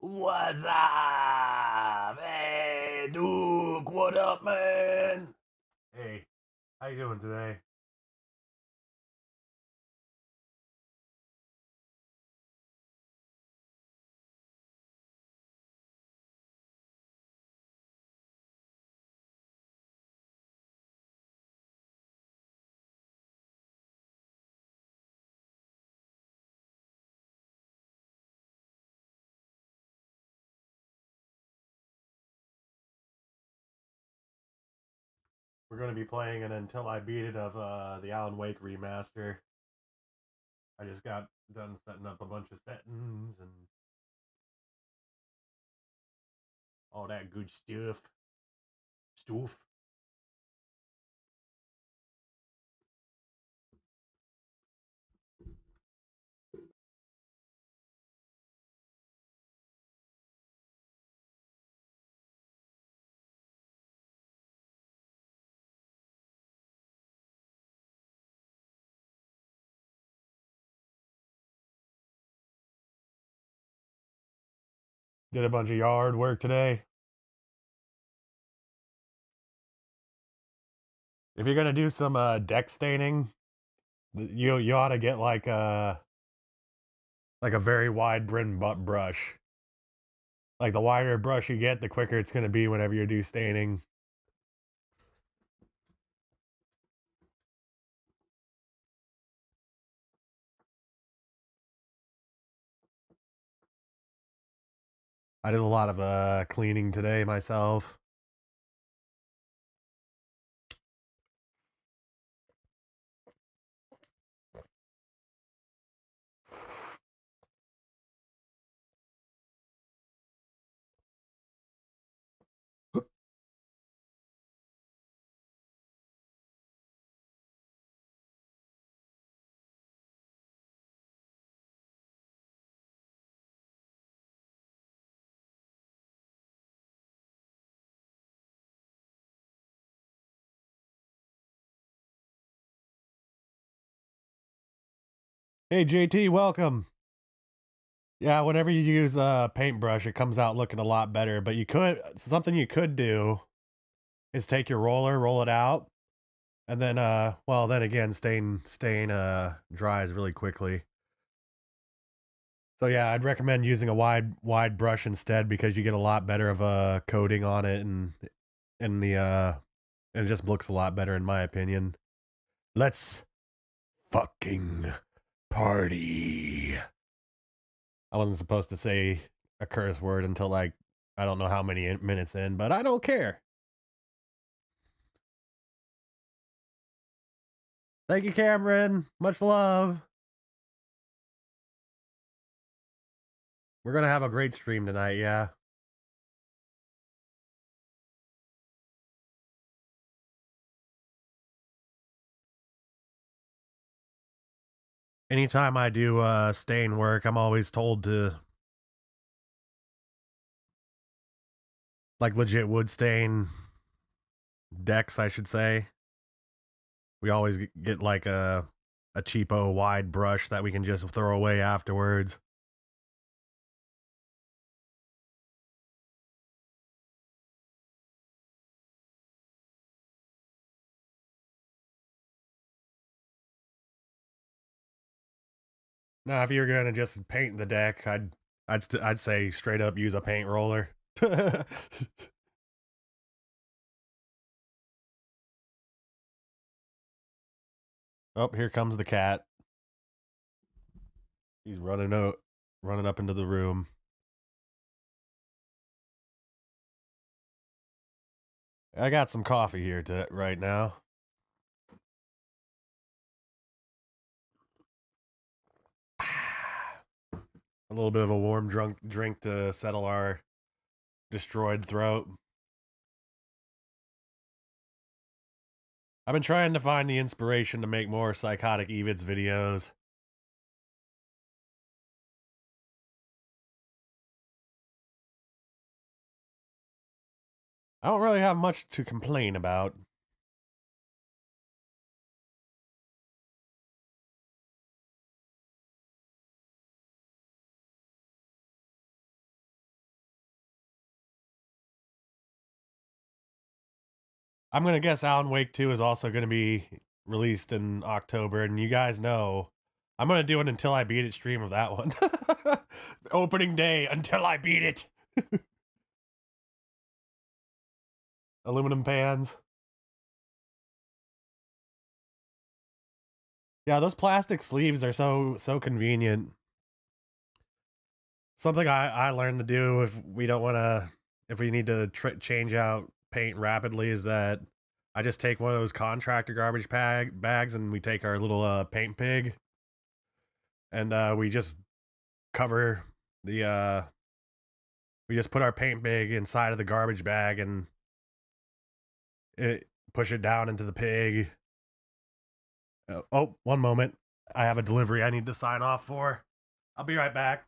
What's up? Hey, Duke, what up, man? Hey, how you doing today? We're going to be playing an Until I Beat It of the Alan Wake remaster. I just got done setting up a bunch of settings and all that good stuff. Stuff. Did a bunch of yard work today. If you're gonna do some deck staining, you ought to get like a very wide brim brush. Like the wider brush you get, the quicker it's gonna be whenever you do staining. I did a lot of cleaning today myself. Hey JT, welcome. Yeah, whenever you use a paintbrush, it comes out looking a lot better. But something you could do is take your roller, roll it out, and then well, then again, stain dries really quickly. So yeah, I'd recommend using a wide brush instead because you get a lot better of a coating on it, and it just looks a lot better in my opinion. Let's fucking party. I wasn't supposed to say a curse word until like I don't know how many minutes in, but I don't care. Thank you, Cameron. Much love. We're gonna have a great stream tonight, yeah. Anytime I do stain work, I'm always told to like legit wood stain decks, I should say. We always get like a cheapo wide brush that we can just throw away afterwards. Now, if you're gonna just paint the deck, I'd say straight up use a paint roller. Oh, here comes the cat. He's running up into the room. I got some coffee here right now. A little bit of a warm drink to settle our destroyed throat. I've been trying to find the inspiration to make more psychotic Evids videos. I don't really have much to complain about. I'm gonna guess Alan Wake 2 is also gonna be released in October, and you guys know I'm gonna do an until I beat it stream of that one. Opening day until I beat it. Aluminum pans. Yeah, those plastic sleeves are so convenient. Something I learned to do if we don't want to, if we need to change out paint rapidly, is that I just take one of those contractor garbage bags and we take our little paint pig and we just cover the we just put our paint pig inside of the garbage bag and push it down into the pig. Oh, one moment. I have a delivery I need to sign off for. I'll be right back.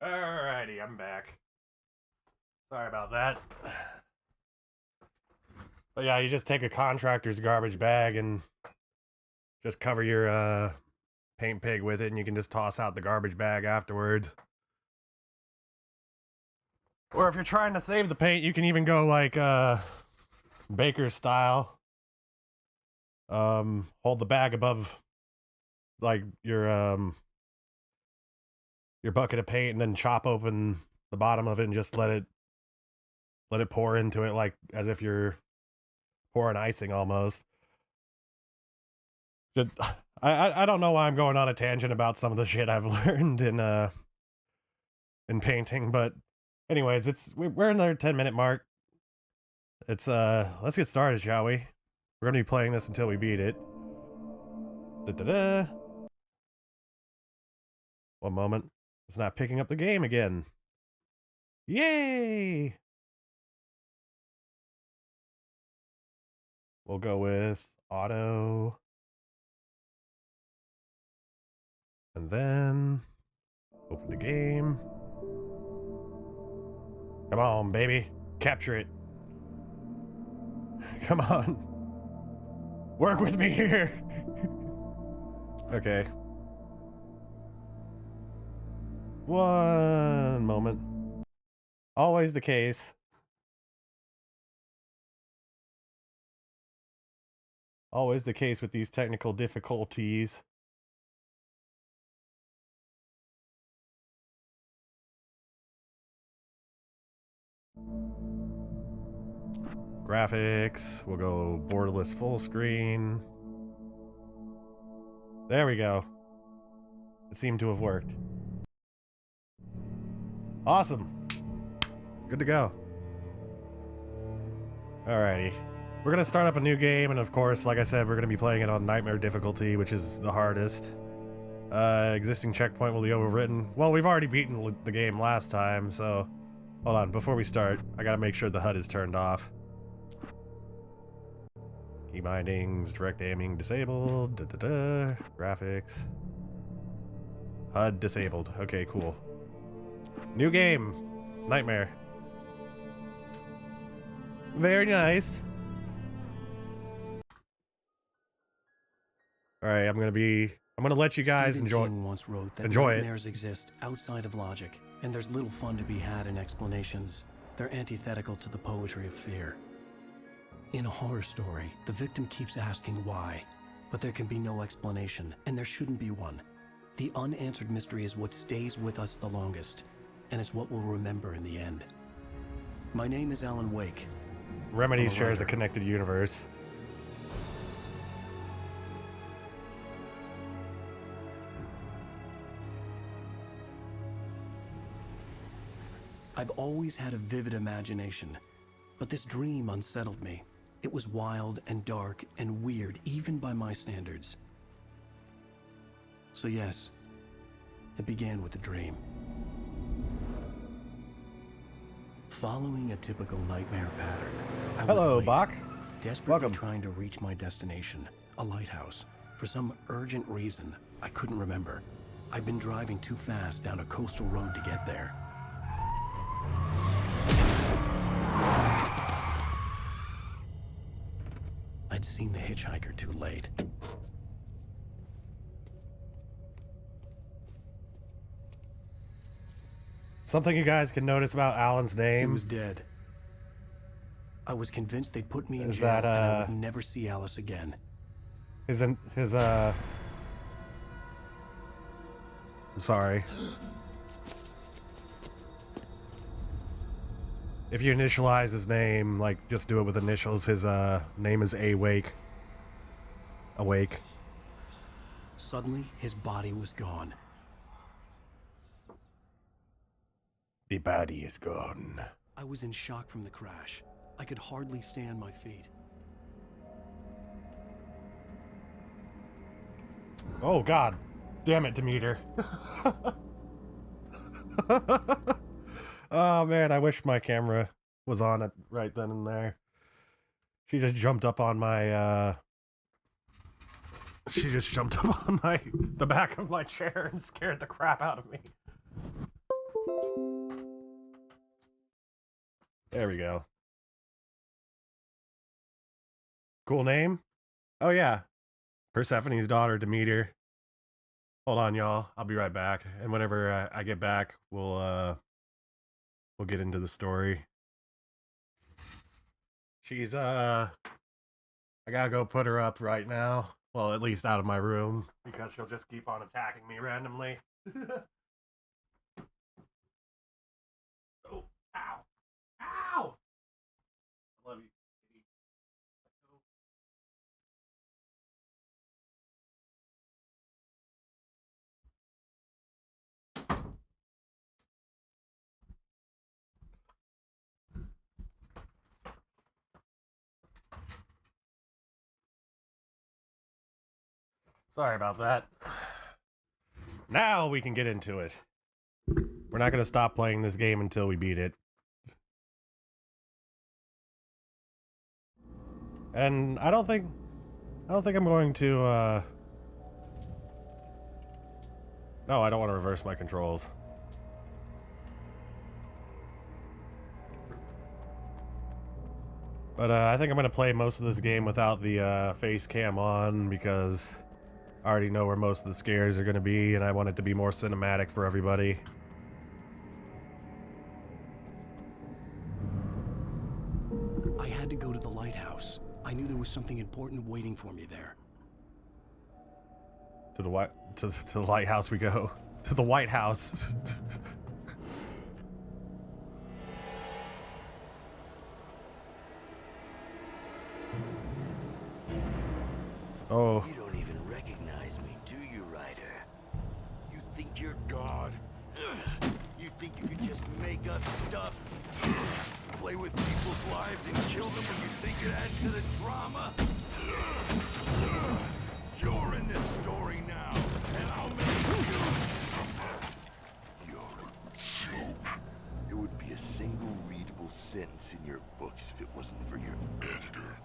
Alrighty, I'm back. Sorry about that. But yeah, you just take a contractor's garbage bag and just cover your paint pig with it, and you can just toss out the garbage bag afterwards. Or if you're trying to save the paint, you can even go like baker style. Hold the bag above like your bucket of paint and then chop open the bottom of it and just let it pour into it like as if you're pouring icing almost. I don't know why I'm going on a tangent about some of the shit I've learned in painting, but anyways, we're in the 10-minute mark. It's let's get started, shall we? We're gonna be playing this until we beat it. Da-da-da. One moment. It's not picking up the game again. Yay! We'll go with auto. And then open the game. Come on, baby. Capture it. Come on. Work with me here. Okay. One moment. Always the case. Always the case with these technical difficulties. Graphics. We'll go borderless full screen. There we go. It seemed to have worked. Awesome. Good to go. Alrighty. We're gonna start up a new game, and of course, like I said, we're gonna be playing it on Nightmare difficulty, which is the hardest. Existing checkpoint will be overwritten. Well, we've already beaten the game last time, so... Hold on, before we start, I gotta make sure the HUD is turned off. Key bindings, direct aiming disabled, graphics. HUD disabled. Okay, cool. New game. Nightmare. Very nice. All right, I'm gonna let you guys Stephen enjoy. King once wrote that enjoy it. nightmares exist outside of logic, and there's little fun to be had in explanations. They're antithetical to the poetry of fear. In a horror story, the victim keeps asking why, but there can be no explanation, and there shouldn't be one. The unanswered mystery is what stays with us the longest, and it's what we'll remember in the end. My name is Alan Wake. Remedy I'm a shares a writer. connected universe. I've always had a vivid imagination, but this dream unsettled me. It was wild and dark and weird, even by my standards. So yes, it began with a dream. Following a typical nightmare pattern, I Hello, was late, Bach. desperately Welcome. trying to reach my destination, a lighthouse. For some urgent reason, I couldn't remember. I'd been driving too fast down a coastal road to get there. I'd seen the hitchhiker too late. Something you guys can notice about Alan's He name was dead. I was convinced they'd put me in Is jail that, and I would never see Alice again. I'm sorry. If you initialize his name, like, just do it with initials, his name is Awake. Awake. Suddenly, his body was gone. The body is gone. I was in shock from the crash. I could hardly stay on my feet. Oh, God. Damn it, Demeter. Oh, man, I wish my camera was on it right then and there. She just jumped up on my, She just jumped up on the back of my chair and scared the crap out of me. There we go. Cool name? Oh, yeah. Persephone's daughter, Demeter. Hold on, y'all. I'll be right back. And whenever I get back, we'll get into the story. She's, I gotta go put her up right now. Well, at least out of my room, because she'll just keep on attacking me randomly. Oh, ow. Ow! I love you. Sorry about that. Now we can get into it. We're not going to stop playing this game until we beat it. And I don't think I'm going to, no, I don't want to reverse my controls. But I think I'm going to play most of this game without the face cam on, because I already know where most of the scares are going to be, and I want it to be more cinematic for everybody. I had to go to the lighthouse. I knew there was something important waiting for me there. To the what? To the lighthouse we go. To the White House. Oh. You don't even recognize me, do you, Ryder? You think you're God? You think you can just make up stuff? Play with people's lives and kill them when you think it adds to the drama? You're in this story now, and I'll make you suffer. You're a joke. There would be a single readable sentence in your books if it wasn't for your editor.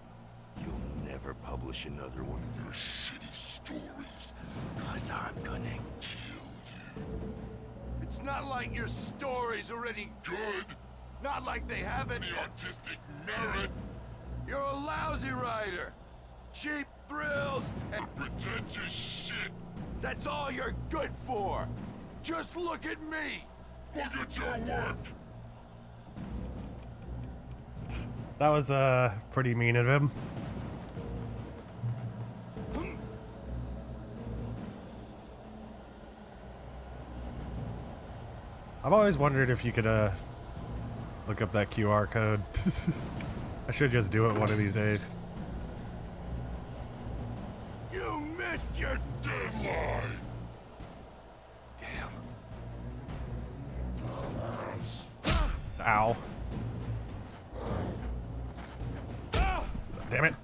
You'll never publish another one of your shitty stories, 'cause I'm gonna kill you. It's not like your stories are any good. Not like they have any artistic merit. You're a lousy writer. cheap thrills and pretentious shit. That's all you're good for. Just look at me. Look at your work. That was pretty mean of him. I've always wondered if you could look up that QR code. I should just do it one of these days. You missed your deadline. Damn. Ow. Damn it.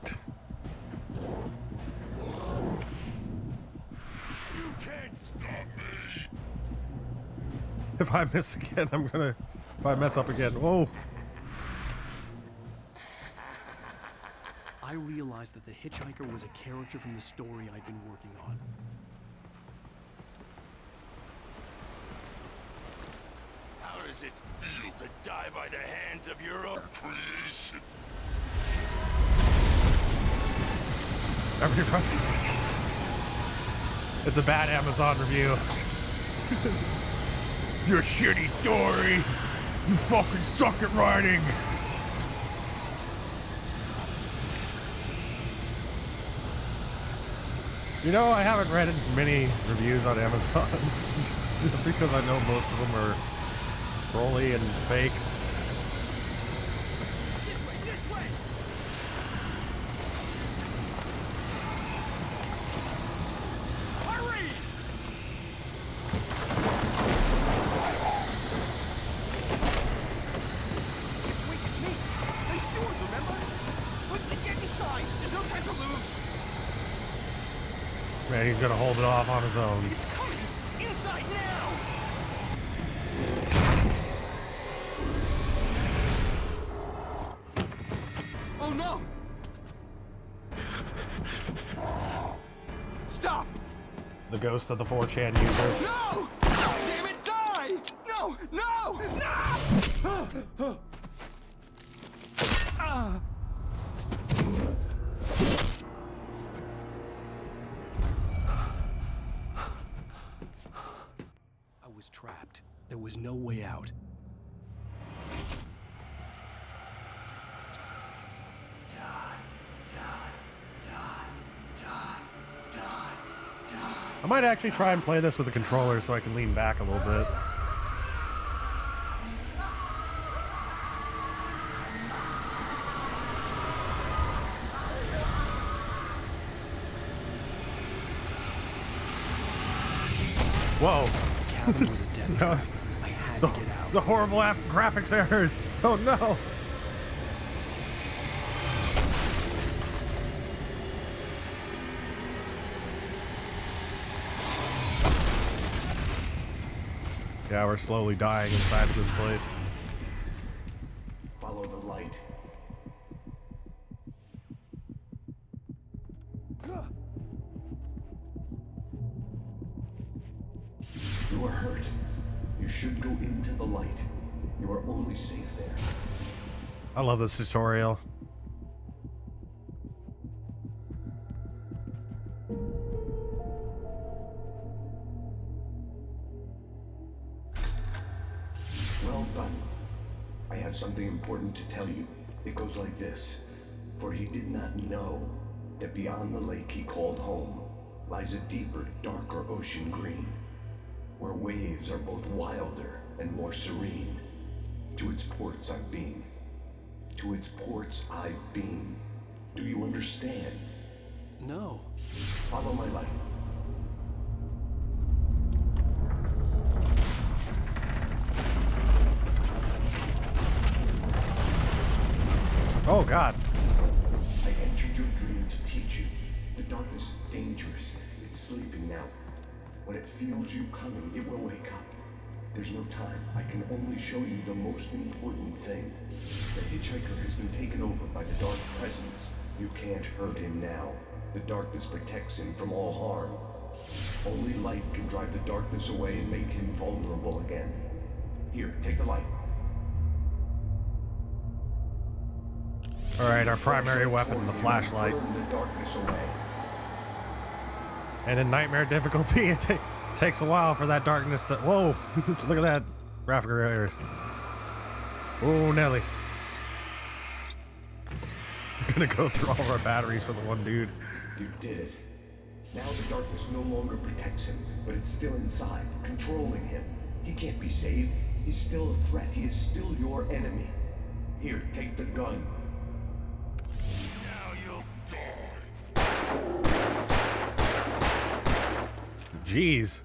You can't stop me. If I miss again, I'm gonna... If I mess up again, whoa. I realized that the hitchhiker was a character from the story I'd been working on. How does it feel to die by the hands of your own creation? It's a bad Amazon review. Your shitty story. You fucking suck at writing. You know, I haven't read many reviews on Amazon just because I know most of them are trolly and fake. This way! Hurry! Wait, it's me! Hey, Stewart, remember? Quickly, get inside! There's no time to lose! Man, he's gonna hold it off on his own. It's coming! Inside now! Oh no! Stop! The ghost of the 4chan user. No! Damn it, die! No! No! No! I was trapped. There was no way out. I might actually try and play this with a controller so I can lean back a little bit. Whoa. The cabin was a death That was trap. I had to get out. the horrible graphics errors. Oh no. Yeah, we're slowly dying inside of this place. Follow the light. You are hurt. You should go into the light. You are only safe there. I love this tutorial. Well done. I have something important to tell you. It goes like this. For he did not know that beyond the lake he called home lies a deeper, darker ocean green, where waves are both wilder and more serene. To its ports I've been. To its ports I've been. Do you understand? No. Follow my light. Oh god. I entered your dream to teach you. The darkness is dangerous. It's sleeping now. When it feels you coming, it will wake up. There's no time. I can only show you the most important thing. The hitchhiker has been taken over by the dark presence. You can't hurt him now. The darkness protects him from all harm. Only light can drive the darkness away and make him vulnerable again. Here, take the light. All right, our primary weapon, the flashlight. Burn the darkness away. And in nightmare difficulty, it takes a while for that darkness to... Whoa! Look at that graphic error. Oh, Nelly. We're gonna go through all of our batteries for the one dude. You did it. Now the darkness no longer protects him, but it's still inside, controlling him. He can't be saved. He's still a threat. He is still your enemy. Here, take the gun. Now you'll die. Jeez.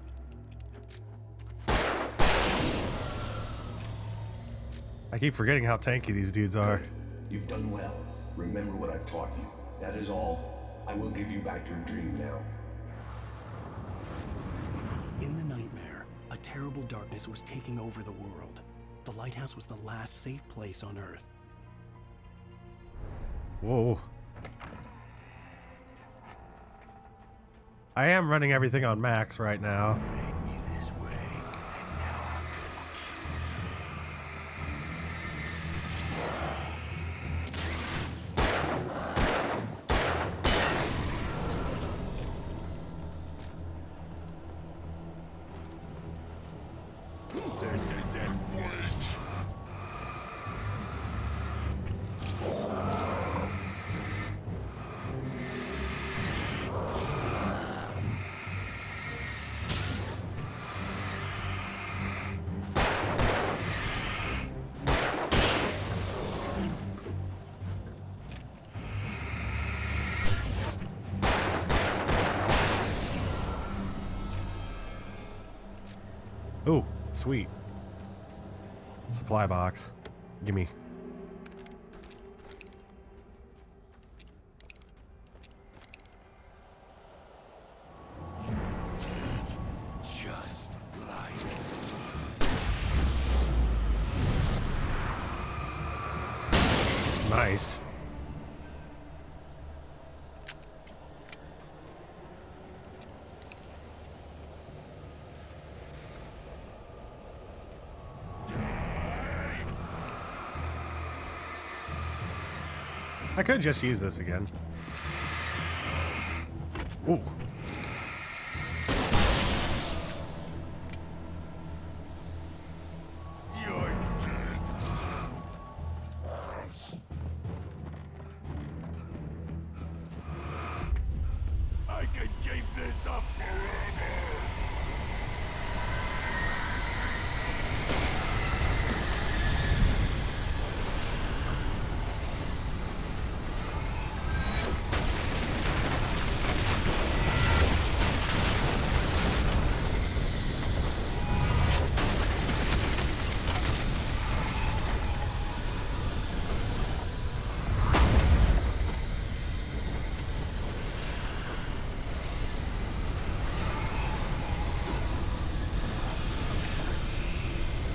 I keep forgetting how tanky these dudes are. Good. You've done well. Remember what I've taught you. That is all. I will give you back your dream now. In the nightmare, a terrible darkness was taking over the world. The lighthouse was the last safe place on Earth. Whoa. I am running everything on max right now. Made me this way, and now I'm gonna kill you. This isn't work. Ooh, sweet. Supply box. Gimme. Dead, just like Nice. I could just use this again. Ooh. you're dead. I could keep this up forever.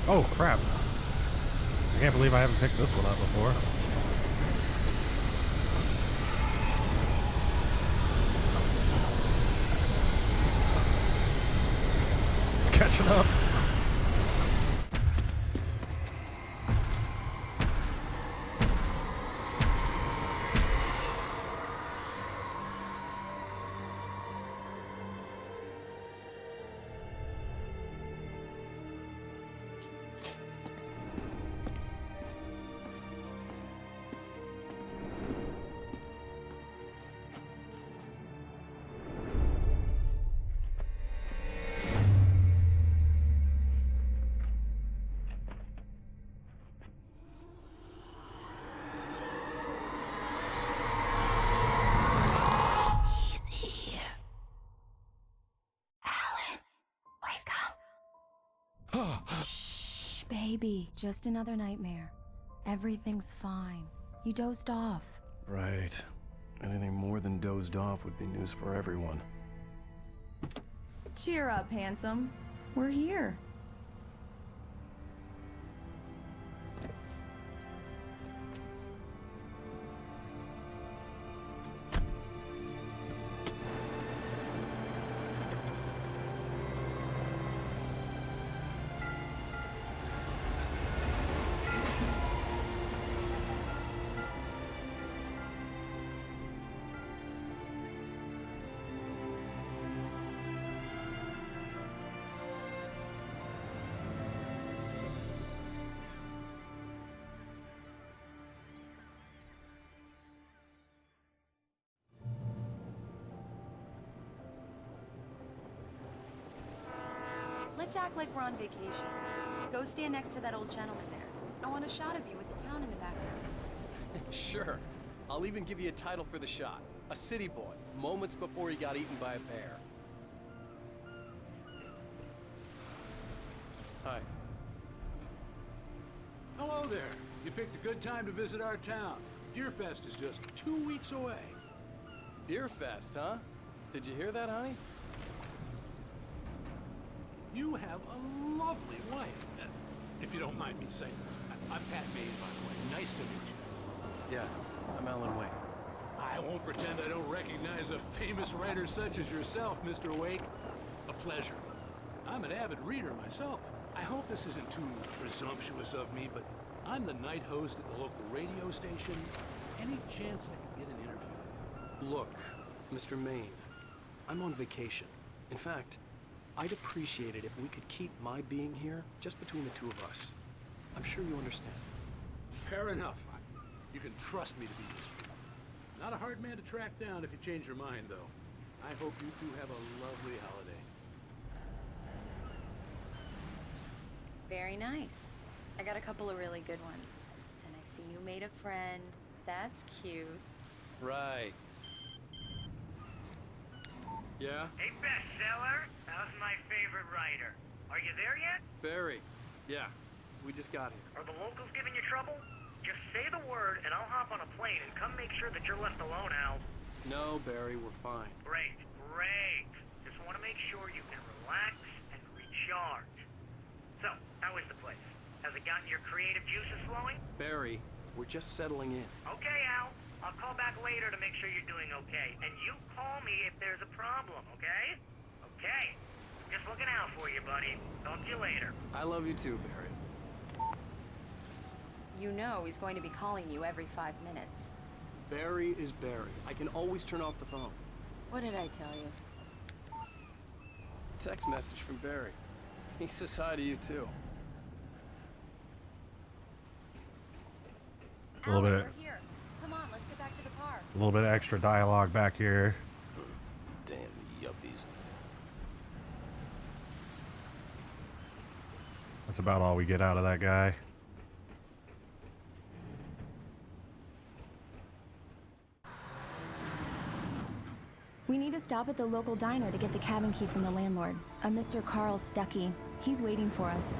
Oh, crap. I can't believe I haven't picked this one up before. It's catching up. He's here. Alan, wake up. Shh, baby. Just another nightmare. Everything's fine. You dozed off. Right. Anything more than dozed off would be news for everyone. Cheer up, handsome. We're here. Let's act like we're on vacation. Go stand next to that old gentleman there. I want a shot of you with the town in the background. Sure. I'll even give you a title for the shot. A city boy, moments before he got eaten by a bear. Hi. Hello there. You picked a good time to visit our town. Deerfest is just 2 weeks away. Deerfest, huh? Did you hear that, honey? You have a lovely wife. If you don't mind me saying. I'm Pat Maine, by the way. Nice to meet you. Yeah, I'm Alan Wake. I won't pretend I don't recognize a famous writer such as yourself, Mr. Wake. A pleasure. I'm an avid reader myself. I hope this isn't too presumptuous of me, but I'm the night host at the local radio station. Any chance I could get an interview? Look, Mr. Maine, I'm on vacation. In fact, I'd appreciate it if we could keep my being here just between the two of us. I'm sure you understand. Fair enough. You can trust me to be discreet. Not a hard man to track down if you change your mind, though. I hope you two have a lovely holiday. Very nice. I got a couple of really good ones. And I see you made a friend. That's cute. Right. Yeah? Hey, bestseller, how's my favorite writer? Are you there yet? Barry. Yeah, we just got here. Are the locals giving you trouble? Just say the word and I'll hop on a plane and come make sure that you're left alone, Al. No, Barry, we're fine. Great, great. Just want to make sure you can relax and recharge. So, how is the place? Has it gotten your creative juices flowing? Barry, we're just settling in. Okay, Al. I'll call back later to make sure you're doing okay. And you call me if there's a problem, okay? Okay. Just looking out for you, buddy. Talk to you later. I love you too, Barry. You know he's going to be calling you every 5 minutes. Barry is Barry. I can always turn off the phone. What did I tell you? Text message from Barry. He says hi to you too. A little bit Alan, we're here. Come on, let's get back to the car. A little bit of extra dialogue back here. Damn yuppies. That's about all we get out of that guy. We need to stop at the local diner to get the cabin key from the landlord, a Mr. Carl Stuckey. He's waiting for us.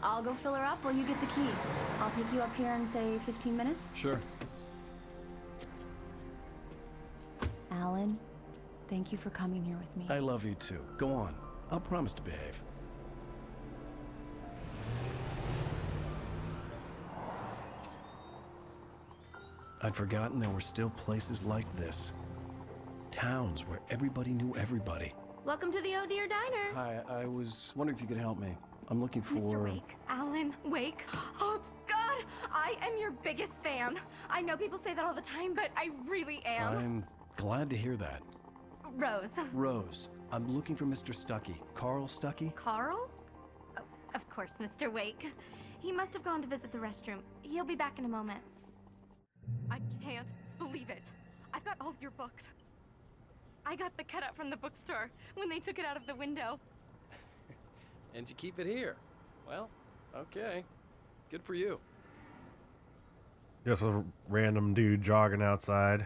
I'll go fill her up while you get the key. I'll pick you up here in, say, 15 minutes? Sure. Alan, thank you for coming here with me. I love you too. Go on. I'll promise to behave. I'd forgotten there were still places like this. Towns where everybody knew everybody. Welcome to the Oh Dear Diner. Hi, I was wondering if you could help me. I'm looking for... Mr. Wake. Alan Wake. Oh, God! I am your biggest fan. I know people say that all the time, but I really am. I'm glad to hear that. Rose. Rose, I'm looking for Mr. Stuckey. Carl Stuckey? Carl? Oh, of course, Mr. Wake. He must have gone to visit the restroom. He'll be back in a moment. I can't believe it. I've got all your books. I got the cutout from the bookstore when they took it out of the window. And you keep it here. Well, okay. Good for you. Just a random dude jogging outside.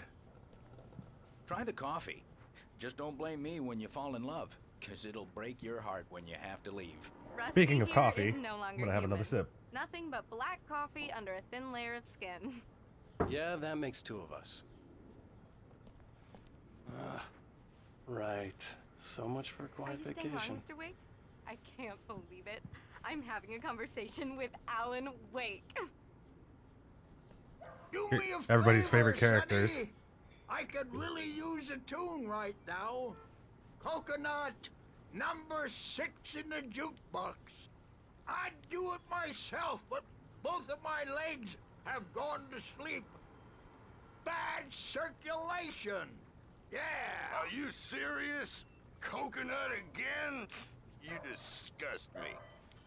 Try the coffee. Just don't blame me when you fall in love, because it'll break your heart when you have to leave. Rusty Speaking of here coffee, is no I'm longer gonna have another human. sip. Nothing but black coffee under a thin layer of skin. Yeah, that makes two of us. Right. So much for a Are quiet you staying vacation. on, Mr. Wake? I can't believe it. I'm having a conversation with Alan Wake. Do Here, me a everybody's favor, favorite characters. Sonny. I could really use a tune right now. Coconut, number 6 in the jukebox. I'd do it myself, but both of my legs have gone to sleep. Bad circulation. Yeah. Are you serious? Coconut again? You disgust me.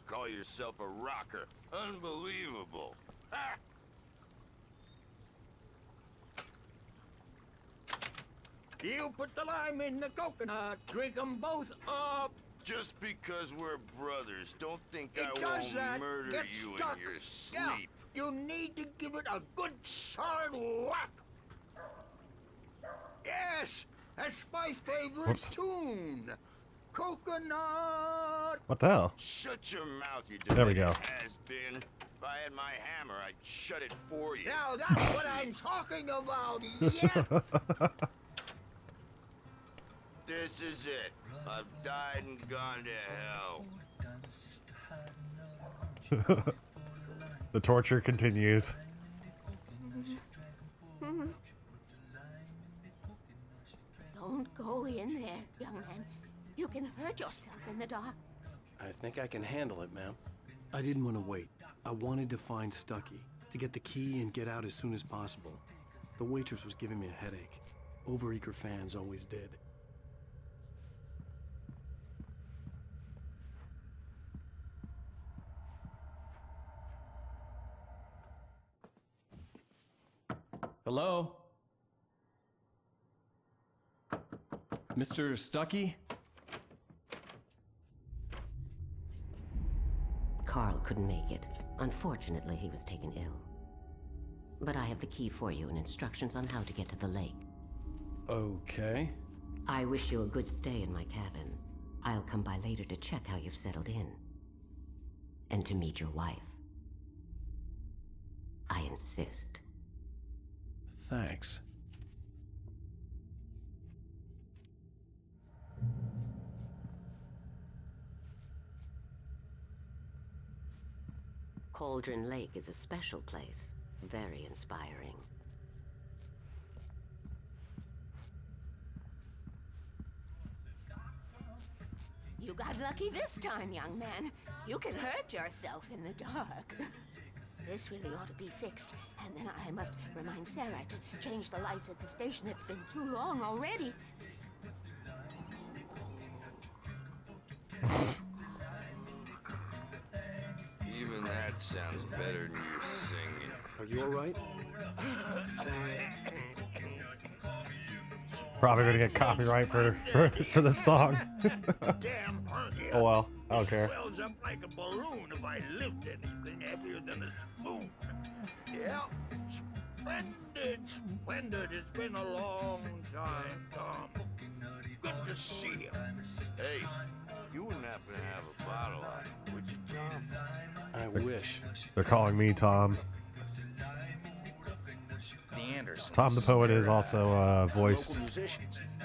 Call yourself a rocker. Unbelievable. Ha! You put the lime in the coconut, drink them both up. Just because we're brothers, don't think It I does won't that. murder Get you stuck. in your sleep. Yeah, you need to give it a good solid whack. Yes, that's my favorite Whoops. tune. Coconut. What the hell? Shut your mouth, you There we go. has-been. If I had my hammer, I'd shut it for you. Now that's what I'm talking about. Yeah. This is it. I've died and gone to hell. The torture continues. Don't go in there, young man. You can hurt yourself in the dark. I think I can handle it, ma'am. I didn't want to wait. I wanted to find Stucky, to get the key and get out as soon as possible. The waitress was giving me a headache. Overeager fans always did. Hello? Mr. Stucky? Carl couldn't make it. Unfortunately, he was taken ill. But I have the key for you and instructions on how to get to the lake. Okay. I wish you a good stay in my cabin. I'll come by later to check how you've settled in. And to meet your wife. I insist. Thanks. Cauldron Lake is a special place. Very inspiring. You got lucky this time, young man. You can hurt yourself in the dark. This really ought to be fixed. And then I must remind Sarah to change the lights at the station. It's been too long already. Even that sounds better than you singing. Are you alright? Probably gonna get copyright for the song. Damn hungry. Oh well, I don't care. Swells up like a balloon if I lift anything heavier than a spoon. Yeah, splendid, splendid. It's been a long time, Tom. Good to see you. Hey, you wouldn't happen to have a bottle on you, would you, Tom? I wish. They're calling me Tom. The Andersons. Tom the Poet is also voiced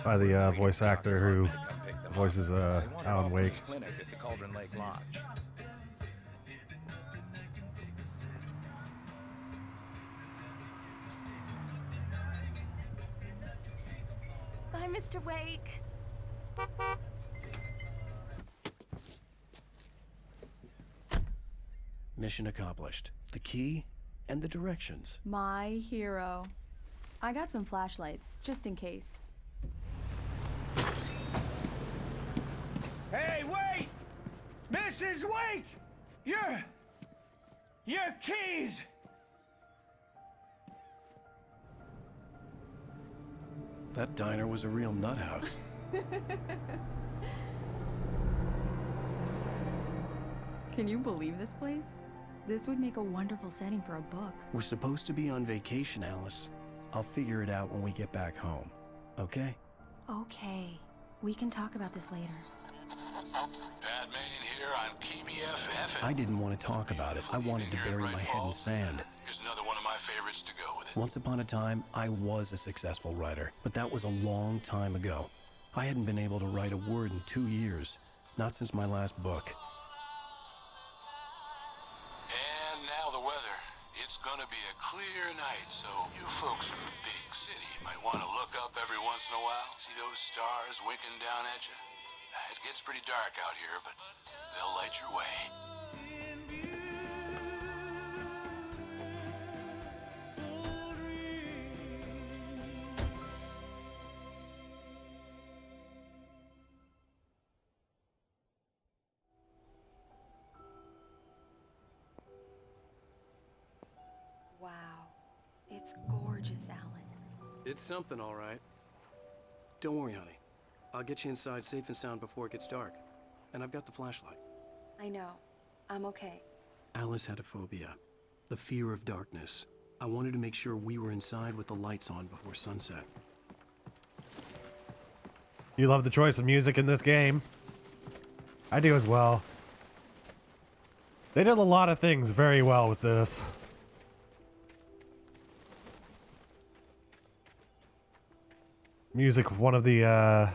by the voice actor who voices Alan Wake. Clinic at the Cauldron Lake Lodge. Bye, Mr. Wake. Mission accomplished. The key and the directions. My hero. I got some flashlights, just in case. Hey, wait! Mrs. Wake! Your keys! That diner was a real nut house. Can you believe this place? This would make a wonderful setting for a book. We're supposed to be on vacation, Alice. I'll figure it out when we get back home. Okay? Okay. We can talk about this later. Bad Maine here on KBFF. I didn't want to talk about it. I wanted to bury my head in sand. Here's another one of my favorites to go with it. Once upon a time, I was a successful writer, but that was a long time ago. I hadn't been able to write a word in 2 years, not since my last book. And now the weather. It's gonna be a clear night, so you folks in the big city might want to look up every once in a while. See those stars winking down at you? It gets pretty dark out here, but they'll light your way. Wow. It's gorgeous, Alan. It's something, all right. Don't worry, honey. I'll get you inside safe and sound before it gets dark. And I've got the flashlight. I know. I'm okay. Alice had a phobia. The fear of darkness. I wanted to make sure we were inside with the lights on before sunset. You love the choice of music in this game. I do as well. They did a lot of things very well with this. Music, one of the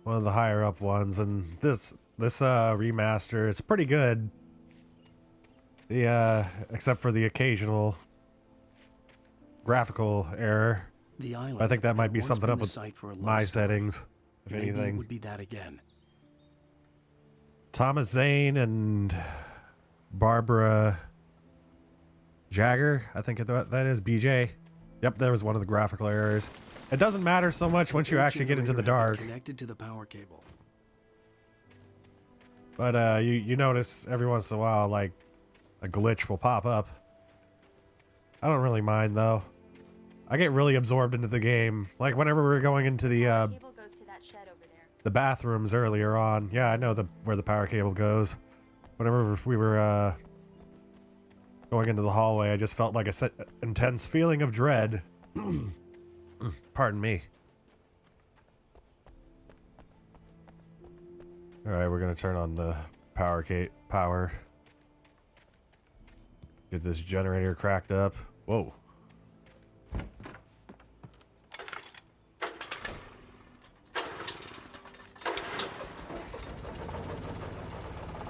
higher up ones, and this remaster, it's pretty good. The except for the occasional graphical error. The island I think that might be had once something been up the with site for a my love story. settings, if Maybe it anything. would be that again. Thomas Zane and Barbara Jagger, I think that is BJ. Yep, there was one of the graphical errors. It doesn't matter so much once you actually get into the dark. Connected to the power cable. But you notice every once in a while, like, a glitch will pop up. I don't really mind, though. I get really absorbed into the game. Like, whenever we were going into the Cable goes to that shed over there. the bathrooms earlier on. Yeah, I know where the power cable goes. Whenever we were going into the hallway, I just felt like a intense feeling of dread. Pardon me. All right, we're gonna turn on the power. Get this generator cracked up. Whoa.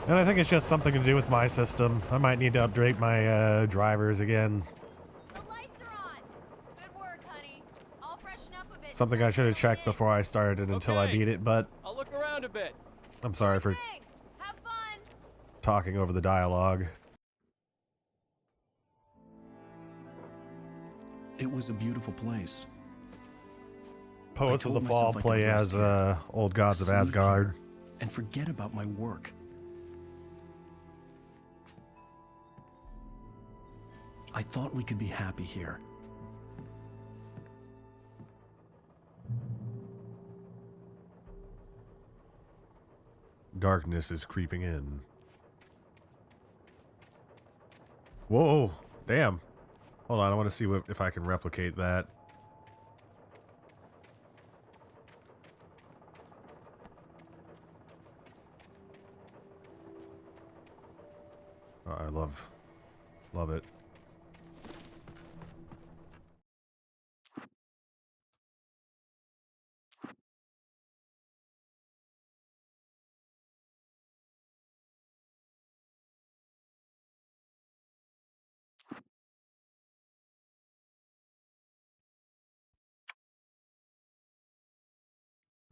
And I think it's just something to do with my system. I might need to update my drivers again. The lights are on. Good work, honey. I'll freshen up a bit. Something I should have checked before I started it until I beat it, but I'll look around a bit. I'm sorry for Have fun. talking over the dialogue. It was a beautiful place. Poets I of the told Fall myself I could play rest as here, old gods of sleep Asgard. here, and forget about my work. I thought we could be happy here. Darkness is creeping in. Whoa, damn. Hold on, I want to see if I can replicate that. Oh, I love it.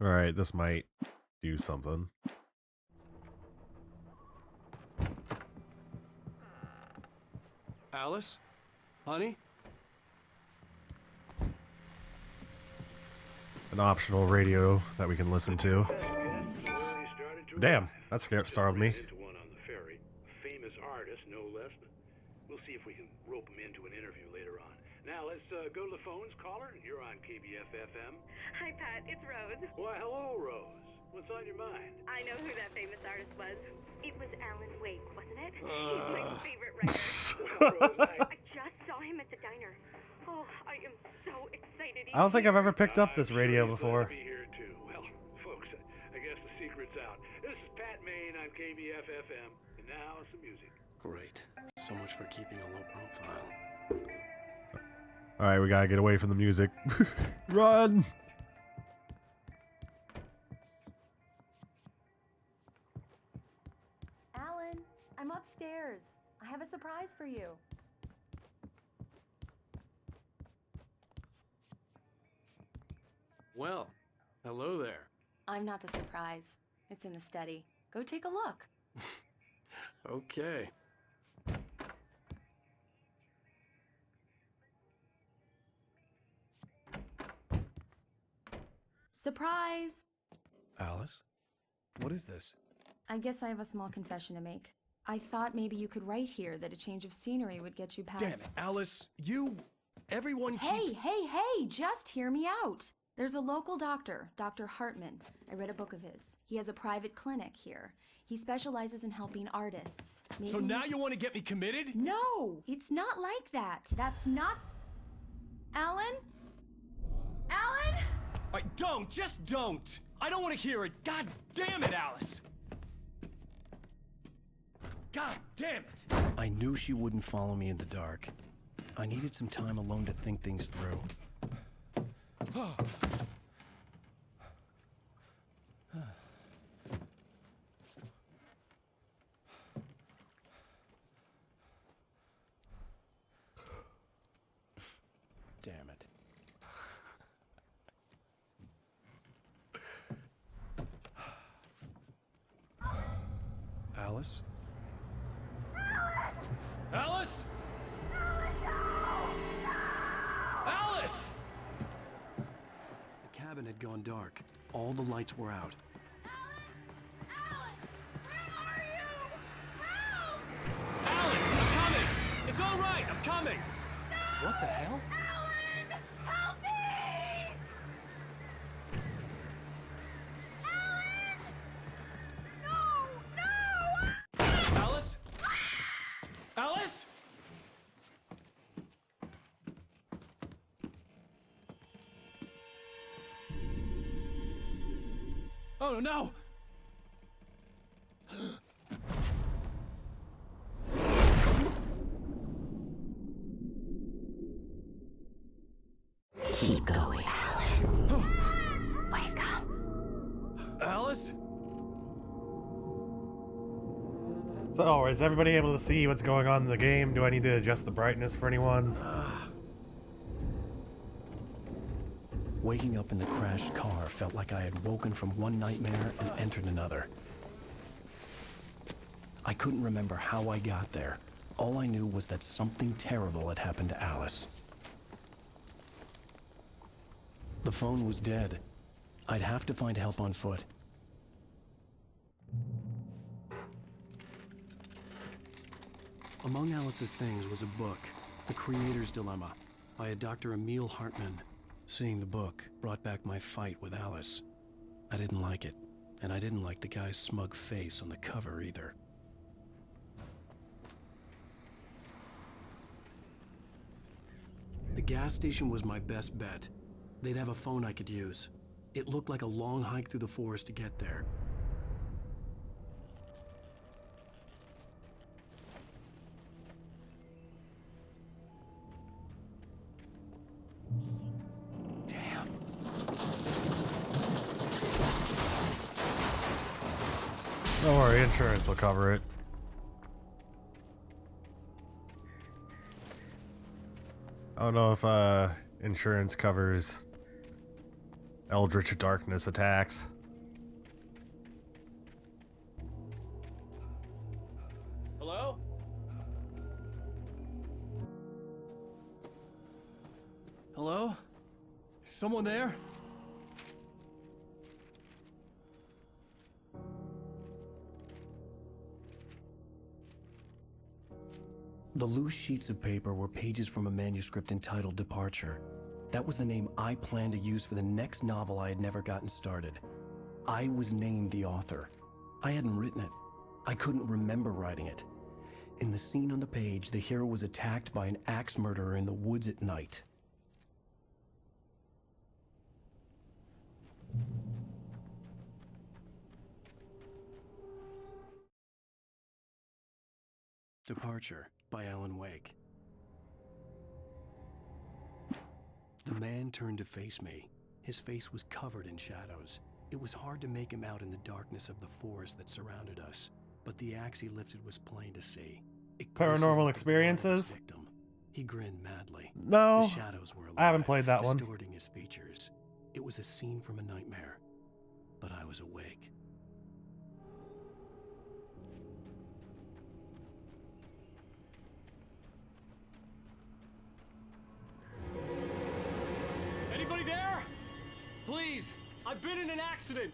All right, this might do something. Alice? Honey? An optional radio that we can listen to. Damn, that startled me. One on the ferry. A famous artist, no less. We'll see if we can rope him into an interview later on. Now let's go to the phones. Caller, you're on KBF-FM. Hi, Pat. It's Rose. Why, hello, Rose. What's on your mind? I know who that famous artist was. It was Alan Wake, wasn't it? He's my favorite writer. I just saw him at the diner. Oh, I am so excited. I don't think I've ever picked up this radio before. Be here too. Well, folks, I guess the secret's out. This is Pat Maine on KBF-FM, and now some music. Great. So much for keeping a low profile. All right, we gotta get away from the music. Run! Alan, I'm upstairs. I have a surprise for you. Well, hello there. I'm not the surprise. It's in the study. Go take a look. Okay. Surprise! Alice? What is this? I guess I have a small confession to make. I thought maybe you could write here that a change of scenery would get you past... Damn it, Alice, you... Everyone Hey, keeps... hey, hey! Just hear me out! There's a local doctor, Dr. Hartman. I read a book of his. He has a private clinic here. He specializes in helping artists. So now you want to get me committed? No, it's not like that. That's not... Alan? Alan? Don't, just don't. I don't want to hear it. God damn it, Alice. God damn it. I knew she wouldn't follow me in the dark. I needed some time alone to think things through. Damn it. Alice? Alice? Alice! The cabin had gone dark. All the lights were out. Alice, I'm coming! It's all right, I'm coming! What the hell? Help me! Alice? Alice? Oh no! Keep going, Alan. Wake up. Alice? So, is everybody able to see what's going on in the game? Do I need to adjust the brightness for anyone? Waking up in the crashed car felt like I had woken from one nightmare and entered another. I couldn't remember how I got there. All I knew was that something terrible had happened to Alice. The phone was dead. I'd have to find help on foot. Among Alice's things was a book, The Creator's Dilemma, by a Dr. Emil Hartman. Seeing the book brought back my fight with Alice. I didn't like it, and I didn't like the guy's smug face on the cover either. The gas station was my best bet. They'd have a phone I could use. It looked like a long hike through the forest to get there. Don't worry, insurance will cover it. I don't know if insurance covers Eldritch Darkness attacks. Hello? Hello? Is someone there? The loose sheets of paper were pages from a manuscript entitled Departure. That was the name I planned to use for the next novel I had never gotten started. I was named the author. I hadn't written it. I couldn't remember writing it. In the scene on the page, the hero was attacked by an axe murderer in the woods at night. Departure by Alan Wake. The man turned to face me. His face was covered in shadows. It was hard to make him out in the darkness of the forest that surrounded us, but the axe he lifted was plain to see. Paranormal experiences? He grinned madly. No, the shadows were alive, I haven't played that one. distorting his features. It was a scene from a nightmare, but I was awake. Anybody there? Please, I've been in an accident.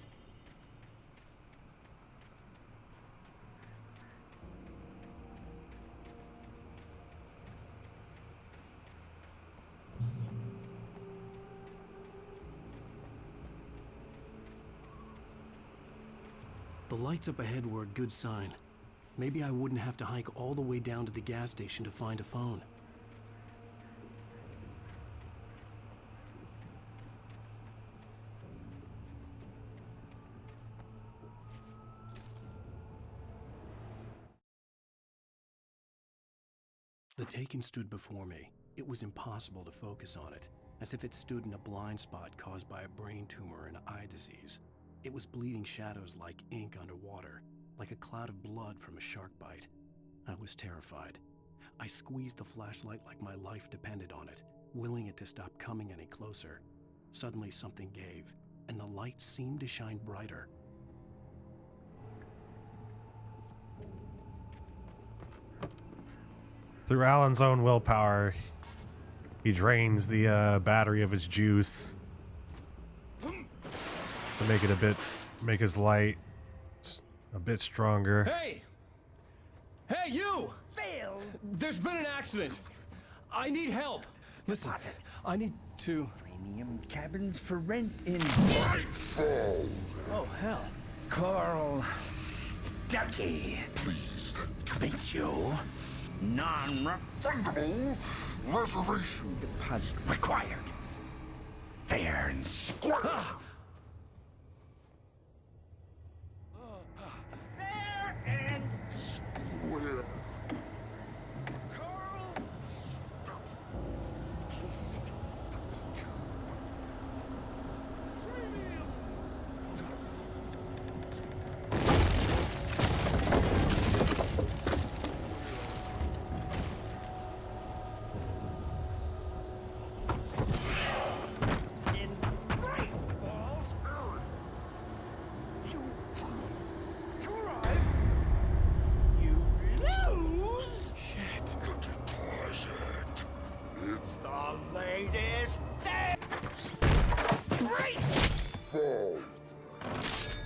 The lights up ahead were a good sign. Maybe I wouldn't have to hike all the way down to the gas station to find a phone. The Taken stood before me. It was impossible to focus on it, as if it stood in a blind spot caused by a brain tumor and eye disease. It was bleeding shadows like ink underwater, like a cloud of blood from a shark bite. I was terrified. I squeezed the flashlight like my life depended on it, willing it to stop coming any closer. Suddenly something gave, and the light seemed to shine brighter. Through Alan's own willpower, he drains the battery of his juice to make his light a bit stronger. Hey! Hey, you! Phil! There's been an accident. I need help. Listen, I need to... Premium cabins for rent in... Oh, hell. Carl Stuckey. Pleased to meet you. Non-refundable reservation deposit required. Fair and square. Fair and square. Carl Stuckey. Pleased to meet you. Premium.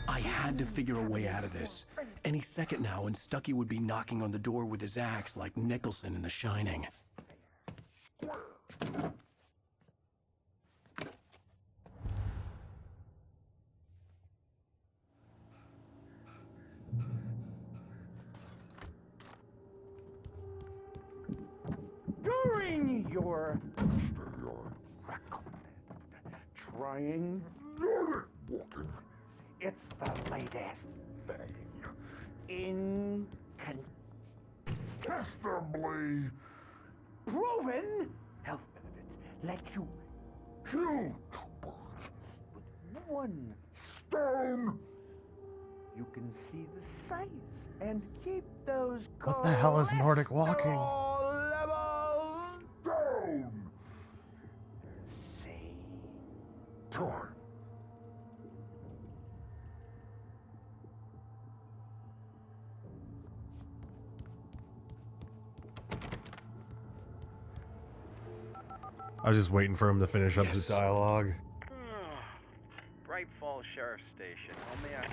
I had to figure a way out of this. Any second now, and Stuckey would be knocking on the door with his axe like Nicholson in The Shining. During your trying walking, it's the latest thing. Incontestably proven health benefits let you kill two birds with one stone. You can see the sights and keep those What the hell is Nordic walking? levels down. Torn. I was just waiting for him to finish up his dialogue. Bright Falls Sheriff Station. How may I...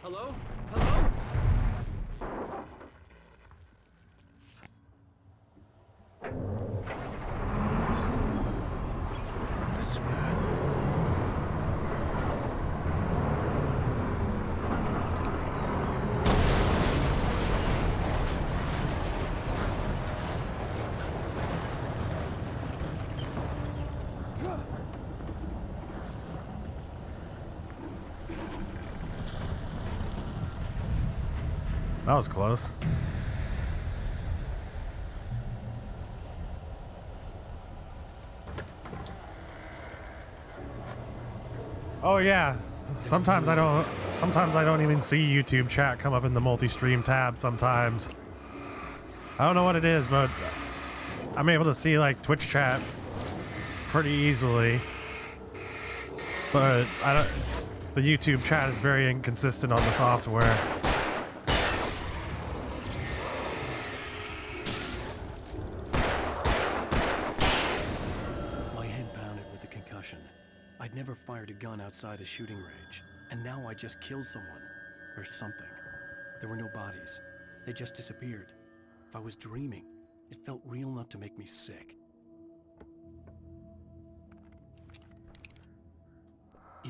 Hello? Hello? This is bad. That was close. Oh yeah. Sometimes I don't even see YouTube chat come up in the multi-stream tab sometimes. I don't know what it is, but I'm able to see like Twitch chat pretty easily. But the YouTube chat is very inconsistent on the software. My head pounded with the concussion. I'd never fired a gun outside a shooting range, and now I just killed someone. Or something. There were no bodies. They just disappeared. If I was dreaming, it felt real enough to make me sick.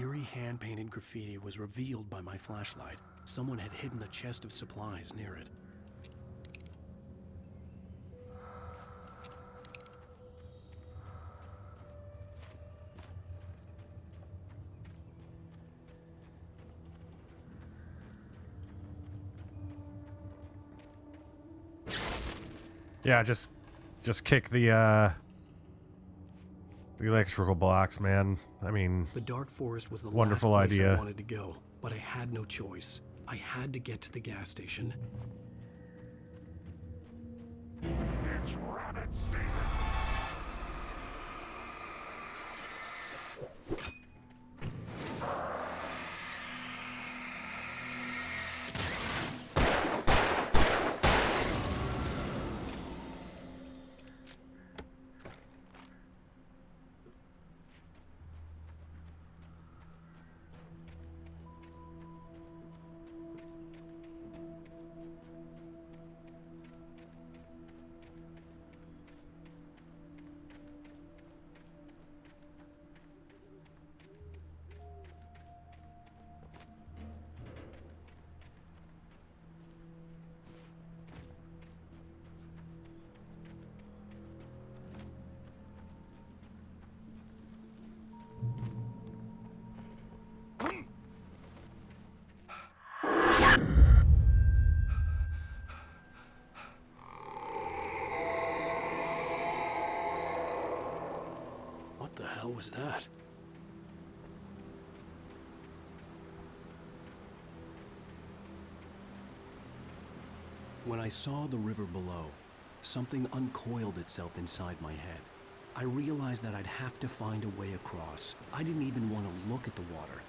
eerie hand-painted graffiti was revealed by my flashlight. Someone had hidden a chest of supplies near it. Yeah, just kick the electrical blocks, man. I mean, The dark forest was the wonderful last place idea. I wanted to go, but I had no choice. I had to get to the gas station. It's rabbit season. What the hell was that? When I saw the river below, something uncoiled itself inside my head. I realized that I'd have to find a way across. I didn't even want to look at the water.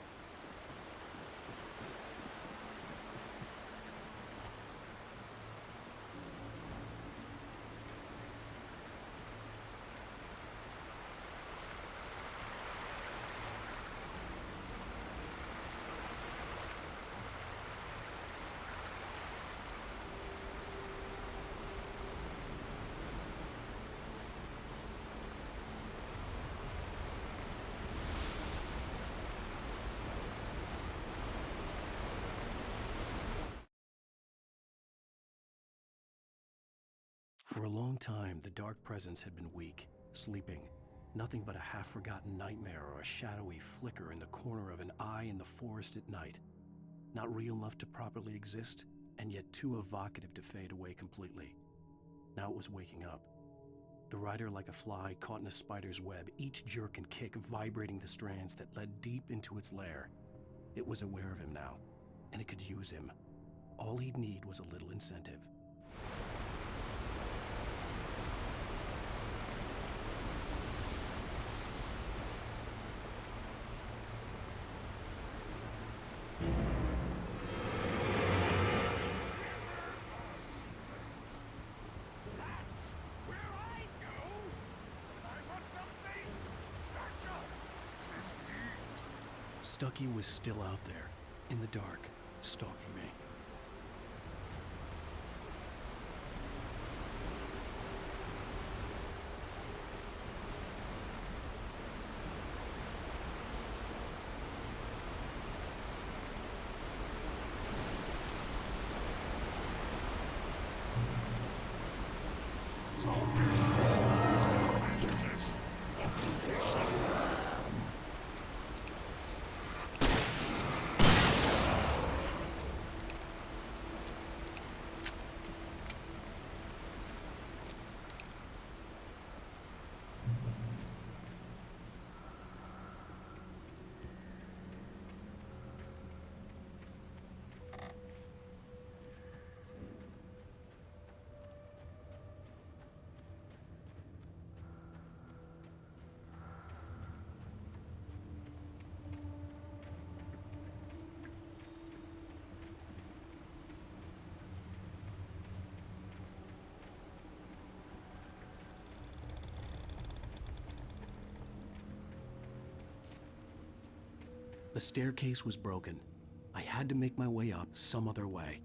For a long time, the dark presence had been weak, sleeping. Nothing but a half-forgotten nightmare or a shadowy flicker in the corner of an eye in the forest at night. Not real enough to properly exist, and yet too evocative to fade away completely. Now it was waking up. The rider like a fly caught in a spider's web, each jerk and kick vibrating the strands that led deep into its lair. It was aware of him now, and it could use him. All he'd need was a little incentive. Stucky was still out there, in the dark, stalking me. The staircase was broken. I had to make my way up some other way.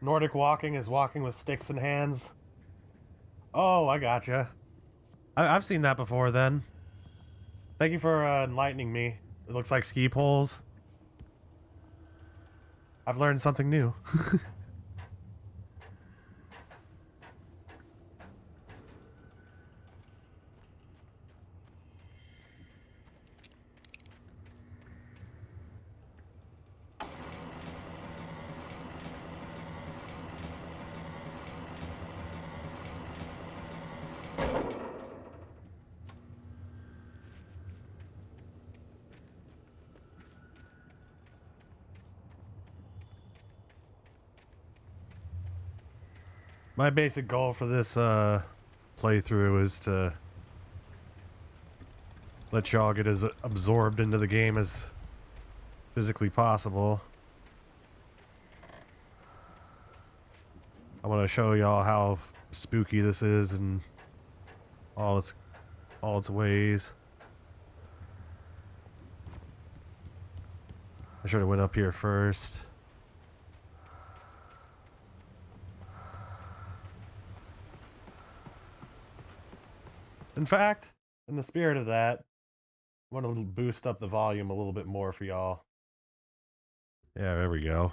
Nordic walking is walking with sticks in hands. Oh, I gotcha. I've seen that before then. Thank you for enlightening me. It looks like ski poles. I've learned something new. My basic goal for this playthrough is to let y'all get as absorbed into the game as physically possible. I want to show y'all how spooky this is and all its ways. I should have went up here first. In fact, in the spirit of that, I want to boost up the volume a little bit more for y'all. Yeah, there we go.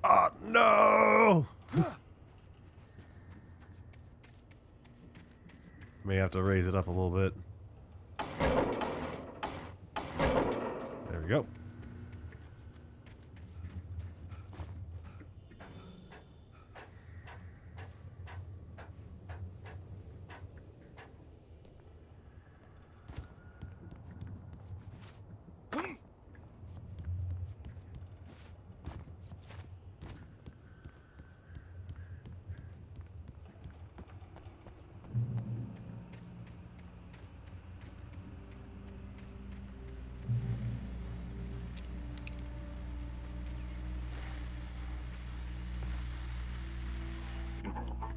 Oh, no! May have to raise it up a little bit. There we go.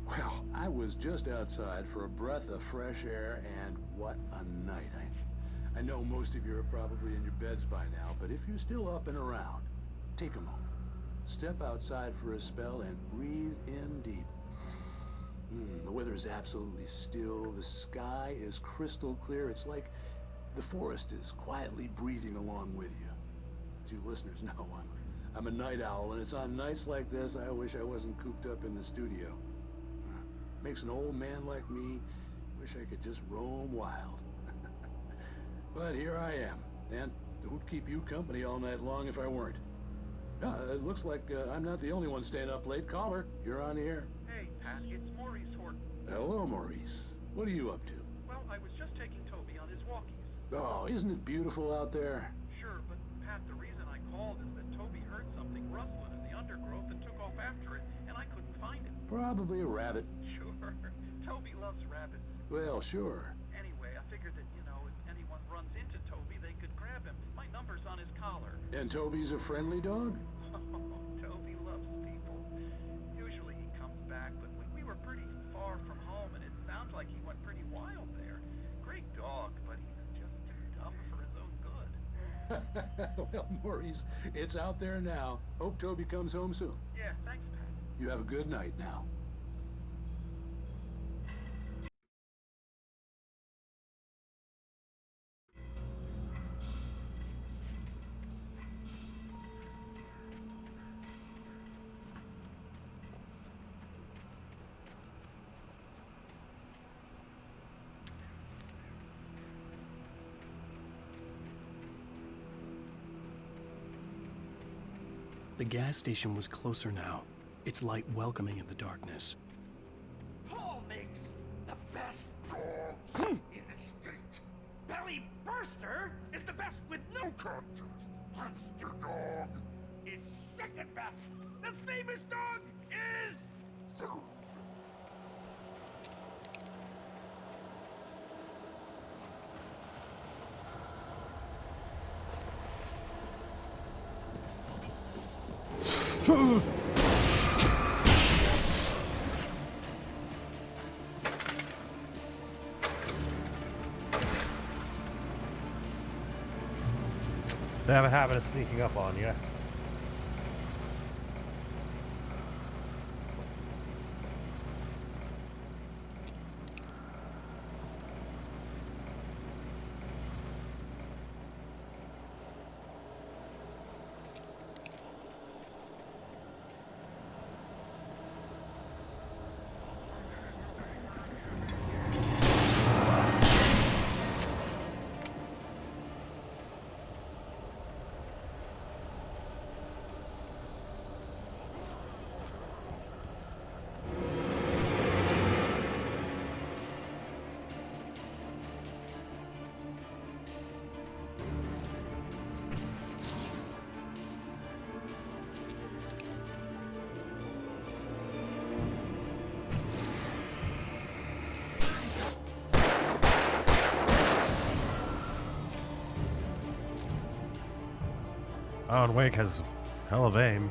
Well, I was just outside for a breath of fresh air, and what a night. I know most of you are probably in your beds by now, but if you're still up and around, take a moment. Step outside for a spell and breathe in deep. The weather is absolutely still. The sky is crystal clear. It's like the forest is quietly breathing along with you. As you listeners know, I'm a night owl, and it's on nights like this I wish I wasn't cooped up in the studio. Makes an old man like me wish I could just roam wild. But here I am, and who'd keep you company all night long if I weren't? It looks like I'm not the only one staying up late. Caller, you're on the air. Hey, Pat, it's Maurice Horton. Hello, Maurice. What are you up to? Well, I was just taking Toby on his walkies. Oh, isn't it beautiful out there? Sure, but Pat, the reason I called is that Toby heard something rustling in the undergrowth and took off after it, and I couldn't find it. Probably a rabbit. Sure. Toby loves rabbits. Well, sure. Anyway, I figured that, if anyone runs into Toby, they could grab him. My number's on his collar. And Toby's a friendly dog? Toby loves people. Usually he comes back, but we were pretty far from home, and it sounds like he went pretty wild there. Great dog, but he's just too tough for his own good. Well, Maurice, it's out there now. Hope Toby comes home soon. Yeah, thanks, Pat. You have a good night now. The gas station was closer now, its light welcoming in the darkness. Paul makes the best dogs in the state. Belly Burster is the best with no contest. Monster Dog is second best. The famous dog is third. They have a habit of sneaking up on you. Alan Wake has hell of aim.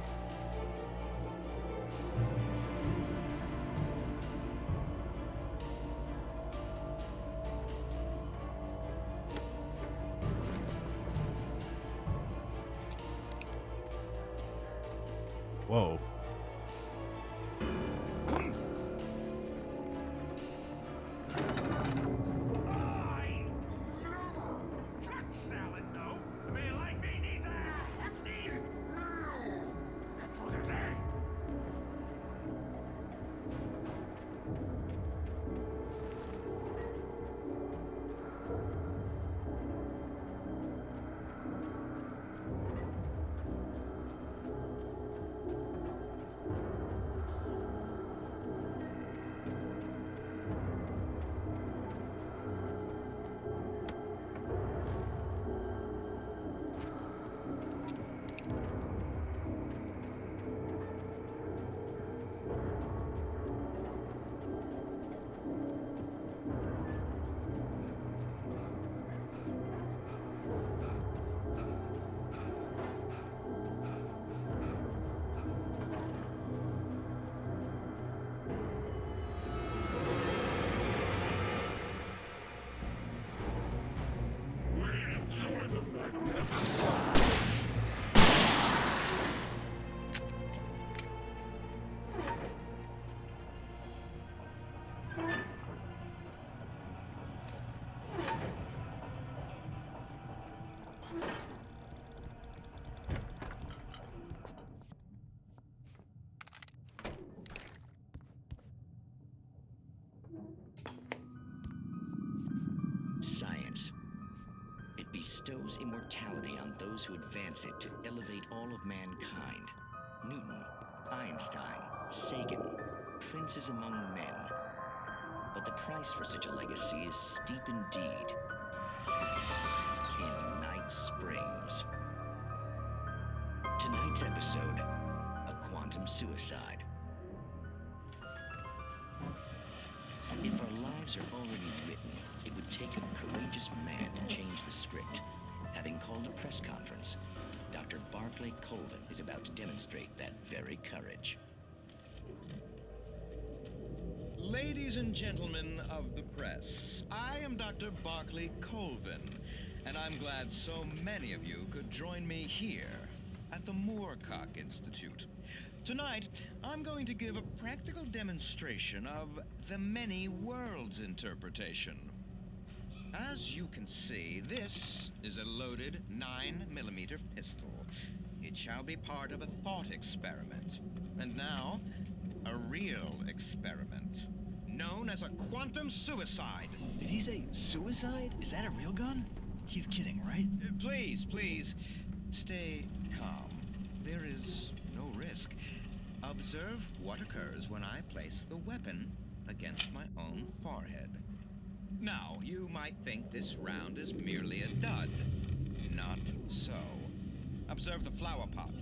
Whoa. Salad, though. A man like me needs a hefty meal. That's for the day. Science. It bestows immortality on those who advance it to elevate all of mankind. Newton, Einstein, Sagan, princes among men. But the price for such a legacy is steep indeed. In Night Springs. Tonight's episode, a quantum suicide. If our lives are already written, it would take a courageous man to change the script. Having called a press conference, Dr. Barclay Colvin is about to demonstrate that very courage. Ladies and gentlemen of the press, I am Dr. Barclay Colvin, and I'm glad so many of you could join me here at the Moorcock Institute. Tonight, I'm going to give a practical demonstration of the many worlds interpretation. As you can see, this is a loaded 9mm pistol. It shall be part of a thought experiment. And now, a real experiment, known as a quantum suicide. Did he say suicide? Is that a real gun? He's kidding, right? Please, please, stay calm. There is no risk. Observe what occurs when I place the weapon against my own forehead. Now, you might think this round is merely a dud. Not so. Observe the flower pot.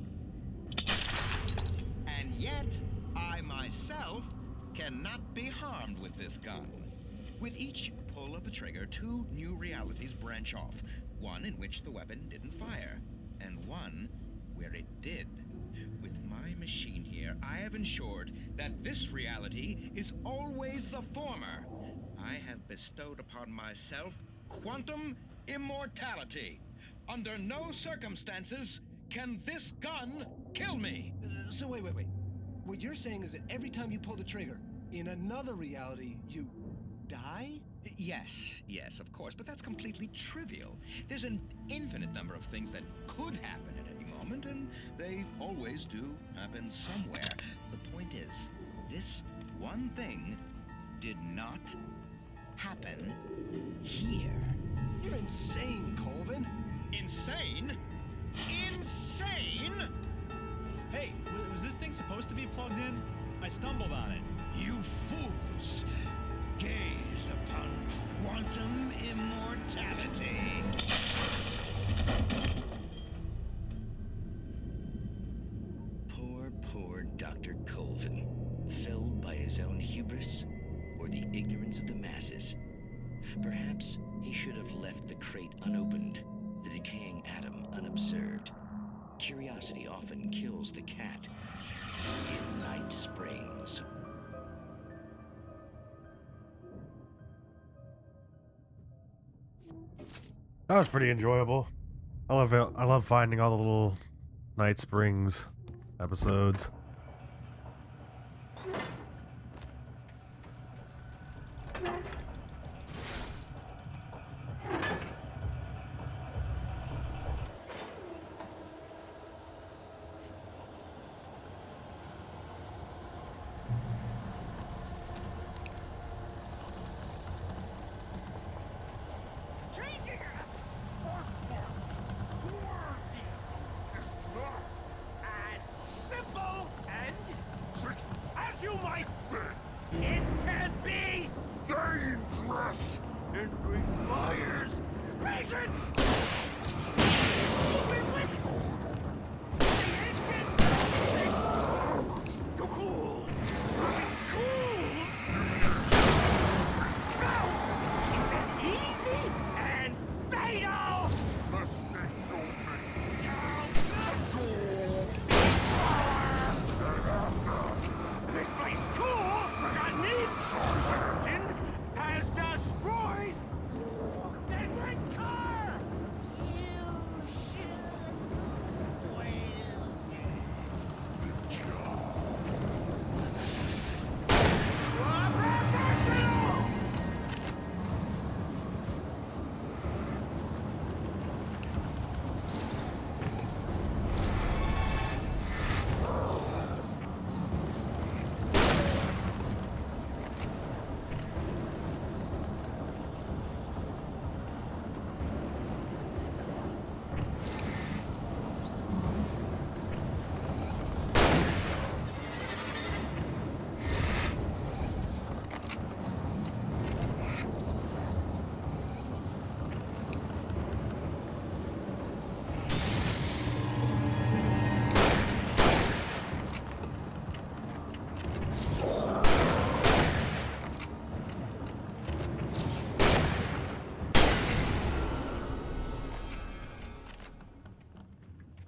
And yet, I myself cannot be harmed with this gun. With each pull of the trigger, 2 new realities branch off. One in which the weapon didn't fire, and one where it did. With my machine here, I have ensured that this reality is always the former. I have bestowed upon myself quantum immortality. Under no circumstances can this gun kill me. So wait. What you're saying is that every time you pull the trigger, in another reality, you die? Yes, of course, but that's completely trivial. There's an infinite number of things that could happen at any moment, and they always do happen somewhere. The point is, this one thing did not happen here. You're insane, Colvin. Insane? Insane? Hey, was this thing supposed to be plugged in? I stumbled on it. You fools! Gaze upon quantum immortality. Poor Dr. Colvin, felled by his own hubris or the ignorance of the masses. Perhaps he should have left the crate unopened, the decaying atom unobserved. Curiosity often kills the cat. In Night Springs. That was pretty enjoyable. I love finding all the little Night Springs episodes.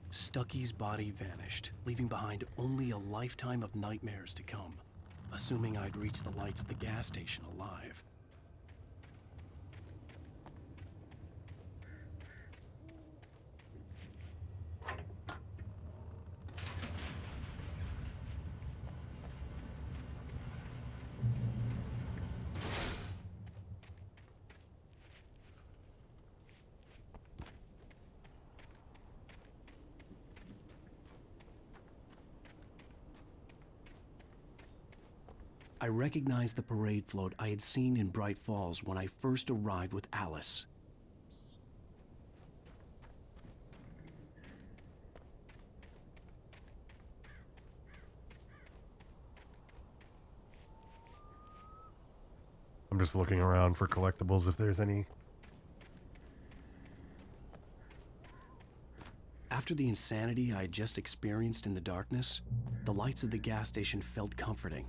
Stucky's body vanished, leaving behind only a lifetime of nightmares to come, assuming I'd reach the lights at the gas station alive. I recognized the parade float I had seen in Bright Falls when I first arrived with Alice. I'm just looking around for collectibles if there's any. After the insanity I had just experienced in the darkness, the lights of the gas station felt comforting.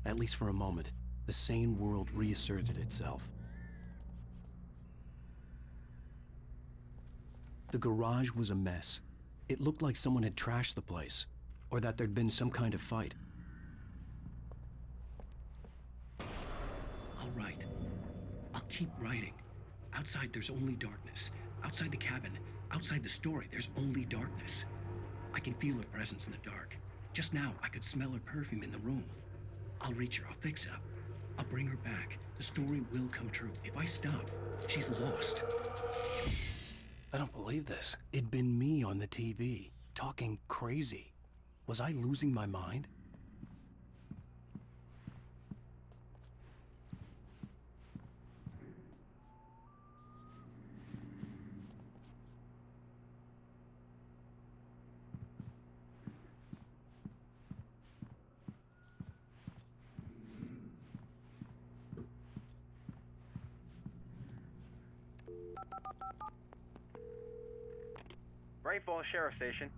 At least for a moment, the sane world reasserted itself. The garage was a mess. It looked like someone had trashed the place, or that there'd been some kind of fight. All right. I'll keep writing. Outside, there's only darkness. Outside the cabin, outside the story, there's only darkness. I can feel her presence in the dark. Just now, I could smell her perfume in the room. I'll reach her. I'll fix it up. I'll bring her back. The story will come true. If I stop, she's lost. I don't believe this. It'd been me on the TV, talking crazy. Was I losing my mind? Bright Falls Sheriff Station.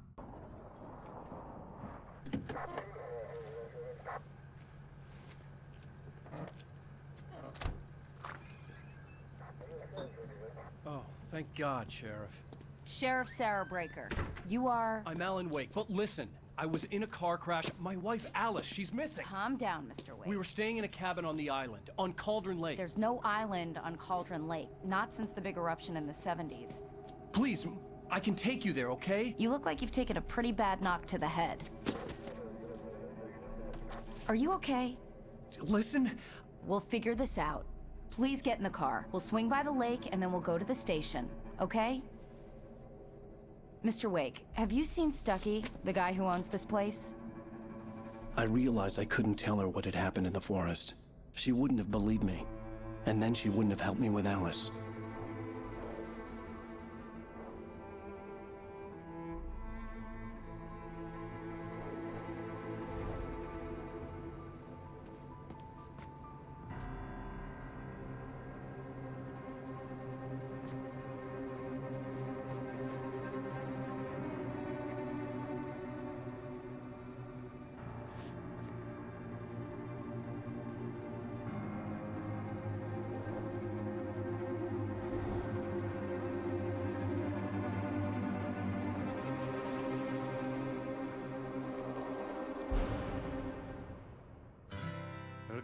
Oh, thank God, Sheriff. Sheriff Sarah Breaker, you are... I'm Alan Wake, but listen, I was in a car crash. My wife, Alice, she's missing. Calm down, Mr. Wake. We were staying in a cabin on the island, on Cauldron Lake. There's no island on Cauldron Lake, not since the big eruption in the 70s. Please, I can take you there, okay? You look like you've taken a pretty bad knock to the head. Are you okay? Listen. We'll figure this out. Please get in the car. We'll swing by the lake and then we'll go to the station, okay? Mr. Wake, have you seen Stucky, the guy who owns this place? I realized I couldn't tell her what had happened in the forest. She wouldn't have believed me. And then she wouldn't have helped me with Alice.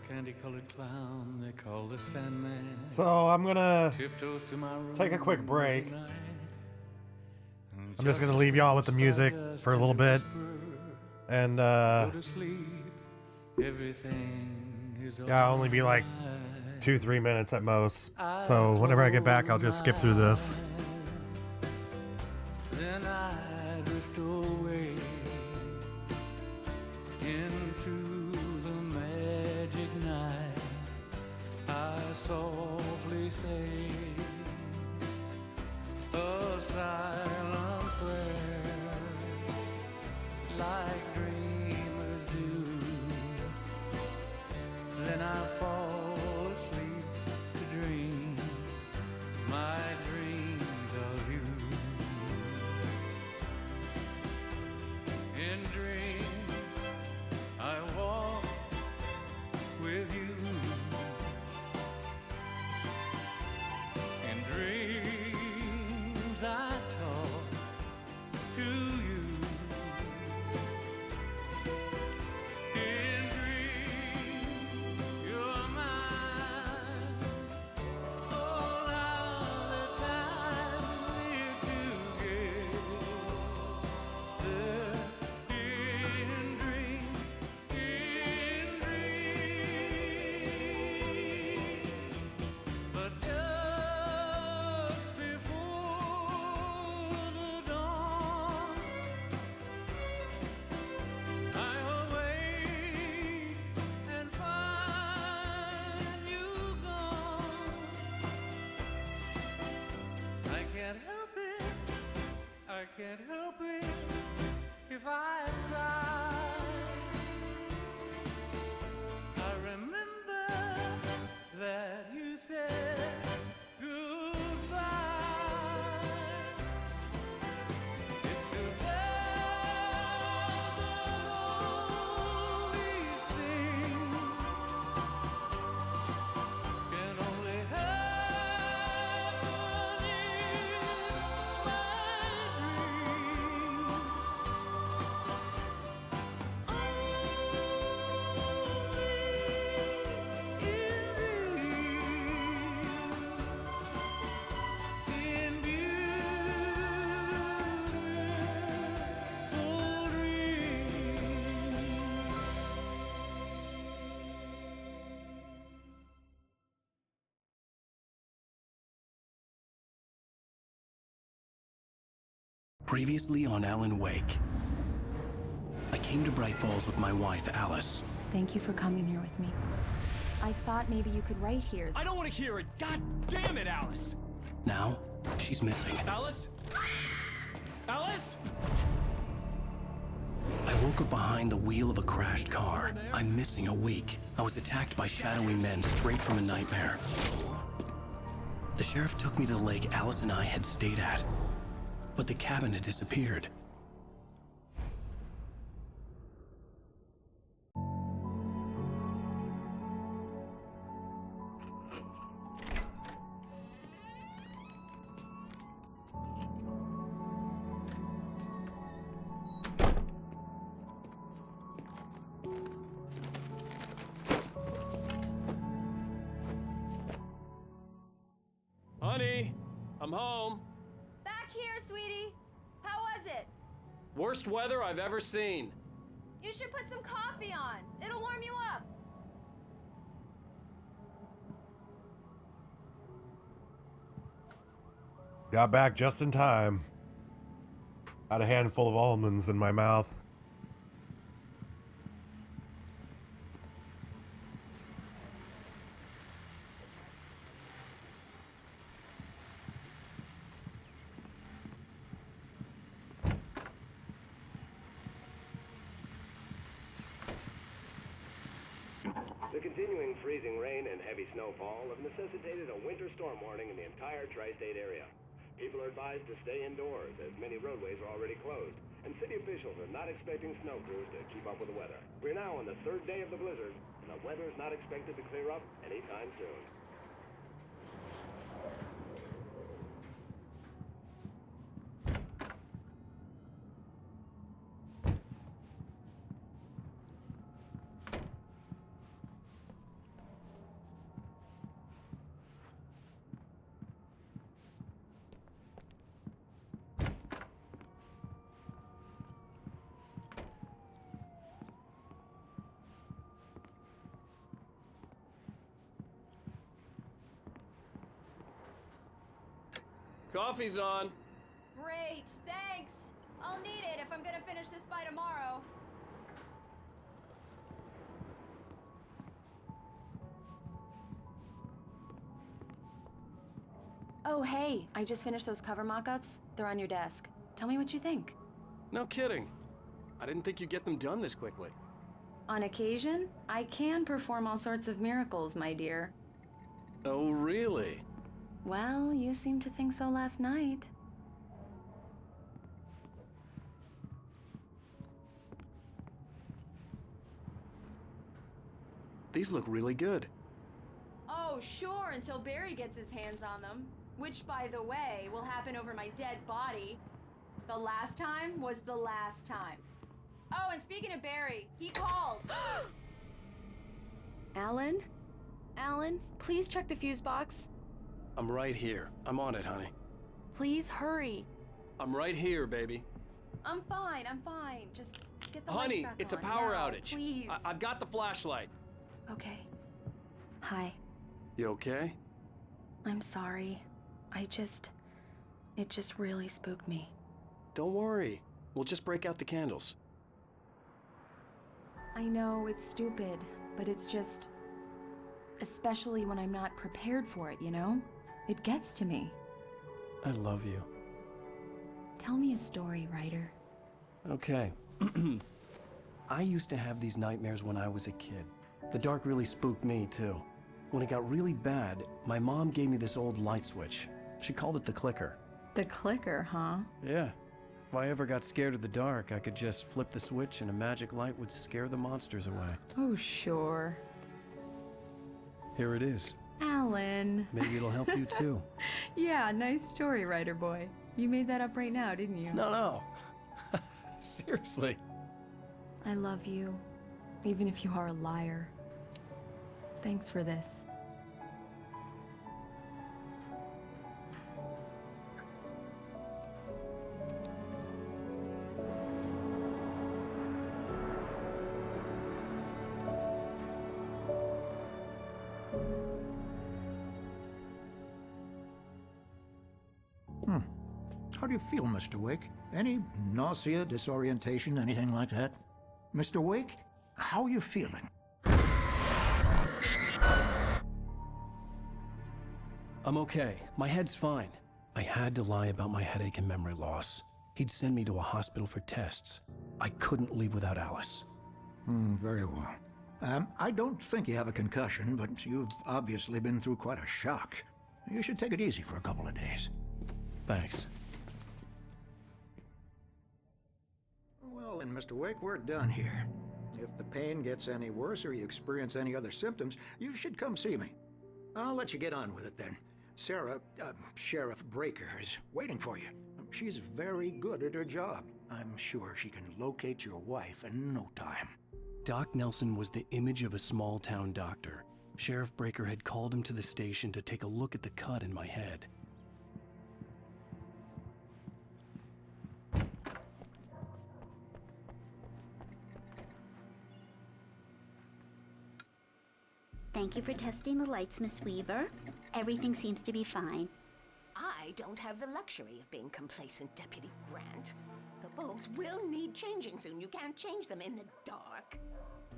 Candy-colored clown they call the Sandman. So I'm gonna take a quick break. I'm just gonna leave y'all with the music for a little bit, and yeah, I'll only be like 2-3 minutes at most. So whenever I get back, I'll just skip through this. Then I drift away into the magic night. I softly say a silent prayer, like dreamers do. Then I fall asleep to dream my dreams of you. In dreams I walk with you. Previously on Alan Wake. I came to Bright Falls with my wife, Alice. Thank you for coming here with me. I thought maybe you could write here. I don't want to hear it! God damn it, Alice! Now, she's missing. Alice? Alice? I woke up behind the wheel of a crashed car. I'm missing a week. I was attacked by shadowy men straight from a nightmare. The sheriff took me to the lake Alice and I had stayed at. But the cabin had disappeared. Honey, I'm home. Back here, sweetie. How was it? Worst weather I've ever seen. You should put some coffee on. It'll warm you up. Got back just in time. Had a handful of almonds in my mouth. The continuing freezing rain and heavy snowfall have necessitated a winter storm warning in the entire tri-state area. People are advised to stay indoors as many roadways are already closed, and city officials are not expecting snow crews to keep up with the weather. We're now on the third day of the blizzard, and the weather is not expected to clear up anytime soon. Coffee's on. Great, thanks. I'll need it if I'm gonna finish this by tomorrow. Oh, hey, I just finished those cover mock-ups. They're on your desk. Tell me what you think. No kidding. I didn't think you'd get them done this quickly. On occasion, I can perform all sorts of miracles, my dear. Oh, really? Well, you seemed to think so last night. These look really good. Oh, sure, until Barry gets his hands on them. Which, by the way, will happen over my dead body. The last time was the last time. Oh, and speaking of Barry, he called. Alan? Alan, please check the fuse box. I'm right here. I'm on it, honey. Please hurry. I'm right here, baby. I'm fine, I'm fine. Just get the Honey, lights back it's a on power now, outage. Please. I've got the flashlight. Okay. Hi. You okay? I'm sorry. It just really spooked me. Don't worry. We'll just break out the candles. I know it's stupid, but it's just... Especially when I'm not prepared for it, you know? It gets to me. I love you. Tell me a story, writer. Okay. I used to have these nightmares when I was a kid. The dark really spooked me, too. When it got really bad, my mom gave me this old light switch. She called it the clicker. The clicker, huh? Yeah. If I ever got scared of the dark, I could just flip the switch and a magic light would scare the monsters away. Oh, sure. Here it is. Alan. Maybe it'll help you, too. Yeah, nice story, writer boy. You made that up right now, didn't you? No. Seriously. I love you, even if you are a liar. Thanks for this. How do you feel, Mr. Wake? Any nausea, disorientation, anything like that? Mr. Wake, how are you feeling? I'm okay. My head's fine. I had to lie about my headache and memory loss. He'd send me to a hospital for tests. I couldn't leave without Alice. Very well. I don't think you have a concussion, but you've obviously been through quite a shock. You should take it easy for a couple of days. Thanks. Well then, Mr. Wake, we're done here. If the pain gets any worse or you experience any other symptoms, you should come see me. I'll let you get on with it then. Sarah, Sheriff Breaker, is waiting for you. She's very good at her job. I'm sure she can locate your wife in no time. Doc Nelson was the image of a small-town doctor. Sheriff Breaker had called him to the station to take a look at the cut in my head. Thank you for testing the lights, Miss Weaver. Everything seems to be fine. I don't have the luxury of being complacent, Deputy Grant. The bulbs will need changing soon. You can't change them in the dark.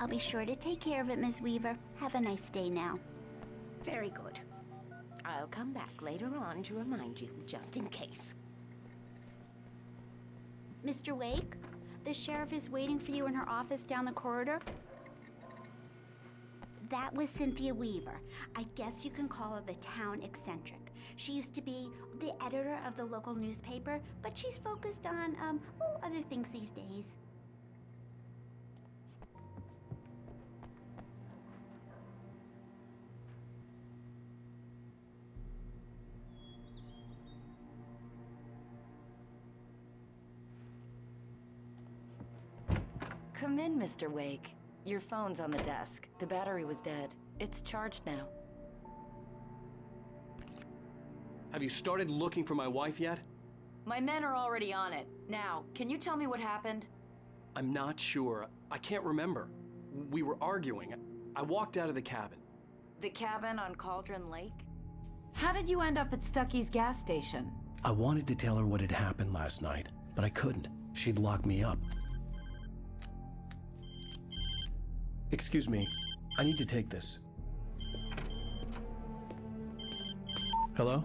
I'll be sure to take care of it, Miss Weaver. Have a nice day now. Very good. I'll come back later on to remind you, just in case. Mr. Wake, the sheriff is waiting for you in her office down the corridor. That was Cynthia Weaver. I guess you can call her the town eccentric. She used to be the editor of the local newspaper, but she's focused on, other things these days. Come in, Mr. Wake. Your phone's on the desk. The battery was dead. It's charged now. Have you started looking for my wife yet? My men are already on it. Now, can you tell me what happened? I'm not sure. I can't remember. We were arguing. I walked out of the cabin. The cabin on Cauldron Lake? How did you end up at Stucky's gas station? I wanted to tell her what had happened last night, but I couldn't. She'd lock me up. Excuse me. I need to take this. Hello?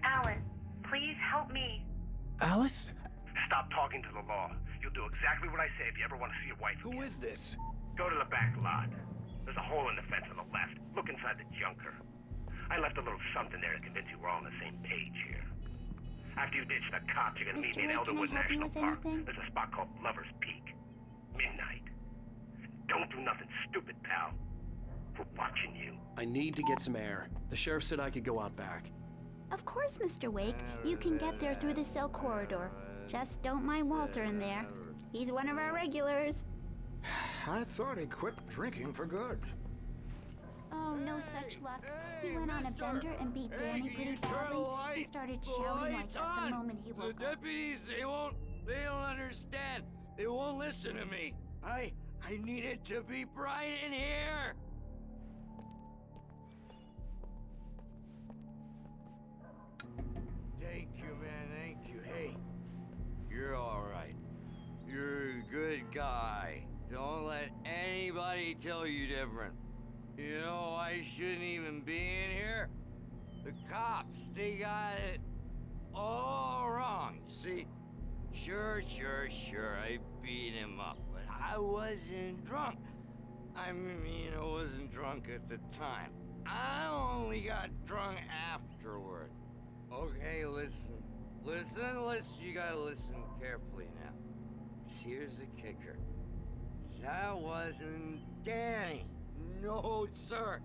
Alan, please help me. Alice? Stop talking to the law. You'll do exactly what I say if you ever want to see your wife again. Who is this? Go to the back lot. There's a hole in the fence on the left. Look inside the junker. I left a little something there to convince you we're all on the same page here. After you ditch the cops, you're gonna meet me in Elderwood National Park. There's a spot called Lover's Peak. Midnight. Don't do nothing stupid, pal. We're watching you. I need to get some air. The sheriff said I could go out back. Of course, Mr. Wake. You can get there through the cell corridor. Just don't mind Walter in there. He's one of our regulars. I thought he quit drinking for good. Oh, no such luck. He went on a bender and beat Danny pretty badly. He started shouting like that the moment he woke up. The deputies, they don't understand. They won't listen to me. I need it to be bright in here. Thank you, man, thank you. Hey, you're all right. You're a good guy. Don't let anybody tell you different. You know, I shouldn't even be in here. The cops, they got it all wrong. See, sure, I beat him up, but I wasn't drunk. I mean, I wasn't drunk at the time. I only got drunk afterward. Okay, listen. You gotta listen carefully now. Here's the kicker. That wasn't Danny. No, sir.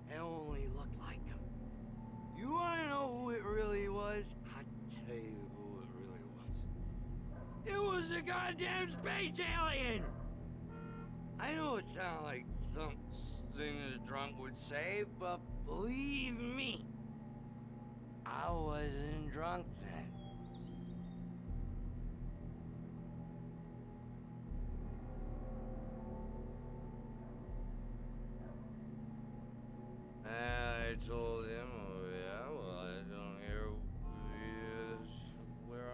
It only looked like him. You wanna know who it really was? I'll tell you who it really was. It was a goddamn space alien! I know it sounds like something a drunk would say, but believe me, I wasn't drunk then. I told him, oh yeah, well, I don't hear where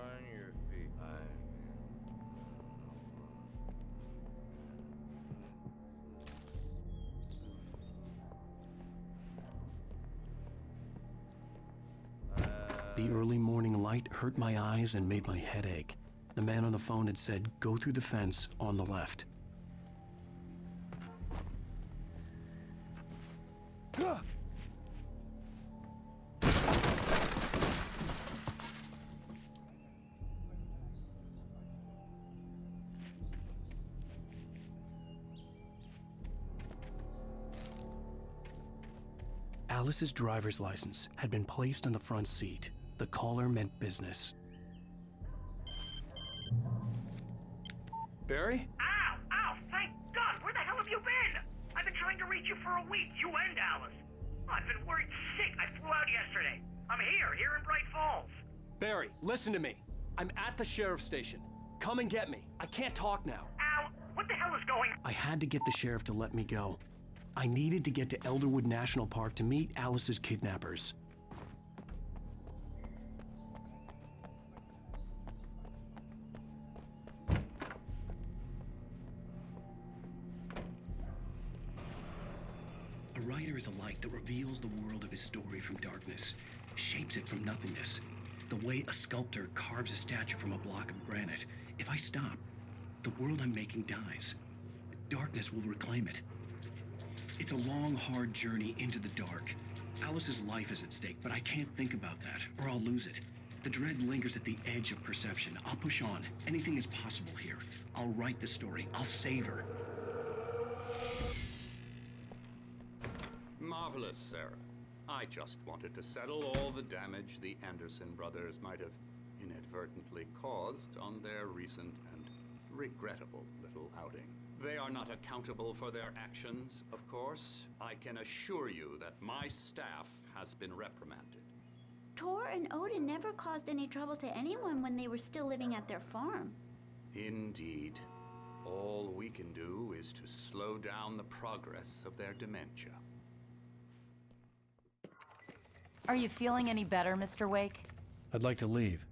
The early morning light hurt my eyes and made my head ache. The man on the phone had said, go through the fence on the left. Alice's driver's license had been placed on the front seat. The caller meant business. Barry? Ow! Ow! Thank God! Where the hell have you been? I've been trying to reach you for a week, you and Alice. I've been worried sick. I flew out yesterday. I'm here in Bright Falls. Barry, listen to me. I'm at the sheriff's station. Come and get me. I can't talk now. Al, what the hell is going on? I had to get the sheriff to let me go. I needed to get to Elderwood National Park to meet Alice's kidnappers. A writer is a light that reveals the world of his story from darkness, shapes it from nothingness. The way a sculptor carves a statue from a block of granite. If I stop, the world I'm making dies. Darkness will reclaim it. It's a long, hard journey into the dark. Alice's life is at stake, but I can't think about that, or I'll lose it. The dread lingers at the edge of perception. I'll push on. Anything is possible here. I'll write the story. I'll save her. Marvelous, Sarah. I just wanted to settle all the damage the Anderson brothers might have inadvertently caused on their recent and regrettable little outing. They are not accountable for their actions, of course. I can assure you that my staff has been reprimanded. Tor and Odin never caused any trouble to anyone when they were still living at their farm. Indeed. All we can do is to slow down the progress of their dementia. Are you feeling any better, Mr. Wake? I'd like to leave.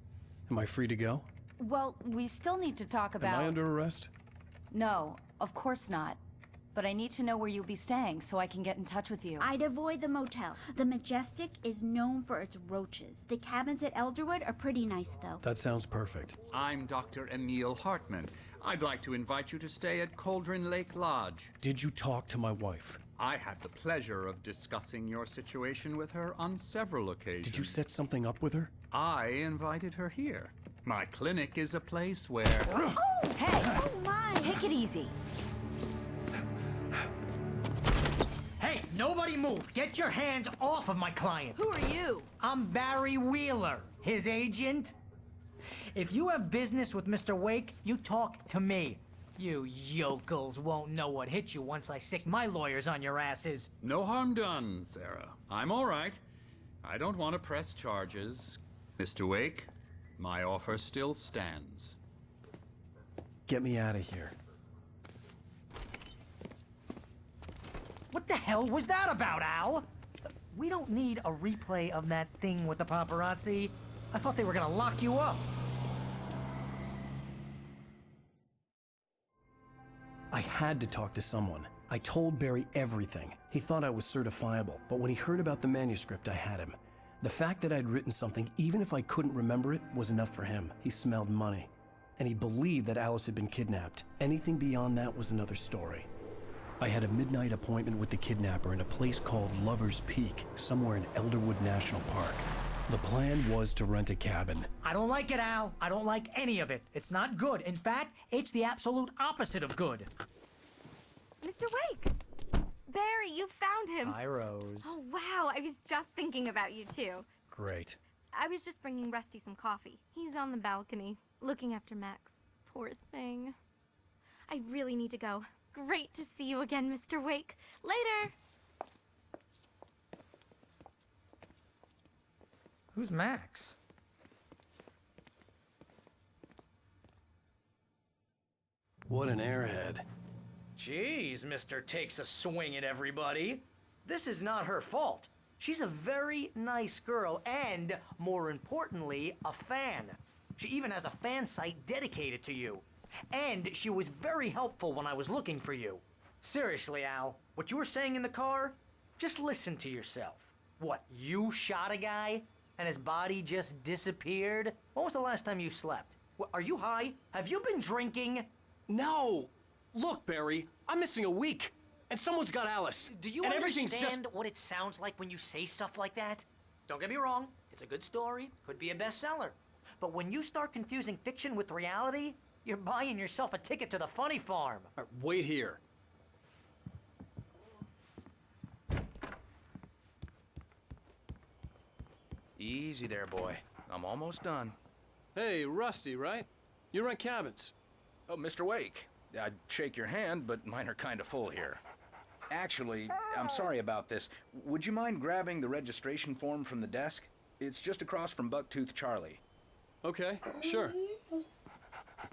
Am I free to go? Well, we still need to talk about... Am I under arrest? No, of course not. But I need to know where you'll be staying so I can get in touch with you. I'd avoid the motel. The Majestic is known for its roaches. The cabins at Elderwood are pretty nice, though. That sounds perfect. I'm Dr. Emil Hartman. I'd like to invite you to stay at Cauldron Lake Lodge. Did you talk to my wife? I had the pleasure of discussing your situation with her on several occasions. Did you set something up with her? I invited her here. My clinic is a place where... Oh! Hey! Oh, my! Take it easy. Hey, nobody move! Get your hands off of my client! Who are you? I'm Barry Wheeler, his agent. If you have business with Mr. Wake, you talk to me. You yokels won't know what hit you once I sick my lawyers on your asses. No harm done, Sarah. I'm all right. I don't want to press charges. Mr. Wake, my offer still stands. Get me out of here. What the hell was that about, Al? We don't need a replay of that thing with the paparazzi. I thought they were gonna lock you up. I had to talk to someone. I told Barry everything. He thought I was certifiable, but when he heard about the manuscript, I had him. The fact that I'd written something, even if I couldn't remember it, was enough for him. He smelled money. And he believed that Alice had been kidnapped. Anything beyond that was another story. I had a midnight appointment with the kidnapper in a place called Lover's Peak, somewhere in Elderwood National Park. The plan was to rent a cabin. I don't like it, Al. I don't like any of it. It's not good. In fact, it's the absolute opposite of good. Mr. Wake! Barry, you found him! Hi, Rose. Oh, wow. I was just thinking about you, too. Great. I was just bringing Rusty some coffee. He's on the balcony, looking after Max. Poor thing. I really need to go. Great to see you again, Mr. Wake. Later! Who's Max? What an airhead. Jeez, Mr. Takes a swing at everybody. This is not her fault. She's a very nice girl and, more importantly, a fan. She even has a fan site dedicated to you. And she was very helpful when I was looking for you. Seriously, Al, what you were saying in the car, just listen to yourself. What, you shot a guy? And his body just disappeared? When was the last time you slept? Are you high? Have you been drinking? No! Look, Barry, I'm missing a week, and someone's got Alice. Do you and everything's understand what it sounds like when you say stuff like that? Don't get me wrong, it's a good story, could be a bestseller. But when you start confusing fiction with reality, you're buying yourself a ticket to the funny farm. All right, wait here. Easy there, boy. I'm almost done. Hey, Rusty, right? You rent cabins. Oh, Mr. Wake. I'd shake your hand, but mine are kind of full here. Actually, I'm sorry about this. Would you mind grabbing the registration form from the desk? It's just across from Bucktooth Charlie. Okay, sure.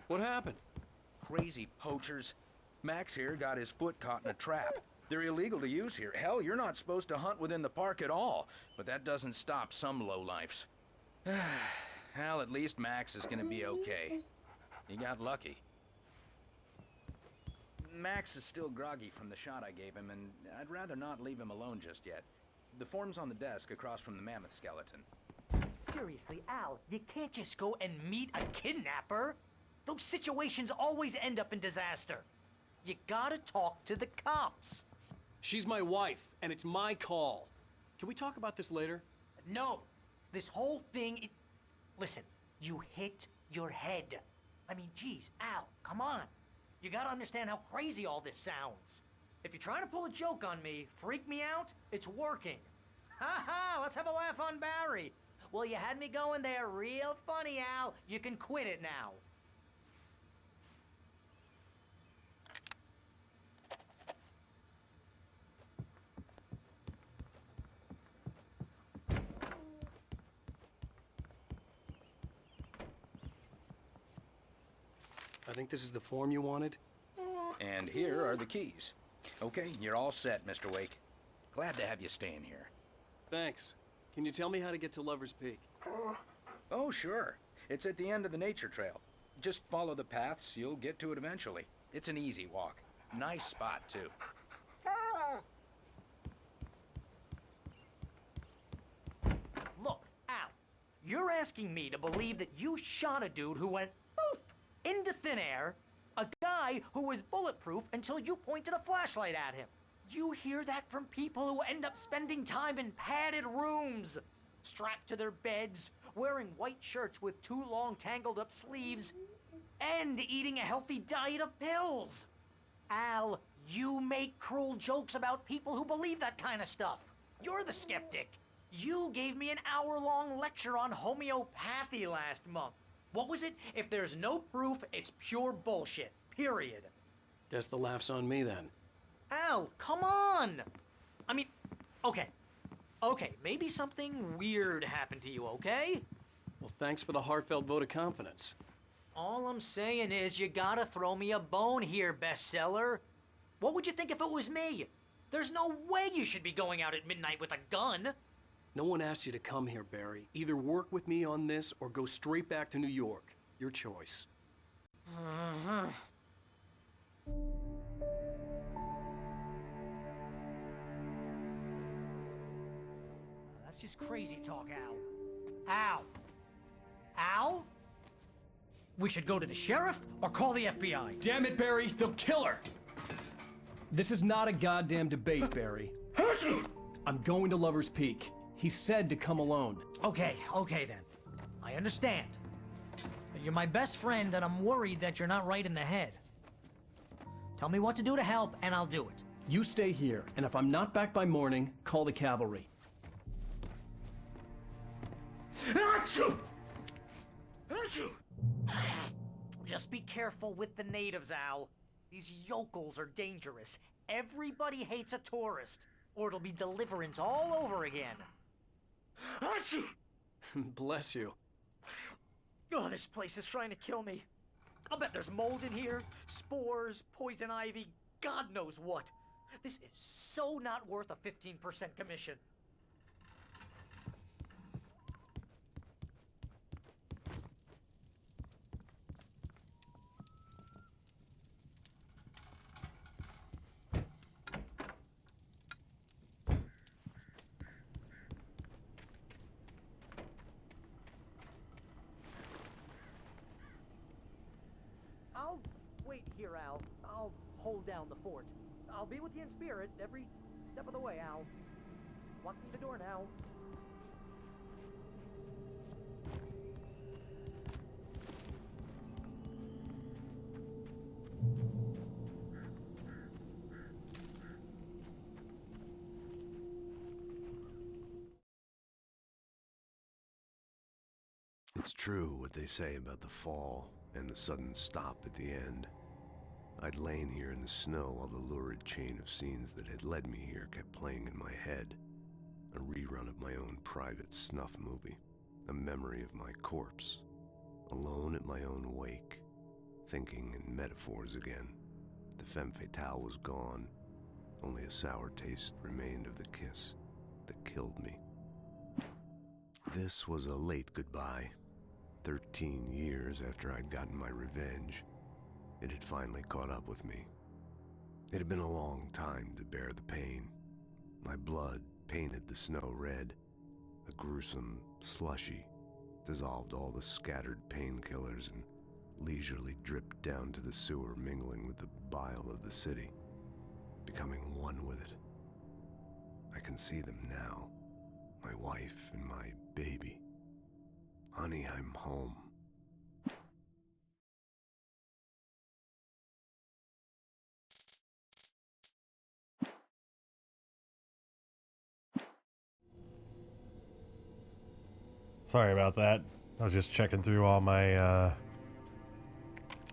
What happened? Crazy poachers. Max here got his foot caught in a trap. They're illegal to use here. Hell, you're not supposed to hunt within the park at all. But that doesn't stop some lowlifes. Hell, at least Max is gonna be okay. He got lucky. Max is still groggy from the shot I gave him, and I'd rather not leave him alone just yet. The form's on the desk across from the mammoth skeleton. Seriously, Al, you can't just go and meet a kidnapper. Those situations always end up in disaster. You gotta talk to the cops. She's my wife, and it's my call. Can we talk about this later? No, this whole thing, listen, you hit your head. I mean, geez, Al, come on. You gotta understand how crazy all this sounds. If you're trying to pull a joke on me, freak me out, it's working. Ha ha, let's have a laugh on Barry. Well, you had me going there real funny, Al. You can quit it now. I think this is the form you wanted. And here are the keys. Okay, you're all set, Mr. Wake. Glad to have you staying here. Thanks. Can you tell me how to get to Lover's Peak? Oh, sure. It's at the end of the nature trail. Just follow the paths, you'll get to it eventually. It's an easy walk. Nice spot, too. Look, Al, you're asking me to believe that you shot a dude who went poof into thin air, a guy who was bulletproof until you pointed a flashlight at him. You hear that from people who end up spending time in padded rooms, strapped to their beds, wearing white shirts with too long tangled up sleeves, and eating a healthy diet of pills. Al, you make cruel jokes about people who believe that kind of stuff. You're the skeptic. You gave me an hour-long lecture on homeopathy last month. What was it? If there's no proof, it's pure bullshit. Period. Guess the laugh's on me then. Al, come on! I mean, okay. Okay, maybe something weird happened to you, okay? Well, thanks for the heartfelt vote of confidence. All I'm saying is you gotta throw me a bone here, bestseller. What would you think if it was me? There's no way you should be going out at midnight with a gun. No one asked you to come here, Barry. Either work with me on this or go straight back to New York. Your choice. That's just crazy talk, Al. Al? Al? We should go to the sheriff or call the FBI. Damn it, Barry, they'll kill her! This is not a goddamn debate, Barry. I'm going to Lover's Peak. He said to come alone. Okay then. I understand. You're my best friend and I'm worried that you're not right in the head. Tell me what to do to help and I'll do it. You stay here, and if I'm not back by morning, call the cavalry. Achoo! Achoo! Just be careful with the natives, Al. These yokels are dangerous. Everybody hates a tourist, or it'll be Deliverance all over again. Achoo! Bless you. Oh, this place is trying to kill me. I'll bet there's mold in here, spores, poison ivy, God knows what. This is so not worth a 15% commission. wait here, Al. I'll hold down the fort. I'll be with you in spirit every step of the way, Al. Locking the door now. It's true what they say about the fall and the sudden stop at the end. I'd lain here in the snow while the lurid chain of scenes that had led me here kept playing in my head. A rerun of my own private snuff movie. A memory of my corpse. Alone at my own wake. Thinking in metaphors again. The femme fatale was gone. Only a sour taste remained of the kiss that killed me. This was a late goodbye. 13 years after I'd gotten my revenge, it had finally caught up with me. It had been a long time to bear the pain. My blood painted the snow red. A gruesome slushy dissolved all the scattered painkillers and leisurely dripped down to the sewer, mingling with the bile of the city, becoming one with it. I can see them now, my wife and my baby. Honey, I'm home. Sorry about that. I was just checking through all my,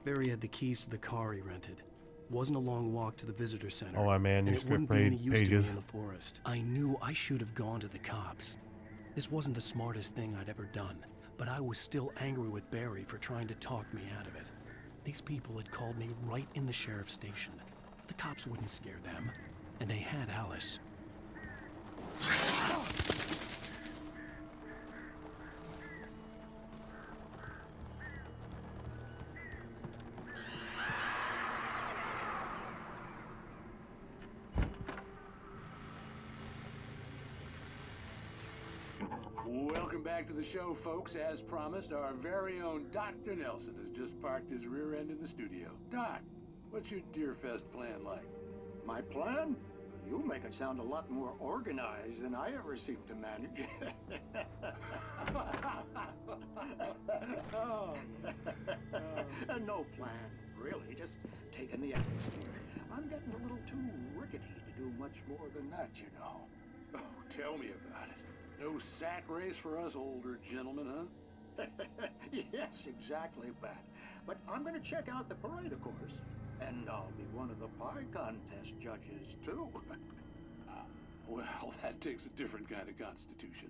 Barry had the keys to the car he rented. Wasn't a long walk to the visitor center. all my and it manuscript wouldn't be any use to me pages. in the forest. I knew I should have gone to the cops. This wasn't the smartest thing I'd ever done, but I was still angry with Barry for trying to talk me out of it. These people had called me right in the sheriff's station. The cops wouldn't scare them, and they had Alice. Welcome back to the show, folks. As promised, our very own Dr. Nelson has just parked his rear end in the studio. Doc, what's your Deerfest plan like? My plan? You make it sound a lot more organized than I ever seem to manage. No plan, really. Just taking the atmosphere. I'm getting a little too rickety to do much more than that, you know. Oh, tell me about it. No sack race for us older gentlemen, huh? Yes, exactly, Pat. But I'm going to check out the parade, of course. And I'll be one of the pie contest judges, too. Well, that takes a different kind of constitution.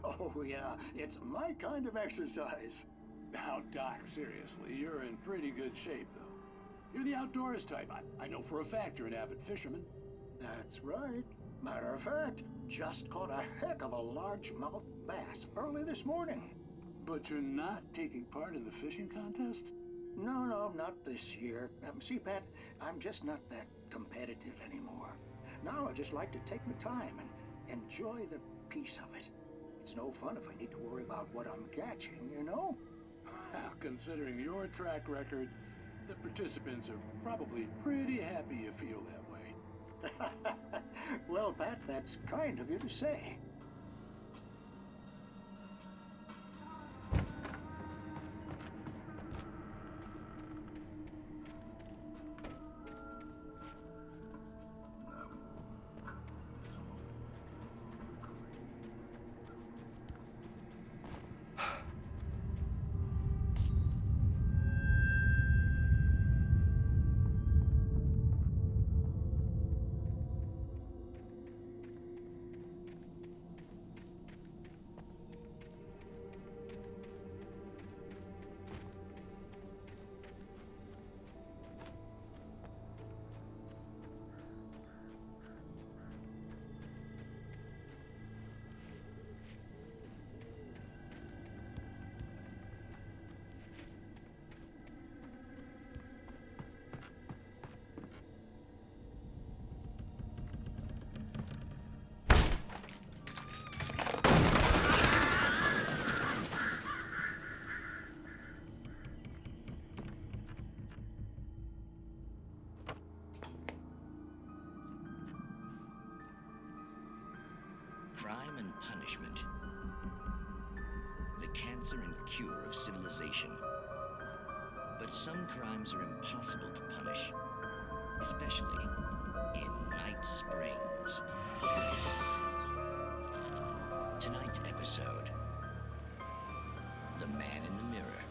Oh, yeah. It's my kind of exercise. Now, Doc, seriously, you're in pretty good shape, though. You're the outdoors type. I know for a fact you're an avid fisherman. That's right. Matter of fact, just caught a heck of a largemouth bass early this morning. But you're not taking part in the fishing contest? No, not this year. See, Pat, I'm just not that competitive anymore. Now I just like to take my time and enjoy the peace of it. It's no fun if I need to worry about what I'm catching, you know? Well, considering your track record, the participants are probably pretty happy you feel that way. Well, Pat, that's kind of you to say. crime and punishment. The cancer and cure of civilization. But some crimes are impossible to punish, especially in Night Springs. Tonight's episode, The Man in the Mirror.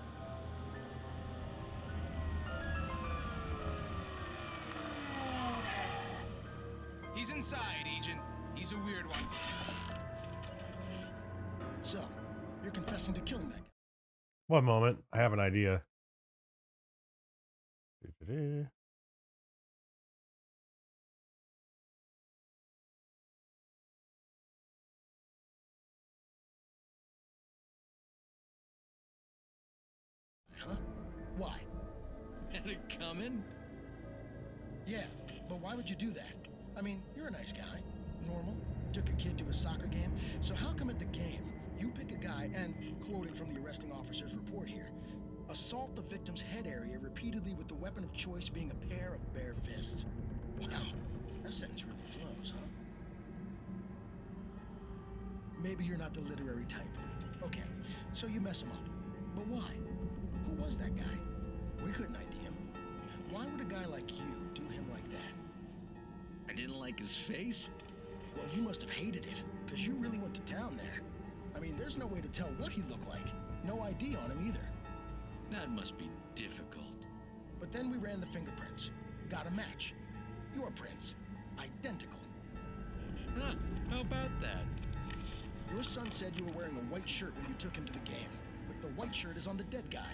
He's inside, Agent. He's a weird one. So, you're confessing to killing that guy? One moment, I have an idea. Doo-doo-doo. Huh? Why? Had it coming? Yeah, but why would you do that? I mean, you're a nice guy. Normal. Took a kid to a soccer game. So how come at the game, you pick a guy and, quoting from the arresting officer's report here, assault the victim's head area repeatedly with the weapon of choice being a pair of bare fists? Wow, that sentence really flows, huh? Maybe you're not the literary type. Okay, so you mess him up. But why? Who was that guy? We couldn't ID him. Why would a guy like you do him like that? I didn't like his face? Well, you must have hated it, because you really went to town there. I mean, there's no way to tell what he looked like. No ID on him either. That must be difficult. But then we ran the fingerprints. Got a match. Your prints. Identical. Huh, how about that? Your son said you were wearing a white shirt when you took him to the game. But the white shirt is on the dead guy.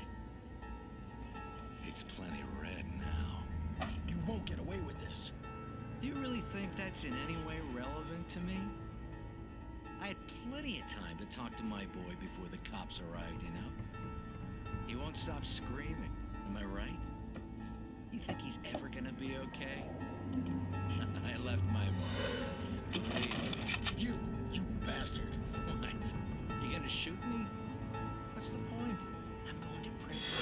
It's plenty red now. You won't get away with this. Do you really think that's in any way relevant to me? I had plenty of time to talk to my boy before the cops arrived, you know? He won't stop screaming, am I right? You think he's ever gonna be okay? I left my mark. Please. You bastard. What? You gonna shoot me? What's the point? I'm going to prison.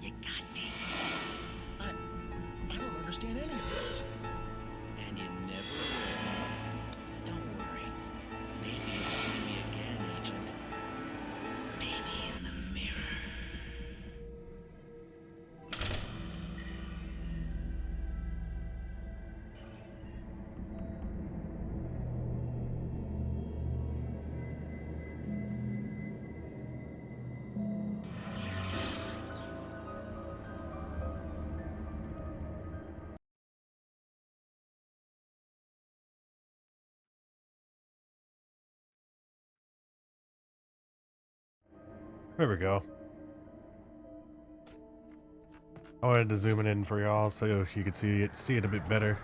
You got me. I don't understand any of this. And you never will. Don't worry. Maybe you'll see me again, Agent. Maybe in the mirror. There we go. I wanted to zoom it in for y'all so you could see it a bit better.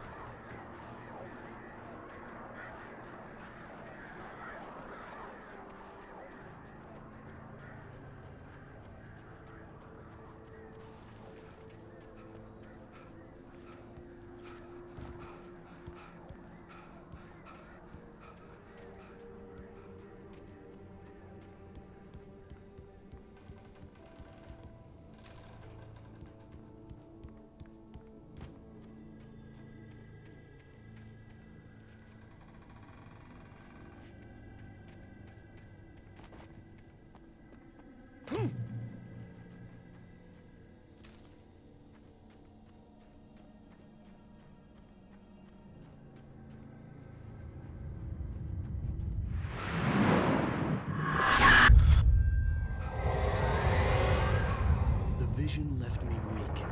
The vision left me weak.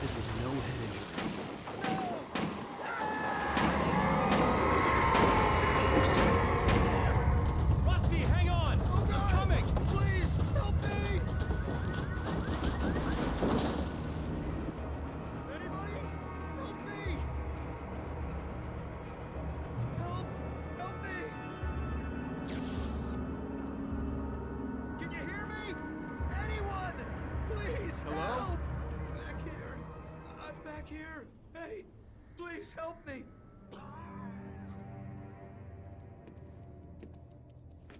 This was no head injury. Rusty, hang on! I'm coming! Please, help me! Anybody? Help me! Help me! Can you hear me? Anyone? Please, Hello? help! Back here. I'm back here. Hey, please help me.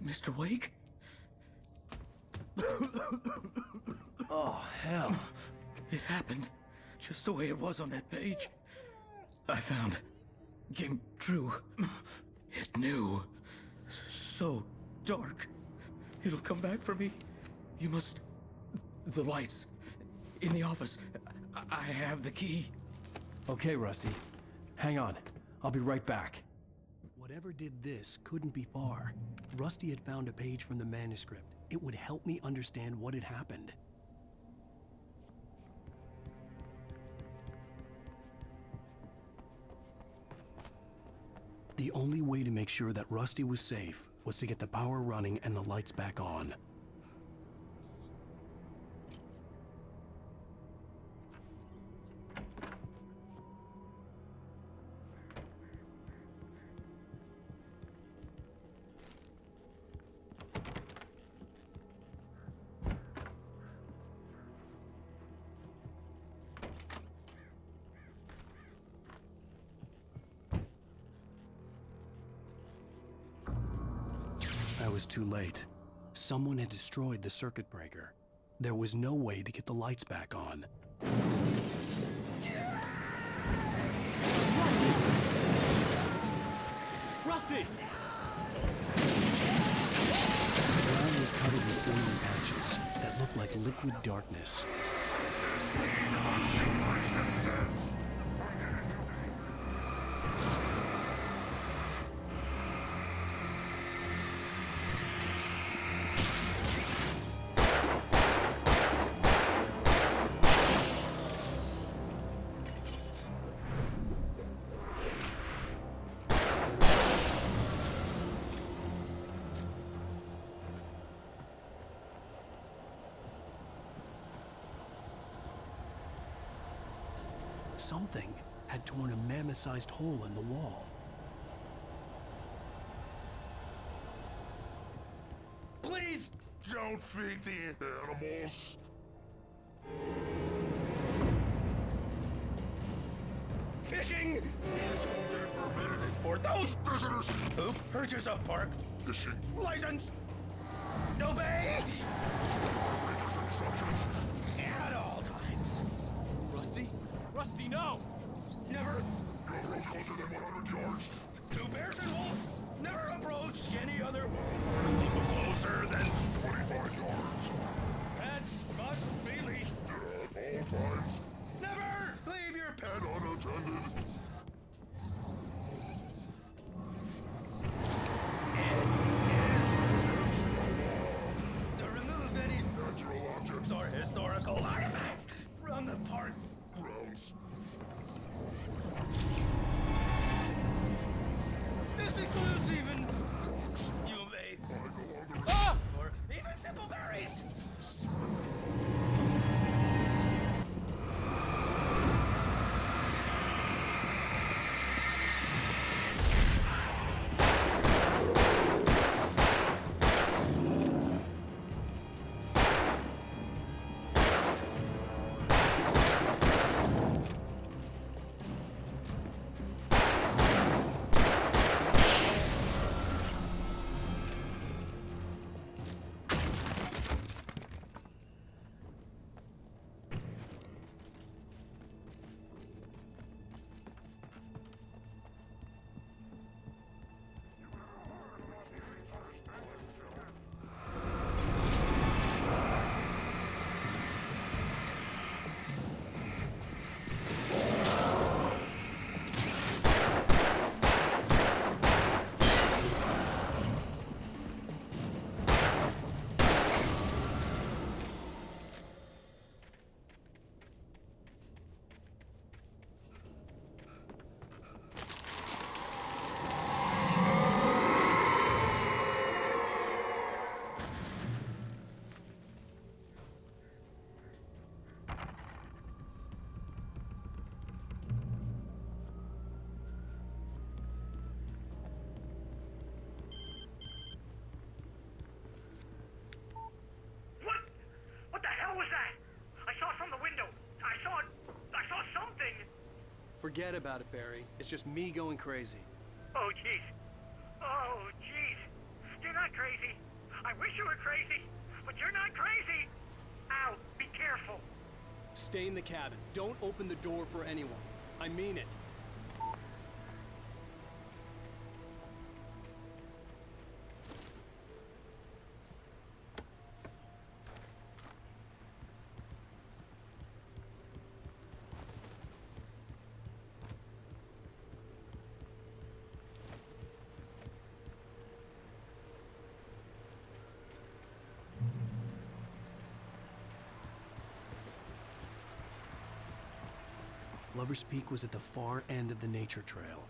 Mr. Wake? Oh, hell. It happened just the way it was on that page. I found. Came true. It knew. so dark. It'll come back for me. You must... The lights. In the office. I have the key. Okay, Rusty. Hang on. I'll be right back. Whatever did this couldn't be far. Rusty had found a page from the manuscript. It would help me understand what had happened. The only way to make sure that Rusty was safe was to get the power running and the lights back on. I was too late. Someone had destroyed the circuit breaker. There was no way to get the lights back on. Rusty! The ground was covered with oily patches that looked like liquid darkness. Something had torn a mammoth-sized hole in the wall. Please don't feed the animals. Fishing is only permitted for those visitors who purchase a park fishing license. Obey! At all times. Rusty? Rusty, no! Never. Never closer than 100 yards. Two bears and wolves never approach any other animal closer than 25 yards. Pets must be leashed. At all times. Never leave your pet unattended. It is to remove any natural objects or historical artifacts from the park grounds. This includes even you may or even simple berries. Forget about it, Barry. It's just me going crazy. Oh, jeez. Oh, jeez. You're not crazy. I wish you were crazy, but you're not crazy. Ow, be careful. Stay in the cabin. Don't open the door for anyone. I mean it. Lover's Peak was at the far end of the nature trail.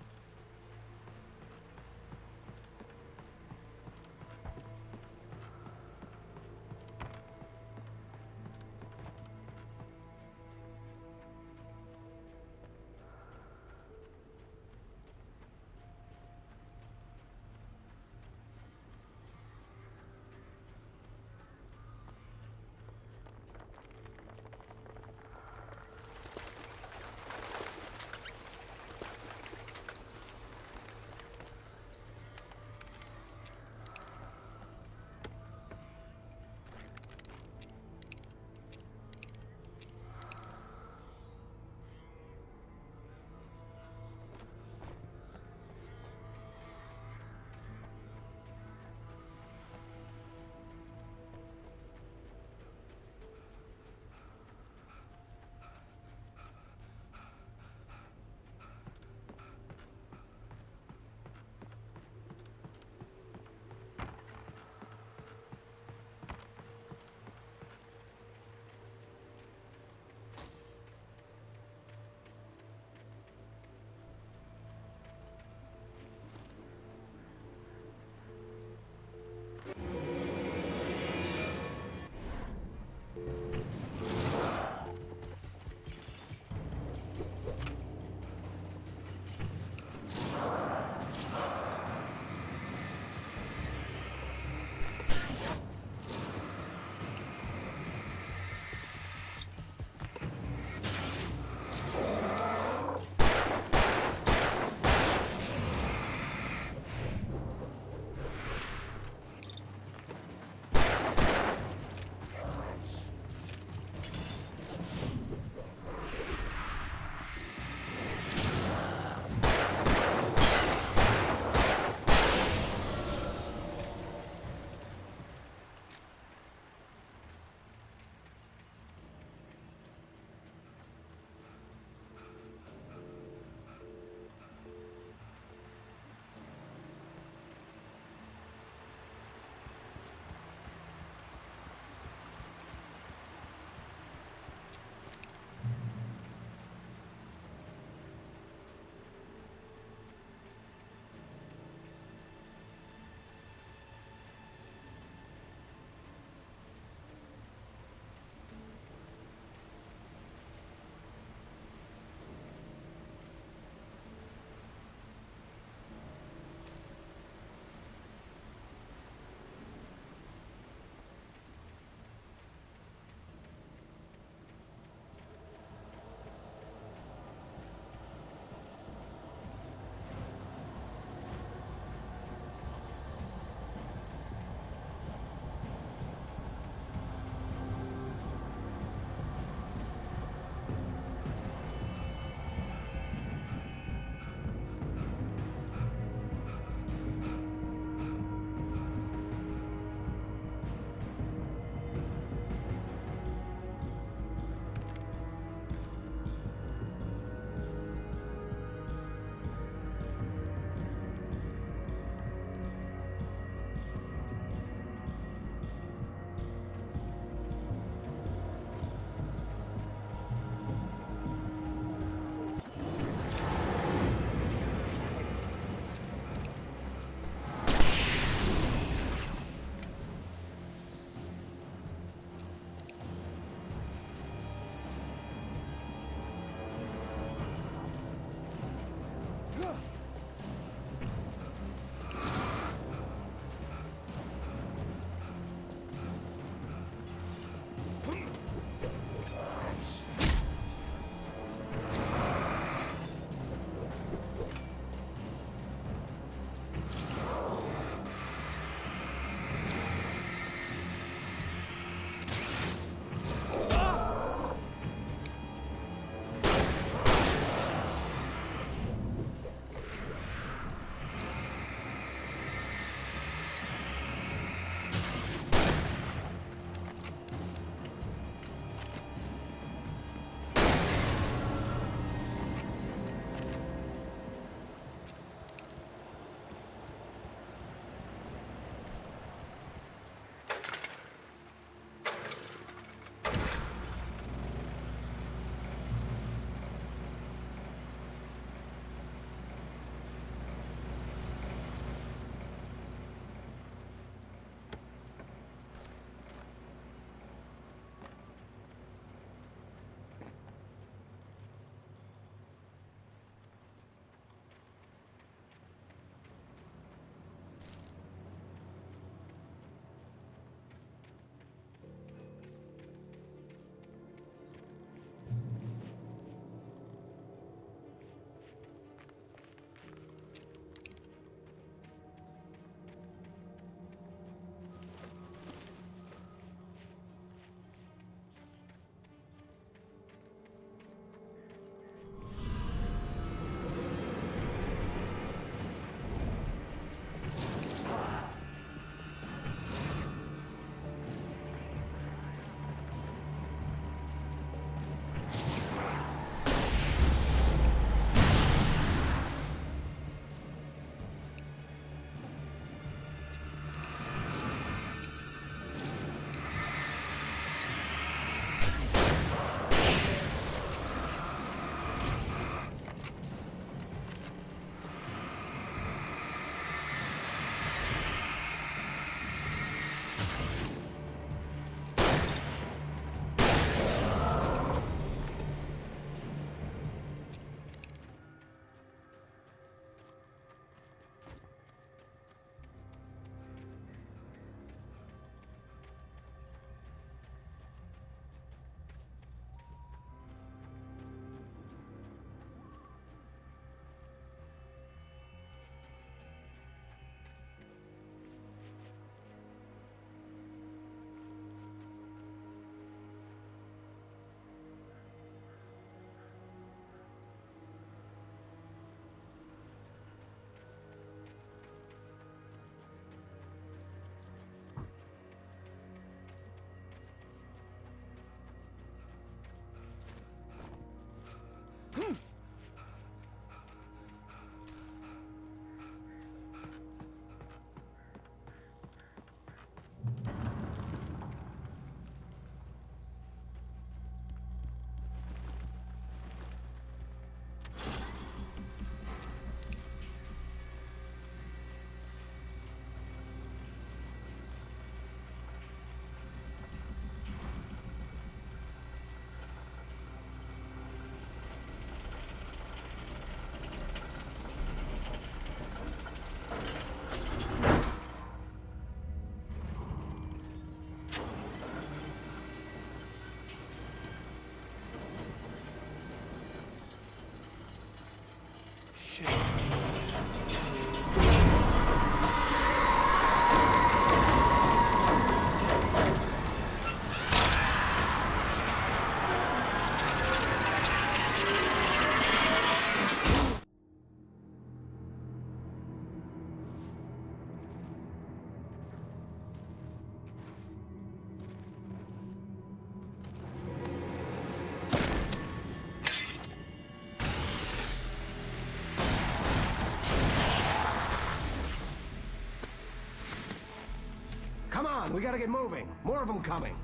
on, we gotta get moving. More of them coming.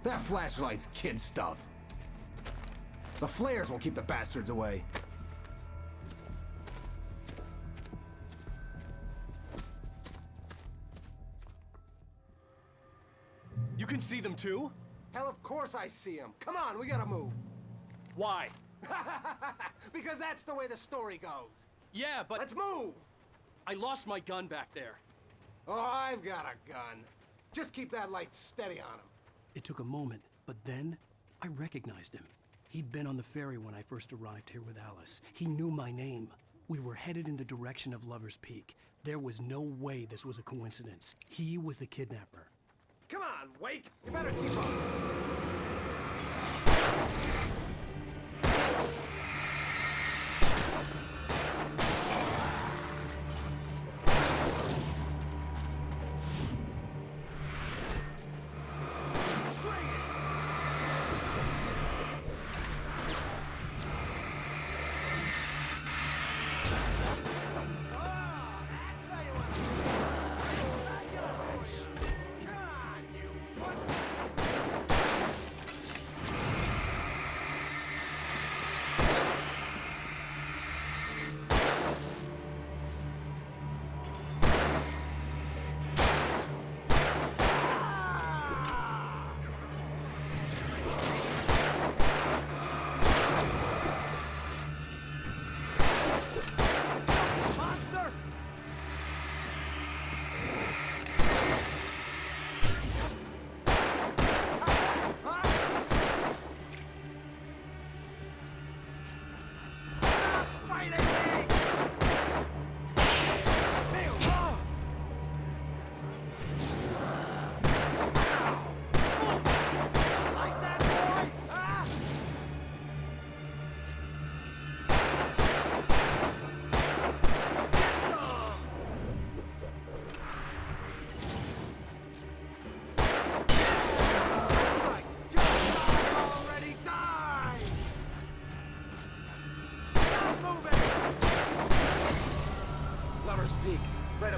That flashlight's kid stuff. The flares will keep the bastards away. You can see them too? Hell, of course I see them. Come on, we gotta move. Why? Because that's the way the story goes. Yeah, but... Let's move! I lost my gun back there. Oh, I've got a gun. Just keep that light steady on him. It took a moment, but then I recognized him. He'd been on the ferry when I first arrived here with Alice. He knew my name. We were headed in the direction of Lover's Peak. There was no way this was a coincidence. He was the kidnapper. Come on, Wake! You better keep up!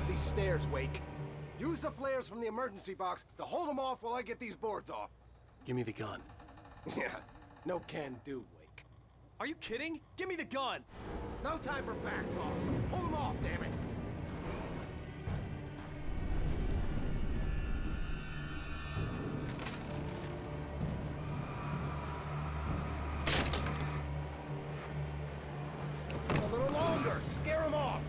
These stairs, Wake. Use the flares from the emergency box to hold them off while I get these boards off. Give me the gun. Yeah, no can do, Wake. Are you kidding? Give me the gun! No time for back talk. Hold them off, damn it! A little longer! Scare them off!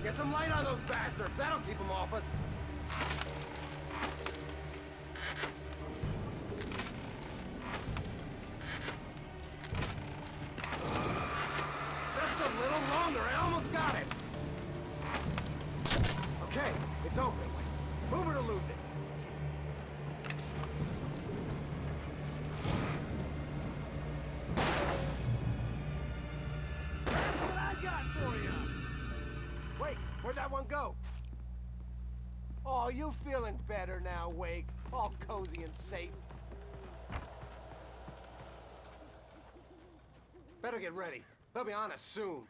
Get some light on those bastards! That'll keep them off us! Just a little longer! I almost got it! Okay, it's open. Move it or lose it. That's what I got for you! Wake, where'd that one go? Oh, you feeling better now, Wake? All cozy and safe. Better get ready. They'll be on us soon.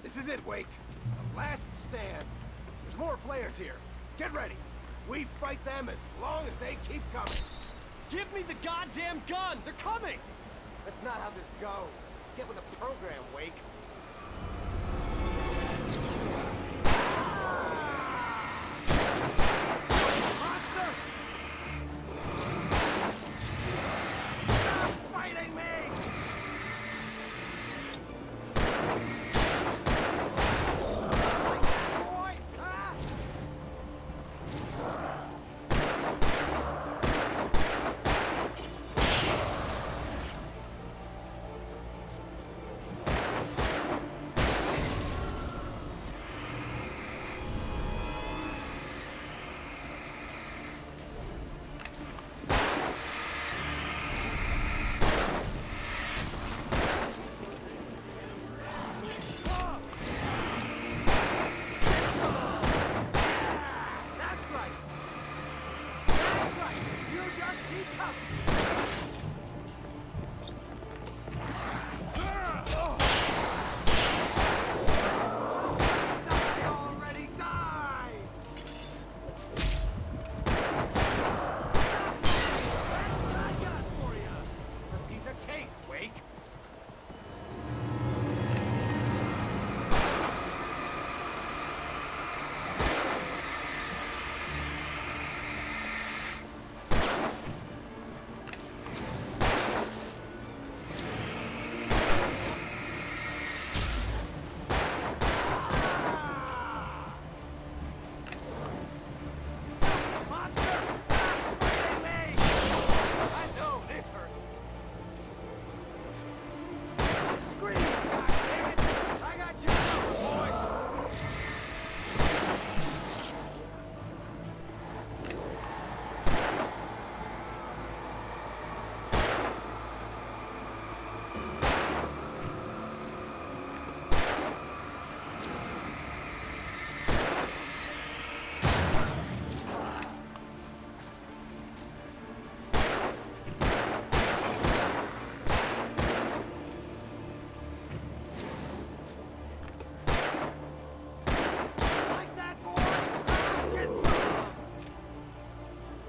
This is it, Wake. The last stand. There's more flares here. Get ready. We fight them as long as they keep coming. Give me the goddamn gun! They're coming! That's not how this goes. Get with the program, Wake. Monster! Stop fighting me! Boy! Ah!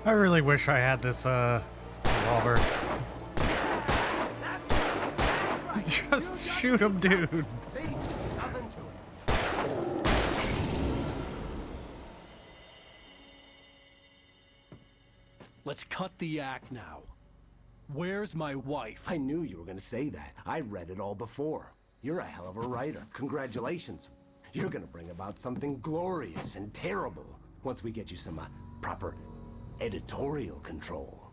I really wish I had this revolver. Just shoot him, dude. See? Nothing to it. Let's cut the act now. Where's my wife? I knew you were gonna say that. I read it all before. You're a hell of a writer. Congratulations. You're gonna bring about something glorious and terrible once we get you some proper editorial control.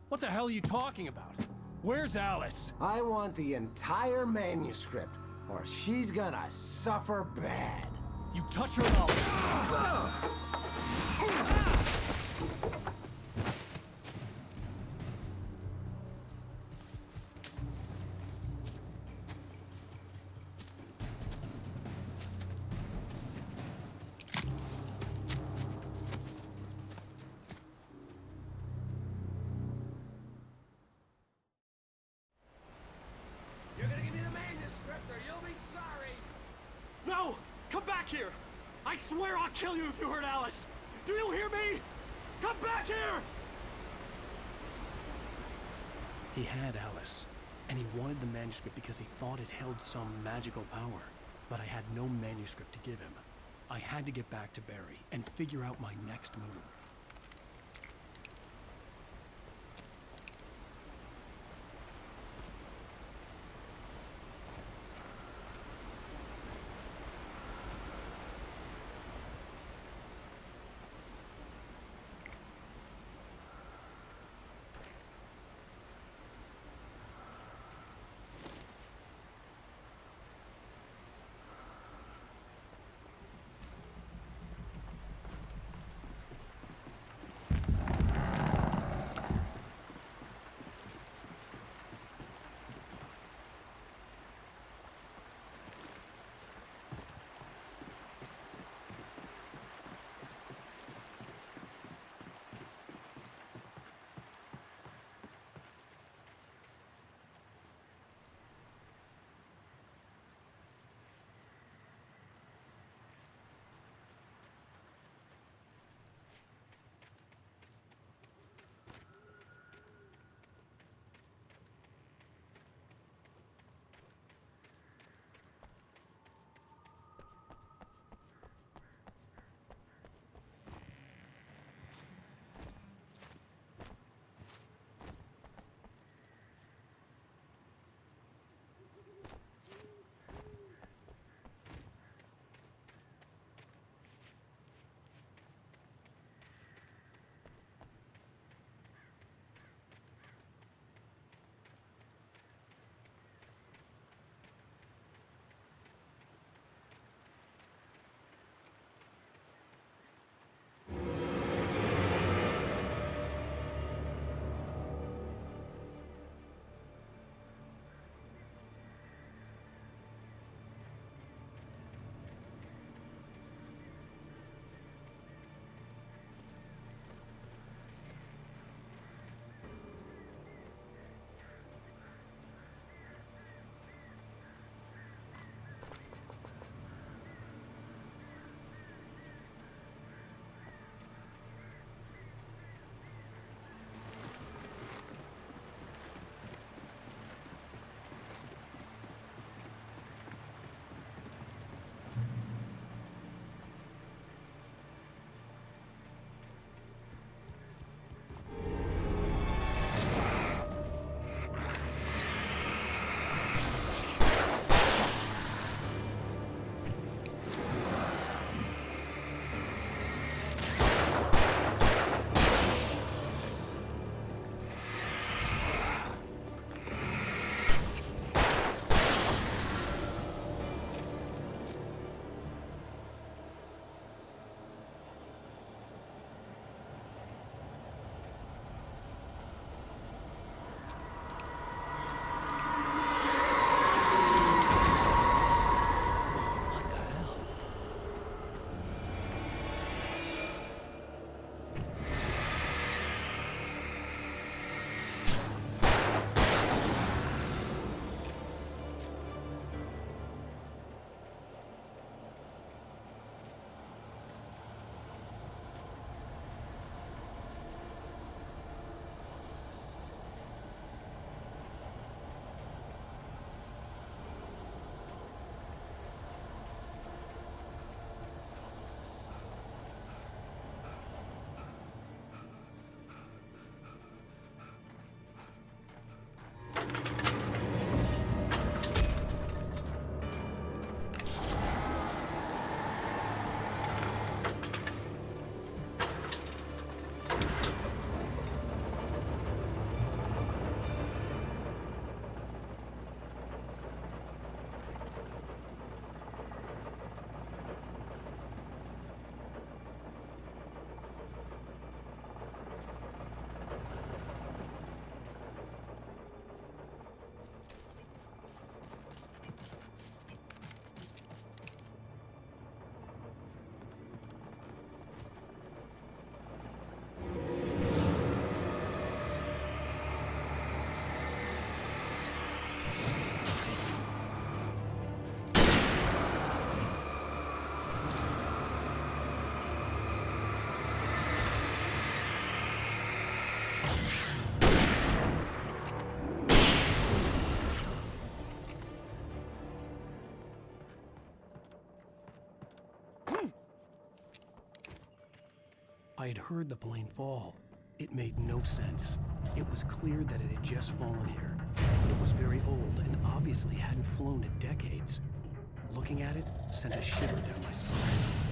What the hell are you talking about? Where's Alice? I want the entire manuscript, or she's gonna suffer bad. You touch her now. You're gonna give me the manuscript or you'll be sorry. No! Come back here! I swear I'll kill you if you hurt Alice! Do you hear me? Come back here! He had Alice, and he wanted the manuscript because he thought it held some magical power. But I had no manuscript to give him. I had to get back to Barry and figure out my next move. I had heard the plane fall. It made no sense. It was clear that it had just fallen here, but it was very old and obviously hadn't flown in decades. Looking at it sent a shiver down my spine.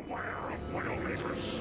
Beware of Widowmakers!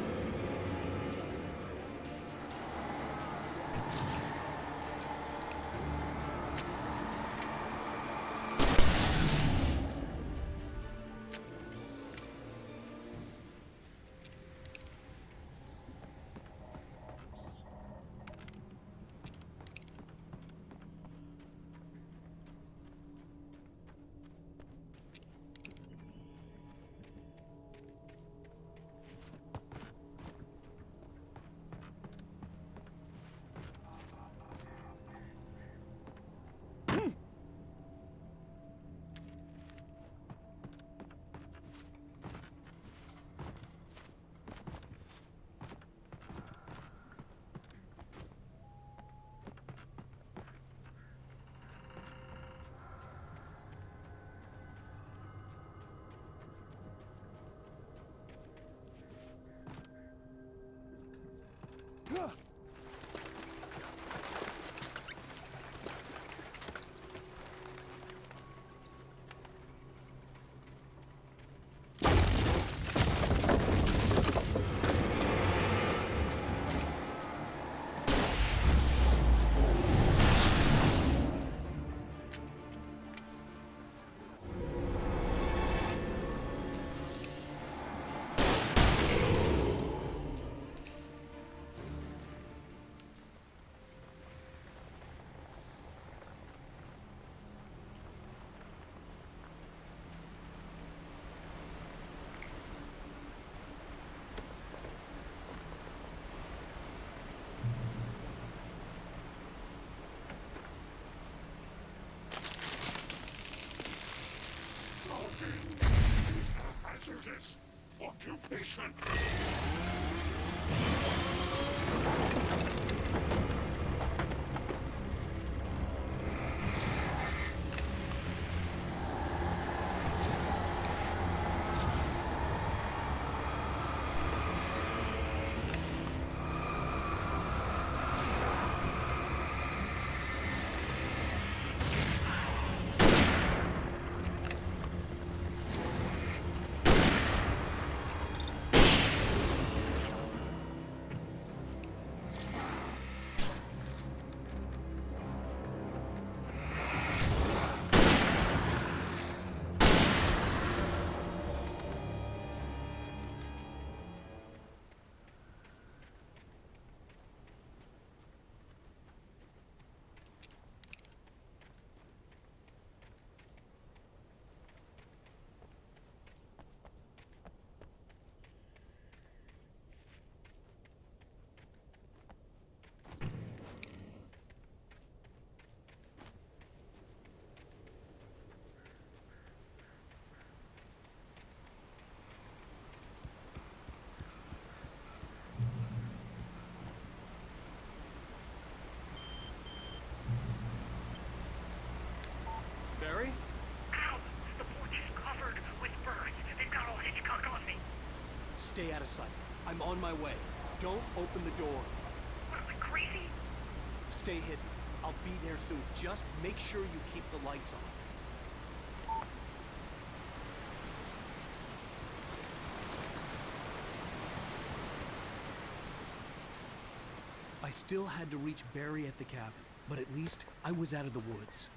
Hazardous occupation. Barry? Ow! The porch is covered with birds. They've got all Hitchcock on me. Stay out of sight. I'm on my way. Don't open the door. What am I, crazy? Stay hidden. I'll be there soon. Just make sure you keep the lights on. I still had to reach Barry at the cabin, but at least I was out of the woods.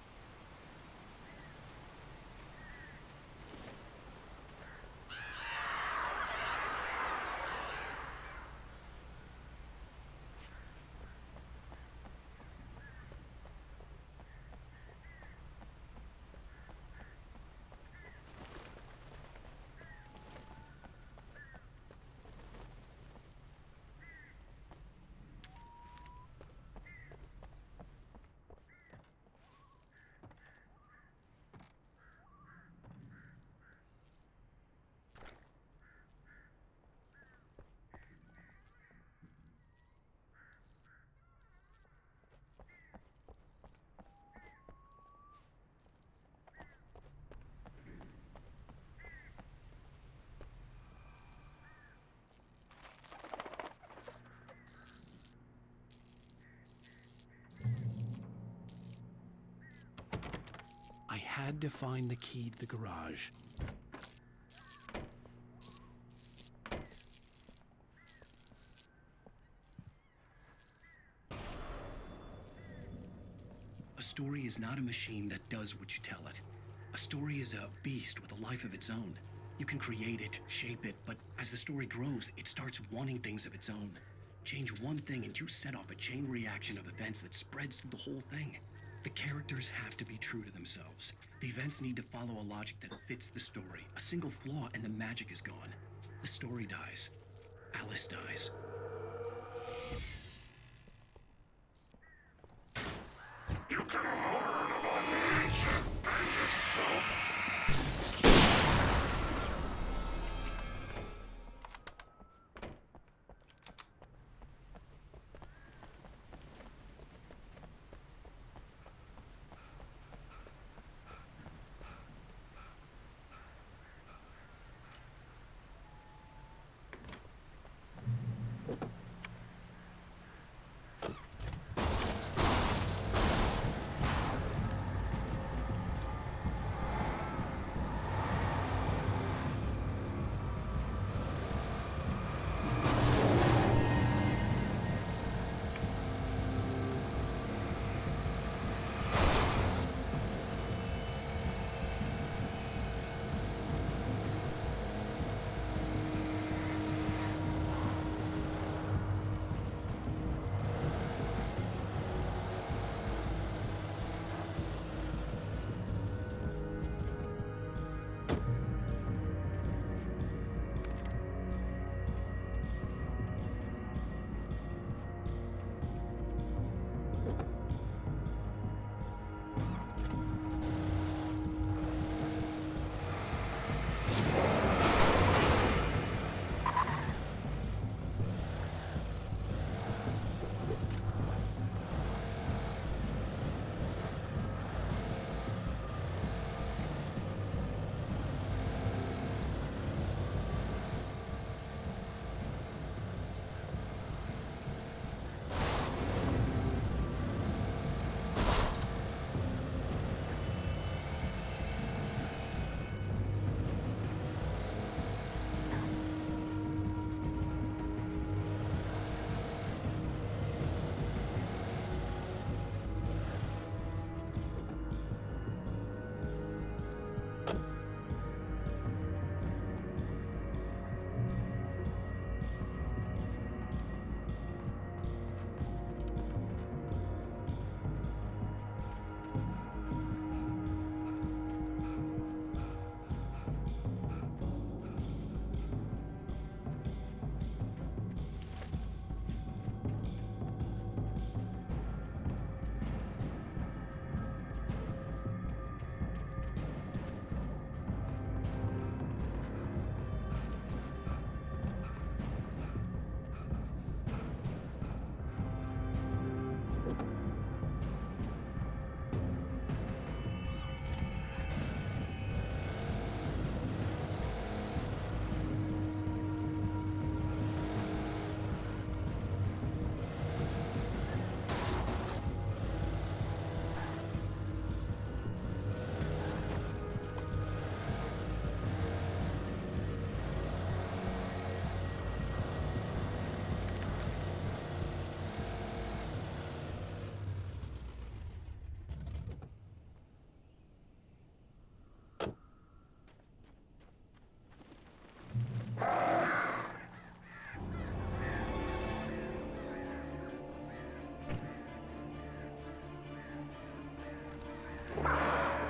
I had to find the key to the garage. story is not a machine that does what you tell it. A story is a beast with a life of its own. You can create it, shape it, but as the story grows, it starts wanting things of its own. Change one thing and you set off a chain reaction of events that spreads through the whole thing. The characters have to be true to themselves. The events need to follow a logic that fits the story. A single flaw and the magic is gone. The story dies. Alice dies. You can learn about the ancient and yourself.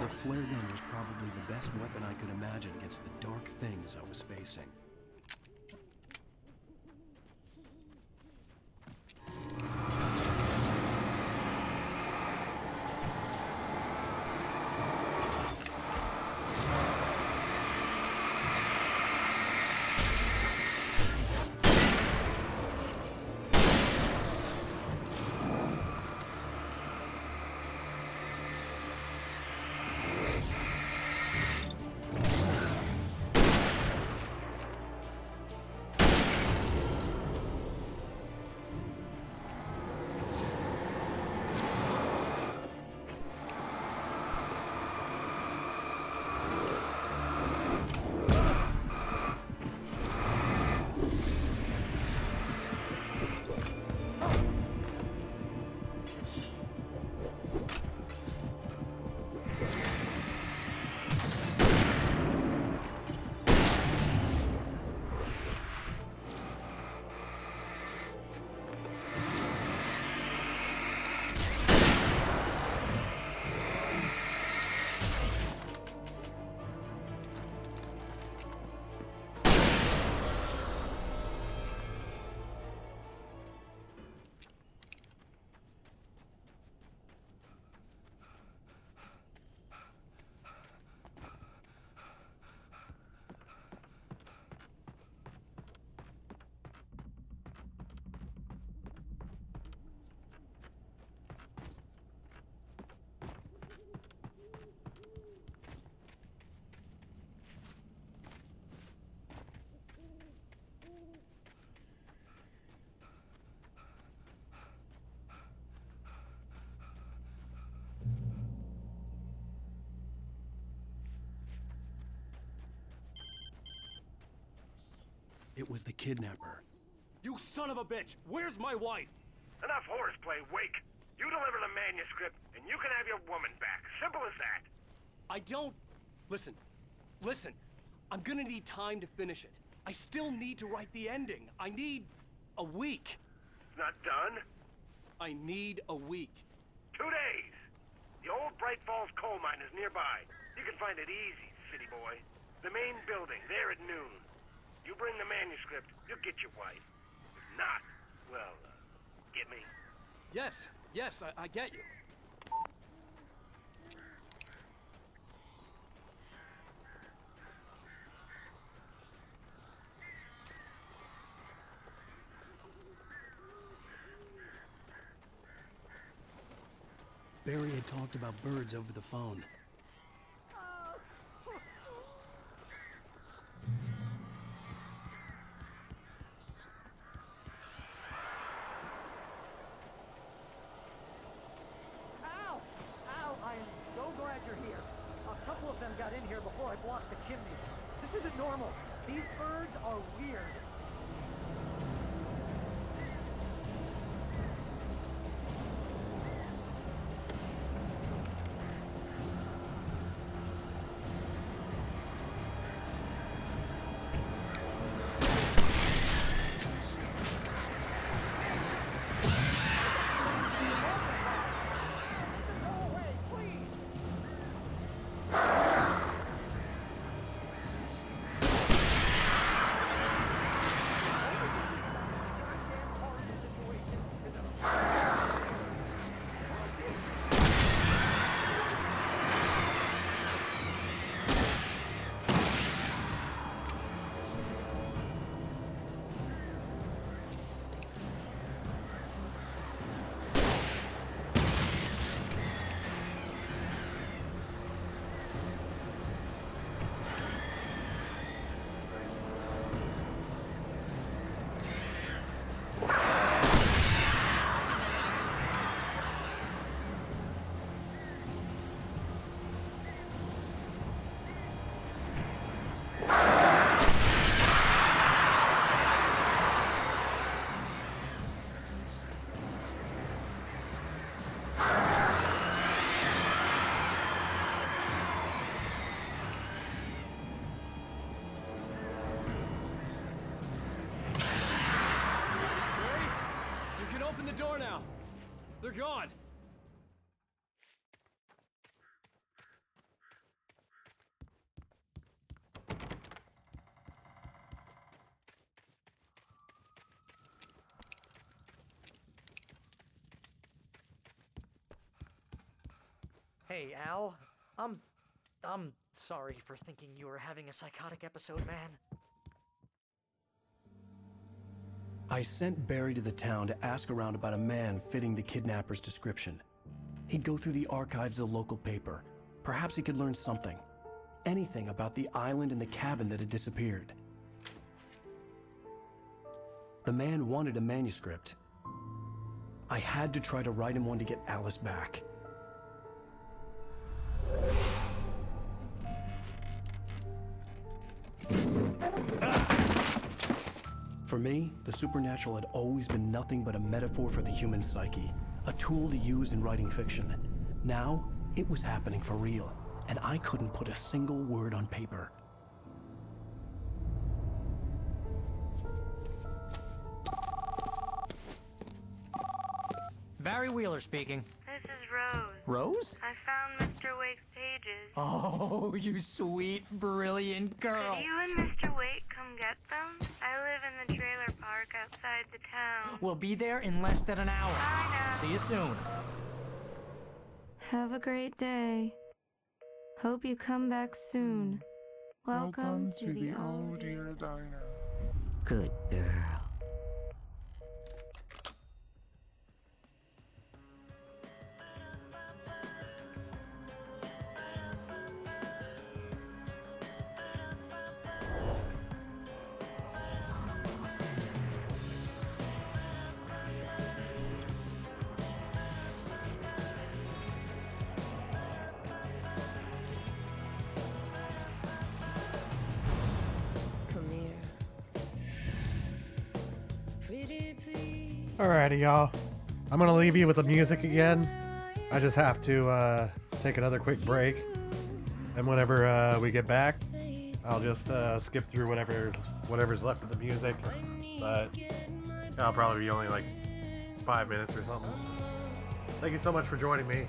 The flare gun was probably the best weapon I could imagine against the dark things I was facing. It was the kidnapper. You son of a bitch! Where's my wife? Enough horseplay, Wake. You deliver the manuscript, and you can have your woman back. Simple as that. I don't... Listen. Listen. I'm gonna need time to finish it. I still need to write the ending. I need... a week. It's not done? I need a week. 2 days. The old Bright Falls coal mine is nearby. You can find it easy, city boy. The main building, there at noon. You bring the manuscript, you'll get your wife. If not, well, get me. Yes, I get you. Barry had talked about birds over the phone. Ow! Ow! I am so glad you're here. A couple of them got in here before I blocked the chimney. This isn't normal. These birds are weird. Open the door now. They're gone. Hey, Al. I'm sorry for thinking you were having a psychotic episode, man. I sent Barry to the town to ask around about a man fitting the kidnapper's description. He'd go through the archives of the local paper. Perhaps he could learn something. Anything about the island and the cabin that had disappeared. The man wanted a manuscript. I had to try to write him one to get Alice back. For me, the supernatural had always been nothing but a metaphor for the human psyche, a tool to use in writing fiction. Now, it was happening for real, and I couldn't put a single word on paper. Barry Wheeler speaking. This is Rose. Rose? I found Mr. Wake's pages. Oh, you sweet, brilliant girl. Could you and Mr. Wake come get them? I live in the trailer park outside the town. We'll be there in less than an hour. Bye now. See you soon. Have a great day. Hope you come back soon. Welcome to the Oh Dear Diner. Good girl. Come here. Alrighty, y'all. I'm gonna leave you with the music again. I just have to take another quick break. And whenever we get back, I'll just skip through whatever's left of the music. But I'll probably be only like 5 minutes or something. Thank you so much for joining me.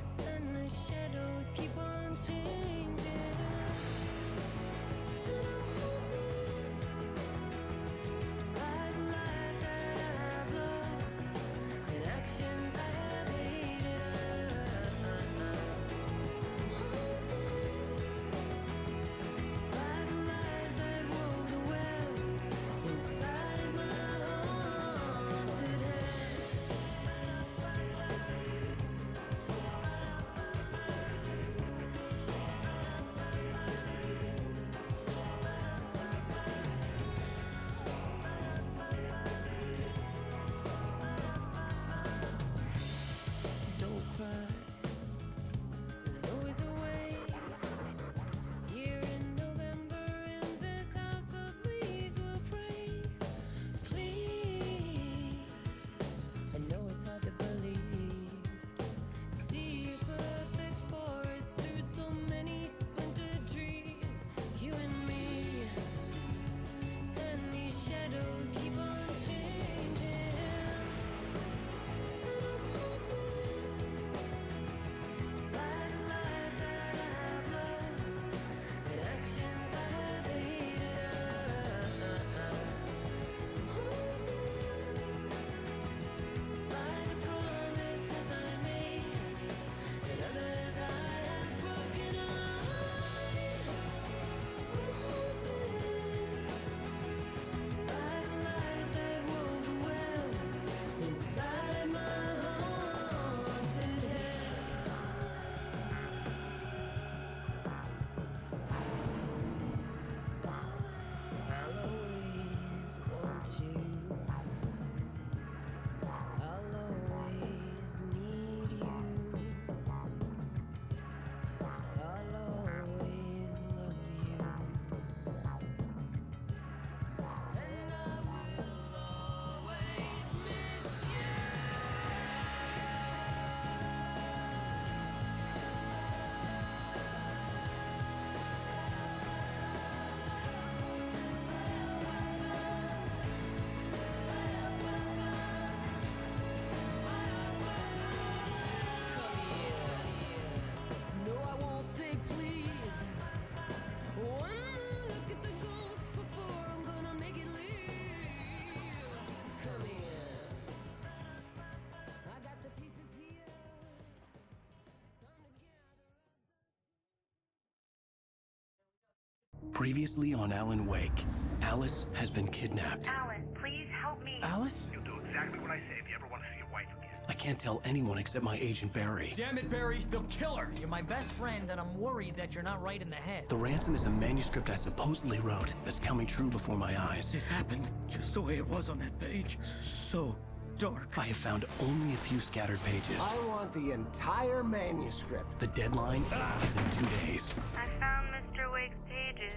Previously on Alan Wake, Alice has been kidnapped. Alan, please help me. Alice? You'll do exactly what I say if you ever want to see your wife again. I can't tell anyone except my agent Barry. Damn it, Barry, they'll kill her. You're my best friend, and I'm worried that you're not right in the head. The ransom is a manuscript I supposedly wrote that's coming true before my eyes. It happened just the way it was on that page. So dark. I have found only a few scattered pages. I want the entire manuscript. The deadline is in 2 days. I found Mr. Wake's pages.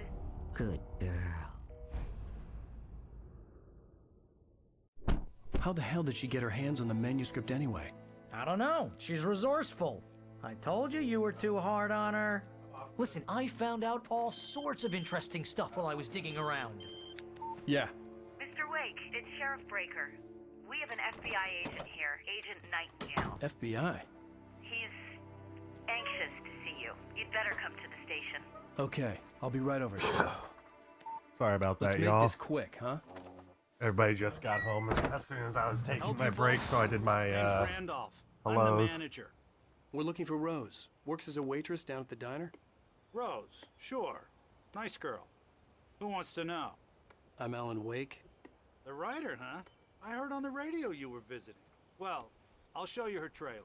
Good girl. How the hell did she get her hands on the manuscript anyway? I don't know. She's resourceful. I told you you were too hard on her. Listen, I found out all sorts of interesting stuff while I was digging around. Yeah. Mr. Wake, it's Sheriff Breaker. We have an FBI agent here, Agent Nightingale. FBI? He's anxious to see you. You'd better come to the station. Okay, I'll be right over. Sorry about Let's that, make y'all. this quick, huh? Everybody just got home as soon as I was taking my break, so I did my Name's Randolph. I'm the hellos. manager. We're looking for Rose. Works as a waitress down at the diner. Rose, sure. Nice girl. Who wants to know? I'm Alan Wake. The writer, huh? I heard on the radio you were visiting. Well, I'll show you her trailer.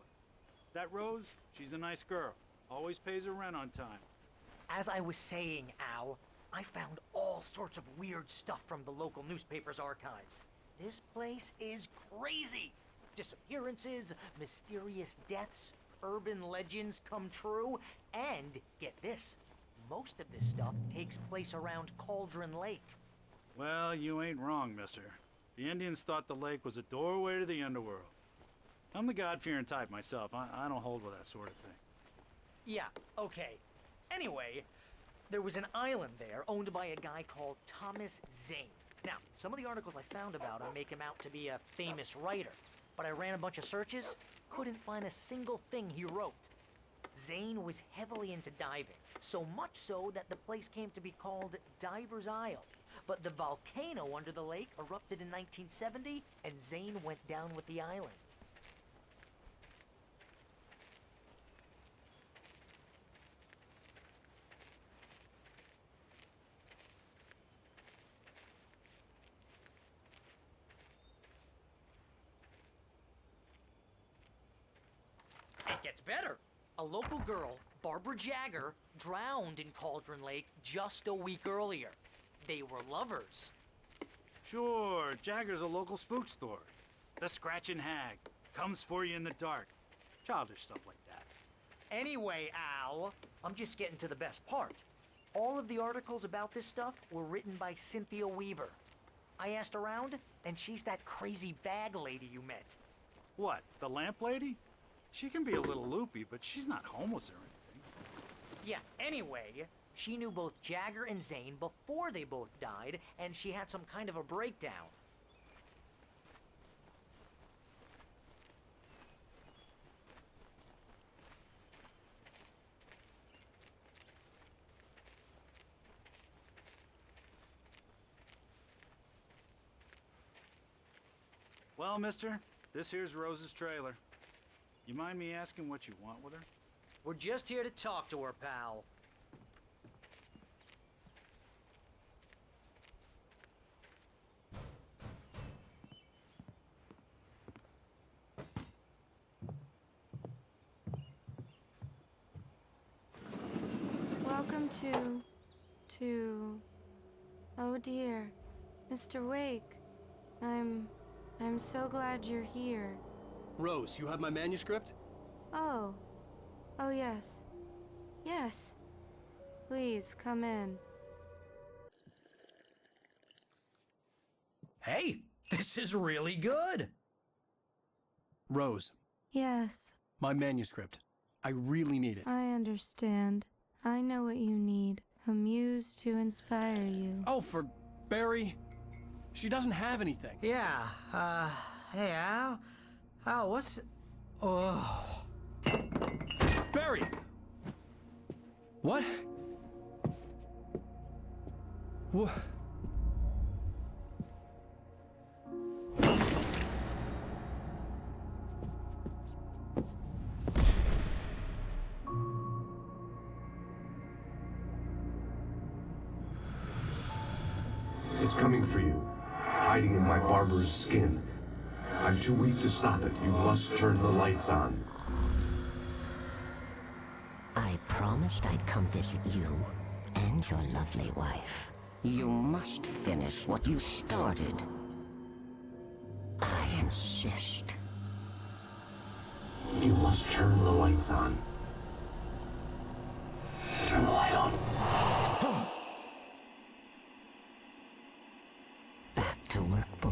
That Rose, she's a nice girl. Always pays her rent on time. As I was saying, Al, I found all sorts of weird stuff from the local newspaper's archives. This place is crazy. Disappearances, mysterious deaths, urban legends come true, and get this, most of this stuff takes place around Cauldron Lake. Well, you ain't wrong, mister. The Indians thought the lake was a doorway to the underworld. I'm the God-fearing type myself. I don't hold with that sort of thing. Yeah, okay. Anyway, there was an island there owned by a guy called Thomas Zane. Now, some of the articles I found about him make him out to be a famous writer, but I ran a bunch of searches, couldn't find a single thing he wrote. Zane was heavily into diving, so much so that the place came to be called Diver's Isle. But the volcano under the lake erupted in 1970, and Zane went down with the island. It gets better. A local girl, Barbara Jagger, drowned in Cauldron Lake just a week earlier. They were lovers. Sure, Jagger's a local spook story. The Scratching Hag comes for you in the dark. Childish stuff like that. Anyway, Al, I'm just getting to the best part. All of the articles about this stuff were written by Cynthia Weaver. I asked around, and she's that crazy bag lady you met. What, the lamp lady? She can be a little loopy, but she's not homeless or anything. Yeah, anyway, she knew both Jagger and Zane before they both died, and she had some kind of a breakdown. Well, mister, this here's Rose's trailer. You mind me asking what you want with her? We're just here to talk to her, pal. Welcome to... Oh dear, Mr. Wake. I'm so glad you're here. Rose, you have my manuscript? Oh. Oh, yes. Yes. Please, come in. Hey, this is really good. Rose, Yes, my manuscript. I really need it. I understand. I know what you need. A muse to inspire you. Oh, for Barry? She doesn't have anything. Yeah, hey, Al? Al, what's... Oh... Barry! What? What? It's coming for you, hiding in my barber's skin. I'm too weak to stop it. You must turn the lights on. I promised I'd come visit you and your lovely wife. You must finish what you started. I insist. You must turn the lights on. Turn the light on. Back to work, boy.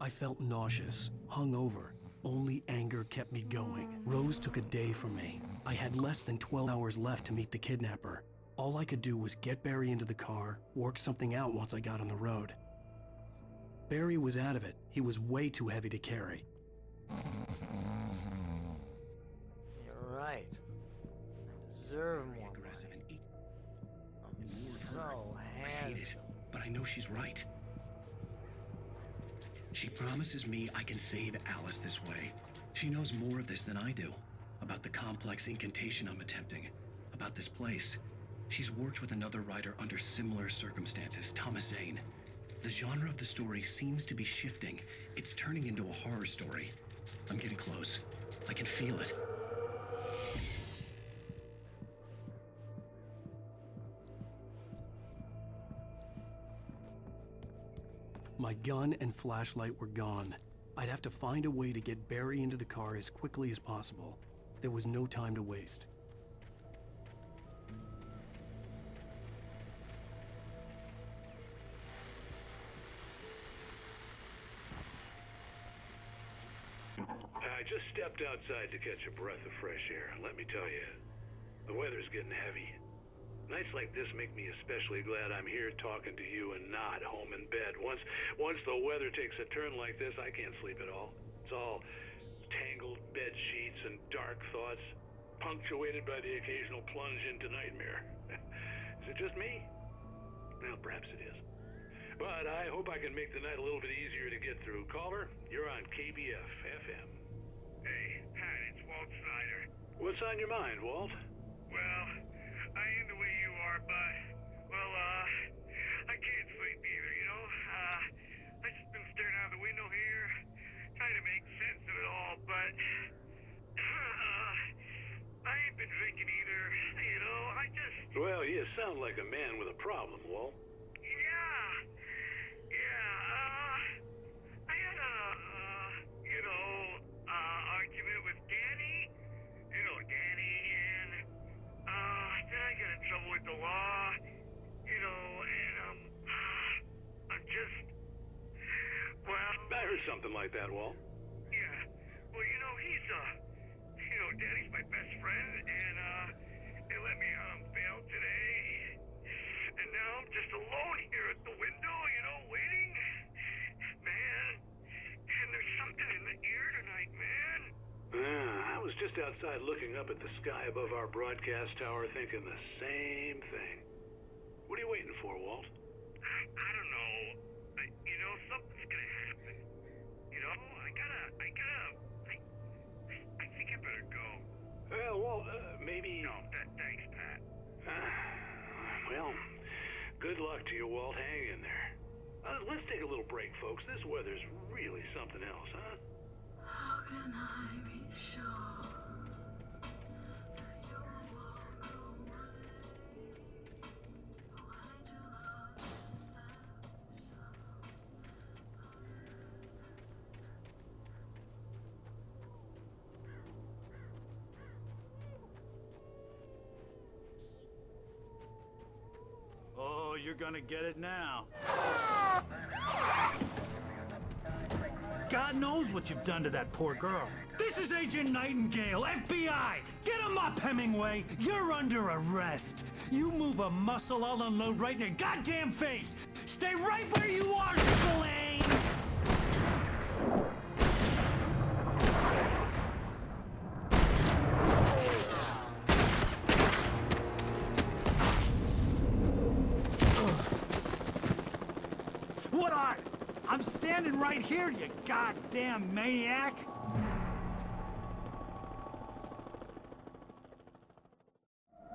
I felt nauseous, hungover. Only anger kept me going. Rose took a day from me. I had less than 12 hours left to meet the kidnapper. All I could do was get Barry into the car, work something out once I got on the road. Barry was out of it. He was way too heavy to carry. You're right. I deserve more money. I'm so handsome. But I know she's right. She promises me I can save Alice this way. She knows more of this than I do. About the complex incantation I'm attempting. About this place. She's worked with another writer under similar circumstances, Thomas Zane. The genre of the story seems to be shifting. It's turning into a horror story. I'm getting close. I can feel it. My gun and flashlight were gone. I'd have to find a way to get Barry into the car as quickly as possible. There was no time to waste. I just stepped outside to catch a breath of fresh air. Let me tell you, the weather's getting heavy. Nights like this make me especially glad I'm here talking to you and not home in bed. Once the weather takes a turn like this, I can't sleep at all. It's all tangled bed sheets and dark thoughts, punctuated by the occasional plunge into nightmare. Is it just me? Well, perhaps it is. But I hope I can make the night a little bit easier to get through. Caller, you're on KBF FM. Hey, Pat, it's Walt Snyder. What's on your mind, Walt? Well, I am the way you are, but, well, I can't sleep either, you know? I just been staring out the window here, trying to make sense of it all, but, I ain't been drinking either, you know? Well, you sound like a man with a problem, Walt. I had a, argument with Danny, and, then I got in trouble with the law, and, I'm just, well... I heard something like that, Walt. Yeah, well, he's, Danny's my best friend, and, they let me out on bail today, and now I'm just alone here at the window, waiting. Man, and there's something in the air tonight, man. I was just outside looking up at the sky above our broadcast tower thinking the same thing. What are you waiting for, Walt? I don't know. Something's gonna happen. I think I better go. Well, Walt, maybe... No, thanks, Pat. Well, good luck to you, Walt. Hang in there. Let's take a little break, folks. This weather's really something else, huh? How can I be sure? Oh, you're gonna get it now. God knows what you've done to that poor girl. This is Agent Nightingale, FBI! Get him up, Hemingway! You're under arrest! You move a muscle, I'll unload right in your goddamn face! Stay right where you are, Spillane! What are? I'm standing right here, you goddamn maniac!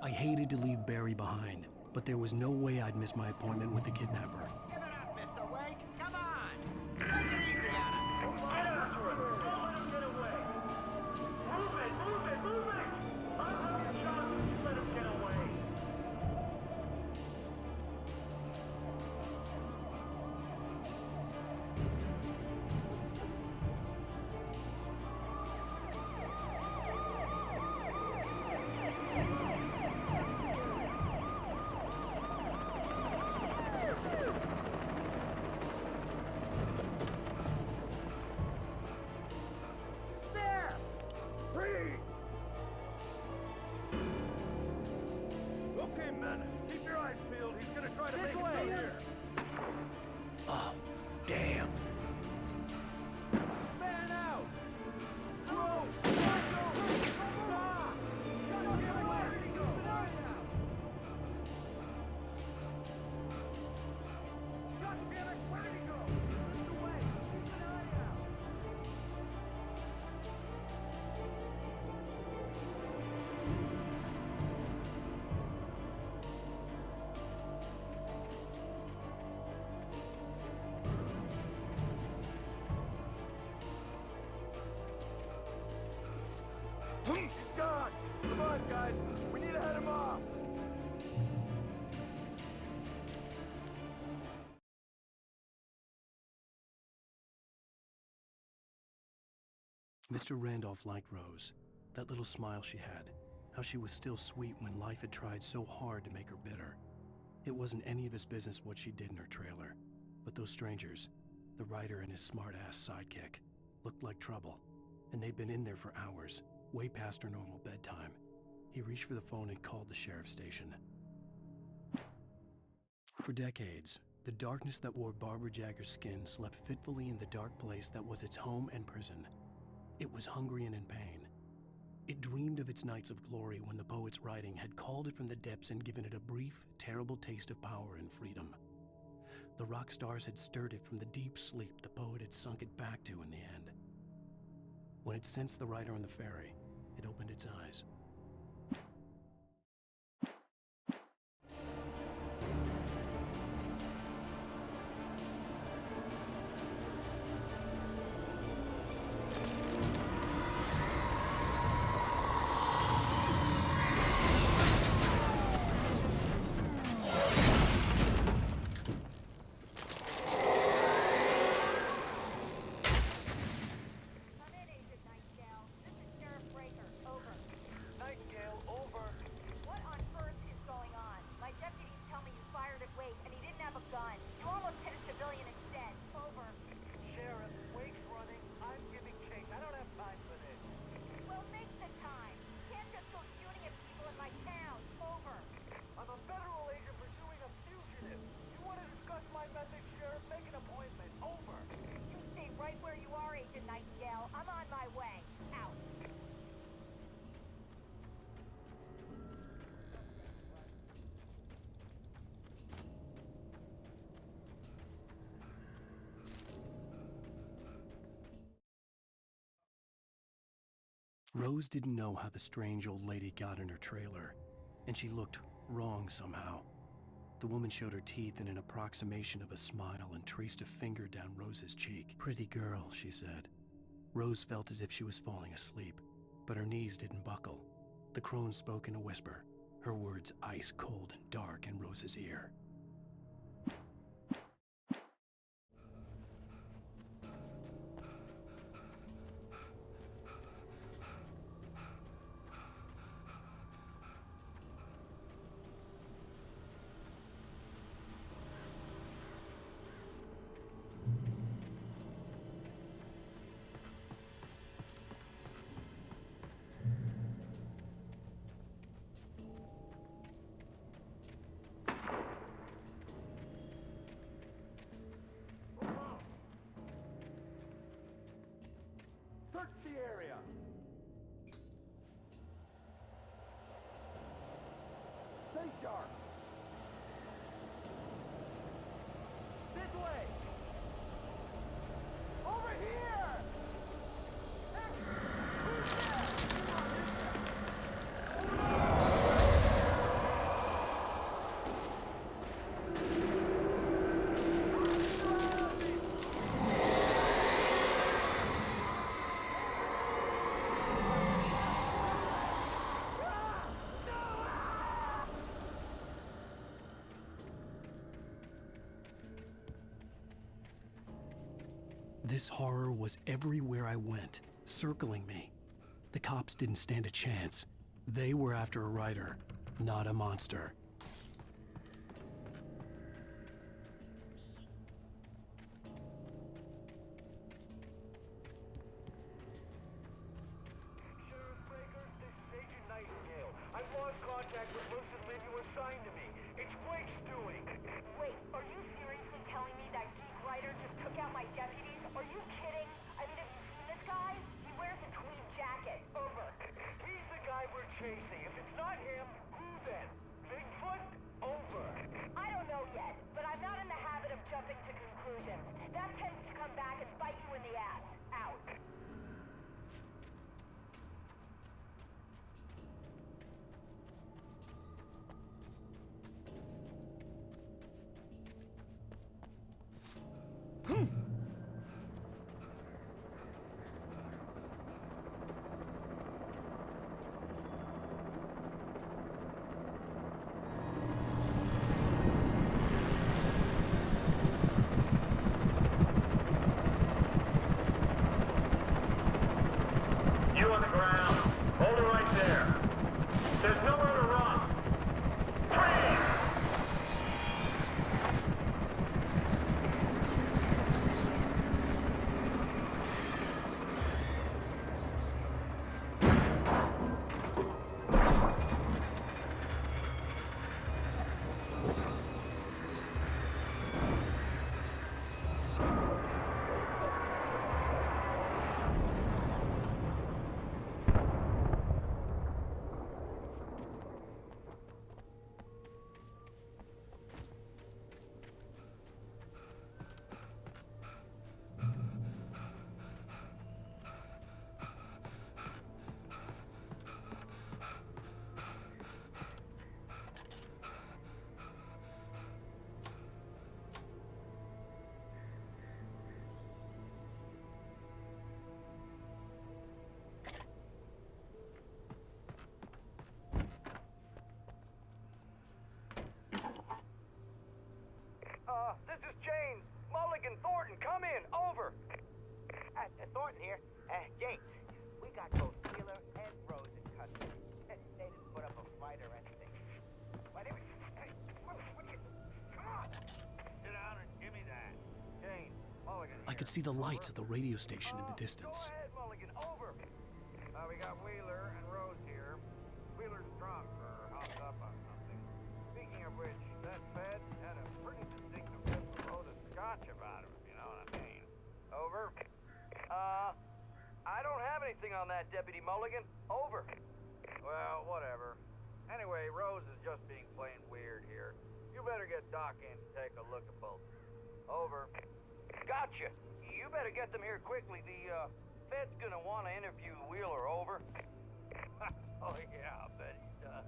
I hated to leave Barry behind, but there was no way I'd miss my appointment with the kidnapper. Give it up, Mr. Wake. Come on. Take it easy on him. Get after him. Don't let him get away. Move it. I'll have you shot if you let him get away. Okay, men, keep your eyes peeled. He's gonna try to make it through here. Oh, damn. Man out! Whoa! Stop! God damn it, where did he go? God damn it, where did he go? Mr. Wade, keep an eye out! Mr. Randolph liked Rose. That little smile she had. How she was still sweet when life had tried so hard to make her bitter. It wasn't any of his business what she did in her trailer. But those strangers, the writer and his smart-ass sidekick, looked like trouble. And they'd been in there for hours, way past her normal bedtime. He reached for the phone and called the sheriff's station. For decades, the darkness that wore Barbara Jagger's skin slept fitfully in the dark place that was its home and prison. It was hungry and in pain. It dreamed of its nights of glory when the poet's writing had called it from the depths and given it a brief, terrible taste of power and freedom. The rock stars had stirred it from the deep sleep the poet had sunk it back to in the end. When it sensed the writer on the ferry, it opened its eyes. Rose didn't know how the strange old lady got in her trailer, and she looked wrong somehow. The woman showed her teeth in an approximation of a smile and traced a finger down Rose's cheek. "Pretty girl," she said. Rose felt as if she was falling asleep, but her knees didn't buckle. The crone spoke in a whisper, her words ice cold and dark in Rose's ear. Search the area! Stay sharp! This way! Over here! This horror was everywhere I went, circling me. The cops didn't stand a chance. They were after a writer, not a monster. I've lost contact with most of the men you assigned to me. It's Blake's doing. Wait, are you seriously telling me that geek writer just took out my deputies? Are you kidding? I mean, have you seen this guy? He wears a tweed jacket. Over. He's the guy we're chasing. If it's not him, who then? Bigfoot? Over. I don't know yet, but I'm not in the habit of jumping to conclusions. That tends to come back and bite you in the ass. Out. I could see the lights of the radio station in the distance. Go ahead, Mulligan, over. We got Wheeler and Rose here. Wheeler's drunk or hopped up on something. Speaking of which, that Fed had a pretty distinctive load of scotch about him, if you know what I mean. Over. I don't have anything on that, Deputy Mulligan. Over. Well, whatever. Anyway, Rose is just being plain weird here. You better get Doc in to take a look at both. Over. Gotcha. You better get them here quickly. The Fed's gonna want to interview Wheeler. Over. Oh yeah, I bet he does.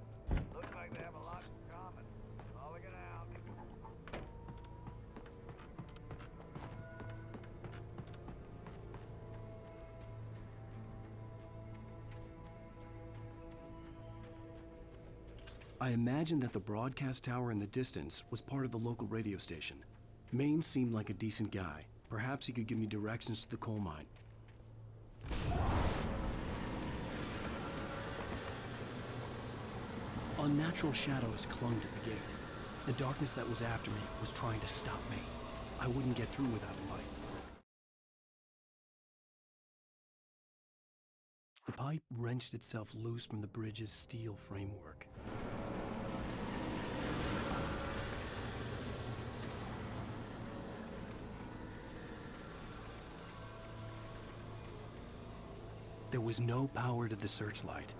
Looks like they have a lot in common. Mulligan out. I imagined that the broadcast tower in the distance was part of the local radio station. Maine seemed like a decent guy. Perhaps he could give me directions to the coal mine. Unnatural shadows clung to the gate. The darkness that was after me was trying to stop me. I wouldn't get through without a light. The pipe wrenched itself loose from the bridge's steel framework. There was no power to the searchlight.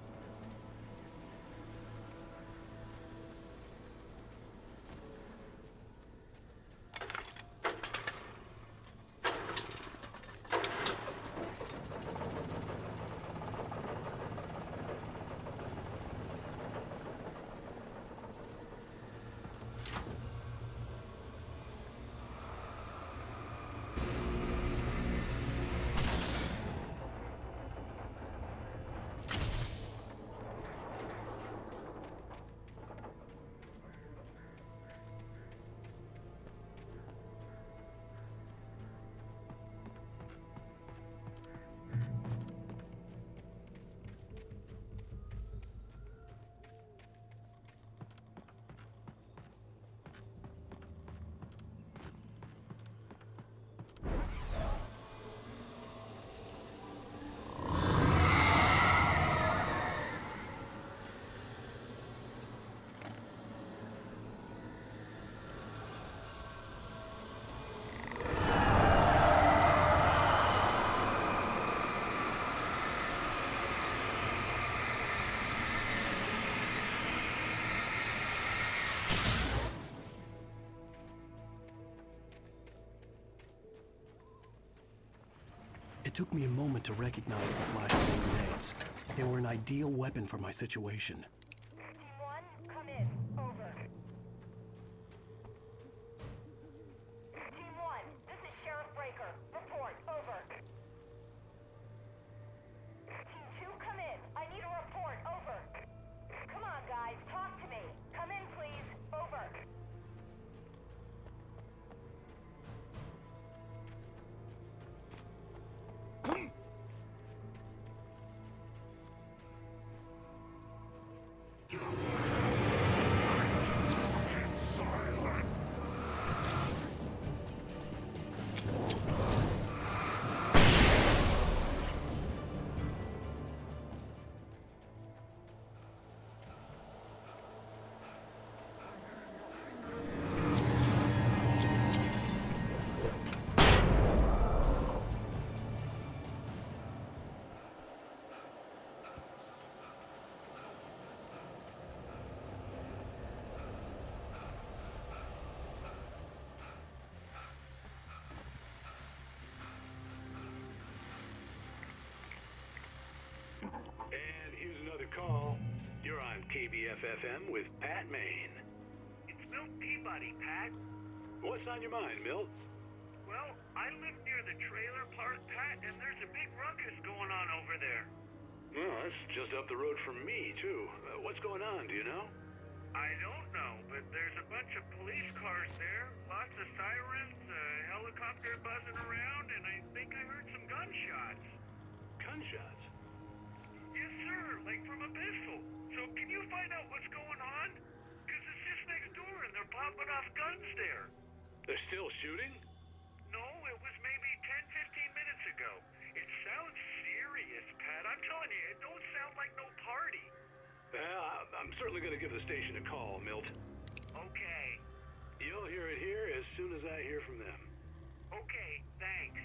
It took me a moment to recognize the flashbang grenades. They were an ideal weapon for my situation. Team 1, come in. Over. Team 1, this is Sheriff Breaker. Report. Over. Team 2, come in. I need a report. Over. Come on, guys. Talk to me. Come in, please. Over. And here's another call. You're on KBFFM with Pat Maine. It's Milt Peabody, Pat. What's on your mind, Milt? Well, I live near the trailer park, Pat, and there's a big ruckus going on over there. Well, that's just up the road from me, too. What's going on, do you know? I don't know, but there's a bunch of police cars there, lots of sirens, a helicopter buzzing around, and I think I heard some gunshots. Gunshots? Yes, sir, like from a pistol. So can you find out what's going on? Because it's just next door and they're popping off guns there. They're still shooting? No, it was maybe Brad. I'm telling you, it don't sound like no party. Well, I'm certainly going to give the station a call, Milt. Okay. You'll hear it here as soon as I hear from them. Okay, thanks.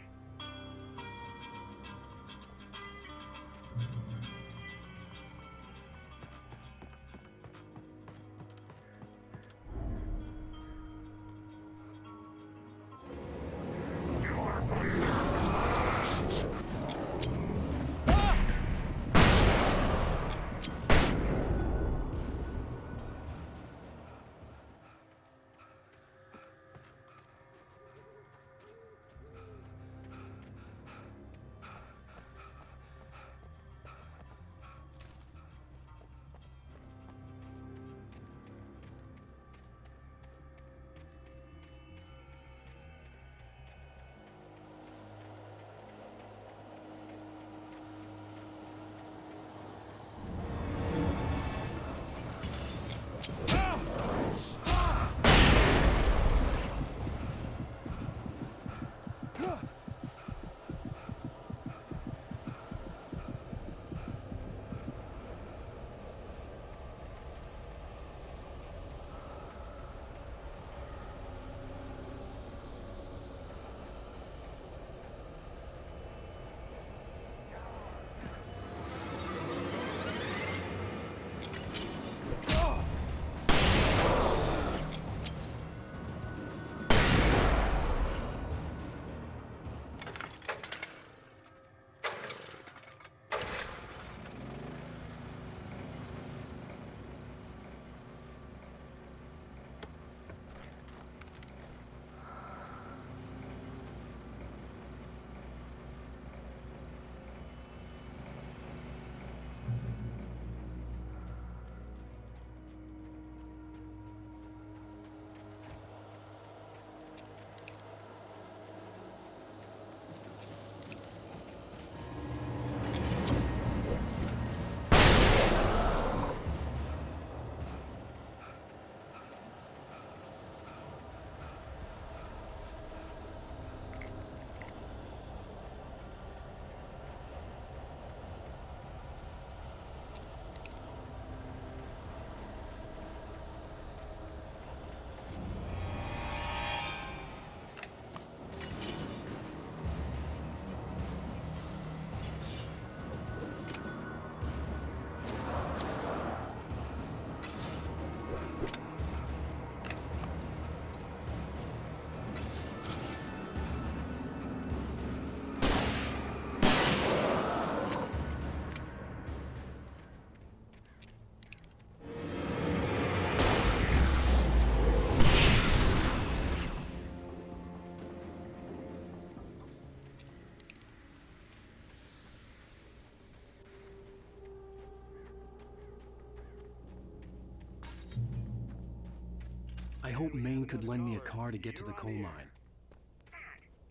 I hope Maine could lend me a car to get to the coal mine.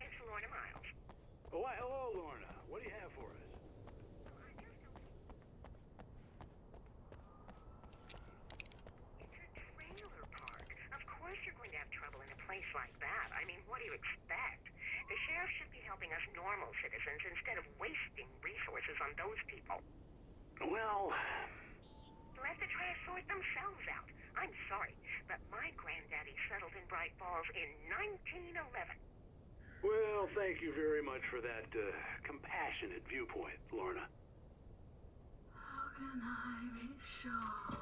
It's Lorna Miles. Oh, why, hello, Lorna. What do you have for us? It's a trailer park. Of course you're going to have trouble in a place like that. I mean, what do you expect? The sheriff should be helping us normal citizens instead of wasting resources on those people. Well... Let the trash sort themselves out. I'm sorry, but my granddaddy settled in Bright Falls in 1911. Well, thank you very much for that compassionate viewpoint, Lorna. How can I be sure?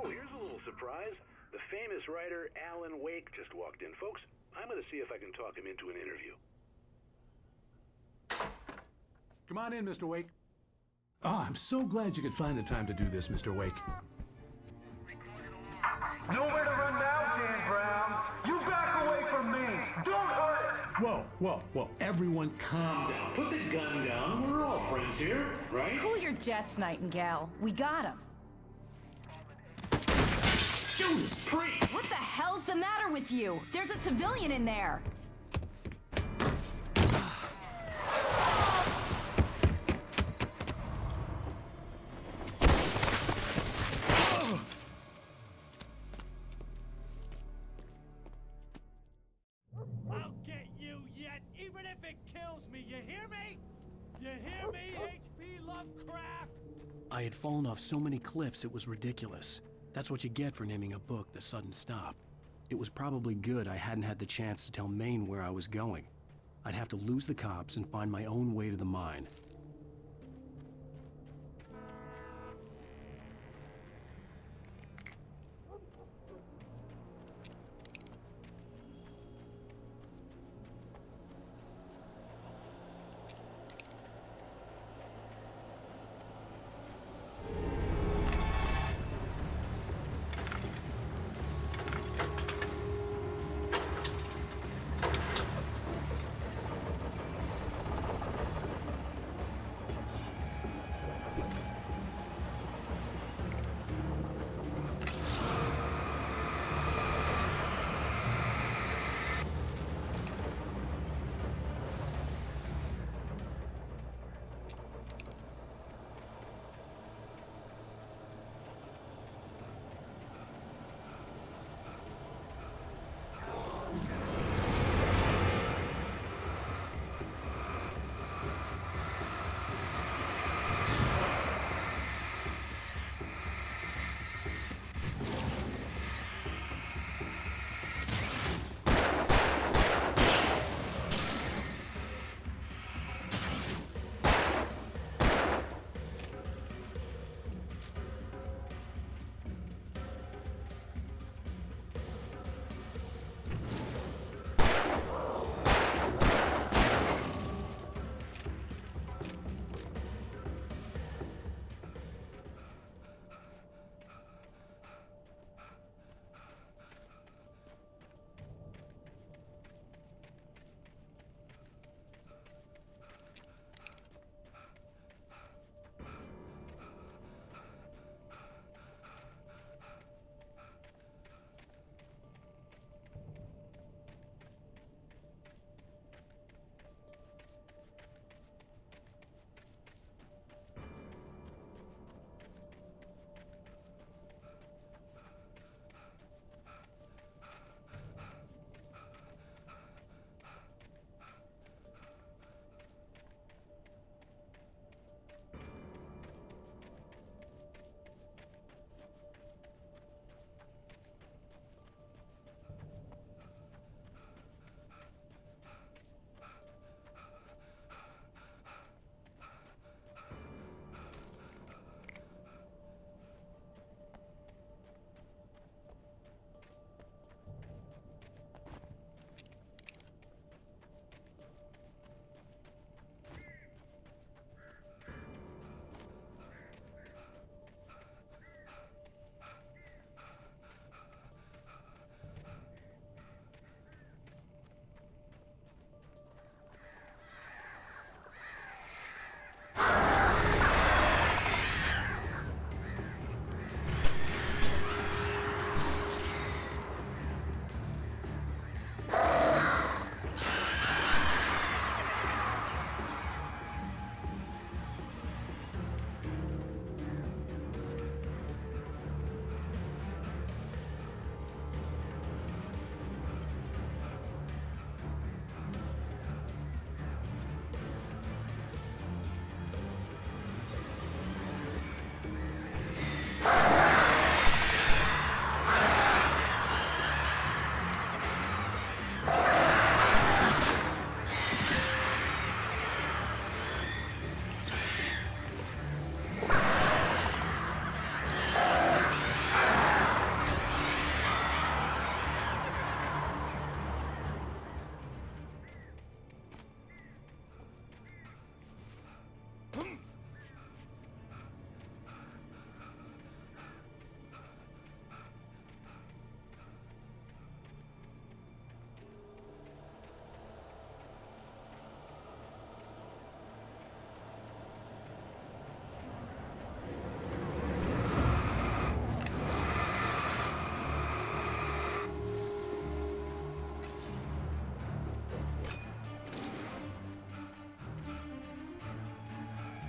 Oh, here's a little surprise. The famous writer Alan Wake just walked in. Folks, I'm going to see if I can talk him into an interview. Come on in, Mr. Wake. Oh, I'm so glad you could find the time to do this, Mr. Wake. Nowhere to run now, Dan Brown. You back away from me. Don't hurt it. Whoa, whoa, whoa. Everyone calm down. Put the gun down. We're all friends here, right? Cool your jets, Nightingale. We got him. Judas Priest! What the hell's the matter with you? There's a civilian in there. You hear me, H.P. Lovecraft? I had fallen off so many cliffs it was ridiculous. That's what you get for naming a book The Sudden Stop. It was probably good I hadn't had the chance to tell Maine where I was going. I'd have to lose the cops and find my own way to the mine.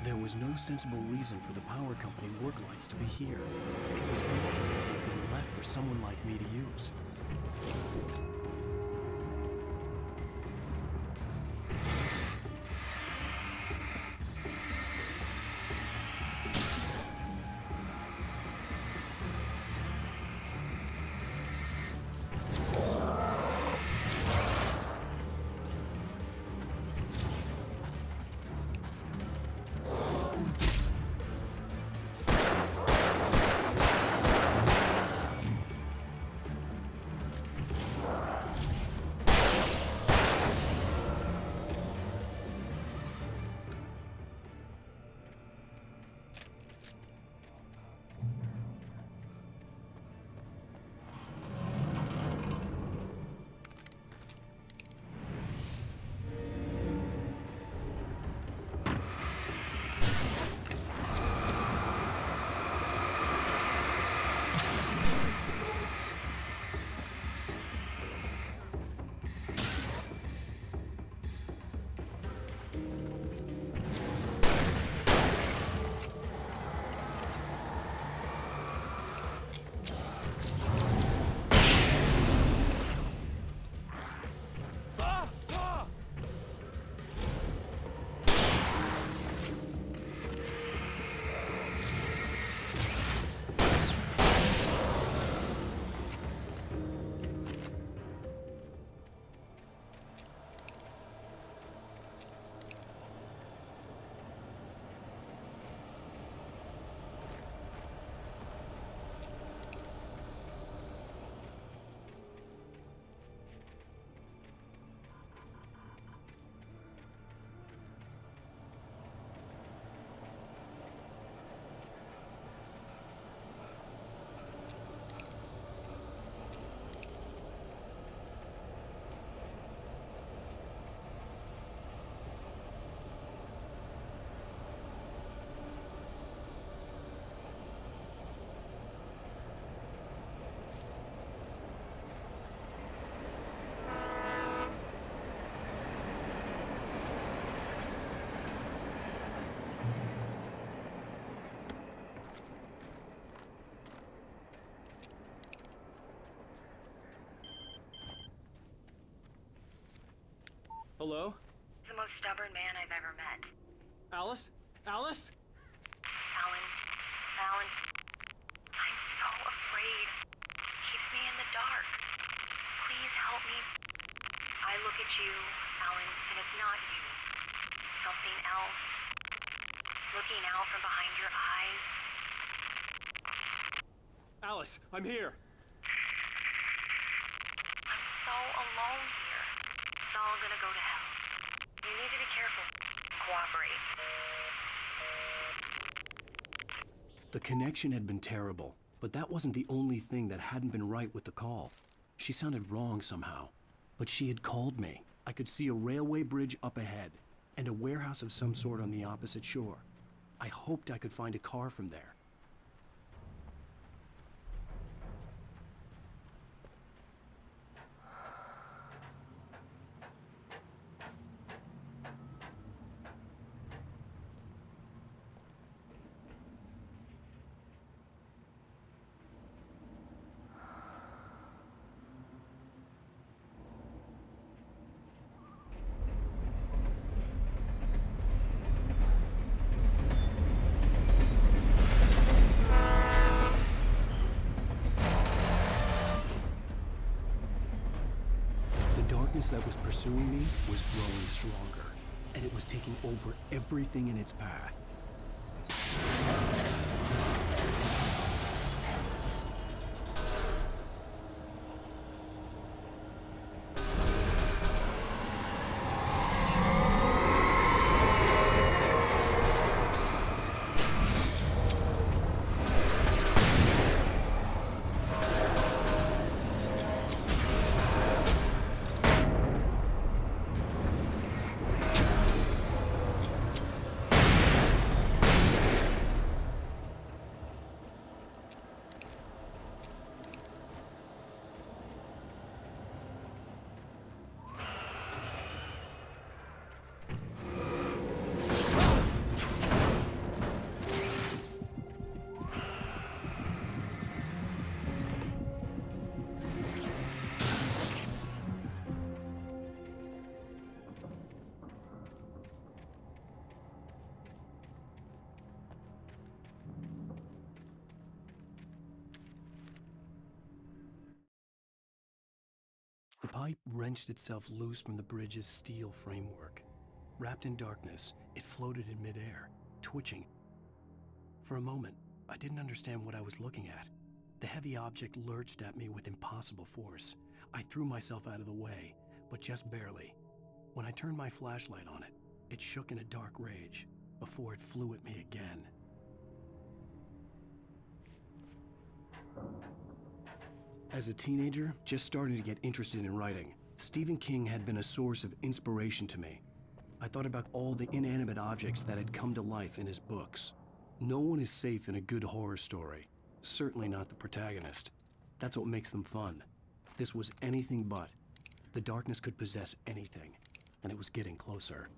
There was no sensible reason for the power company work lights to be here. It was almost as if they'd been left for someone like me to use. Hello? The most stubborn man I've ever met. Alice? Alice? Alan, I'm so afraid. It keeps me in the dark. Please help me. I look at you, Alan, and it's not you. Something else. Looking out from behind your eyes. Alice, I'm here. I'm so alone here. It's all gonna go to hell. You need to be careful. Cooperate. The connection had been terrible, but that wasn't the only thing that hadn't been right with the call. She sounded wrong somehow, but she had called me. I could see a railway bridge up ahead, and a warehouse of some sort on the opposite shore. I hoped I could find a car from there. That was pursuing me was growing stronger, and it was taking over everything in its path. The pipe wrenched itself loose from the bridge's steel framework. Wrapped in darkness, it floated in midair, twitching. For a moment, I didn't understand what I was looking at. The heavy object lurched at me with impossible force. I threw myself out of the way, but just barely. When I turned my flashlight on it, it shook in a dark rage before it flew at me again. As a teenager, just starting to get interested in writing, Stephen King had been a source of inspiration to me. I thought about all the inanimate objects that had come to life in his books. No one is safe in a good horror story, certainly not the protagonist. That's what makes them fun. This was anything but. The darkness could possess anything, and it was getting closer.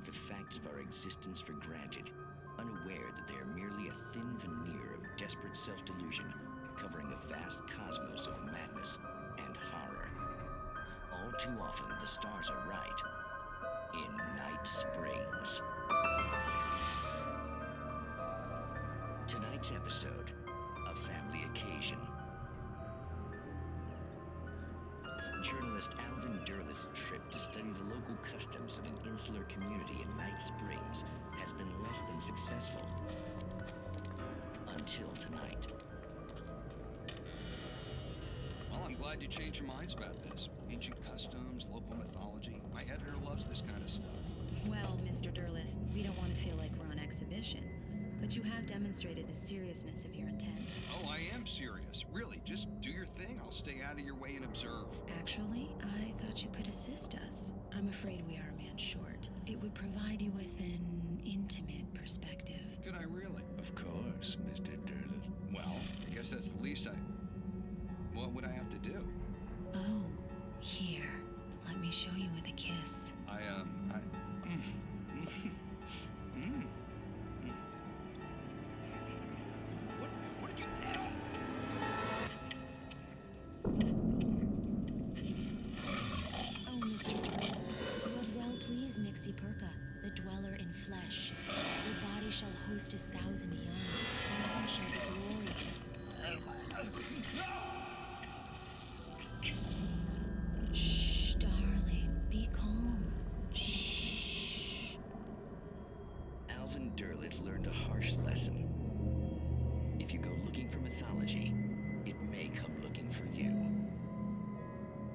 the facts of our existence for granted, unaware that they are merely a thin veneer of desperate self-delusion covering a vast cosmos of madness and horror. All too often, the stars are right. In Night Springs. Tonight's episode, a family occasion. Journalist Alvin Derleth's trip to study the local customs of an insular community in Night Springs has been less than successful. Until tonight. Well, I'm glad you changed your minds about this. Ancient customs, local mythology. My editor loves this kind of stuff. Well, Mr. Derleth, we don't want to feel like we're on exhibition, but you have demonstrated the seriousness of your intent. Oh, I am serious. Really, just do your thing. I'll stay out of your way and observe. Actually, I thought you could assist us. I'm afraid we are a man short. It would provide you with an intimate perspective. Could I really? Of course, Mr. Derleth. Well, I guess that's the least what would I have to do? Oh, here. Let me show you with a kiss. What did you... Oh, Mr. Derleth, you have well pleased Nixie Perka, the dweller in flesh. Your body shall host his 1,000 young, and all shall be glory. Shh, darling, be calm. Shh. Alvin Derleth learned a harsh lesson. If you go looking for mythology, it may come looking for you.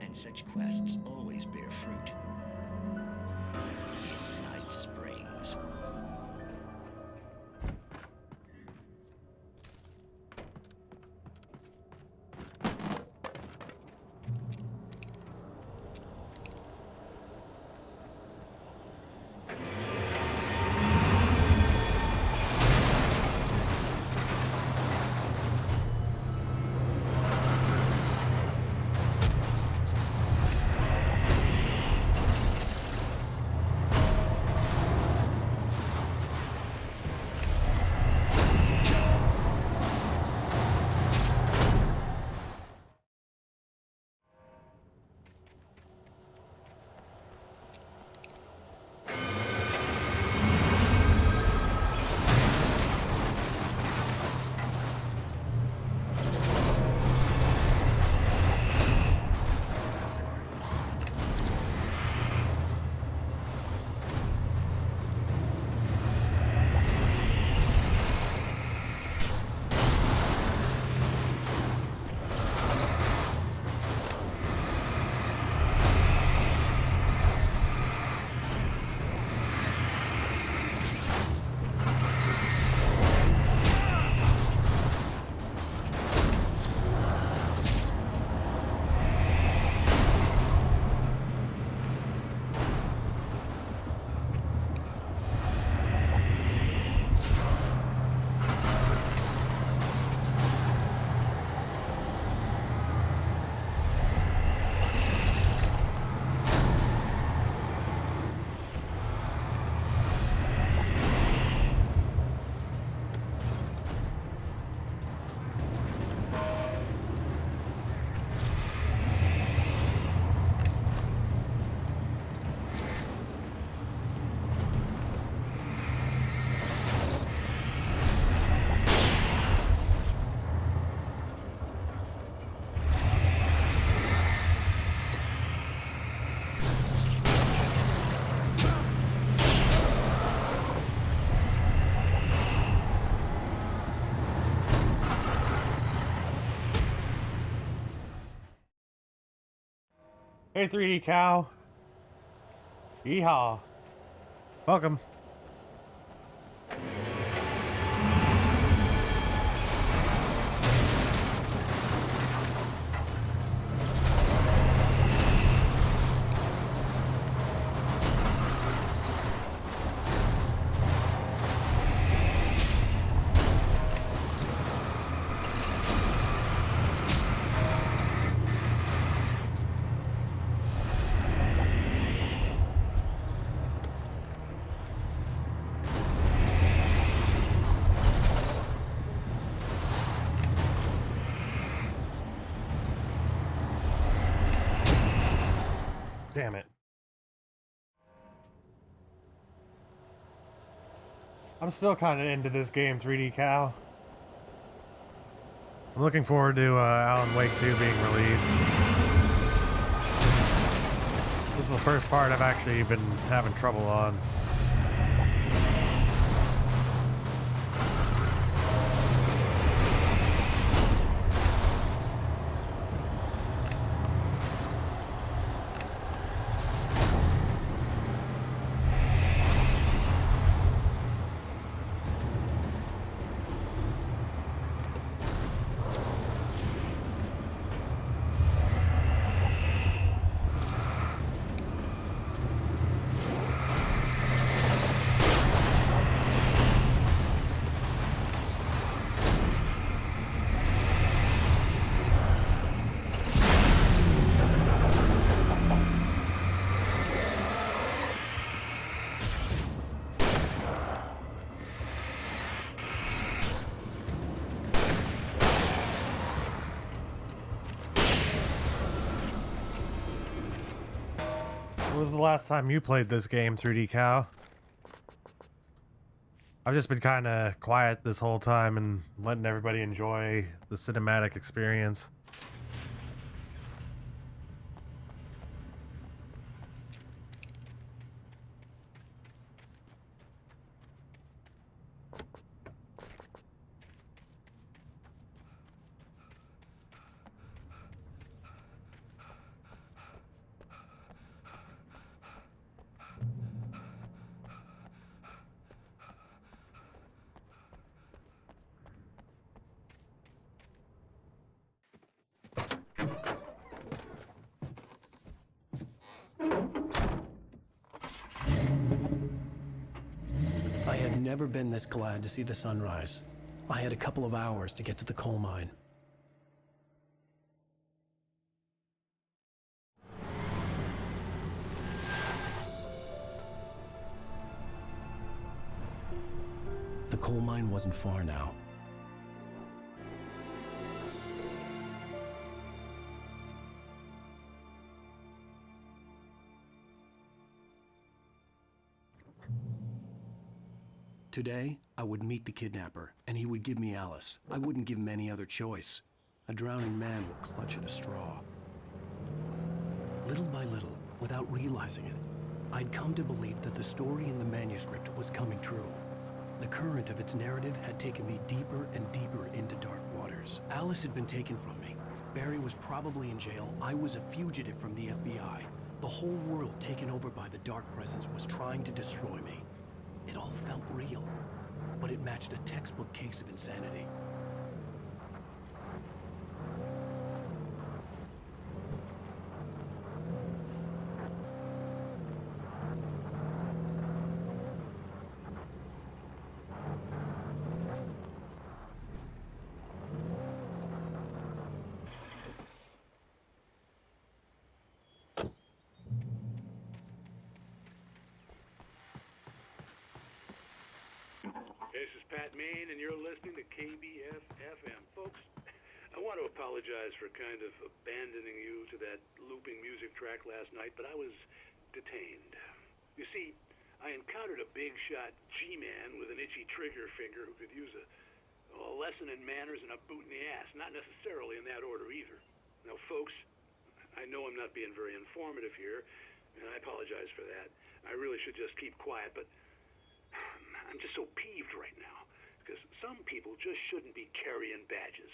And such quests always bear fruit. In Night Springs. Hey, 3D cow. Yeehaw. Welcome. Damn it. I'm still kind of into this game, 3D Cow. I'm looking forward to Alan Wake 2 being released. This is the first part I've actually been having trouble on. When was the last time you played this game, 3D Cow? I've just been kind of quiet this whole time and letting everybody enjoy the cinematic experience. I had never been this glad to see the sunrise. I had a couple of hours to get to the coal mine. The coal mine wasn't far now. Today, I would meet the kidnapper, and he would give me Alice. I wouldn't give him any other choice. A drowning man will clutch at a straw. Little by little, without realizing it, I'd come to believe that the story in the manuscript was coming true. The current of its narrative had taken me deeper and deeper into dark waters. Alice had been taken from me. Barry was probably in jail. I was a fugitive from the FBI. The whole world taken over by the Dark Presence was trying to destroy me. It all felt real, but it matched a textbook case of insanity. This is Pat Main, and you're listening to KBF-FM. Folks, I want to apologize for kind of abandoning you to that looping music track last night, but I was detained. You see, I encountered a big-shot G-man with an itchy trigger finger who could use a lesson in manners and a boot in the ass. Not necessarily in that order either. Now, folks, I know I'm not being very informative here, and I apologize for that. I really should just keep quiet, but I'm just so peeved right now, because some people just shouldn't be carrying badges.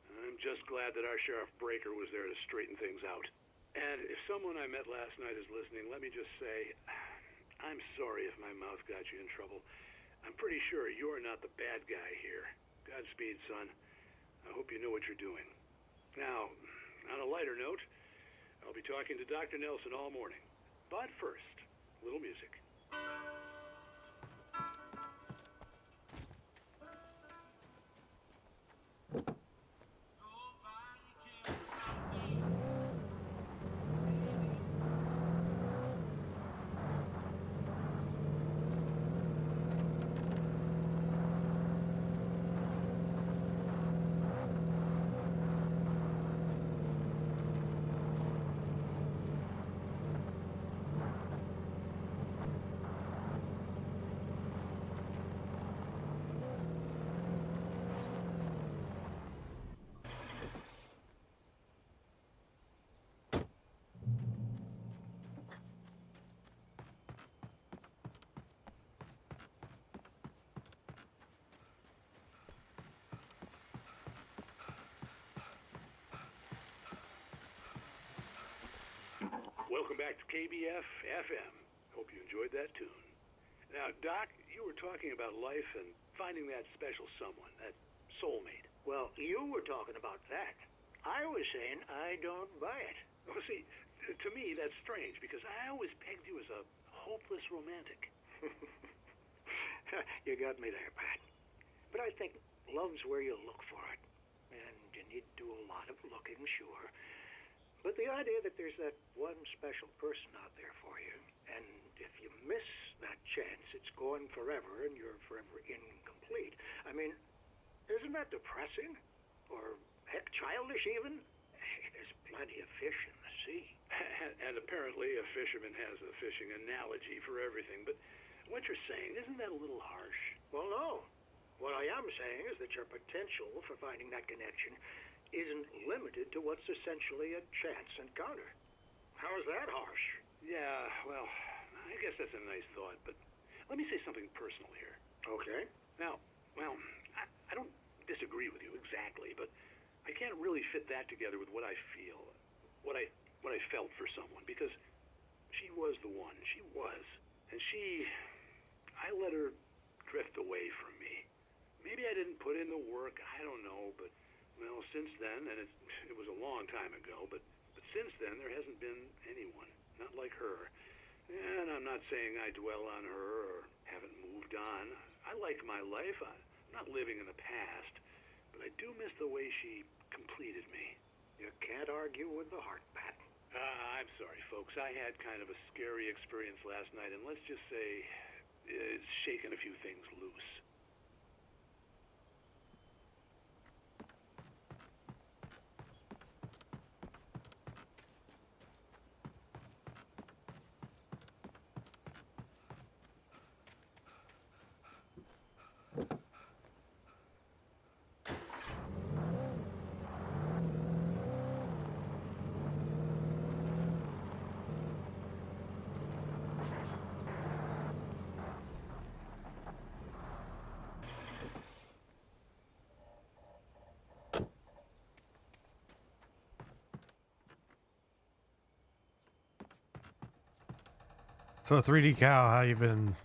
I'm just glad that our Sheriff Breaker was there to straighten things out. And if someone I met last night is listening, let me just say, I'm sorry if my mouth got you in trouble. I'm pretty sure you're not the bad guy here. Godspeed, son. I hope you know what you're doing. Now, on a lighter note, I'll be talking to Dr. Nelson all morning. But first, a little music. welcome back to KBF FM. Hope you enjoyed that tune. Now, Doc, you were talking about life and finding that special someone, that soulmate. Well, you were talking about that. I was saying I don't buy it. Well, see, to me, that's strange, because I always pegged you as a hopeless romantic. You got me there, Pat. But I think love's where you look for it. And you need to do a lot of looking, sure. But the idea that there's that one special person out there for you, and if you miss that chance, it's gone forever and you're forever incomplete. I mean, isn't that depressing? Or, heck, childish even? There's plenty of fish in the sea. And apparently a fisherman has a fishing analogy for everything, but what you're saying, isn't that a little harsh? Well, no. What I am saying is that your potential for finding that connection isn't limited to what's essentially a chance encounter. How is that harsh? Yeah, well, I guess that's a nice thought, but let me say something personal here. Okay. Now, well, I don't disagree with you exactly, but I can't really fit that together with what I feel, what I felt for someone, because she was the one. She was. And I let her drift away from me. Maybe I didn't put in the work, I don't know, but well, since then, and it was a long time ago, but since then there hasn't been anyone, not like her. And I'm not saying I dwell on her or haven't moved on. I like my life. I'm not living in the past, but I do miss the way she completed me. You can't argue with the heart, Pat. I'm sorry, folks. I had kind of a scary experience last night, and let's just say it's shaken a few things loose. So 3D Cow, how you been?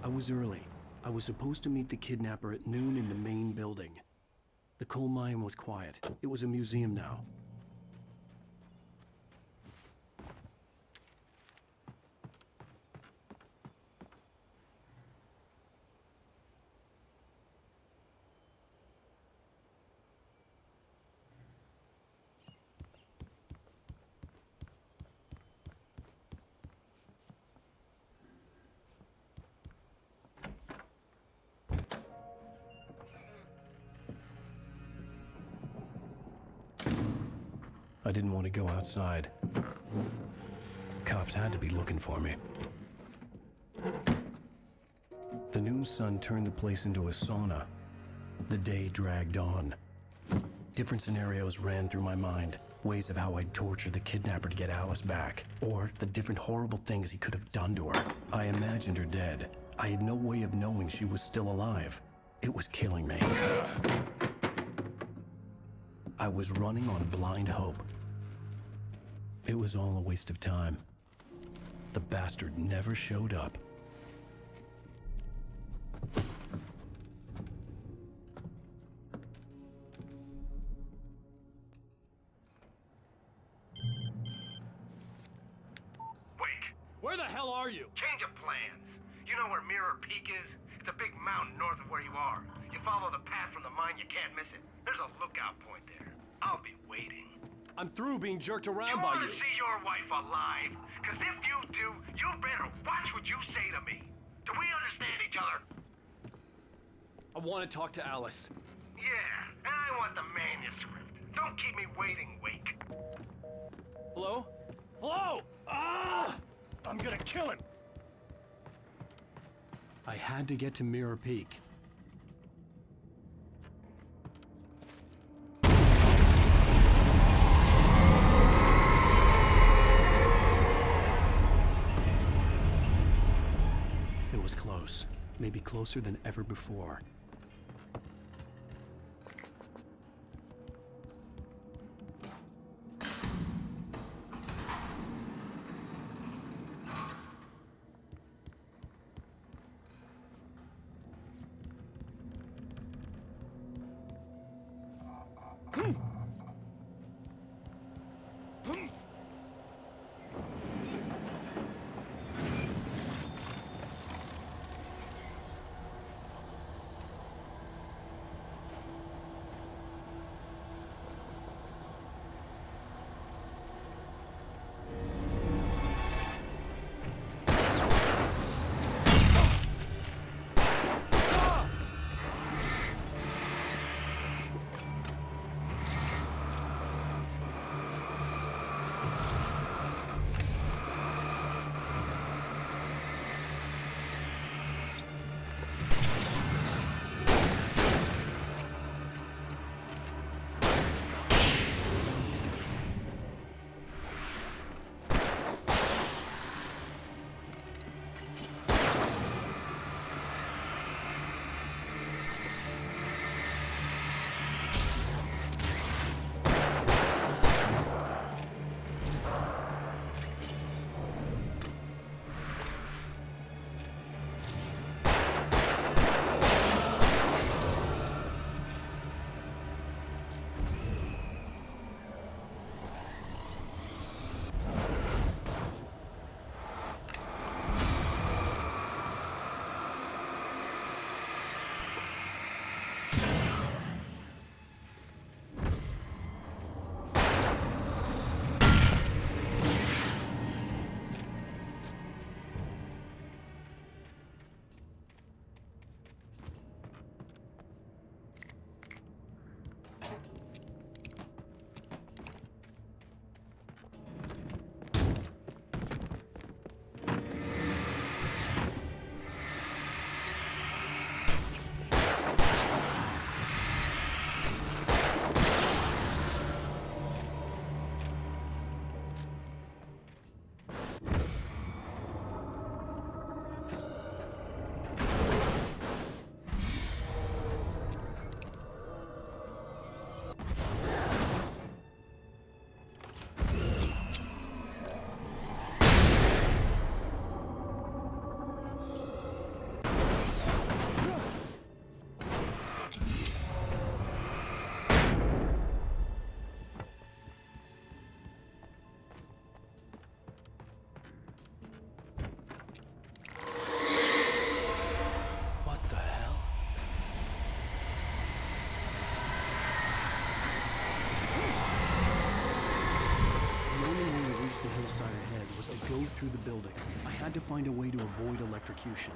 I was early. I was supposed to meet the kidnapper at noon in the main building. The coal mine was quiet. It was a museum now. I didn't want to go outside. Cops had to be looking for me. The noon sun turned the place into a sauna. The day dragged on. Different scenarios ran through my mind. Ways of how I'd torture the kidnapper to get Alice back. Or the different horrible things he could have done to her. I imagined her dead. I had no way of knowing she was still alive. It was killing me. I was running on blind hope. It was all a waste of time. The bastard never showed up. Wake! Where the hell are you? Change of plans. You know where Mirror Peak is? It's a big mountain north of where you are. You follow the path from the mine, you can't miss it. There's a lookout point there. I'll be waiting. I'm through being jerked around by You you. want to see your wife alive? Because if you do, you better watch what you say to me. Do we understand each other? I want to talk to Alice. Yeah, and I want the manuscript. Don't keep me waiting, Wake. Hello? Hello! Ah! I'm gonna kill him! I had to get to Mirror Peak. It was close, maybe closer than ever before. hillside ahead was to go through the building. I had to find a way to avoid electrocution.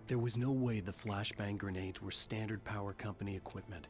There was no way the flashbang grenades were Standard Power Company equipment.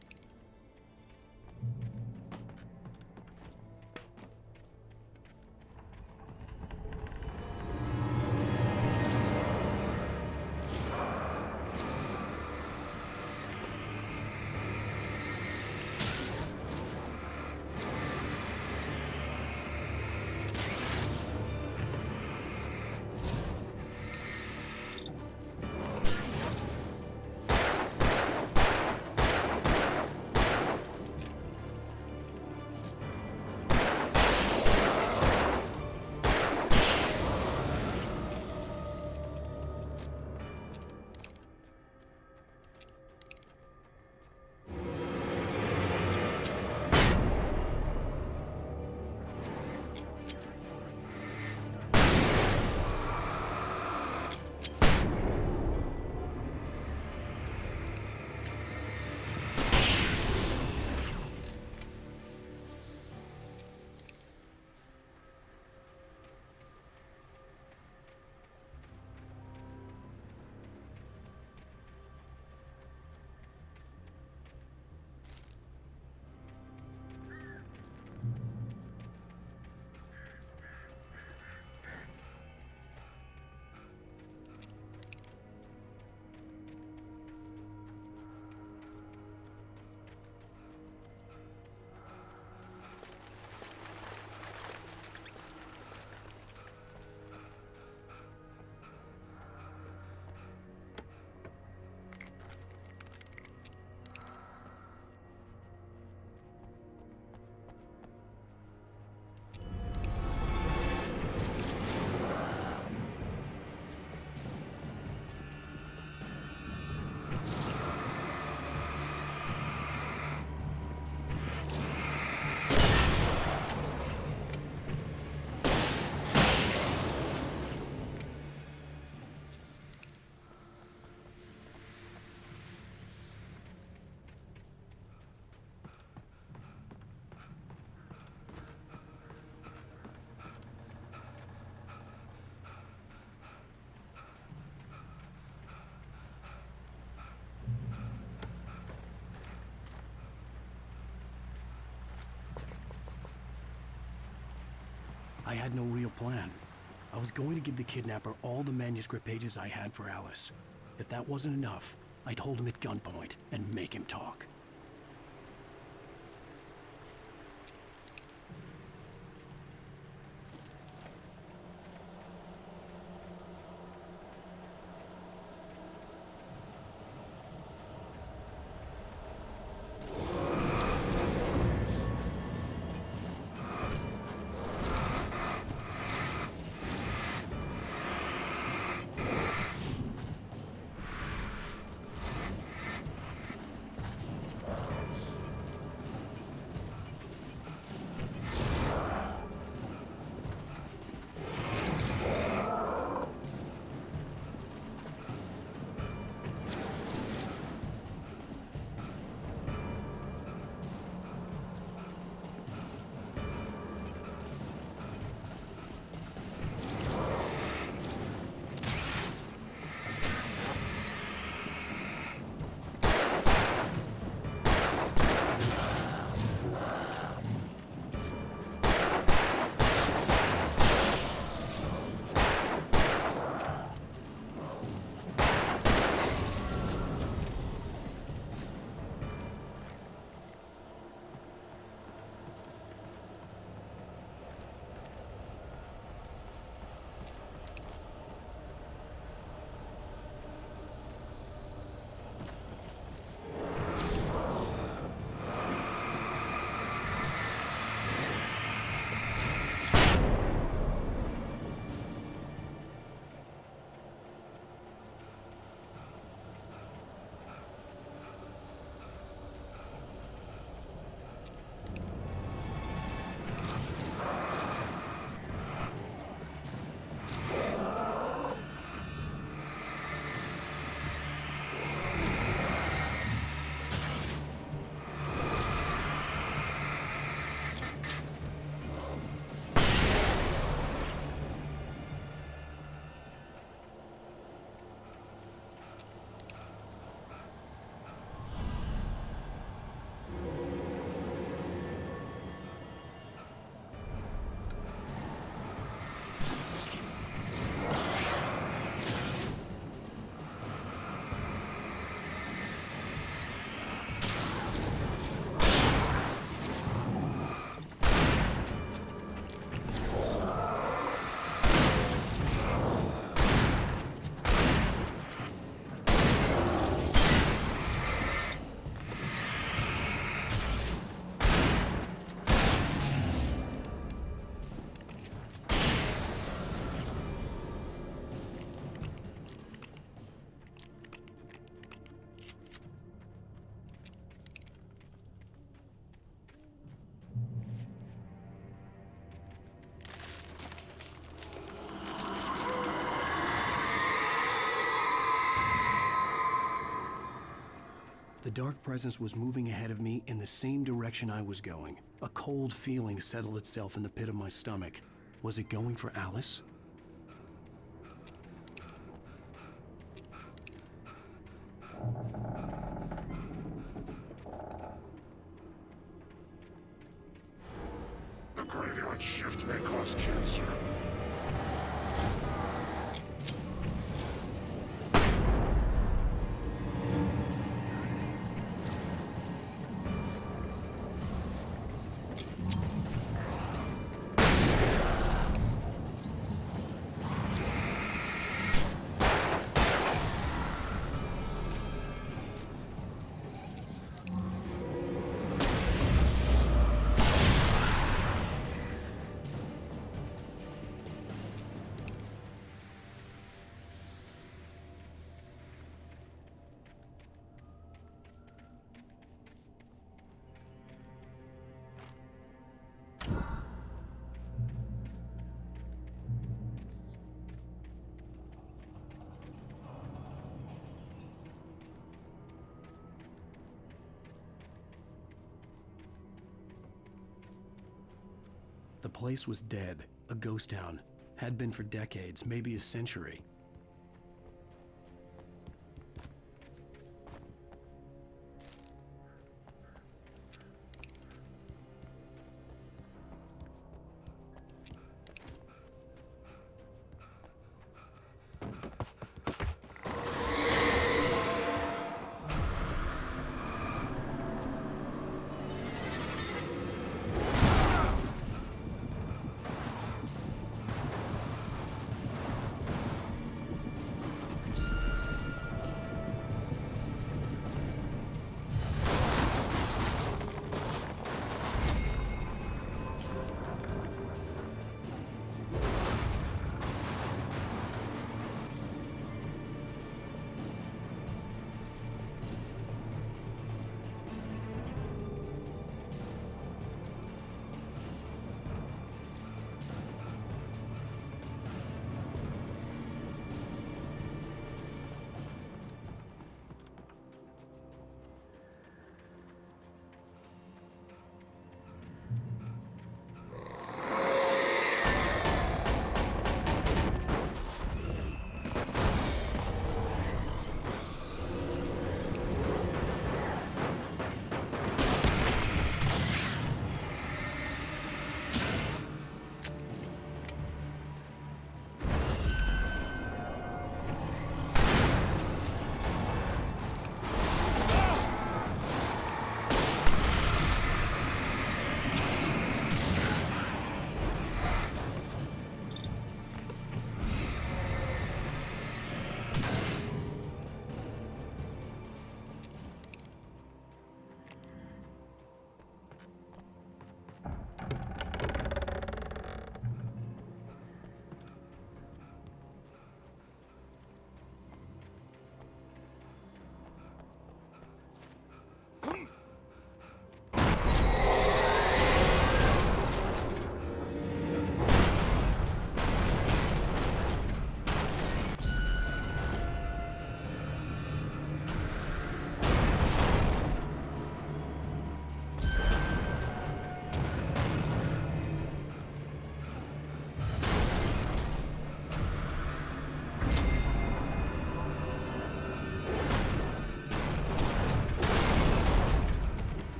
I had no real plan. I was going to give the kidnapper all the manuscript pages I had for Alice. If that wasn't enough, I'd hold him at gunpoint and make him talk. The dark presence was moving ahead of me in the same direction I was going. A cold feeling settled itself in the pit of my stomach. Was it going for Alice? The graveyard shift may cause cancer. The place was dead, a ghost town. Had been for decades, maybe a century.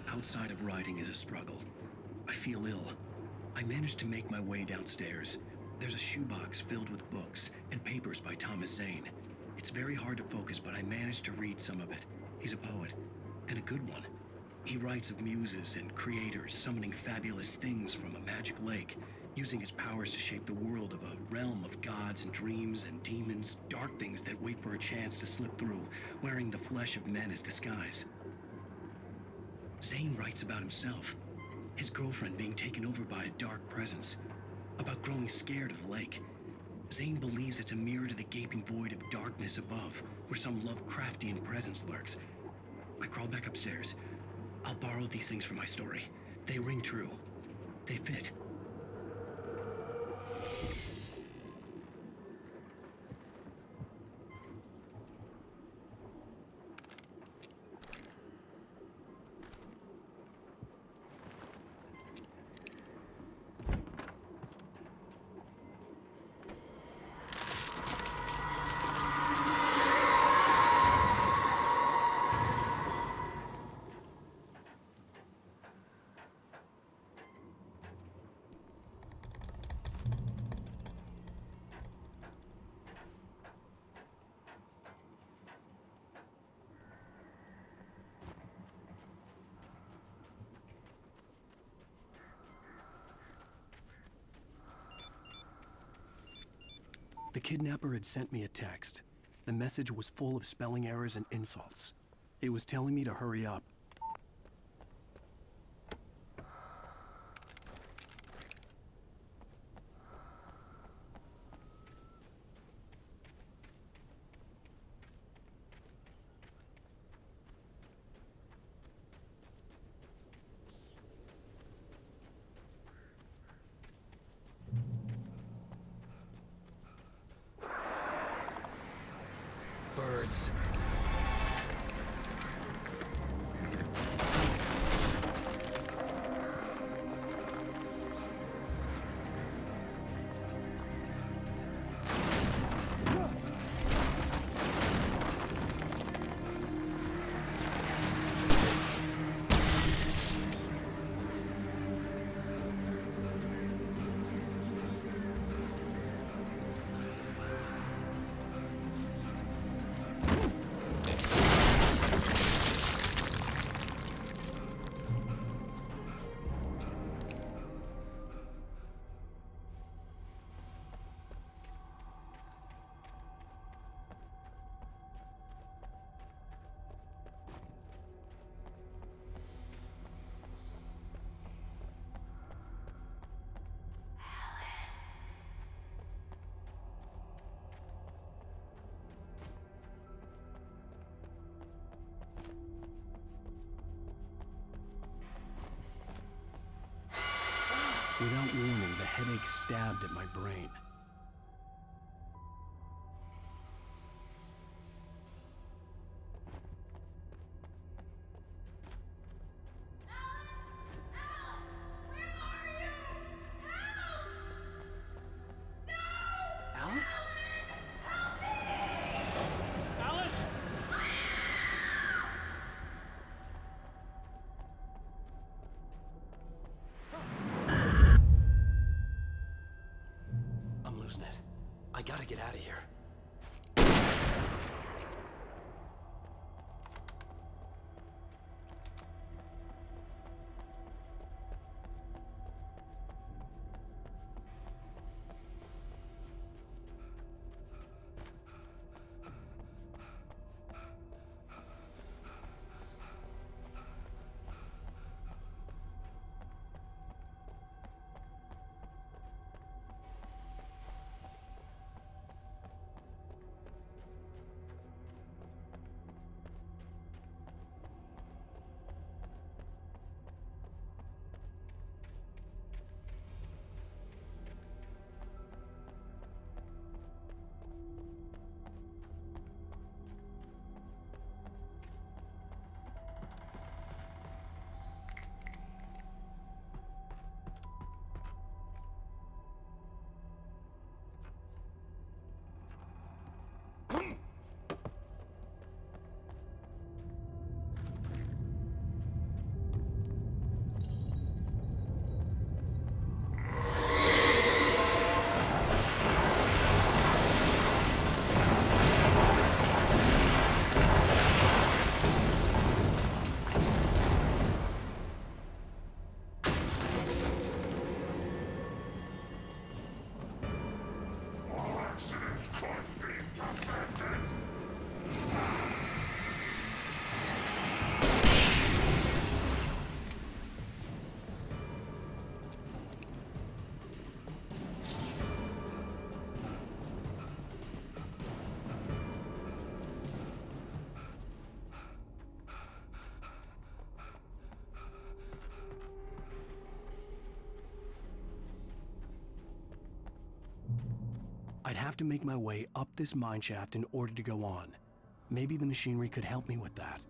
Outside of writing is a struggle. I feel ill. I managed to make my way downstairs. There's a shoebox filled with books and papers by Thomas Zane. It's very hard to focus, but I managed to read some of it. He's a poet, and a good one. He writes of muses and creators summoning fabulous things from a magic lake, using his powers to shape the world of a realm of gods and dreams and demons, dark things that wait for a chance to slip through, wearing the flesh of men as disguise. Zane writes about himself, his girlfriend being taken over by a dark presence, about growing scared of the lake. Zane believes it's a mirror to the gaping void of darkness above, where some Lovecraftian presence lurks. I crawl back upstairs. I'll borrow these things for my story. They ring true. They fit. The kidnapper had sent me a text. The message was full of spelling errors and insults. It was telling me to hurry up. Birds. Without warning, the headache stabbed at my brain. Alice? Alice? I'm losing it. I gotta get out of here. I'd have to make my way up this mine shaft in order to go on. Maybe the machinery could help me with that.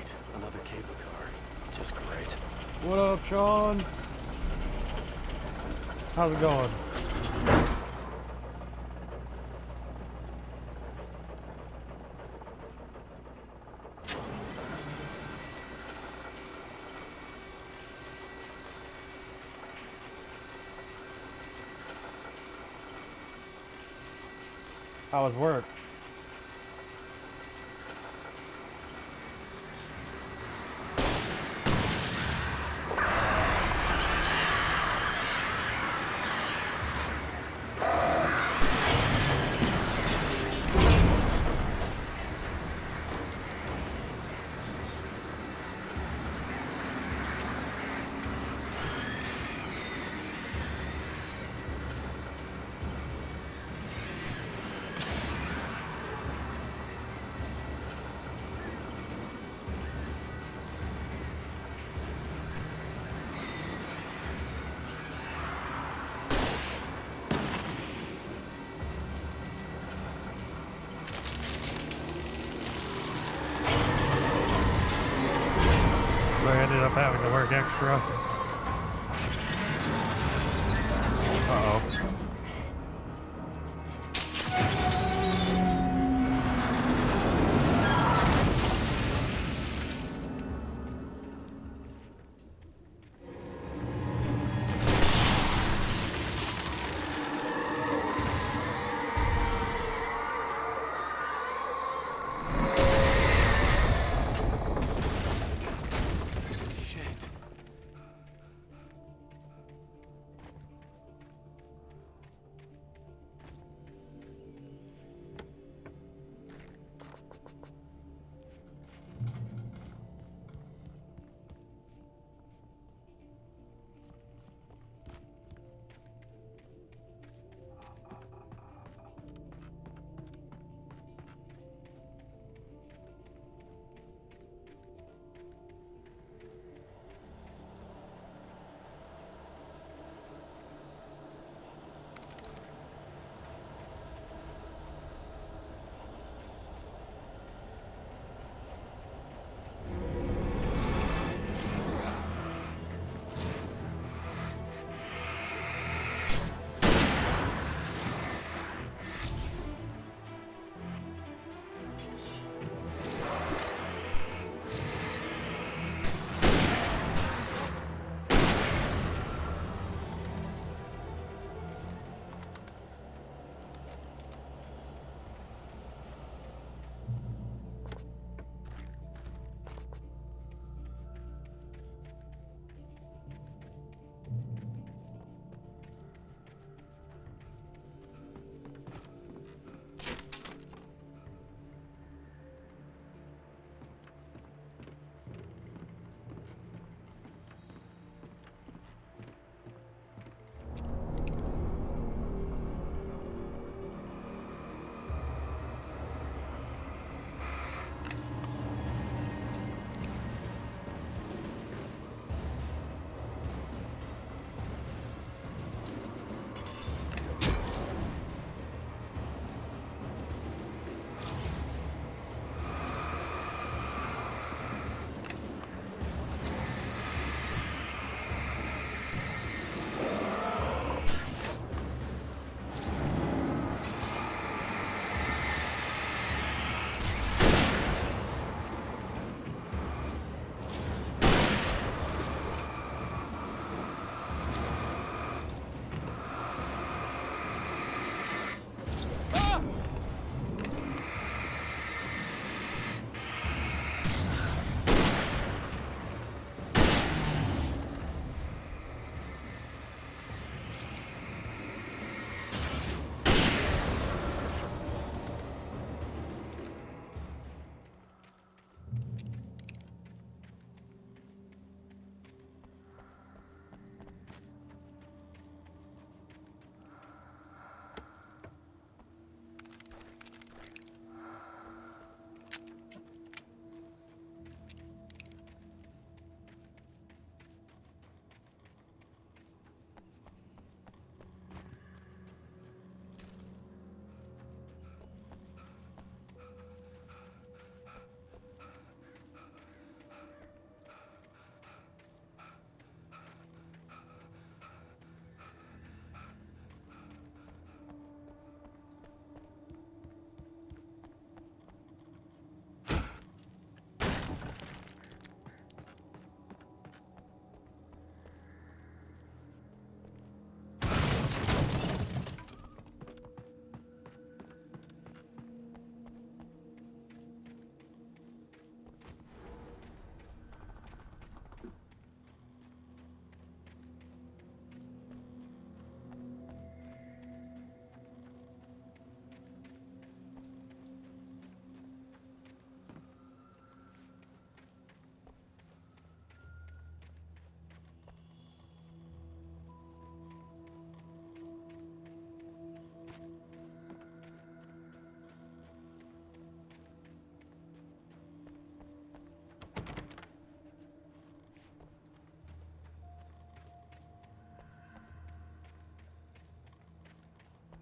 Sweet. Another cable car. Just great. What up, Sean? How's it going? How was work? I ended up having to work extra. Uh-oh.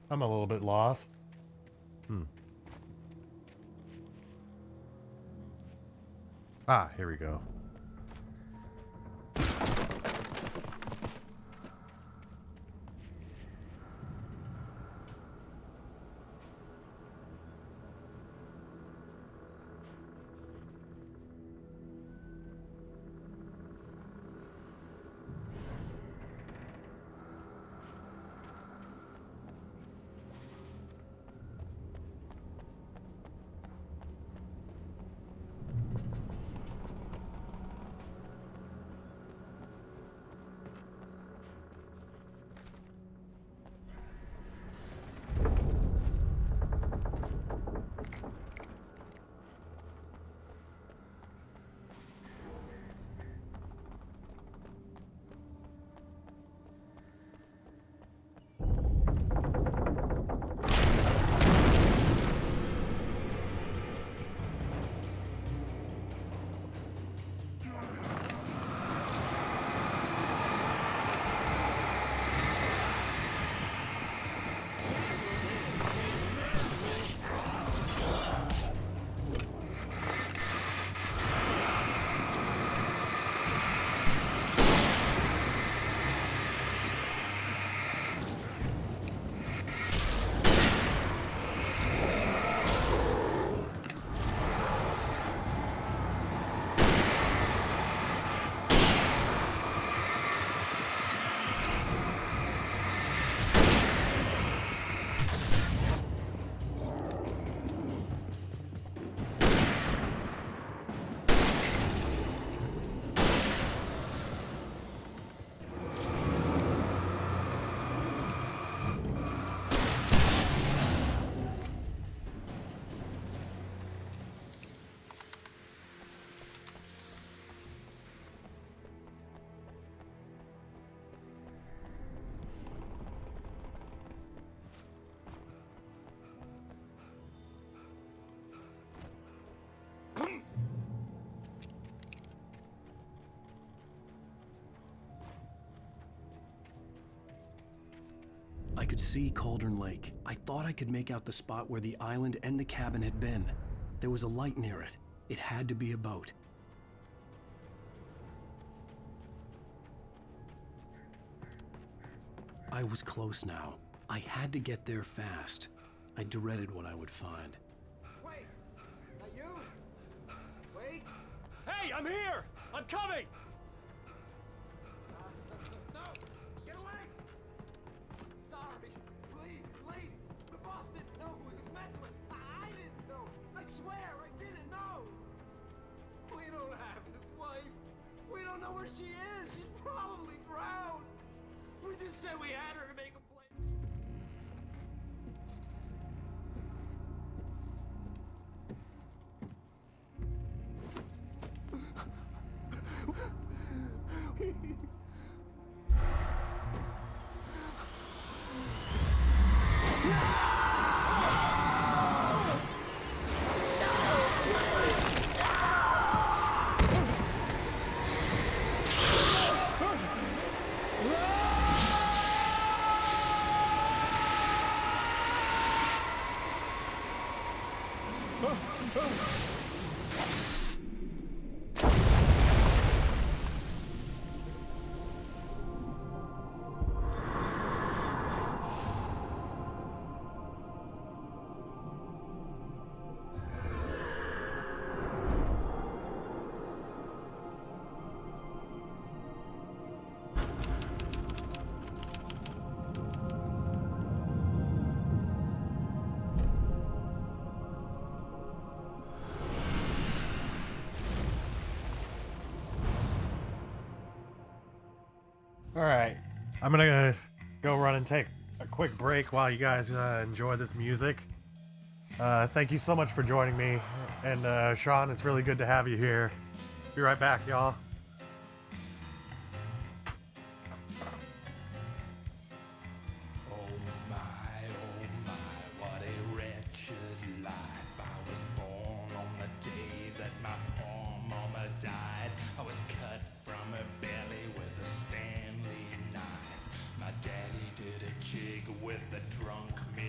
I'm a little bit lost. Ah, here we go. I could see Cauldron Lake. I thought I could make out the spot where the island and the cabin had been. There was a light near it. It had to be a boat. I was close now. I had to get there fast. I dreaded what I would find. Wait! Are you? Wait! Hey, I'm here! I'm coming! No! Get away! Sorry. Please, lady. The boss didn't know who he was messing with. I didn't know. I swear I didn't know. We don't have his wife. We don't know where she is. She's probably drowned. We just said we had her to make a play. All right, I'm gonna go run and take a quick break while you guys enjoy this music. Thank you so much for joining me, and Sean, it's really good to have you here. Be right back, y'all. Oh my, what a wretched life. I was born on the day that my poor mama died. I was cut from her belly with a Stanley knife. My daddy did a jig with a drunk midwife.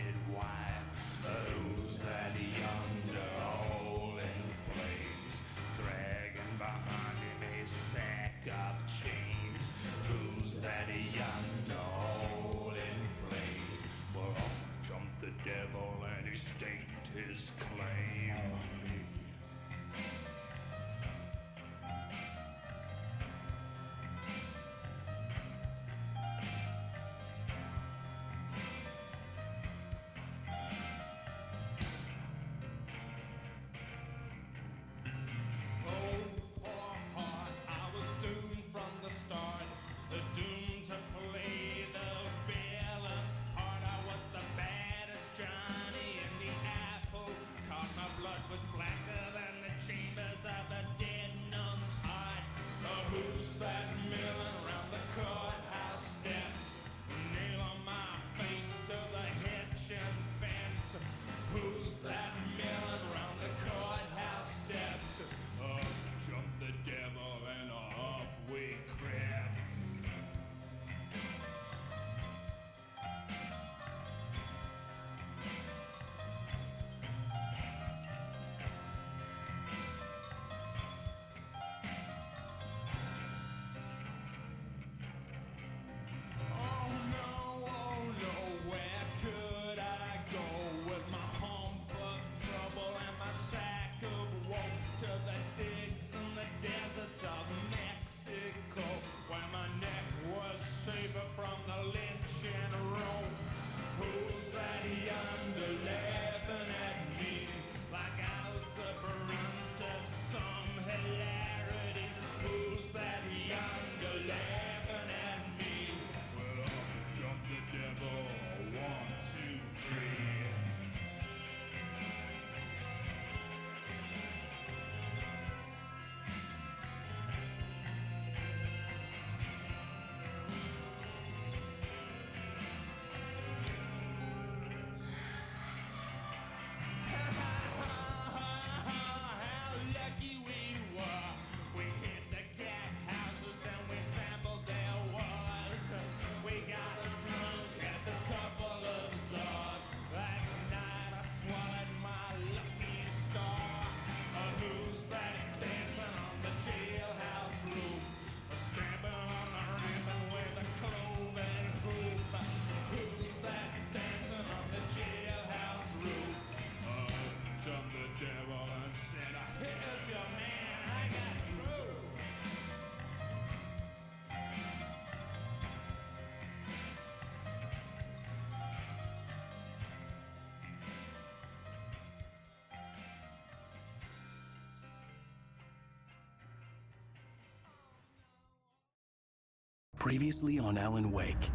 Previously on Alan Wake.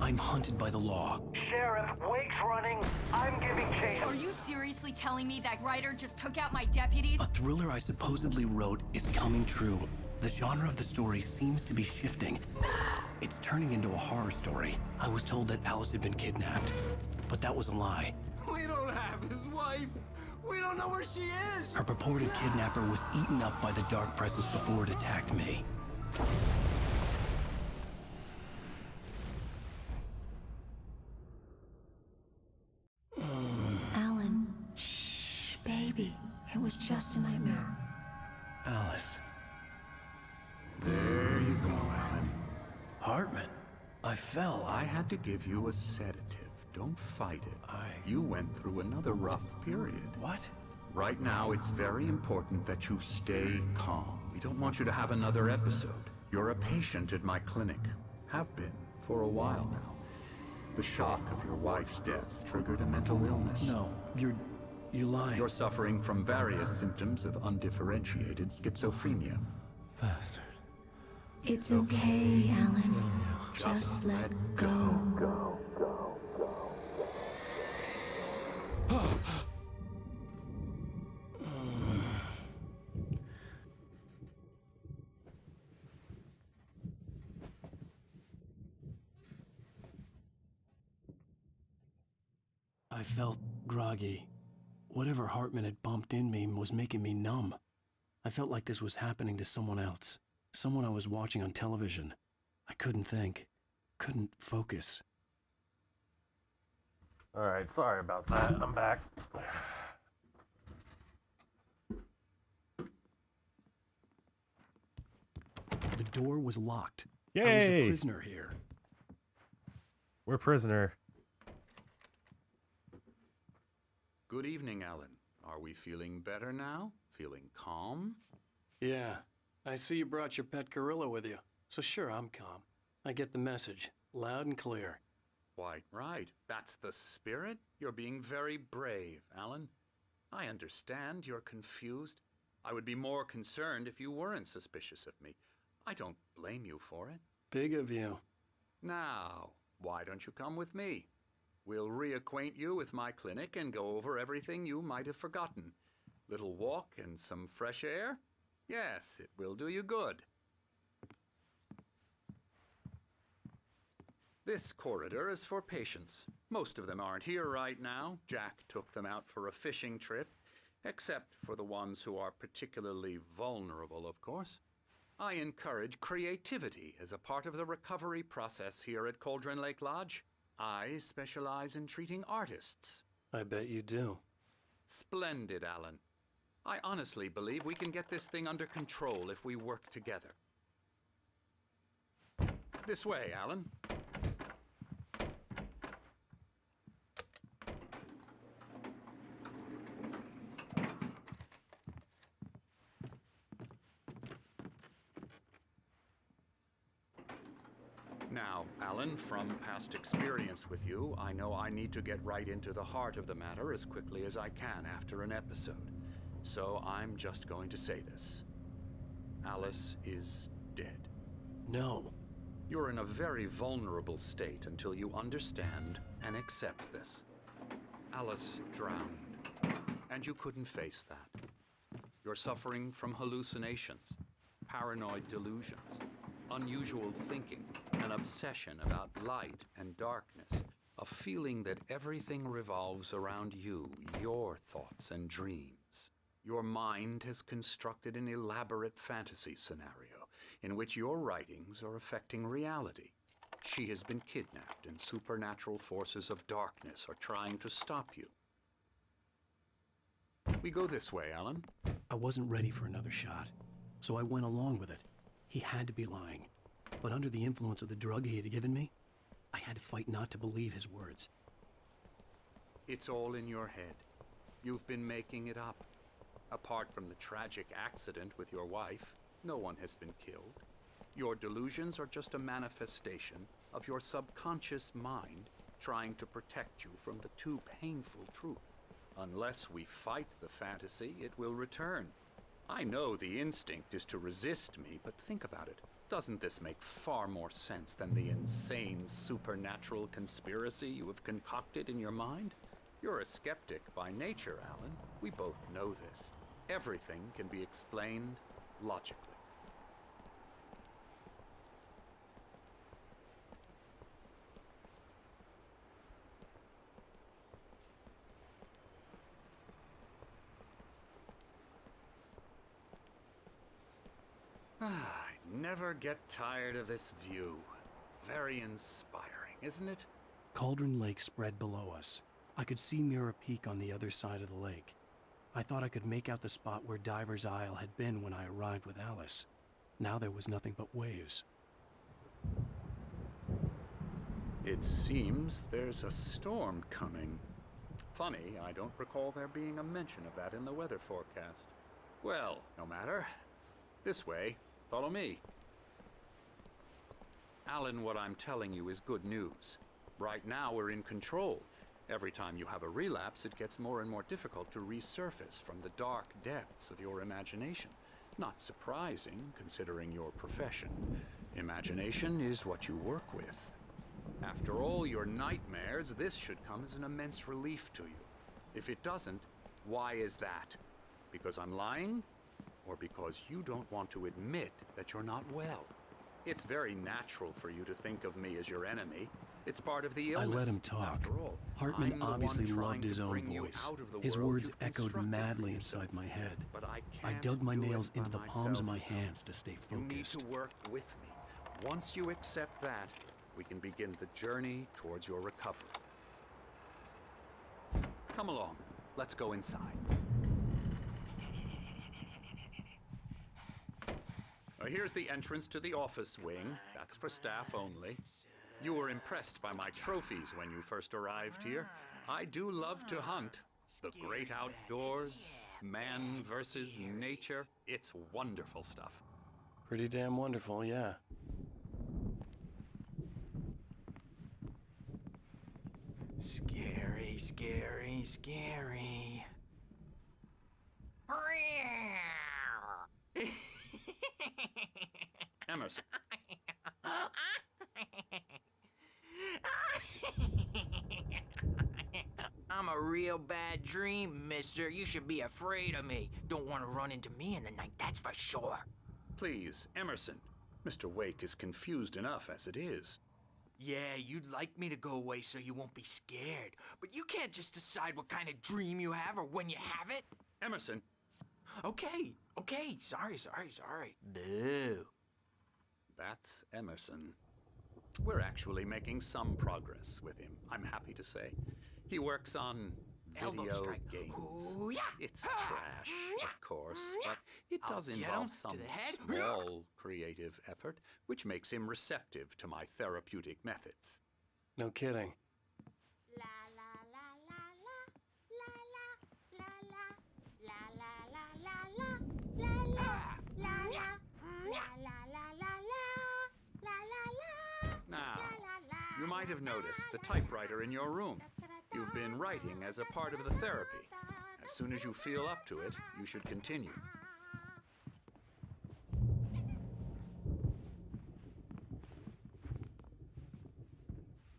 I'm hunted by the law. Sheriff, Wake's running. I'm giving chase. Are you seriously telling me that writer just took out my deputies? A thriller I supposedly wrote is coming true. The genre of the story seems to be shifting. It's turning into a horror story. I was told that Alice had been kidnapped, but that was a lie. We don't have his wife. We don't know where she is. Her purported kidnapper was eaten up by the dark presence before it attacked me. Alan, shh, baby. It was just a nightmare. Alice. There you go, Alan. Hartman, I fell. I had to give you a sedative. Don't fight it. You went through another rough period. What? Right now, it's very important that you stay calm. We don't want you to have another episode. You're a patient at my clinic. Have been for a while now. The shock of your wife's death triggered a mental illness. No, you're lying. You're suffering from various symptoms of undifferentiated schizophrenia. Bastard. It's okay, Alan. Just let go. I felt groggy. Whatever Hartman had bumped in me was making me numb. I felt like this was happening to someone else. Someone I was watching on television. I couldn't think. Couldn't focus. Alright, sorry about that. I'm back. The door was locked. Yay! I was a prisoner here. We're prisoner. Good evening, Alan. Are we feeling better now? Feeling calm? Yeah. I see you brought your pet gorilla with you. So sure, I'm calm. I get the message. Loud and clear. Quite right. That's the spirit. You're being very brave, Alan. I understand you're confused. I would be more concerned if you weren't suspicious of me. I don't blame you for it. Big of you. Now, why don't you come with me? We'll reacquaint you with my clinic and go over everything you might have forgotten. Little walk and some fresh air? Yes, it will do you good. This corridor is for patients. Most of them aren't here right now. Jack took them out for a fishing trip, except for the ones who are particularly vulnerable, of course. I encourage creativity as a part of the recovery process here at Cauldron Lake Lodge. I specialize in treating artists. I bet you do. Splendid, Alan. I honestly believe we can get this thing under control if we work together. This way, Alan. Now, Alan, from past experience with you, I know I need to get right into the heart of the matter as quickly as I can after an episode. So I'm just going to say this. Alice is dead. No. You're in a very vulnerable state until you understand and accept this. Alice drowned, and you couldn't face that. You're suffering from hallucinations, paranoid delusions, unusual thinking, an obsession about light and darkness, a feeling that everything revolves around you, your thoughts and dreams. Your mind has constructed an elaborate fantasy scenario in which your writings are affecting reality. She has been kidnapped and supernatural forces of darkness are trying to stop you. We go this way, Alan. I wasn't ready for another shot, so I went along with it. He had to be lying. But under the influence of the drug he had given me, I had to fight not to believe his words. It's all in your head. You've been making it up. Apart from the tragic accident with your wife, no one has been killed. Your delusions are just a manifestation of your subconscious mind trying to protect you from the too painful truth. Unless we fight the fantasy, it will return. I know the instinct is to resist me, but think about it. Doesn't this make far more sense than the insane supernatural conspiracy you have concocted in your mind? You're a skeptic by nature, Alan. We both know this. Everything can be explained logically. I never get tired of this view. Very inspiring, isn't it? Cauldron Lake spread below us. I could see Mirror Peak on the other side of the lake. I thought I could make out the spot where Diver's Isle had been when I arrived with Alice. Now there was nothing but waves. It seems there's a storm coming. Funny, I don't recall there being a mention of that in the weather forecast. Well, no matter. This way. Follow me. Alan, what I'm telling you is good news. Right now, we're in control. Every time you have a relapse, it gets more and more difficult to resurface from the dark depths of your imagination. Not surprising, considering your profession. Imagination is what you work with. After all your nightmares, this should come as an immense relief to you. If it doesn't, why is that? Because I'm lying? Or because you don't want to admit that you're not well? It's very natural for you to think of me as your enemy. It's part of the illness. I let him talk. After all, Hartman I'm the obviously one trying loved his to own bring you voice. out of the His world words you've echoed constructed madly for inside yourself. my head. But I I can't dug my do it nails by into the palms of my myself. hands to stay You need focused. to work with me. Once you accept that, we can begin the journey towards your recovery. Come along. Let's go inside. Here's the entrance to the office wing. That's for staff only. You were impressed by my trophies when you first arrived here. I do love to hunt. The great outdoors, man versus nature. It's wonderful stuff. Pretty damn wonderful, yeah. Scary, scary, scary. Emerson. I'm a real bad dream, mister. You should be afraid of me. Don't want to run into me in the night, that's for sure. Please, Emerson. Mr. Wake is confused enough as it is. Yeah, you'd like me to go away so you won't be scared. But you can't just decide what kind of dream you have or when you have it. Emerson. Okay. Sorry. Boo. That's Emerson. We're actually making some progress with him, I'm happy to say. He works on video games. Ooh, yeah. It's trash, of course, but it does I'll get involve 'em some to the head. small creative effort, which makes him receptive to my therapeutic methods. No kidding. Now, you might have noticed the typewriter in your room. You've been writing as a part of the therapy. As soon as you feel up to it, you should continue.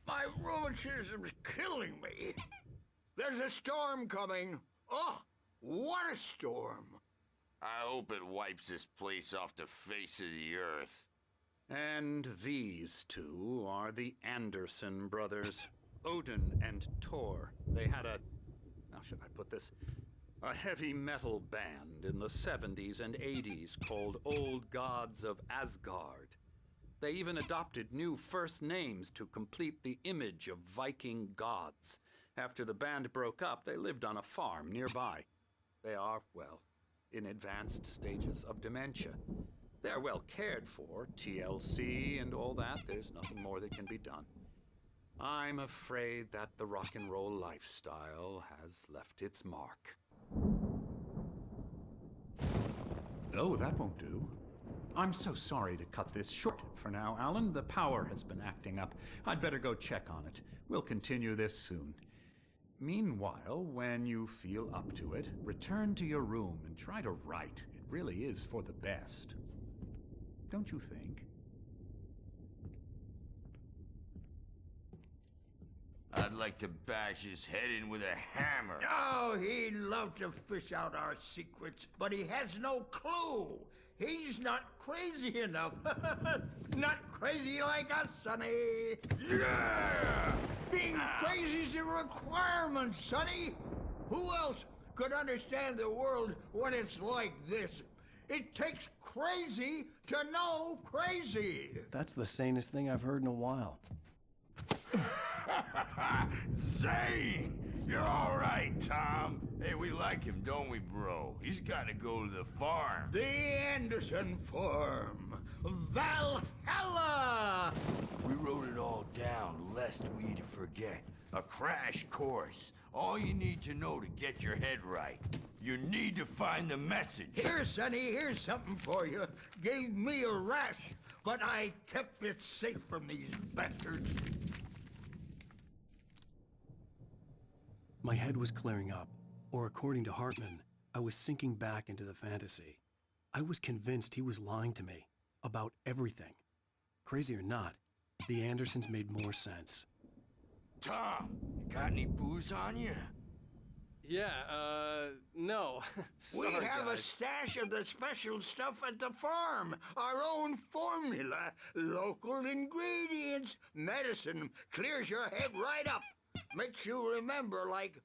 My rheumatism's killing me. There's a storm coming. Oh, what a storm. I hope it wipes this place off the face of the earth. And these two are the Anderson brothers, Odin and Tor. They had how should I put this? A heavy metal band in the 70s and 80s called Old Gods of Asgard. They even adopted new first names to complete the image of Viking gods. After the band broke up, they lived on a farm nearby. They are, well, in advanced stages of dementia. They're well cared for, TLC and all that. There's nothing more that can be done. I'm afraid that the rock and roll lifestyle has left its mark. Oh, that won't do. I'm so sorry to cut this short for now, Alan. The power has been acting up. I'd better go check on it. We'll continue this soon. Meanwhile, when you feel up to it, return to your room and try to write. It really is for the best. Don't you think? I'd like to bash his head in with a hammer. Oh, he'd love to fish out our secrets, but he has no clue. He's not crazy enough. Not crazy like us, Sonny. Yeah! Being crazy's a requirement, Sonny. Who else could understand the world when it's like this? It takes crazy to know crazy. That's the sanest thing I've heard in a while. Zane! You're all right, Tom. Hey, we like him, don't we, bro? He's got to go to the farm. The Anderson Farm. Valhalla! We wrote it all down, lest we'd forget. A crash course. All you need to know to get your head right. You need to find the message. Here, Sonny, here's something for you. Gave me a rash, but I kept it safe from these bastards. My head was clearing up, or according to Hartman, I was sinking back into the fantasy. I was convinced he was lying to me about everything. Crazy or not, the Andersons made more sense. Tom, got any booze on you? Yeah, no. We Sorry, have a guys. stash of the special stuff at the farm. Our own formula. Local ingredients. Medicine clears your head right up. Makes you remember like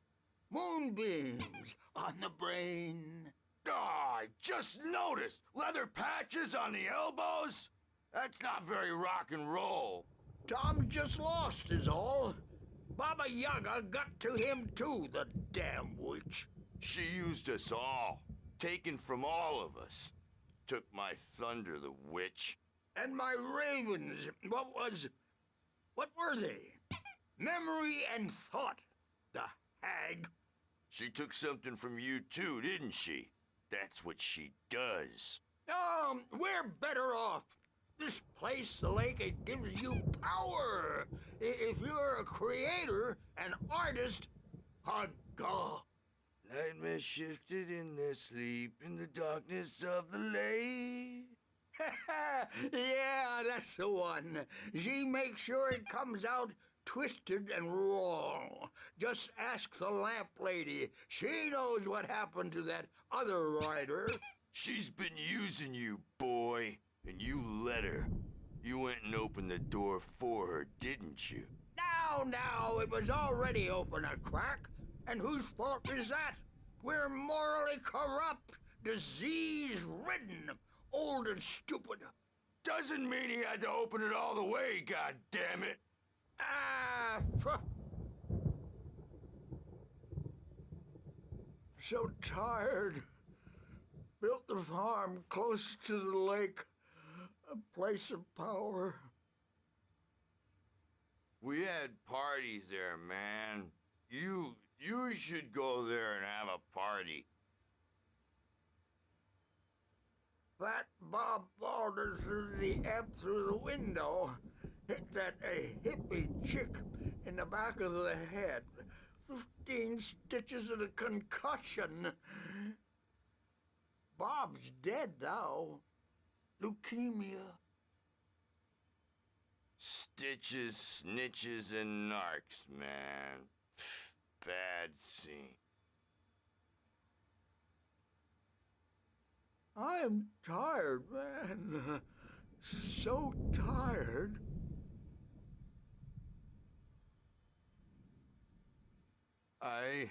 moonbeams on the brain. Oh, I just noticed. Leather patches on the elbows? That's not very rock and roll. Tom just lost is all. Baba Yaga got to him too, the damn witch. She used us all. Taken from all of us. Took my thunder, the witch. And my ravens, what were they? Memory and thought, the hag. She took something from you too, didn't she? That's what she does. We're better off. This place, the lake, it gives you power. If you're a creator, an artist, haga. Nightmare shifted in their sleep in the darkness of the lake. Yeah, that's the one. She makes sure it comes out twisted and wrong. Just ask the lamp lady. She knows what happened to that other rider. She's been using you, boy, and you let her. You went and opened the door for her, didn't you? Now, it was already open a crack. And whose fault is that? We're morally corrupt, disease-ridden, old and stupid. Doesn't mean he had to open it all the way, goddammit. So tired. Built the farm close to the lake. A place of power. We had parties there, man. You should go there and have a party. That Bob Balder threw the amp through the window. Hit that hippie chick in the back of the head. 15 stitches and a concussion. Bob's dead now. Leukemia. Stitches, snitches, and narcs, man. Bad scene. I'm tired, man. So tired. I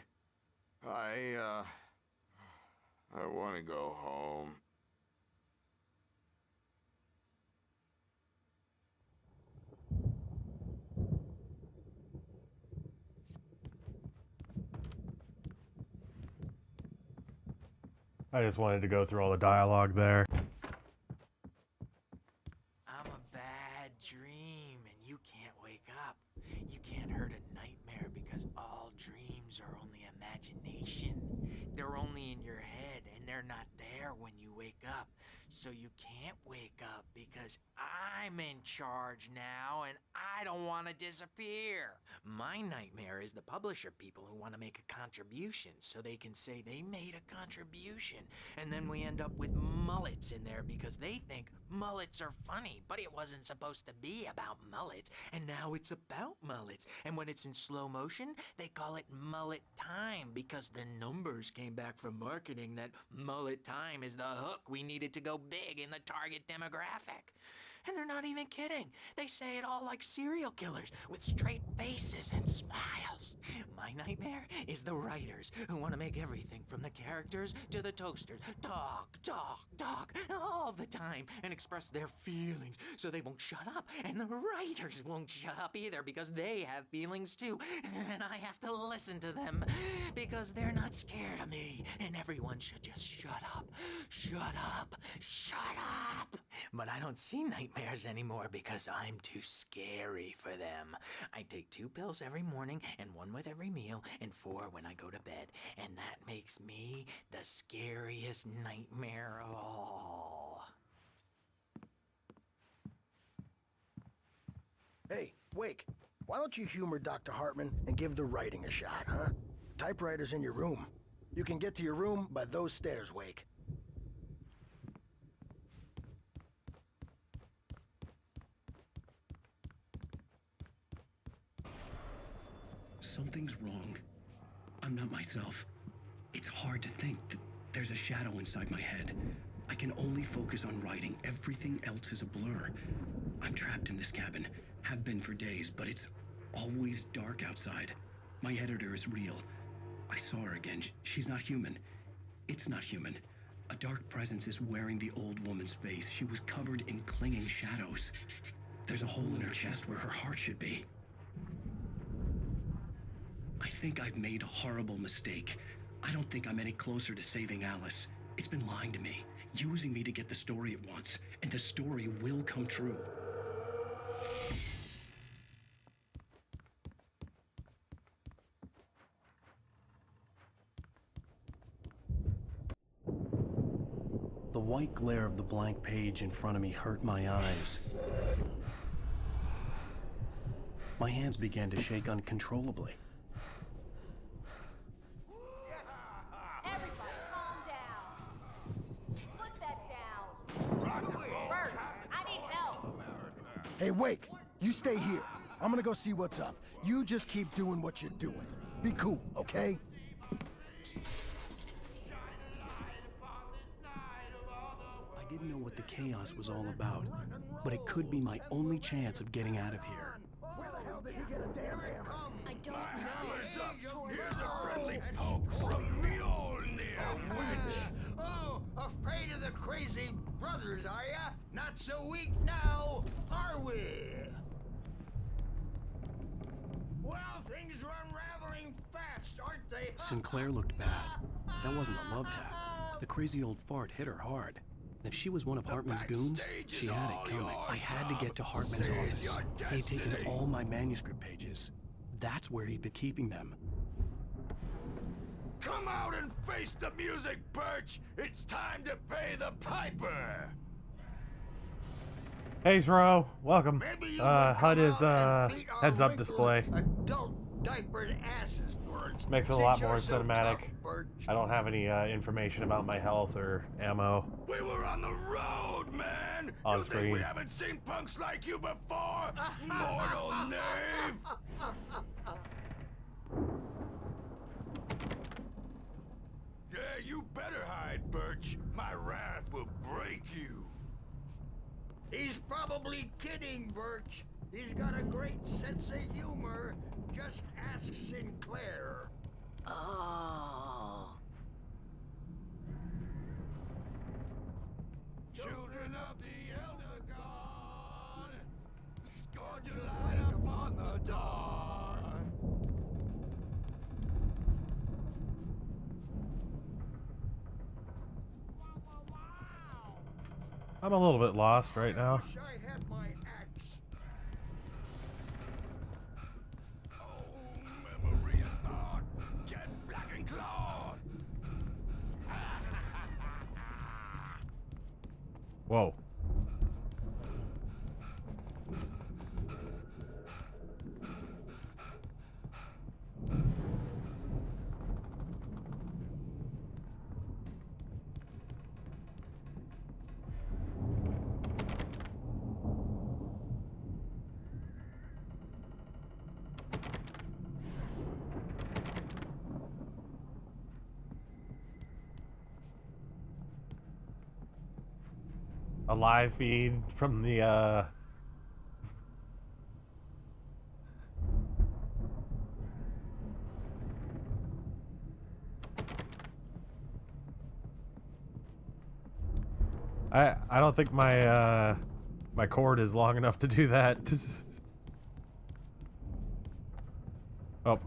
want to go home. I just wanted to go through all the dialogue there. I'm a bad dream, and you can't wake up. You can't hurt a nightmare because all dreams are only imagination. They're only in your head, and they're not there when you wake up. So you can't wake up because I'm in charge now and I don't want to disappear. My nightmare is the publisher people who want to make a contribution so they can say they made a contribution. And then we end up with mullets in there because they think mullets are funny, but it wasn't supposed to be about mullets. And now it's about mullets. And when it's in slow motion, they call it mullet time because the numbers came back from marketing that mullet time is the hook we needed to go big in the target demographic. And they're not even kidding. They say it all like serial killers with straight faces and smiles. My nightmare is the writers who want to make everything from the characters to the toasters talk all the time and express their feelings so they won't shut up. And the writers won't shut up either because they have feelings too. And I have to listen to them because they're not scared of me. And everyone should just shut up. Shut up. Shut up. But I don't see nightmares anymore because I'm too scary for them. I take 2 pills every morning and 1 with every meal and 4 when I go to bed. And that makes me the scariest nightmare of all. Hey, Wake, why don't you humor Dr. Hartman and give the writing a shot, huh? Typewriter's in your room. You can get to your room by those stairs, Wake. Something's wrong. I'm not myself. It's hard to think that there's a shadow inside my head. I can only focus on writing. Everything else is a blur. I'm trapped in this cabin. Have been for days, but it's always dark outside. My editor is real. I saw her again. She's not human. It's not human. A dark presence is wearing the old woman's face. She was covered in clinging shadows. There's a hole in her chest where her heart should be. I think I've made a horrible mistake. I don't think I'm any closer to saving Alice. It's been lying to me, using me to get the story it wants, and the story will come true. The white glare of the blank page in front of me hurt my eyes. My hands began to shake uncontrollably. Everybody, calm down. Put that down. Bert, I need help. Hey, Wake, you stay here. I'm gonna go see what's up. You just keep doing what you're doing. Be cool, okay? I didn't know what the chaos was all about, but it could be my only chance of getting out of here. Where the hell did he get a damn hammer? I don't know. Here's a friendly poke from Mjolnir, witch. Oh, afraid of the crazy brothers, are ya? Not so weak now, are we? Well, things are unraveling fast, aren't they? Sinclair looked bad. That wasn't a love tap. The crazy old fart hit her hard. And if she was one of Hartman's goons, she had it coming. I had to get to Hartman's office. He had taken all my manuscript pages. That's where he'd been keeping them. Come out and face the music, Birch! It's time to pay the piper! Hey, Zro, welcome. HUD is heads-up display. Adult diapered asses for us. Makes it a Since lot you're more so cinematic. tough, Birch. I don't have any information about my health or ammo We were on the road, man! on You think we screen. haven't seen punks like you before? Mortal knave! Yeah, you better hide, Birch. My wrath will break you. He's probably kidding, Birch. He's got a great sense of humor. Just ask Sinclair. Oh. Children of the Elder God, scourge your light upon the dawn. I'm a little bit lost right now. Wish I had my axe. Oh, memory and thought, jet black and clawed. Whoa. A live feed from the I don't think my my cord is long enough to do that. Oh,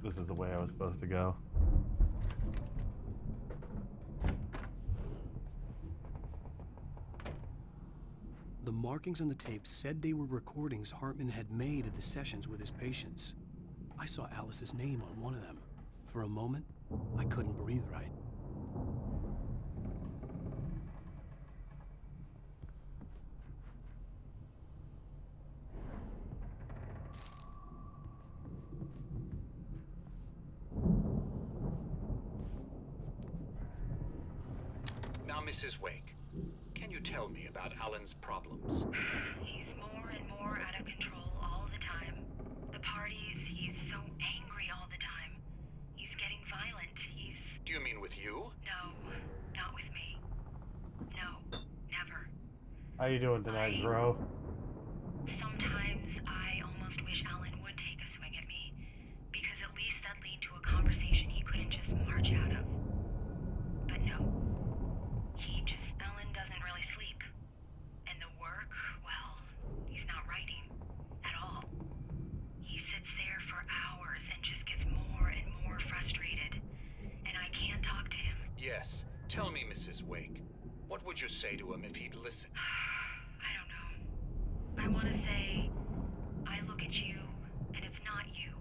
this is the way I was supposed to go. The markings on the tape said they were recordings Hartman had made at the sessions with his patients. I saw Alice's name on one of them. For a moment, I couldn't breathe right. Now, Mrs. Wake, can you tell me about Alan's problems? He's more and more out of control all the time. The parties, he's so angry all the time. He's getting violent. Do you mean with you? No, not with me. No, never. How you doing tonight, Zro? Sometimes I almost wish Alan would take a swing at me, because at least that'd lead to a conversation he couldn't just march out of. But no. Alan doesn't really sleep. And the work, well, he's not writing at all. He sits there for hours and just gets more and more frustrated. And I can't talk to him. Yes. Tell me, Mrs. Wake, what would you say to him if he'd listen? I don't know. I want to say, I look at you, and it's not you.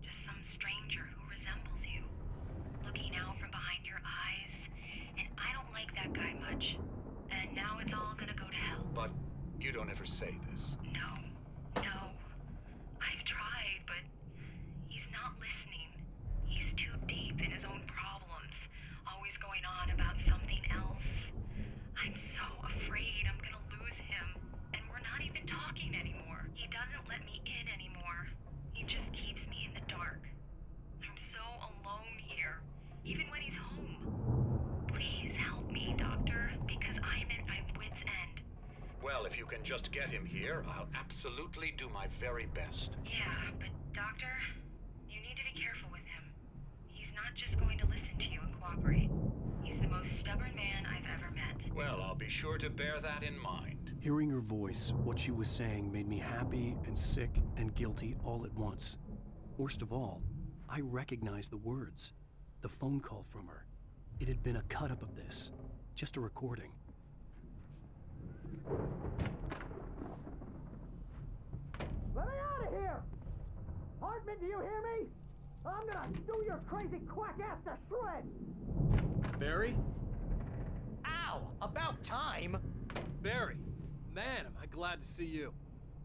Just some stranger who resembles you. Looking out from behind your eyes. And I don't like that guy much. And now it's all gonna go to hell. But you don't ever say this. No. I've tried, but he's not listening. He's too deep in his own problems. Always going on about something else. I'm so afraid I'm gonna lose him. And we're not even talking anymore. He doesn't let me in anymore. He just keeps me in the dark. I'm so alone here. Even when he's home. Please help me, Doctor, because I'm at my wit's end. Well, if you can just get him here, I'll absolutely do my very best. Yeah, but Doctor, you need to be careful with him. He's not just going to listen to you and cooperate. He's the most stubborn man I've ever met. Well, I'll be sure to bear that in mind. Hearing her voice, what she was saying made me happy and sick and guilty all at once. Worst of all, I recognized the words. The phone call from her. It had been a cut-up of this. Just a recording. Let me out of here! Hartman, do you hear me? I'm gonna do your crazy quack ass to shreds! Barry? Ow! About time! Barry, man, am I glad to see you.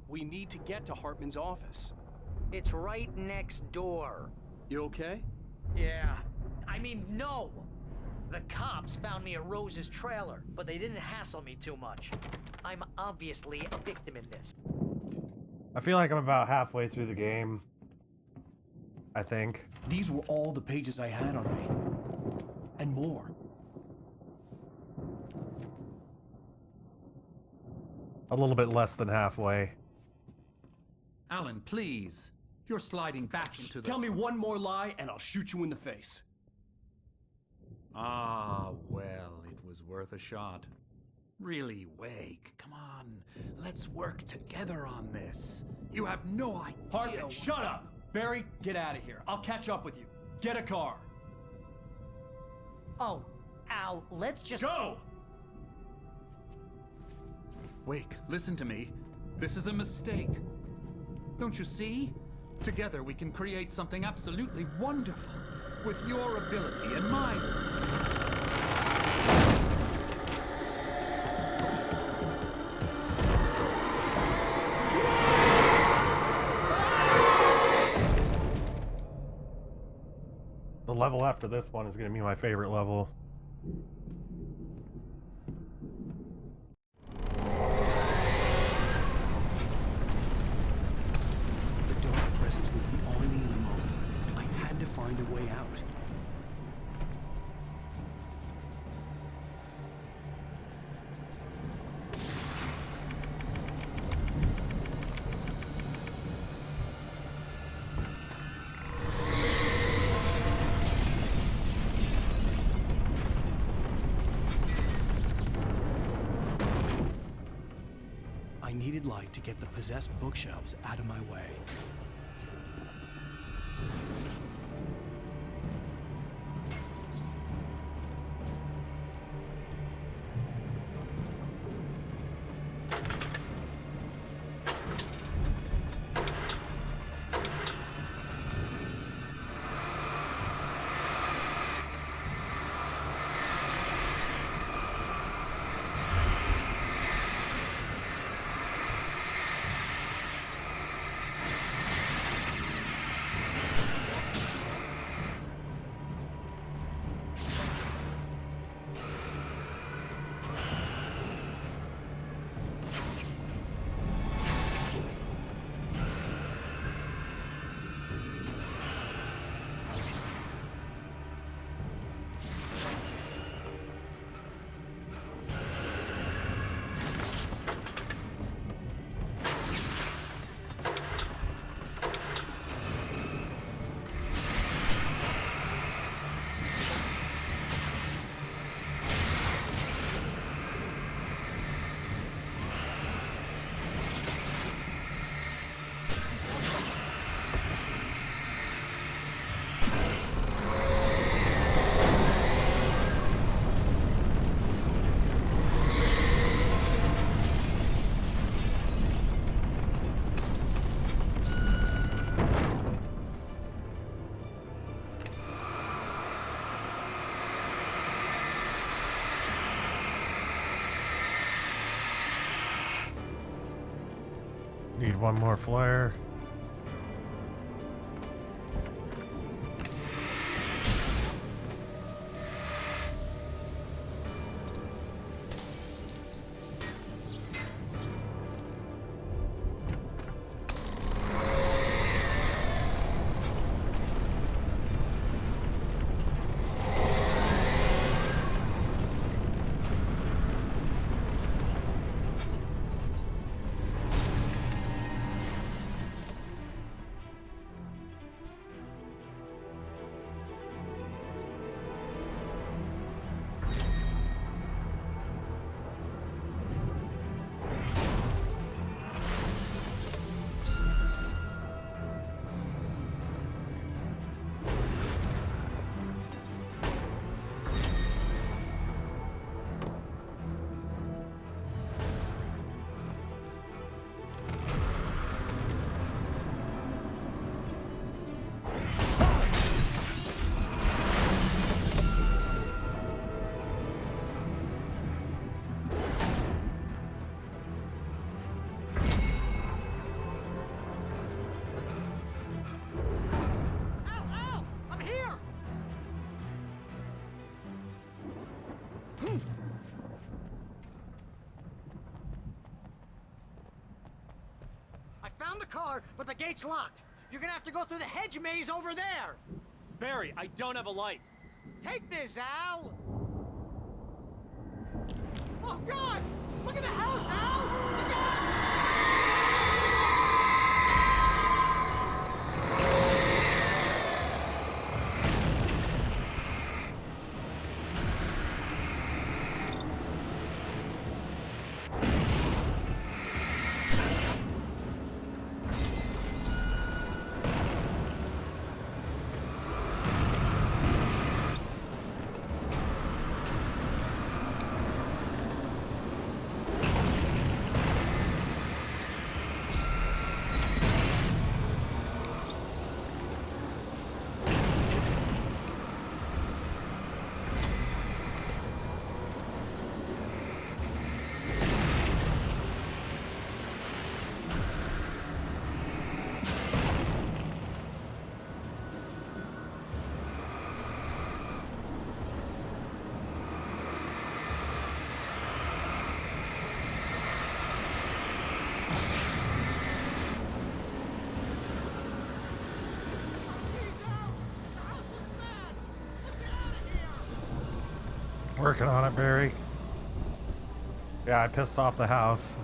We need to get to Hartman's office. It's right next door. You okay? Yeah. I mean, no! The cops found me at Rose's trailer, but they didn't hassle me too much. I'm obviously a victim in this. I feel like I'm about halfway through the game. I think. These were all the pages I had on me. And more. A little bit less than halfway. Alan, please. You're sliding back into the... Tell me one more lie and I'll shoot you in the face. Ah, well, it was worth a shot. Really, Wake, come on. Let's work together on this. You have no idea... Hartman, shut up! Barry, get out of here. I'll catch up with you. Get a car. Oh, Al, let's just... Go! Wake, listen to me. This is a mistake. Don't you see? Together we can create something absolutely wonderful. With your ability and mine. level after this one is going to be my favorite level. The dark presence would be on me in a moment. I had to find a way out. I needed light to get the possessed bookshelves out of my way. Need one more flare. Found the car, but the gate's locked. You're gonna have to go through the hedge maze over there. Barry, I don't have a light. Take this, Al. Oh, God! Look at the house, Al! Look out! Working on it, Barry. Yeah, I pissed off the house.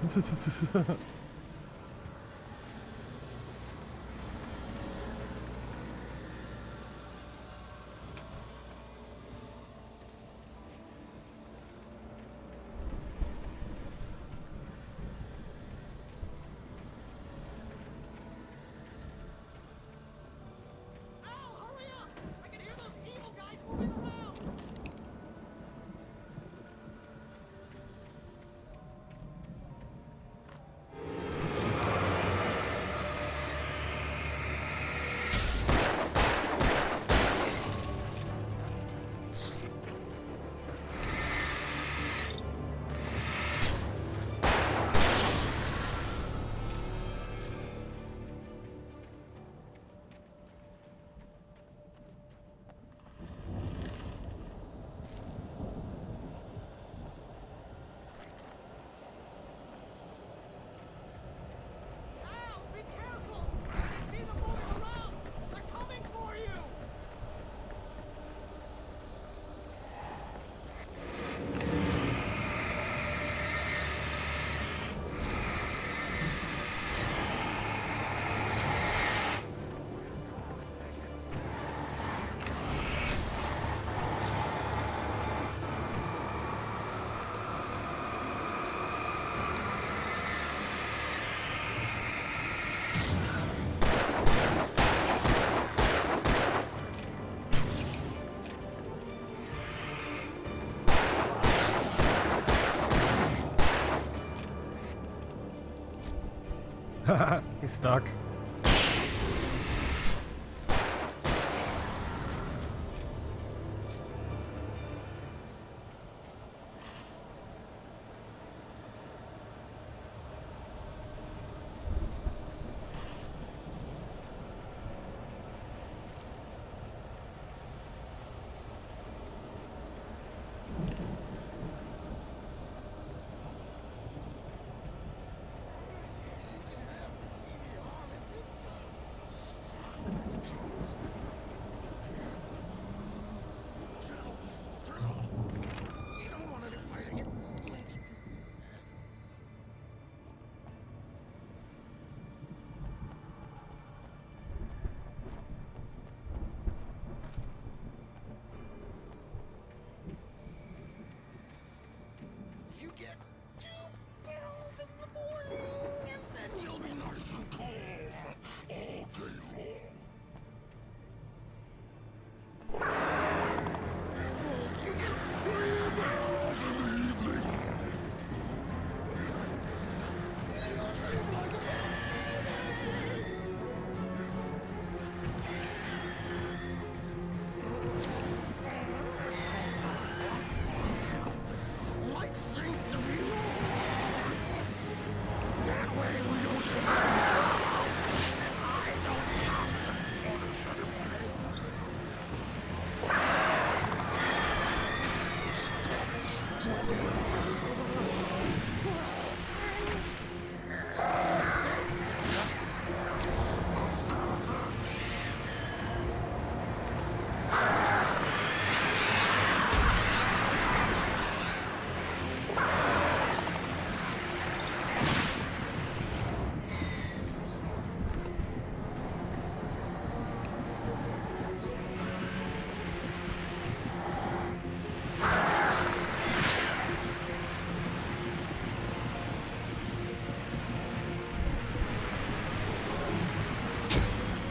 He's stuck.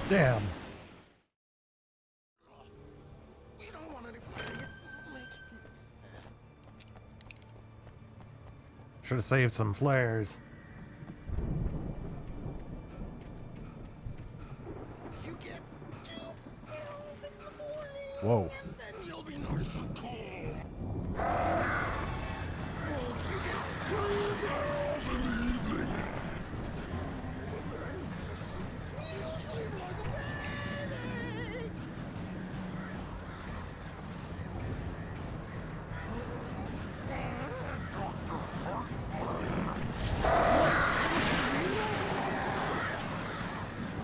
Damn. We don't want any fighting. It makes people sad. Should have saved some flares. You get 2 pills in the morning. Whoa. And then you'll be nice and calm. You get 3 pills in the evening. You'll sleep like a baby.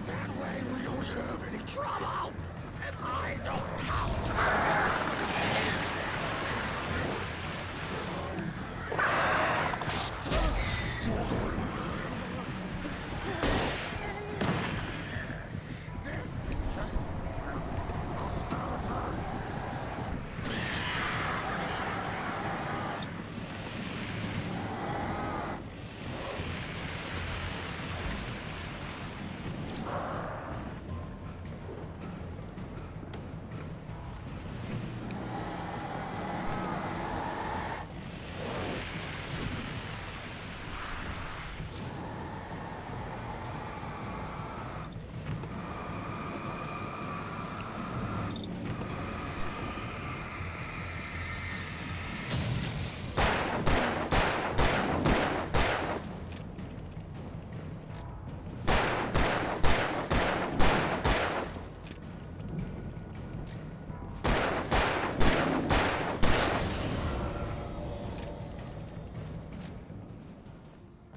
That way we don't have any trouble, and I don't count.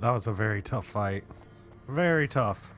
That was a very tough fight. Very tough.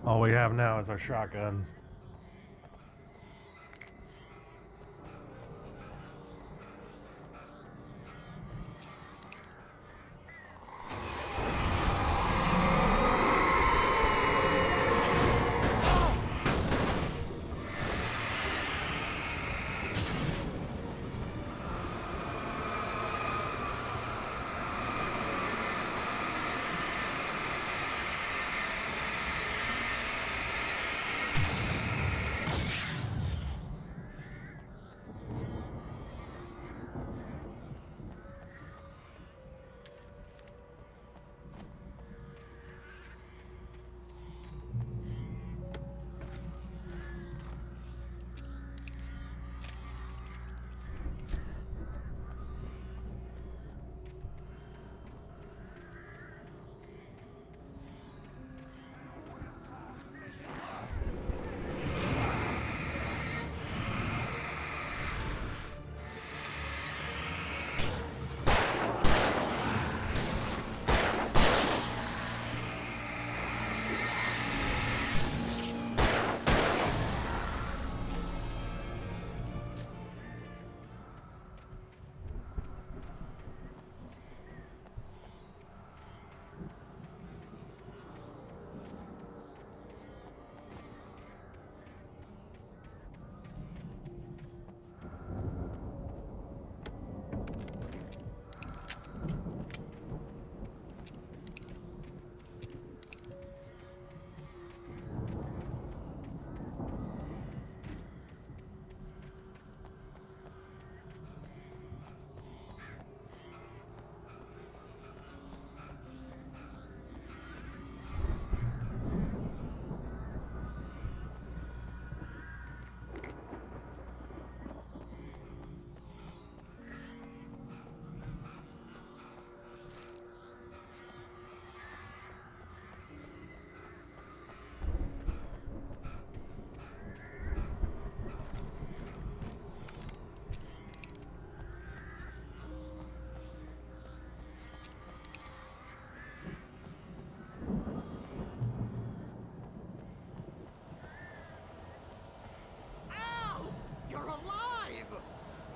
All we have now is our shotgun.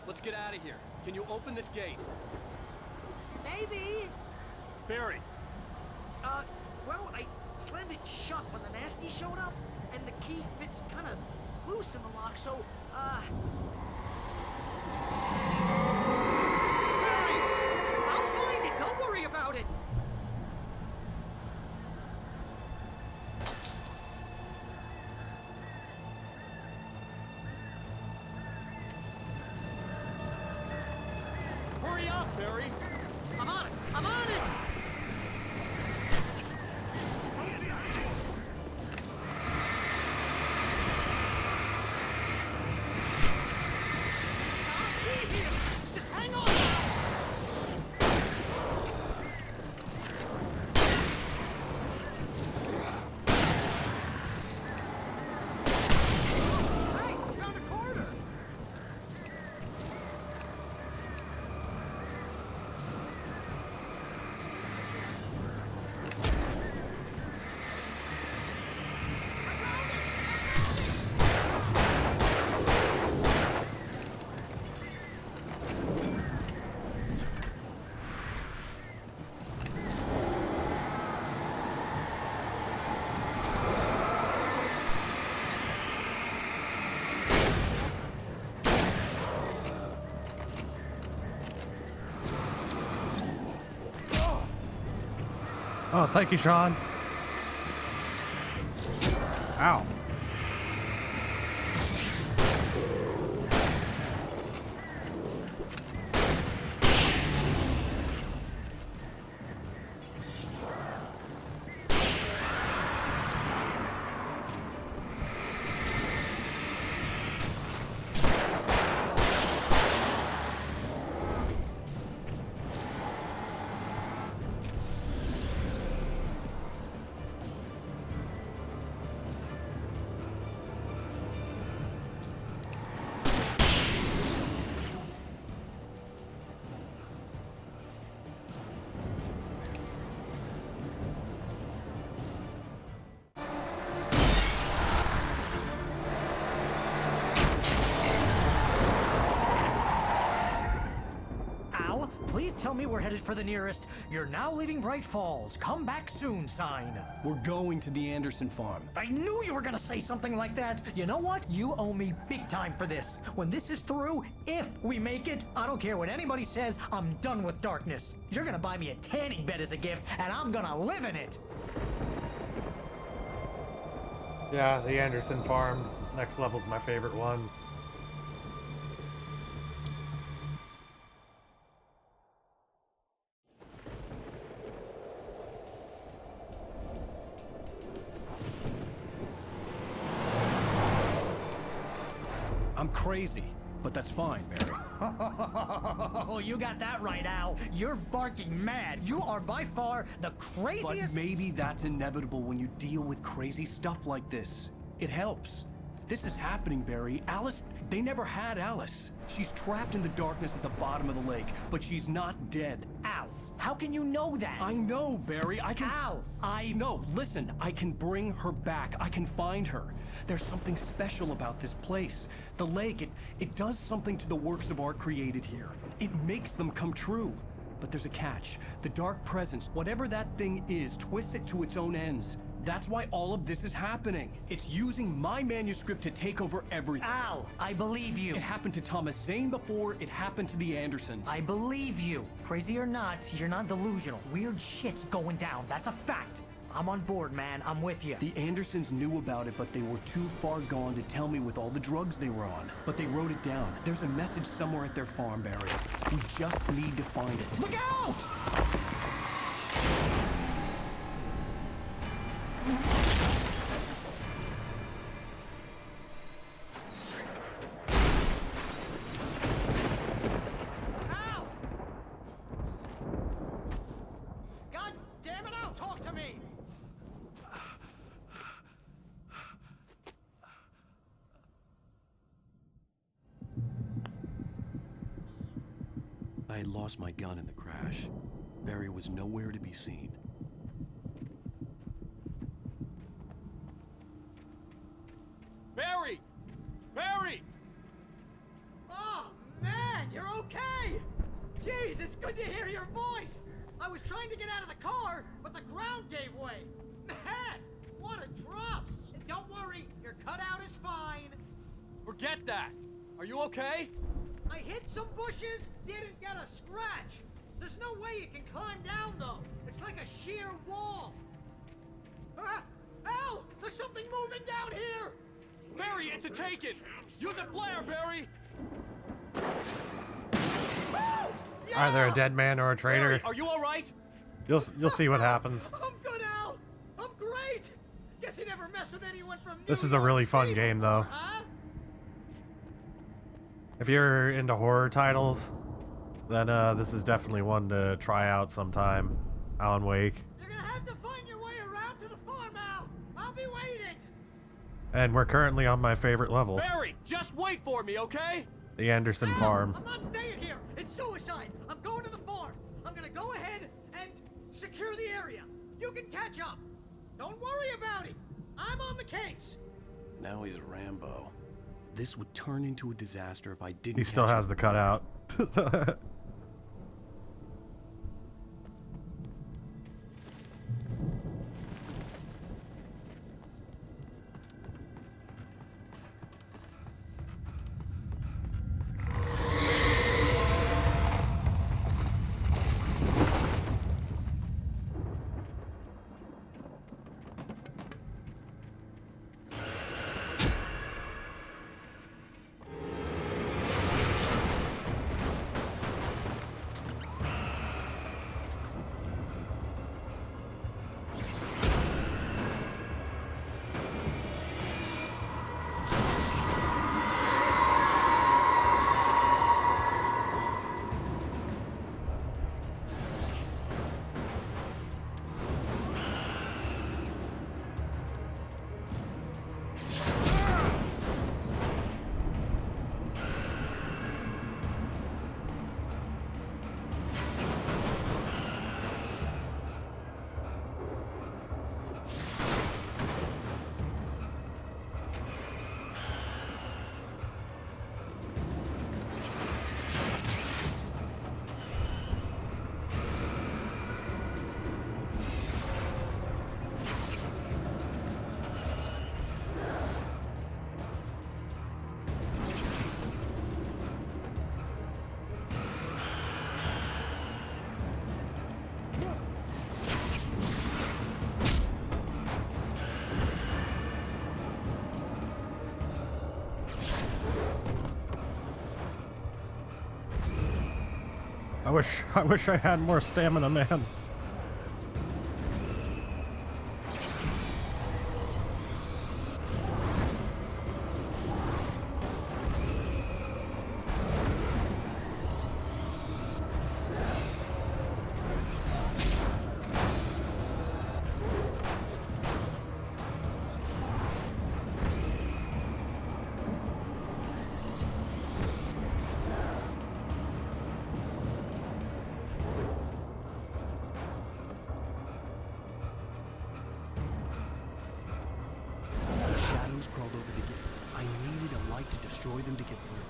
Let's get out of here. Can you open this gate? Maybe. Barry. Well, I slammed it shut when the nasty showed up, and the key fits kind of loose in the lock, so, Barry! I'll find it! Don't worry about it! Barry. I'm on it! I'm on it! Just hang on! Hey, found a corner! Oh, thank you, Sean. Ow. Al, please tell me we're headed for the nearest "You're now leaving Bright Falls. Come back soon" sign. We're going to the Anderson farm. I knew you were gonna say something like that. You know what? You owe me big time for this. When this is through, if we make it, I don't care what anybody says, I'm done with darkness. You're gonna buy me a tanning bed as a gift, and I'm gonna live in it. Yeah, the Anderson farm. Next level's my favorite one. I'm crazy, but that's fine, Barry. Oh, you got that right, Al. You're barking mad. You are by far the But craziest. maybe that's inevitable when you deal with crazy stuff like this. It helps. This is happening, Barry. Alice, they never had Alice. She's trapped in the darkness at the bottom of the lake, but she's not dead. Al, how can you know that? I know, Barry. I can... Al, No, listen. I can bring her back. I can find her. There's something special about this place. The lake, it does something to the works of art created here. It makes them come true. But there's a catch. The dark presence, whatever that thing is, twists it to its own ends. That's why all of this is happening. It's using my manuscript to take over everything. Al, I believe you. It happened to Thomas Zane before, it happened to the Andersons. I believe you. Crazy or not, you're not delusional. Weird shit's going down. That's a fact. I'm on board, man. I'm with you. The Andersons knew about it, but they were too far gone to tell me with all the drugs they were on. But they wrote it down. There's a message somewhere at their farm, Barry. We just need to find it. Look out! Al! God damn it, Al, talk to me! I had lost my gun in the crash. Barry was nowhere to be seen. Barry! Barry! Oh, man, you're okay! Jeez, it's good to hear your voice! I was trying to get out of the car, but the ground gave way. Man, what a drop! And don't worry, your cutout is fine. Forget that! Are you okay? I hit some bushes, didn't get a scratch. There's no way you can climb down, though. It's like a sheer wall. Al, there's something moving down here! Barry, it's a taken! Use a flare, Barry! Oh! either a dead man or a traitor. Barry, are you all right? You'll see what happens. I'm good, Al. I'm great. Guess he never messed with anyone from This New is a York really fun City game, before, though. huh? If you're into horror titles, then this is definitely one to try out sometime. Alan Wake. You're gonna have to find your way around to the farm, Al. I'll be waiting. And we're currently on my favorite level, Barry, just wait for me, okay? the Anderson Farm. I'm not staying here. It's suicide. I'm going to the farm. I'm gonna go ahead and secure the area. You can catch up. Don't worry about it. I'm on the case. Now he's Rambo. This would turn into a disaster if I didn't. He still has the cutout. I wish I had more stamina, man. Shadows crawled over the gate. I needed a light to destroy them to get through.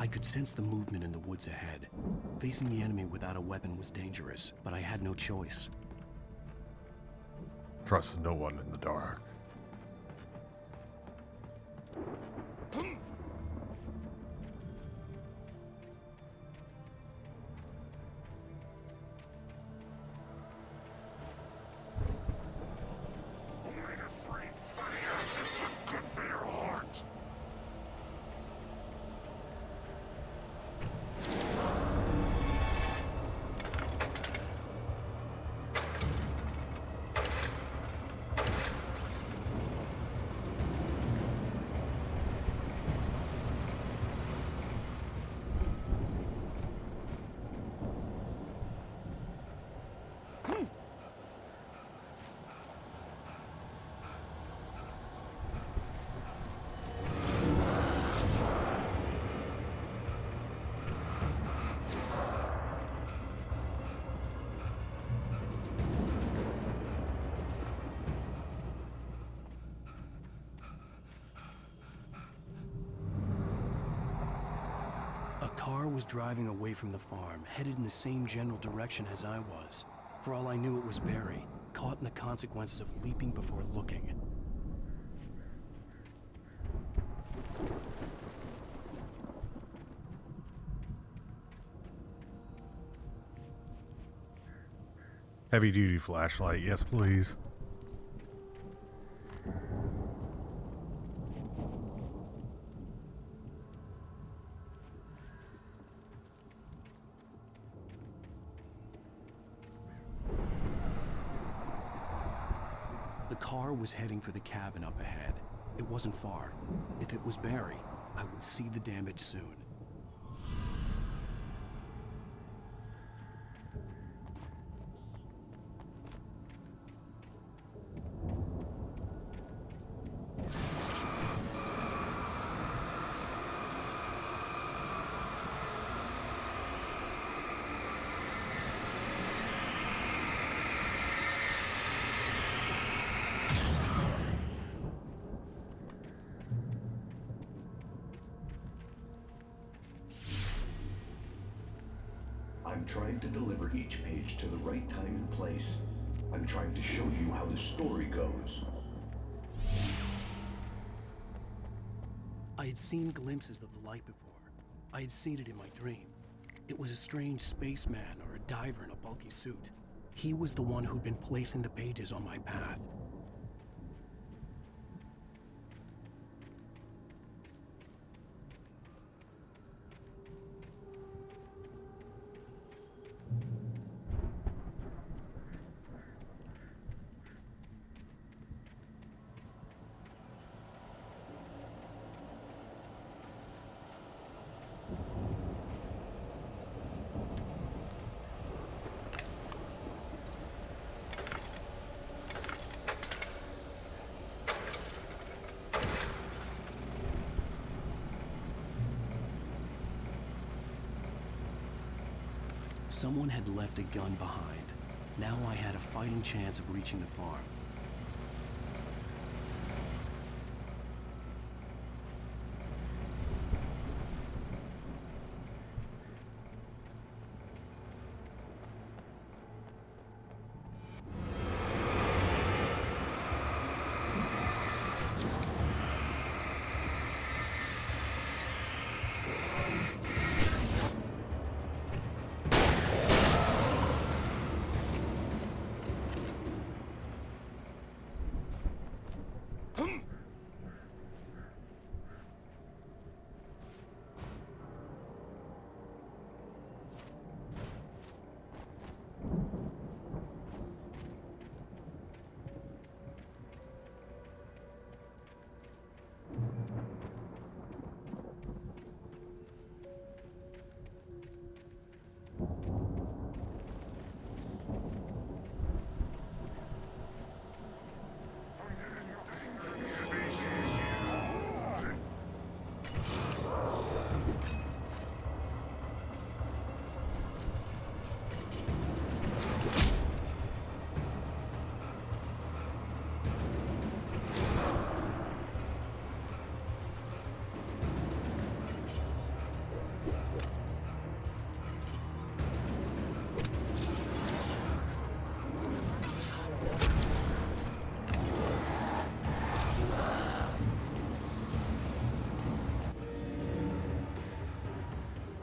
I could sense the movement in the woods ahead. Facing the enemy without a weapon was dangerous, but I had no choice. Trust no one in the dark. car was driving away from the farm, headed in the same general direction as I was. For all I knew, it was Barry, caught in the consequences of leaping before looking. Heavy duty flashlight, yes please. The car was heading for the cabin up ahead. It wasn't far. If it was Barry, I would see the damage soon. I'm trying to deliver each page to the right time and place. I'm trying to show you how the story goes. I had seen glimpses of the light before. I had seen it in my dream. It was a strange spaceman or a diver in a bulky suit. He was the one who'd been placing the pages on my path. Someone had left a gun behind. Now I had a fighting chance of reaching the farm.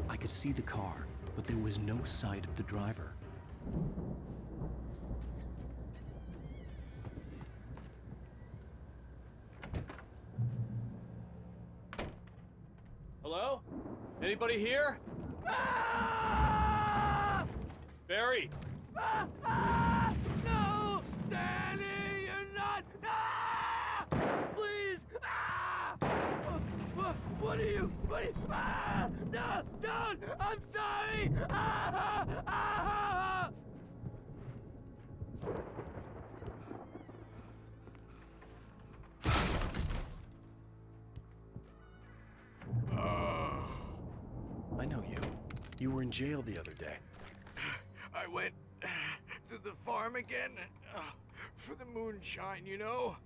I could see the car, but there was no sight of the driver. Hello? Anybody here? Barry! No! Danny, you're not! Please! What are you? No! Don't! I'm sorry! I know you. You were in jail the other day. I went to the farm again for the moonshine, you know?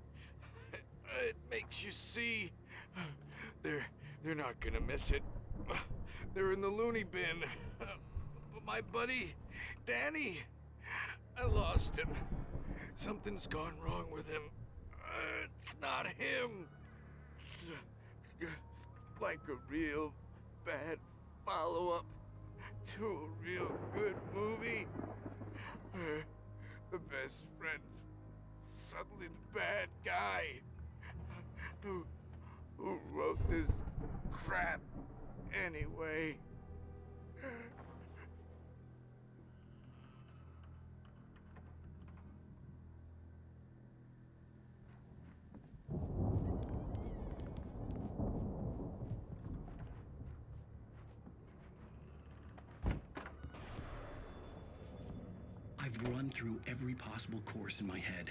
It makes you see. They're not gonna miss it. They're in the loony bin. But my buddy, Danny, I lost him. Something's gone wrong with him. It's not him. Like a real bad follow-up to a real good movie. The best friend's suddenly the bad guy. Who wrote this crap anyway? I've run through every possible course in my head.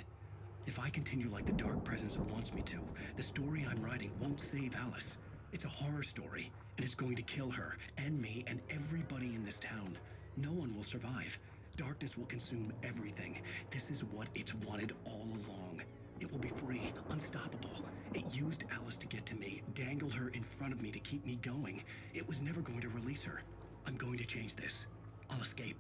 If I continue like the Dark Presence wants me to, the story I'm writing won't save Alice. It's a horror story, and it's going to kill her, and me, and everybody in this town. No one will survive. Darkness will consume everything. This is what it's wanted all along. It will be free, unstoppable. It used Alice to get to me, dangled her in front of me to keep me going. It was never going to release her. I'm going to change this. I'll escape.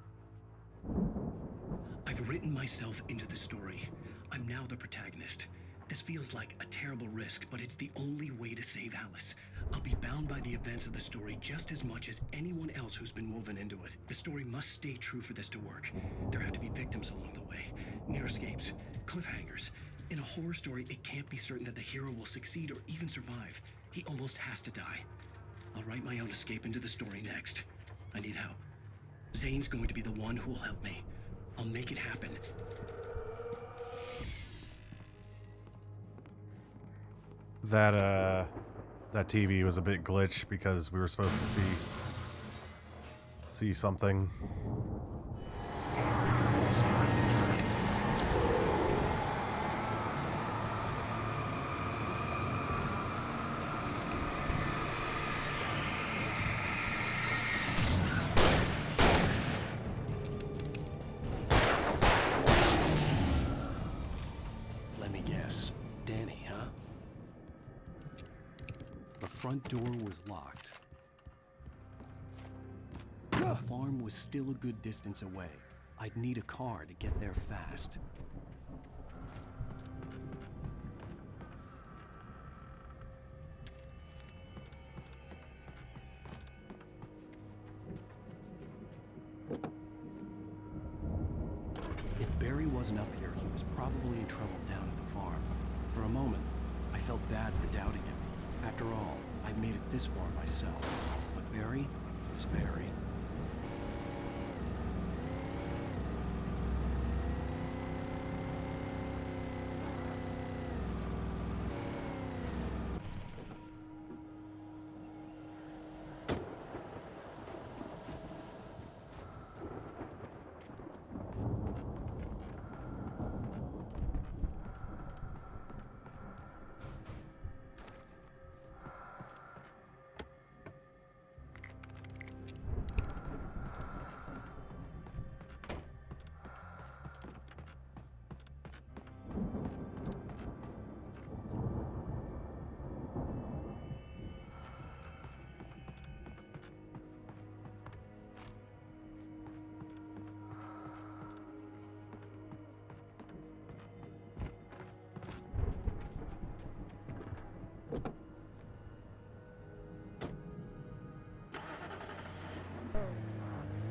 I've written myself into the story. I'm now the protagonist. This feels like a terrible risk, but it's the only way to save Alice. I'll be bound by the events of the story just as much as anyone else who's been woven into it. The story must stay true for this to work. There have to be victims along the way, near escapes, cliffhangers. In a horror story, it can't be certain that the hero will succeed or even survive. He almost has to die. I'll write my own escape into the story next. I need help. Zane's going to be the one who'll help me. I'll make it happen. That TV was a bit glitched because we were supposed to see something. Let me guess. Danny, huh? The front door was locked. The farm was still a good distance away. I'd need a car to get there fast. If Barry wasn't up here, he was probably in trouble down at the farm. For a moment, I felt bad for doubting him. After all, I've made it this far myself. But Barry is Barry.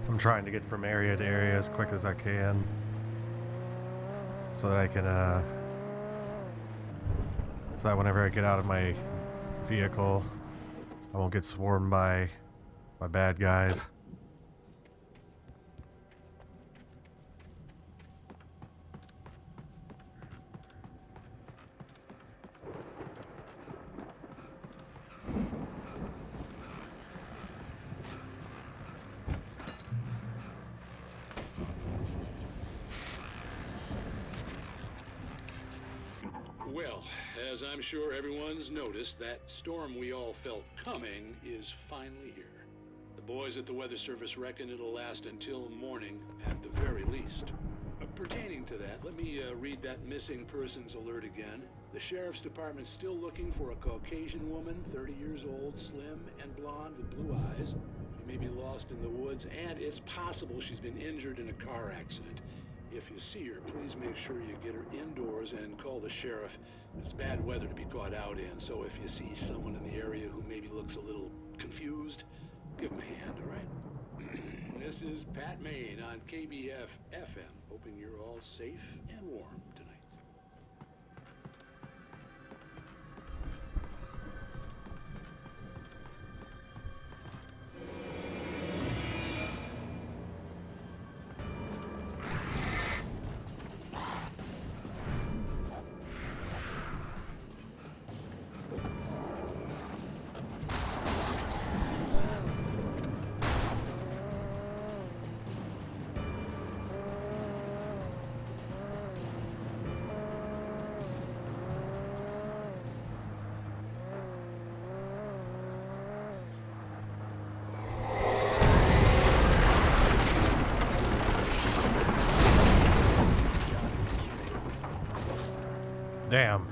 I'm trying to get from area to area as quick as I can so that I can so that whenever I get out of my vehicle I won't get swarmed by bad guys. Well, as I'm sure everyone's noticed, that storm we all felt coming is finally here. The boys at the Weather Service reckon it'll last until morning at the very least. pertaining to that, let me read that missing persons alert again. The sheriff's department's still looking for a Caucasian woman, 30 years old, slim and blonde with blue eyes. She may be lost in the woods, and it's possible she's been injured in a car accident. If you see her, please make sure you get her indoors and call the sheriff. It's bad weather to be caught out in, so if you see someone in the area who maybe looks a little confused, give them a hand, all right? This is Pat Maine on KBF FM, hoping you're all safe and warm tonight. Damn.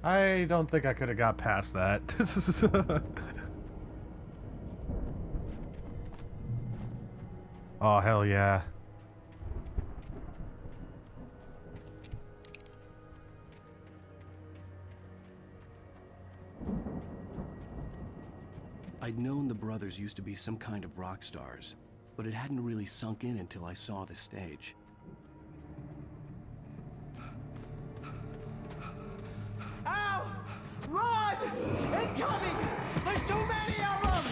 I don't think I could have got past that. Oh, hell yeah. I'd known the brothers used to be some kind of rock stars, but it hadn't really sunk in until I saw the stage. Ow! Run! Incoming! There's too many of them!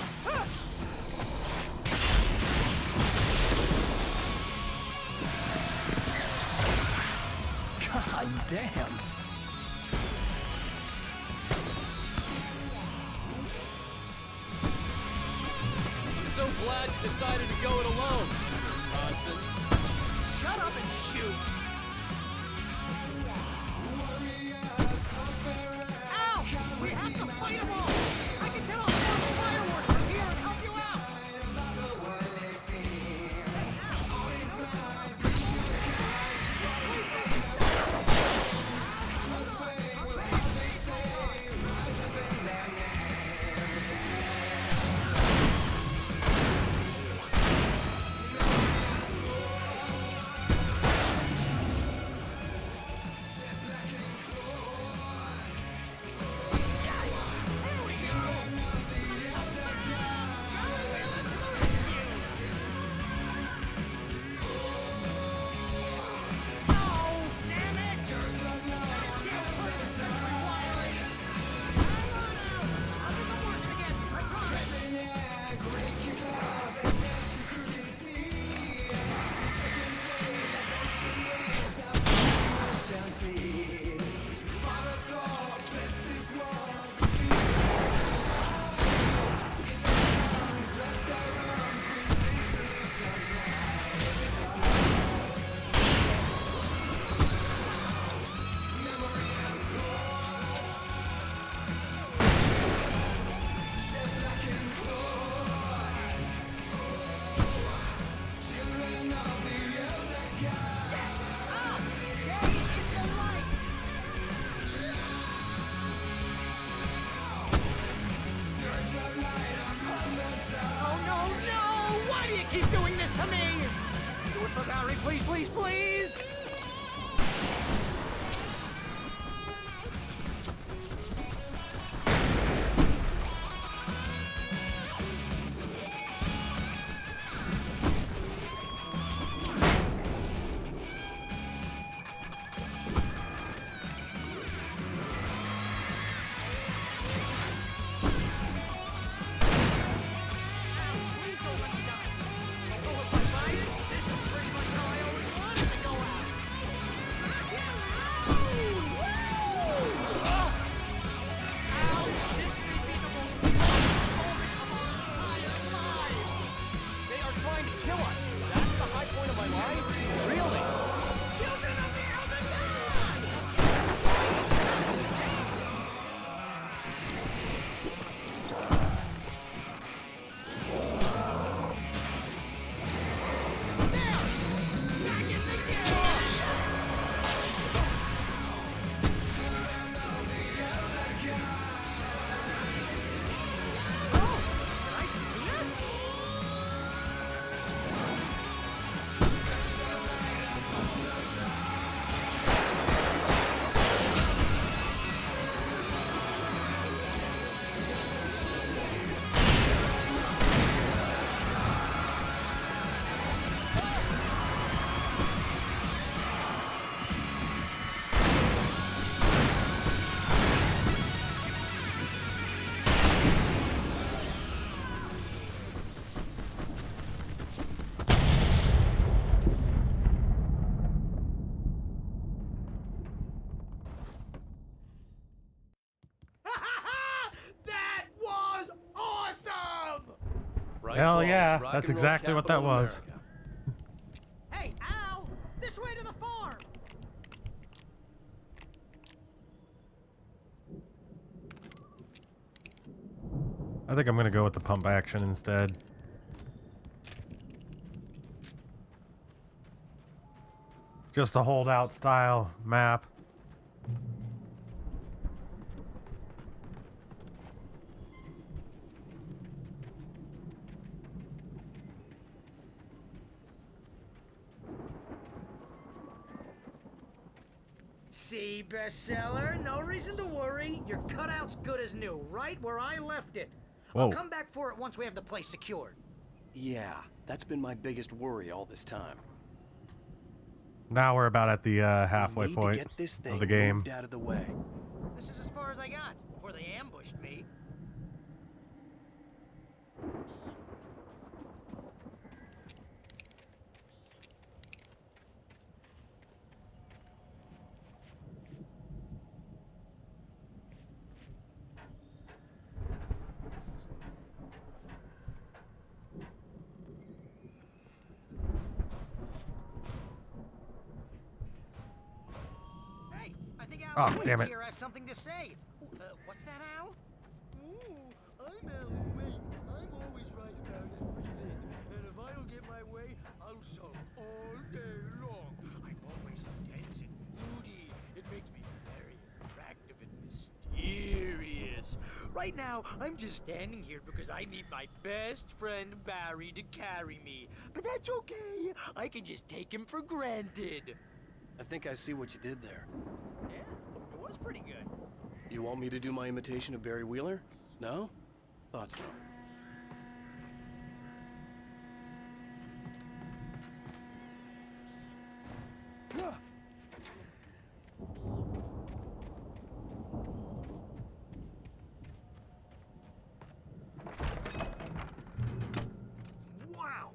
God damn! I'm so glad you decided to go it alone, Mr. Bronson. Shut up and shoot! Ow! We have to fight them all! I can set off more fireworks from here and help you out! Please, please, please! That was awesome! Hell yeah, that's exactly what that was. Hey, Al! This way to the farm! I think I'm gonna go with the pump action instead. Just a holdout style map. See, bestseller? No reason to worry. Your cutout's good as new, right where I left it. Whoa. I'll come back for it once we have the place secured. Yeah, that's been my biggest worry all this time. Now we're about at the halfway Need to point get this of thing the game. moved out of the way. This is as far as I got before they ambushed me. Hey, I think Al Oh, damn it. here has something to say. What's that, Al? I'm Alan Wake. I'm always right about everything. And if I don't get my way, I'll sulk all day long. I'm always dense and moody. It makes me very attractive and mysterious. Right now, I'm just standing here because I need my best friend Barry to carry me. But that's okay. I can just take him for granted. I think I see what you did there. Yeah, it was pretty good. You want me to do my imitation of Barry Wheeler? No? Thought so. Wow!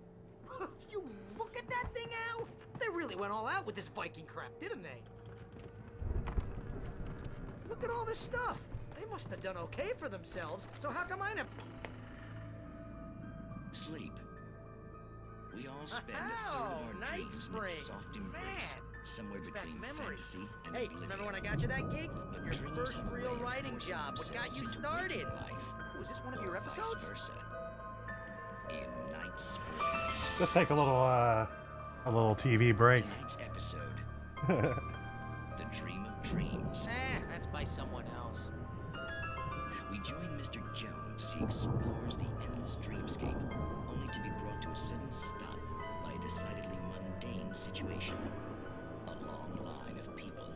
You look at that thing, Al? They really went all out with this Viking crap, didn't they? Look at all this stuff. They must have done okay for themselves, so how come I never... Sleep. We all spend a third of our Night dreams in Springs. its soft embrace, somewhere Brings back between memories. fantasy and Hey, oblivion. remember when I got you that gig? But Your dreams first have a real way of writing forcing job. What got you themselves into started? waking life, Was this one of your or episodes? Vice versa. In Night Springs. Let's take a little TV break. Tonight's episode, The Dream of Dreams. That's by someone else. We join Mr. Jones as he explores the endless dreamscape, only to be brought to a sudden stop by a decidedly mundane situation. A long line of people.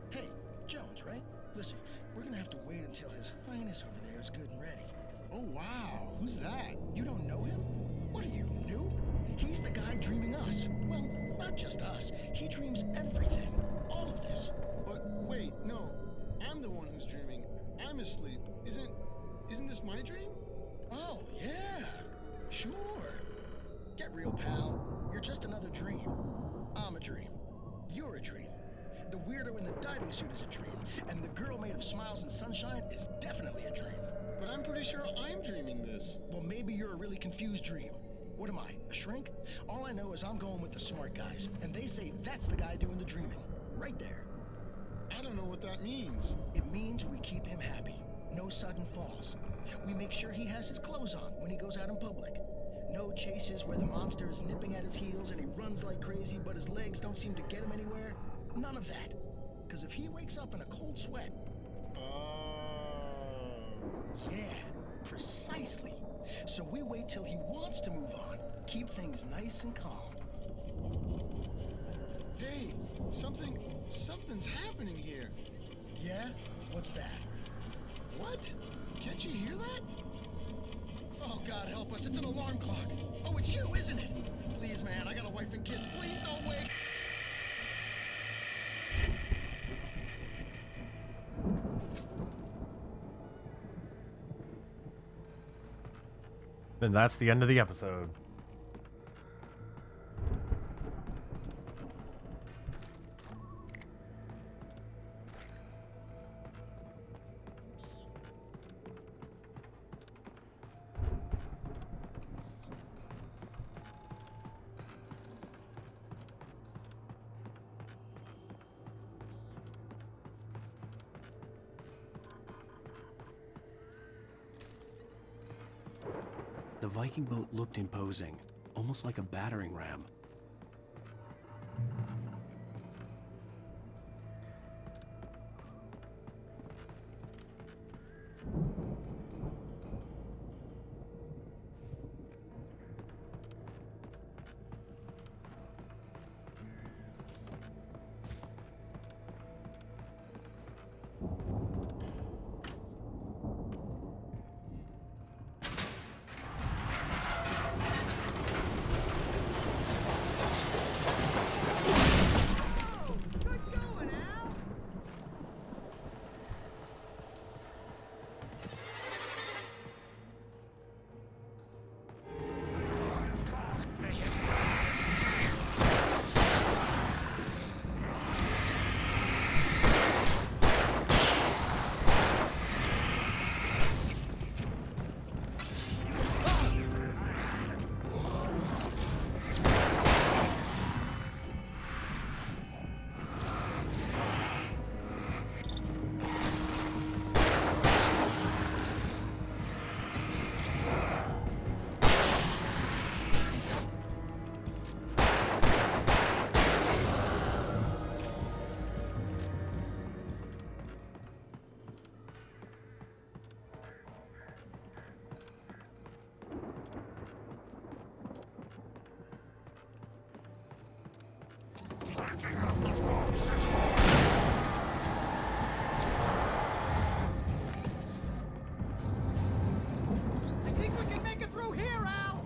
Hey, Jones, right? Listen, we're gonna have to wait until His Highness over there is good and ready. Oh, wow. Who's that? You don't know him? What are you, new? He's the guy dreaming us. Well, not just us. He dreams everything. All of this. But wait, no. I'm the one who's dreaming. I'm asleep. Isn't this my dream? Oh, yeah. Sure. Get real, pal. You're just another dream. I'm a dream. You're a dream. The weirdo in the diving suit is a dream. And the girl made of smiles and sunshine is definitely a dream. But I'm pretty sure I'm dreaming this. Well, maybe you're a really confused dream. What am I, a shrink? All I know is I'm going with the smart guys, and they say that's the guy doing the dreaming. Right there. I don't know what that means. It means we keep him happy. No sudden falls. We make sure he has his clothes on when he goes out in public. No chases where the monster is nipping at his heels and he runs like crazy, but his legs don't seem to get him anywhere. None of that. Because if he wakes up in a cold sweat... Yeah, precisely. So we wait till he wants to move on. Keep things nice and calm. Hey, something's happening here. Yeah? What's that? What? Can't you hear that? Oh, God help us, it's an alarm clock. Oh, it's you, isn't it? Please, man, I got a wife and kids. Please don't wait. Then that's the end of the episode. The Viking boat looked imposing, almost like a battering ram. I think we can make it through here, Al!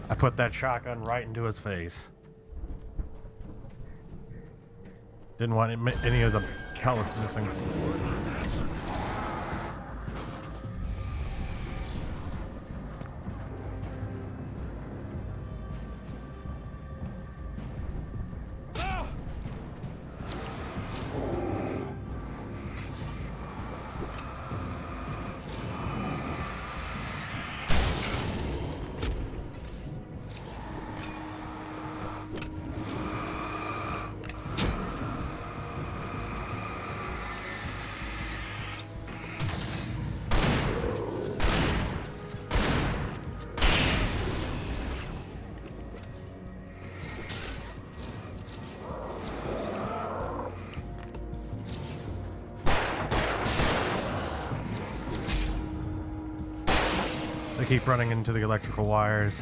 I put that shotgun right into his face. Didn't want any of the pellet's missing. They keep running into the electrical wires.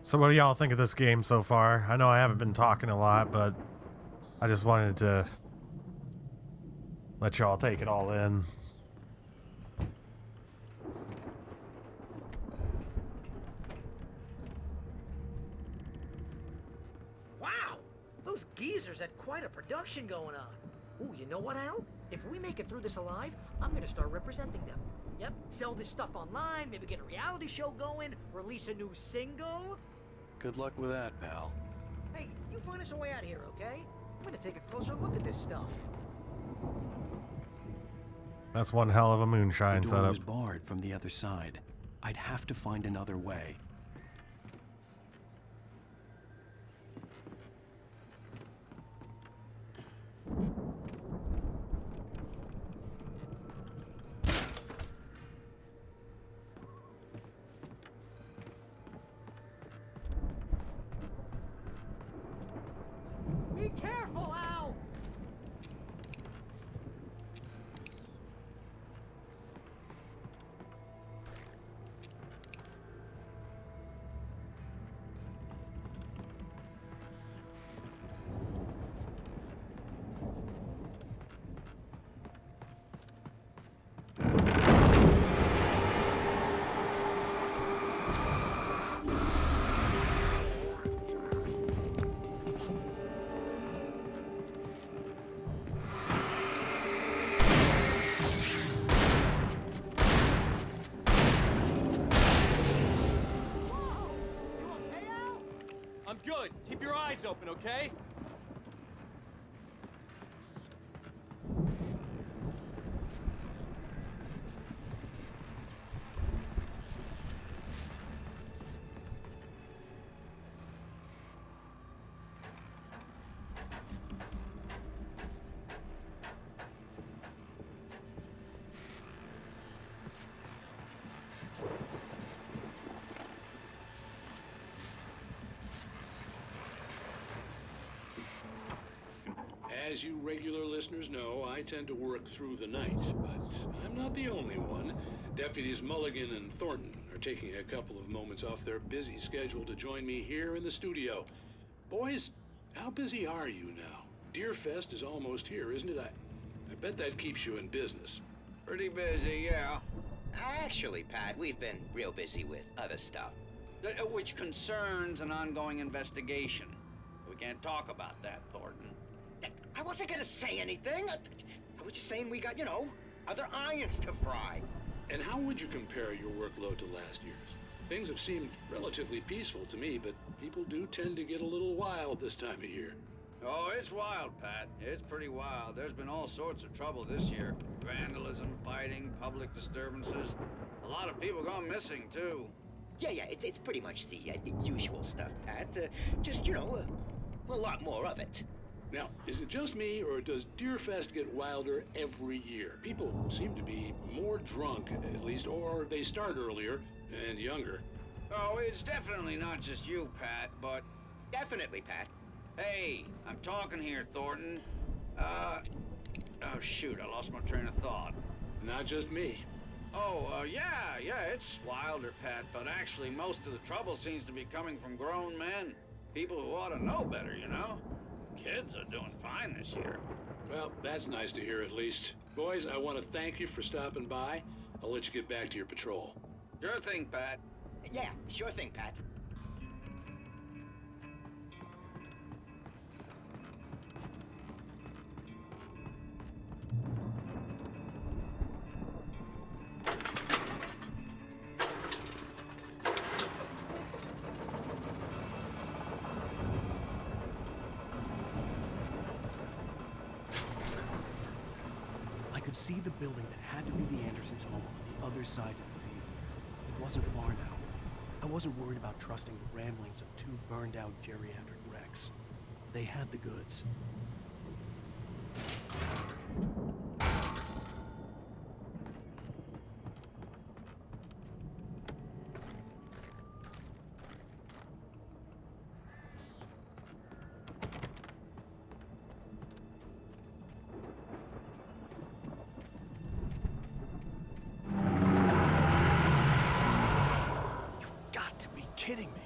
So what do y'all think of this game so far? I know I haven't been talking a lot, but I just wanted to let y'all take it all in. Wow! Those geezers had quite a production going on. Ooh, you know what, Al? If we make it through this alive, I'm gonna start representing them. Yep, sell this stuff online, maybe get a reality show going, release a new single. Good luck with that, pal. Hey, you find us a way out here, okay? I'm gonna take a closer look at this stuff. That's one hell of a moonshine The door setup. was barred from the other side. I'd have to find another way. Be careful, Al! I'm good. Keep your eyes open, okay? As you regular listeners know, I tend to work through the night, but I'm not the only one. Deputies Mulligan and Thornton are taking a couple of moments off their busy schedule to join me here in the studio. Boys, how busy are you now? Deerfest is almost here, isn't it? I bet that keeps you in business. Pretty busy, yeah. Actually, Pat, we've been real busy with other stuff, which concerns an ongoing investigation. We can't talk about that, Thornton. I wasn't gonna say anything. I was just saying we got, you know, other irons to fry. And how would you compare your workload to last year's? Things have seemed relatively peaceful to me, but people do tend to get a little wild this time of year. Oh, it's wild, Pat. It's pretty wild. There's been all sorts of trouble this year. Vandalism, fighting, public disturbances. A lot of people gone missing, too. Yeah, it's pretty much the usual stuff, Pat. Just, you know, a lot more of it. Now, is it just me, or does Deerfest get wilder every year? People seem to be more drunk, at least, or they start earlier and younger. Oh, it's definitely not just you, Pat, but... Definitely, Pat. Hey, I'm talking here, Thornton. Oh, shoot, I lost my train of thought. Not just me. Oh, yeah, it's wilder, Pat, but actually most of the trouble seems to be coming from grown men. People who ought to know better, you know? Kids are doing fine this year. Well, that's nice to hear at least. Boys, I want to thank you for stopping by. I'll let you get back to your patrol. Sure thing, Pat. Yeah, sure thing, Pat. I could see the building that had to be the Andersons' home on the other side of the field. It wasn't far now. I wasn't worried about trusting the ramblings of two burned-out geriatric wrecks. They had the goods. Got to be kidding me.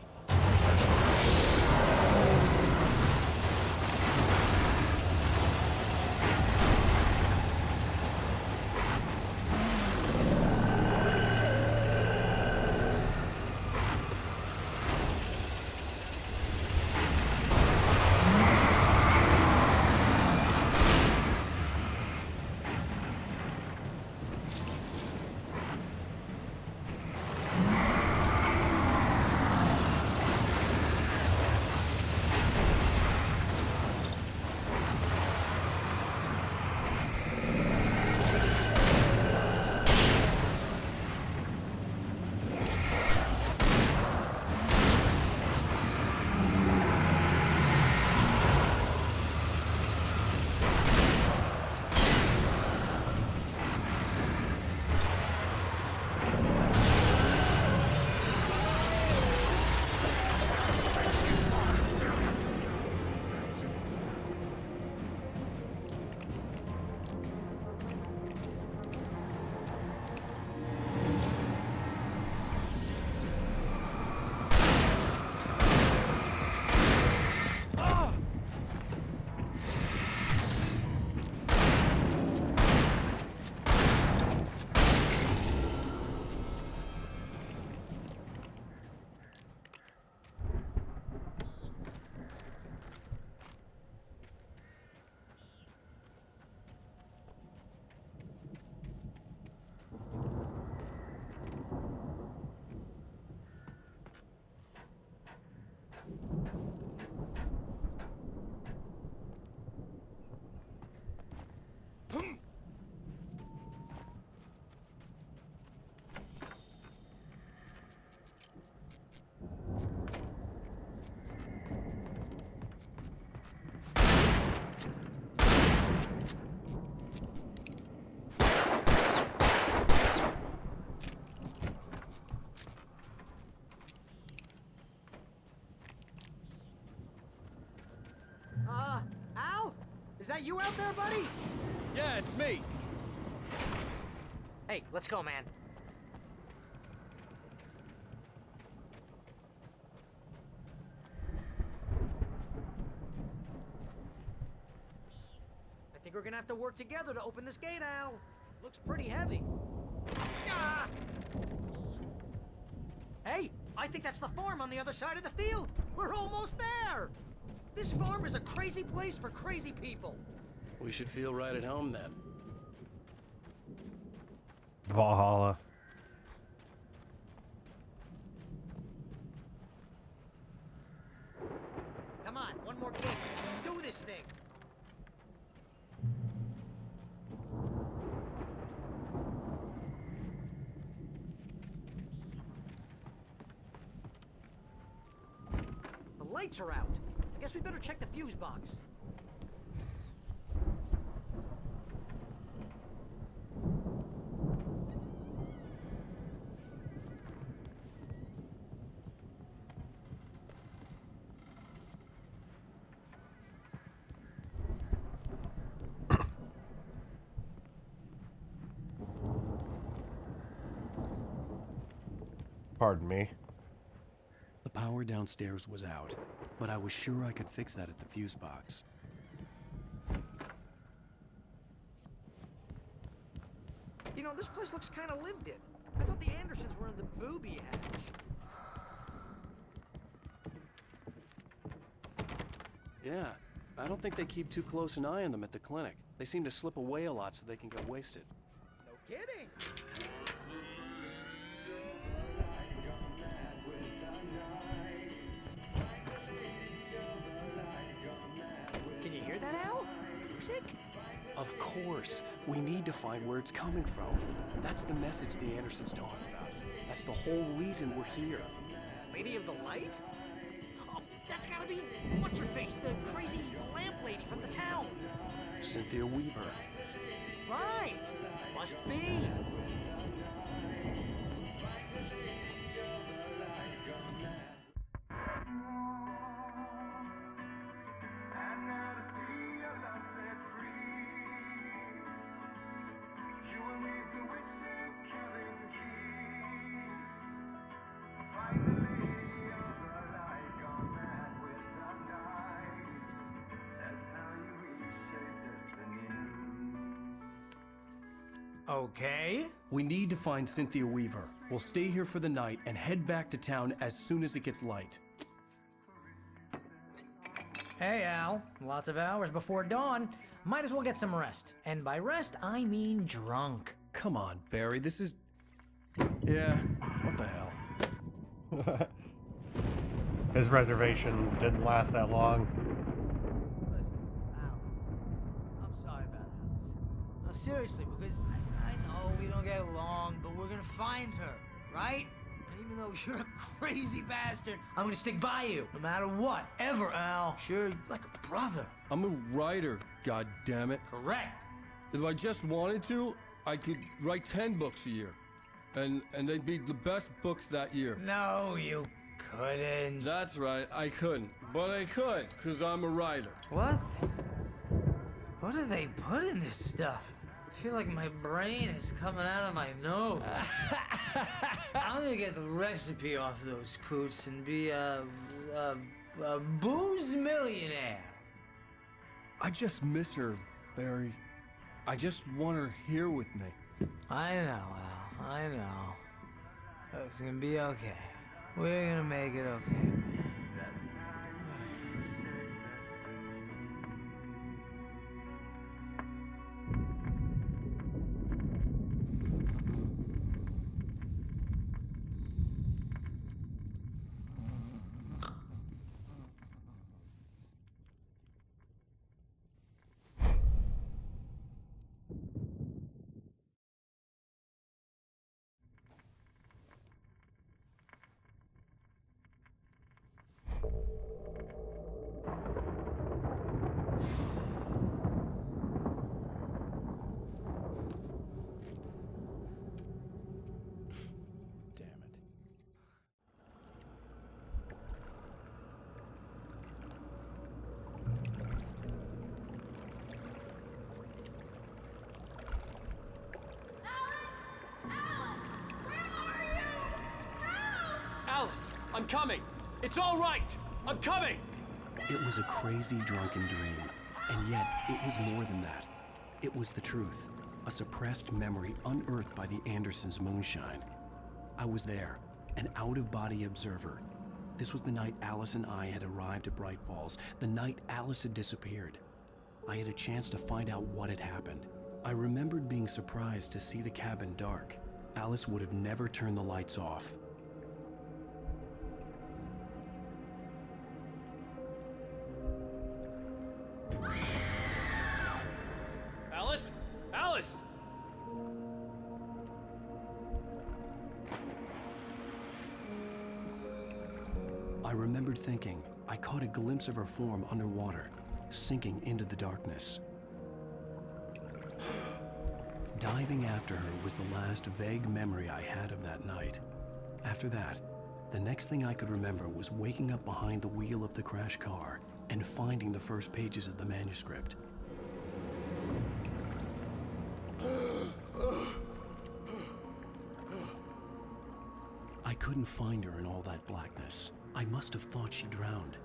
Al? Is that you out there, buddy? Yeah, it's me. Hey, let's go, man. I think we're gonna have to work together to open this gate, Al. Looks pretty heavy. Ah! Hey, I think that's the farm on the other side of the field. We're almost there. This farm is a crazy place for crazy people. We should feel right at home then. Valhalla. Come on, one more gate. Let's do this thing. The lights are out. I guess we better check the fuse box. Pardon me. The power downstairs was out, but I was sure I could fix that at the fuse box. You know, this place looks kind of lived in. I thought the Andersons were in the booby hatch. Yeah, I don't think they keep too close an eye on them at the clinic. They seem to slip away a lot so they can get wasted. No kidding. Can you hear that, Al? Music? Of course. We need to find where it's coming from. That's the message the Andersons talk about. That's the whole reason we're here. Lady of the Light? Oh, that's gotta be what's-her-face, the crazy lamp lady from the town. Cynthia Weaver. Right. Must be. Okay. We need to find Cynthia Weaver. We'll stay here for the night and head back to town as soon as it gets light. Hey, Al. Lots of hours before dawn. Might as well get some rest. And by rest, I mean drunk. Come on, Barry, this is... Yeah, what the hell? His reservations didn't last that long. I'm sorry about that. No, seriously, because I know we don't get along, but we're gonna find her, right? And even though you're a crazy bastard, I'm gonna stick by you, no matter what, ever, Al. Sure, like a brother. I'm a writer, god damn it. Correct. If I just wanted to, I could write 10 books a year. And they'd be the best books that year. No, you couldn't. That's right, I couldn't. But I could, because I'm a writer. What? What do they put in this stuff? I feel like my brain is coming out of my nose. I'm gonna get the recipe off those coots and be a booze millionaire. I just miss her, Barry. I just want her here with me. I know, Al. I know. It's gonna be okay. We're gonna make it okay. Alice, I'm coming. It's all right. I'm coming. It was a crazy drunken dream, and yet it was more than that. It was the truth, a suppressed memory unearthed by the Andersons' moonshine. I was there, an out-of-body observer. This was the night Alice and I had arrived at Bright Falls, the night Alice had disappeared. I had a chance to find out what had happened. I remembered being surprised to see the cabin dark. Alice would have never turned the lights off. Alice? Alice! I remembered thinking I caught a glimpse of her form underwater, sinking into the darkness. Diving after her was the last vague memory I had of that night. After that, the next thing I could remember was waking up behind the wheel of the crashed car and finding the first pages of the manuscript. I I couldn't find her in all that blackness. I must have thought she drowned.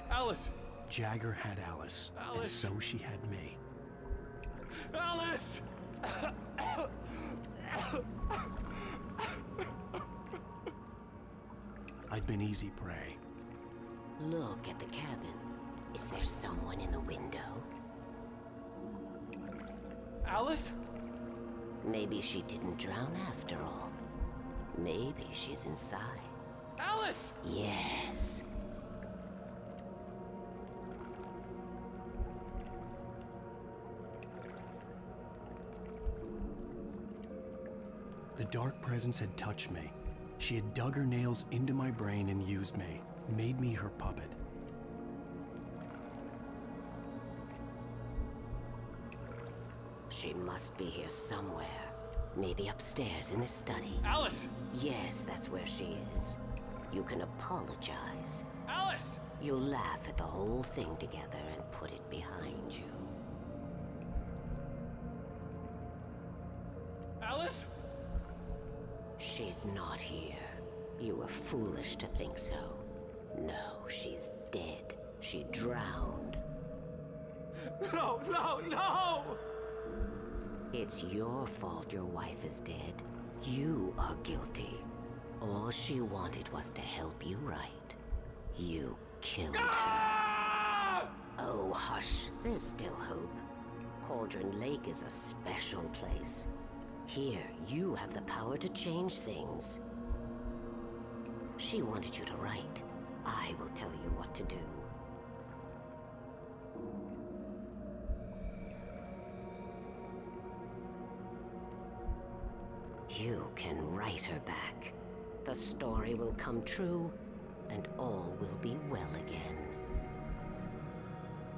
Alice! Jagger had Alice, and Alice! so she had me. Alice! I'd been easy prey. Look at the cabin. Is there someone in the window? Alice? Maybe she didn't drown after all. Maybe she's inside. Alice! Yes. The dark presence had touched me. She had dug her nails into my brain and used me, made me her puppet. She must be here somewhere. Maybe upstairs in the study. Alice! Yes, that's where she is. You can apologize. Alice! You'll laugh at the whole thing together and put it behind you. Alice? She's not here. You were foolish to think so. No, she's dead. She drowned. No, no, no! It's your fault your wife is dead. You are guilty. All she wanted was to help you right. You killed her. Oh, hush. There's still hope. Cauldron Lake is a special place. Here, you have the power to change things. She wanted you to write. I will tell you what to do. You can write her back. The story will come true, and all will be well again.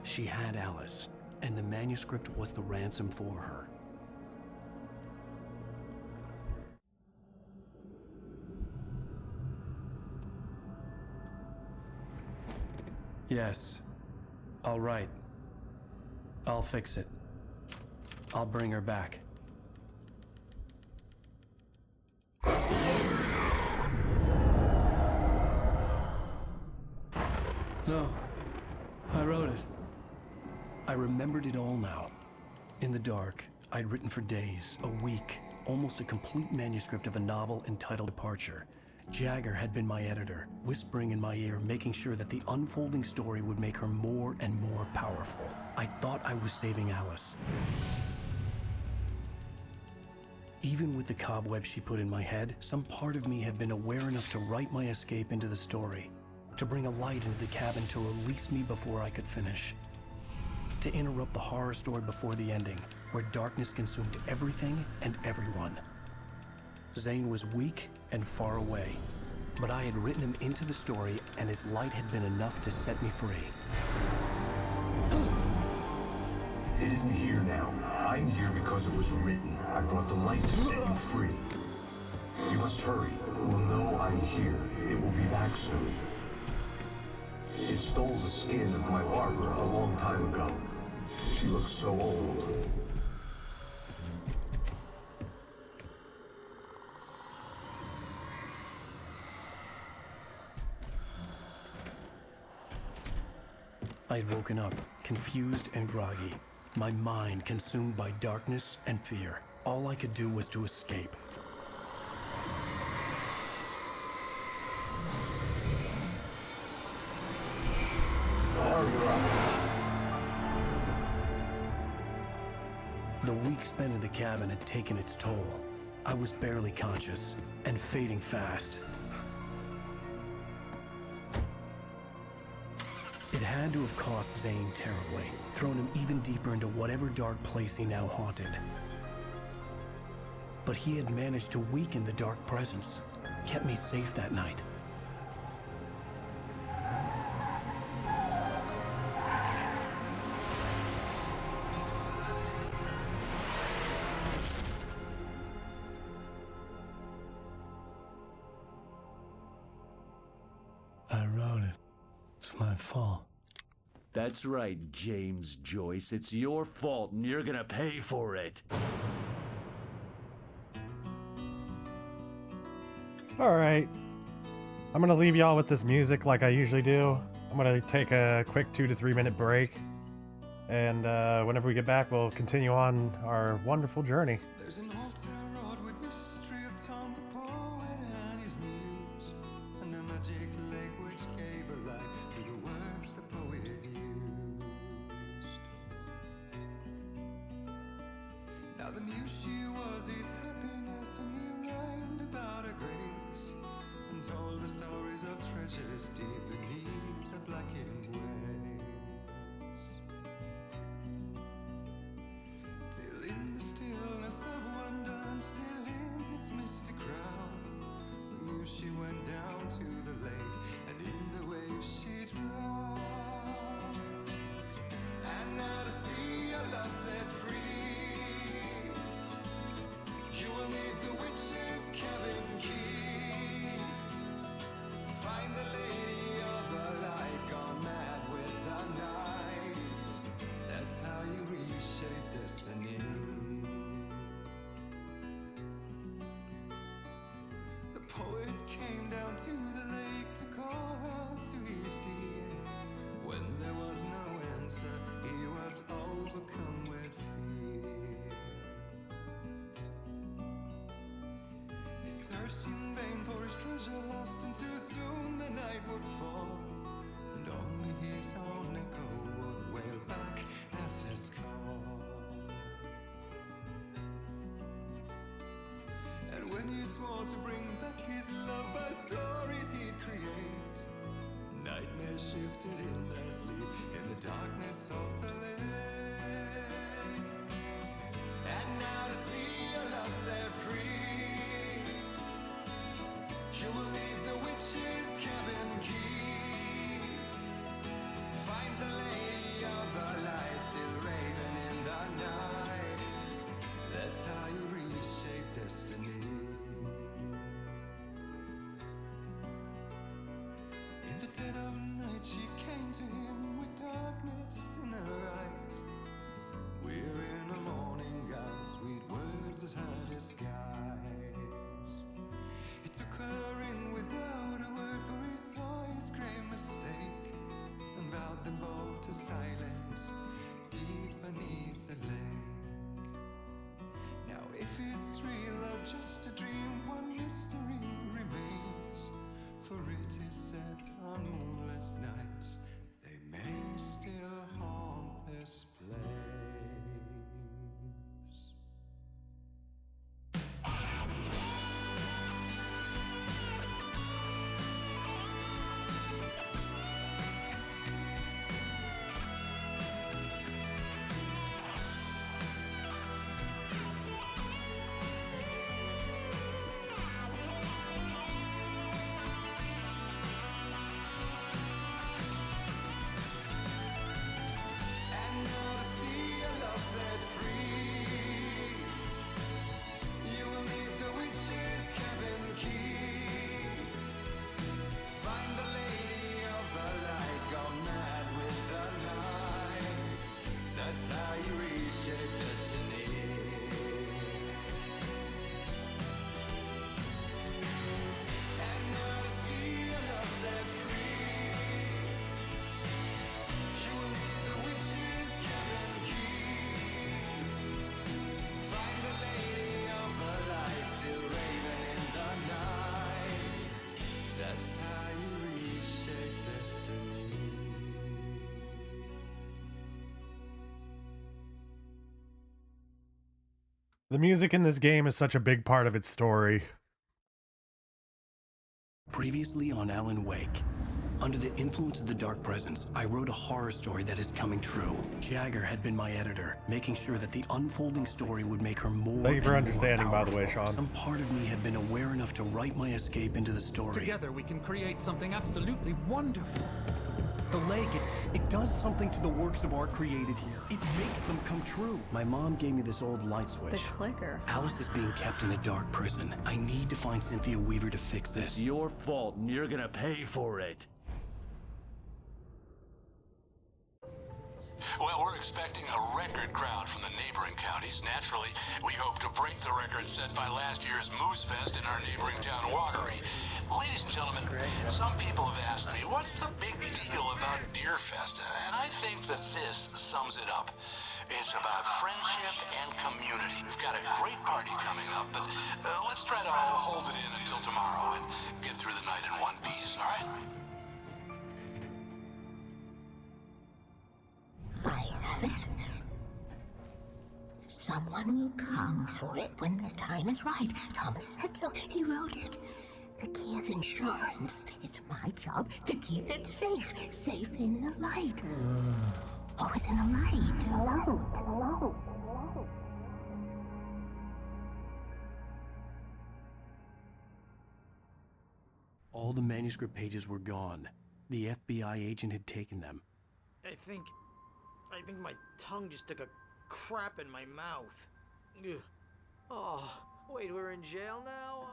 She had Alice, and the manuscript was the ransom for her. Yes. All right. I'll fix it. I'll bring her back. No. I wrote it. I remembered it all now. In the dark, I'd written for days, a week, almost a complete manuscript of a novel entitled Departure. Jagger had been my editor, whispering in my ear, making sure that the unfolding story would make her more and more powerful. I thought I was saving Alice. Even with the cobwebs she put in my head, some part of me had been aware enough to write my escape into the story, to bring a light into the cabin to release me before I could finish, to interrupt the horror story before the ending, where darkness consumed everything and everyone. Zane was weak and far away, but I had written him into the story, and his light had been enough to set me free. It isn't here now. I'm here because it was written. I brought the light to set you free. You must hurry. It will know I'm here. It will be back soon. It stole the skin of my Barbara a long time ago. She looks so old. I had woken up, confused and groggy, my mind consumed by darkness and fear. All I could do was to escape. The week spent in the cabin had taken its toll. I was barely conscious, and fading fast. It had to have cost Zane terribly, thrown him even deeper into whatever dark place he now haunted. But he had managed to weaken the dark presence, kept me safe that night. I wrote it. It's my fault. That's right, James Joyce. It's your fault, and you're gonna pay for it. Alright. I'm gonna leave y'all with this music like I usually do. I'm gonna take a quick 2 to 3 minute break. And whenever we get back, we'll continue on our wonderful journey. There's an altar wrought with mystery of Tom the poet and his muse, and a magic lake which gave a life to the words the poet used. Now the muse she was his happiness, and he rhymed about her grace, and told the stories of treasures deep beneath the blackened waves. Till in the stillness of wonder, and still in its misty crown, the muse she went down to the lake, and in the waves she drowned. And now to see your love set free, you will need the witch's cabin key. Find the lady of the light, gone mad with the night. That's how you reshape destiny. The poet came down to the lake to call out to his dear. When there was no answer, he was overcome with fear. He searched in vain for his treasure lost, and too soon the night would fall, and only his own echo would wail back as his call. And when he swore to bring back his love by stories he'd create, nightmares shifted in their sleep in the darkness of the lake. And now to see your love set free, you will need the witch's cabin key. Find the lady of the light, still raving in the night. That's how you reshape destiny. In the dead of night she came to him with darkness in her eyes. We're in a morning gown, sweet words as hard as skies. He took her in without a word, for he saw his grave mistake, and vowed them both to silence deep beneath the lake. Now if it's real or just a dream, one mystery remains, for it is said on moonless nights they may still haunt this place. And now to see your love set free, you will need the witch's cabin key. Find the lady of the light, gone mad with the night. That's how you reshape destiny. And now to see your love set free, you will need the witch's cabin key. Find the lady of the light, still raving in the night. That's how you reshape destiny. The music in this game is such a big part of its story. Previously on Alan Wake. Under the influence of the dark presence, I wrote a horror story that is coming true. Jagger had been my editor, making sure that the unfolding story would make her more Thank you for and more understanding, by the way, powerful. Sean. Some part of me had been aware enough to write my escape into the story. Together we can create something absolutely wonderful. The lake, it does something to the works of art created here. It makes them come true. My mom gave me this old light switch. The clicker. Alice is being kept in a dark prison. I need to find Cynthia Weaver to fix this. It's your fault, and you're gonna pay for it. Well, we're expecting a record crowd from the neighboring counties. Naturally, we hope to break the record set by last year's Moose Fest in our neighboring town, Watery. Ladies and gentlemen, some people have asked me, what's the big deal about Deer Fest? And I think that this sums it up. It's about friendship and community. We've got a great party coming up, but let's try to hold it in until tomorrow and get through the night in one piece, all right? I have it. Someone will come for it when the time is right. Thomas said so. He wrote it. The key is insurance. It's my job to keep it safe. Safe in the light. Always in the light. All the manuscript pages were gone. The FBI agent had taken them. I think my tongue just took a crap in my mouth. Ugh. Oh, wait, we're in jail now?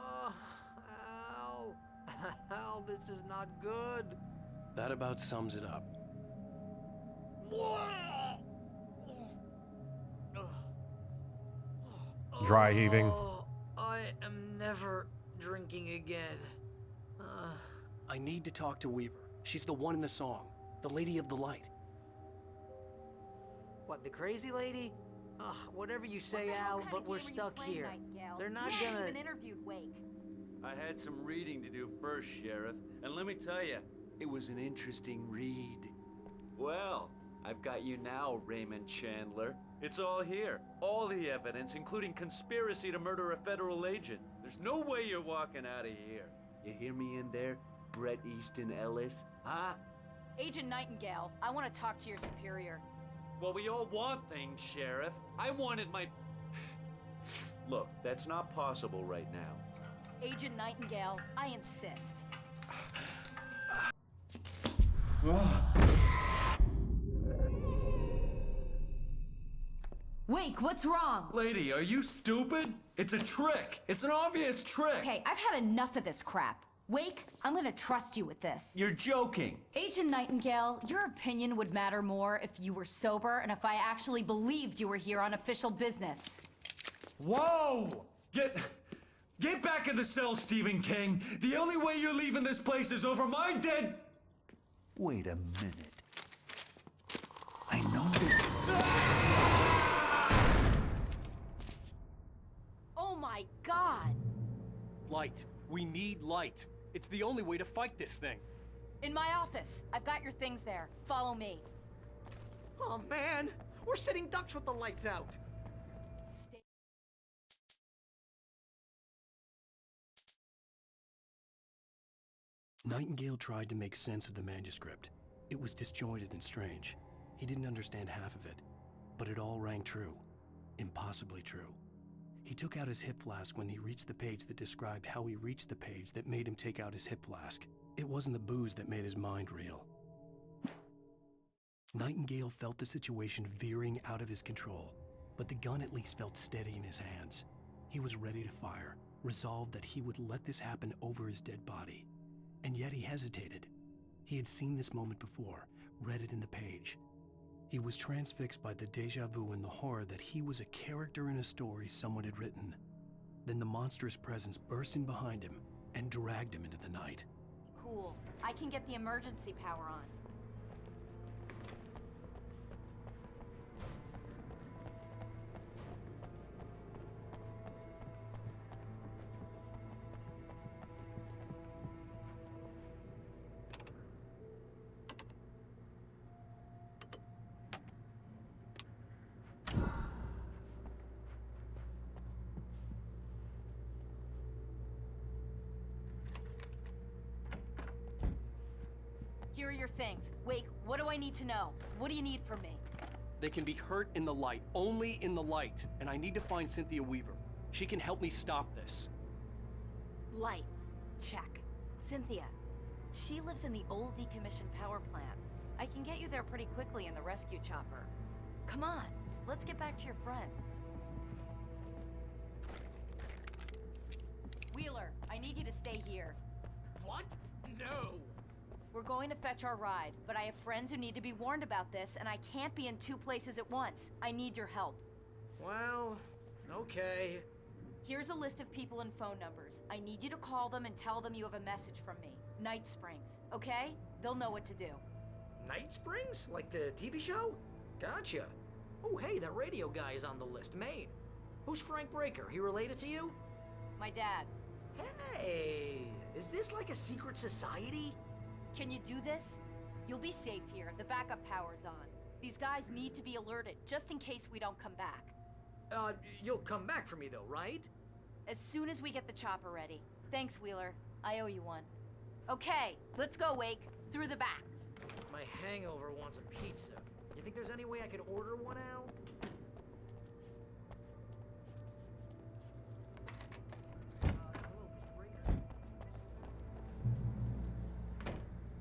Al. Al, this is not good. That about sums it up. Dry heaving. I am never drinking again. I need to talk to Weaver. She's the one in the song. The Lady of the Light. What, the crazy lady? Ugh, whatever you say, Al, but we're stuck here. They're not gonna... interviewed Wake. I had some reading to do first, Sheriff, and let me tell you, it was an interesting read. Well, I've got you now, Raymond Chandler. It's all here. All the evidence, including conspiracy to murder a federal agent. There's no way you're walking out of here. You hear me in there, Bret Easton Ellis? Huh? Agent Nightingale, I want to talk to your superior. Well, we all want things, Sheriff. I wanted my... Look, that's not possible right now. Agent Nightingale, I insist. Wake, what's wrong? Lady, are you stupid? It's a trick. It's an obvious trick. Okay, I've had enough of this crap. Wake, I'm gonna trust you with this. You're joking. Agent Nightingale, your opinion would matter more if you were sober and if I actually believed you were here on official business. Whoa! Get back in the cell, Stephen King. The only way you're leaving this place is over my dead... Wait a minute. I know this... Oh my God! Light. We need light. It's the only way to fight this thing. In my office. I've got your things there. Follow me. Oh man, we're sitting ducks with the lights out. Nightingale tried to make sense of the manuscript. It was disjointed and strange. He didn't understand half of it, but it all rang true. Impossibly true. He took out his hip flask when he reached the page that described how he reached the page that made him take out his hip flask. It wasn't the booze that made his mind reel. Nightingale felt the situation veering out of his control, but the gun at least felt steady in his hands. He was ready to fire, resolved that he would let this happen over his dead body. And yet he hesitated. He had seen this moment before, read it in the page. He was transfixed by the déjà vu and the horror that he was a character in a story someone had written. Then the monstrous presence burst in behind him and dragged him into the night. Cool. I can get the emergency power on. Here are your things. Wake, what do I need to know? What do you need from me? They can be hurt in the light, only in the light, and I need to find Cynthia Weaver. She can help me stop this. Light. Check. Cynthia. She lives in the old decommissioned power plant. I can get you there pretty quickly in the rescue chopper. Come on, let's get back to your friend. Wheeler, I need you to stay here. What? No. We're going to fetch our ride, but I have friends who need to be warned about this, and I can't be in 2 places at once. I need your help. Well, okay. Here's a list of people and phone numbers. I need you to call them and tell them you have a message from me. Night Springs, okay? They'll know what to do. Night Springs? Like the TV show? Gotcha. Oh, hey, that radio guy is on the list, Maine. Who's Frank Breaker? He related to you? My dad. Hey, is this like a secret society? Can you do this? You'll be safe here. The backup power's on. These guys need to be alerted, just in case we don't come back. You'll come back for me though, right? As soon as we get the chopper ready. Thanks, Wheeler. I owe you one. Okay, let's go, Wake. Through the back. My hangover wants a pizza. You think there's any way I could order one, Al?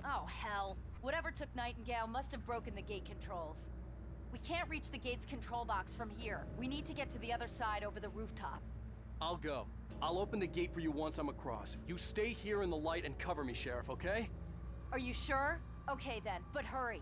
Oh, hell. Whatever took Nightingale must have broken the gate controls. We can't reach the gate's control box from here. We need to get to the other side over the rooftop. I'll go. I'll open the gate for you once I'm across. You stay here in the light and cover me, Sheriff, okay? Are you sure? Okay then, but hurry.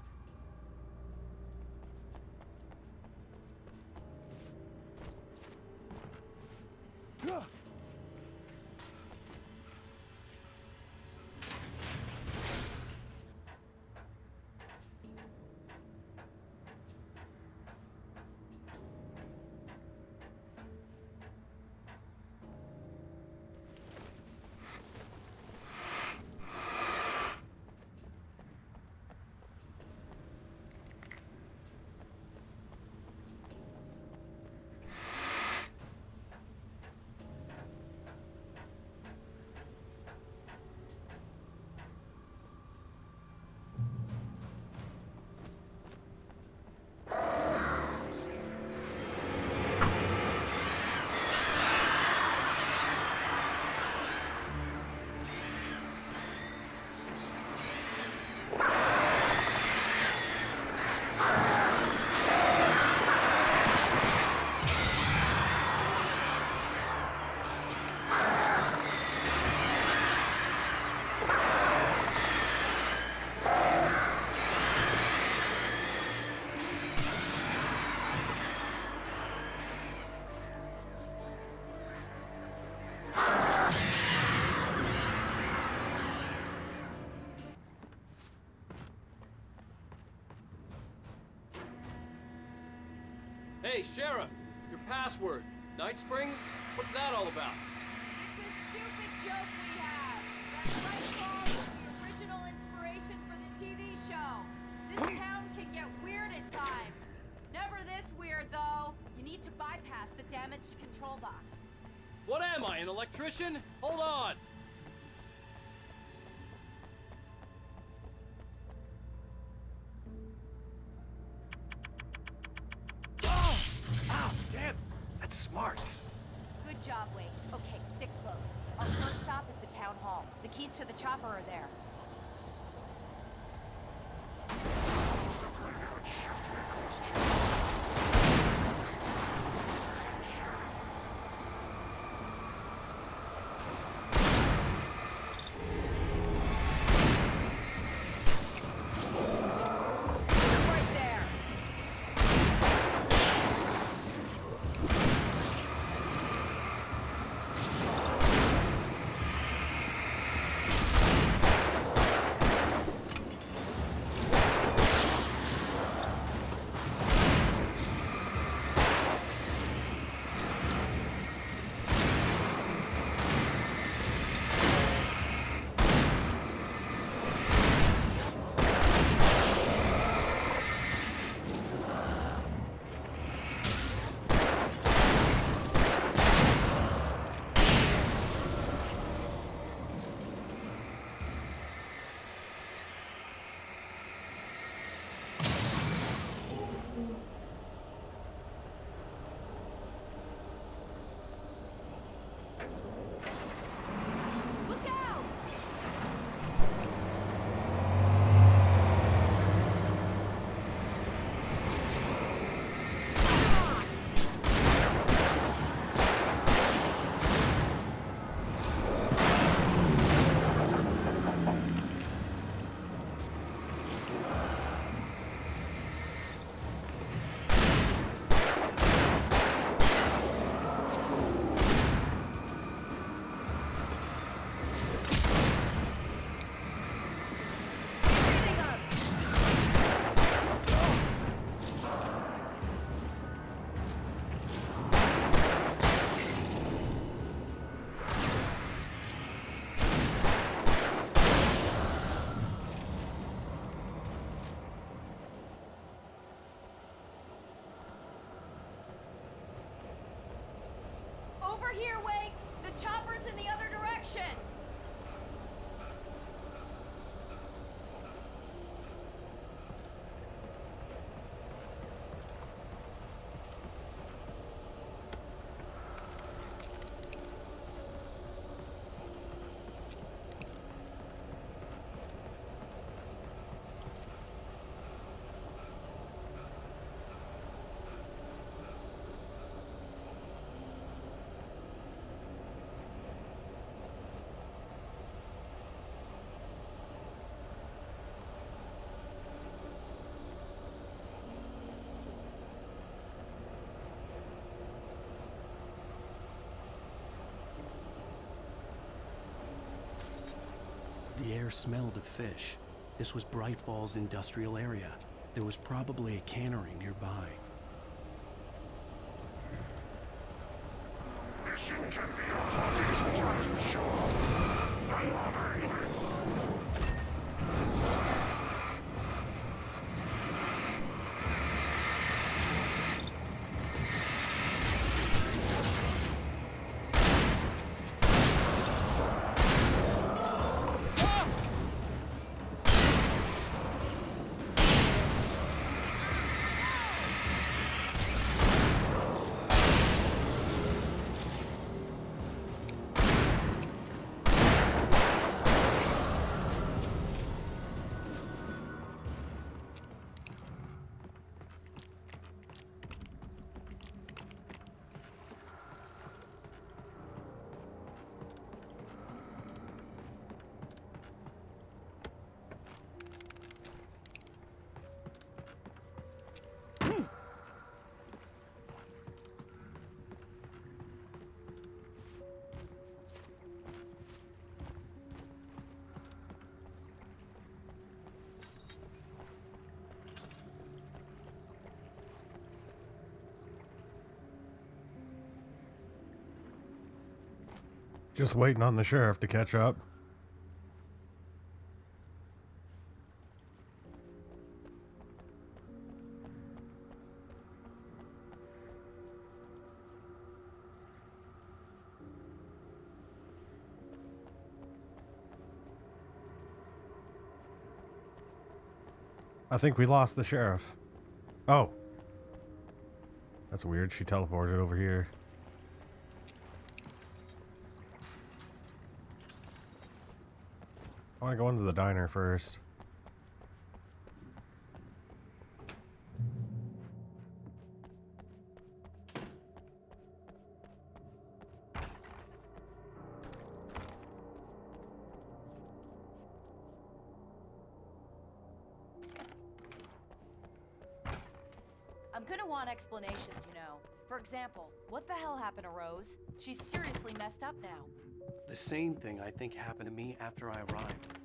Hey, Sheriff! Your password. Night Springs? What's that all about? It's a stupid joke we have. That right song was the original inspiration for the TV show. This town can get weird at times. Never this weird, though. You need to bypass the damaged control box. What am I, an electrician? Hold on! Ow, damn! That's smart. Good job, Wade. Okay, stick close. Our first stop is the town hall. The keys to the chopper are there. Over here, Wake! The chopper's in the other direction! The air smelled of fish. This was Bright Falls industrial area. There was probably a cannery nearby. Fishing can be a hobby, I'm sure. I love it. Just waiting on the sheriff to catch up. I think we lost the sheriff. Oh. That's weird. She teleported over here. I want to go into the diner first. I'm gonna want explanations, you know. For example, what the hell happened to Rose? She's seriously messed up now. The same thing I think happened to me after I arrived.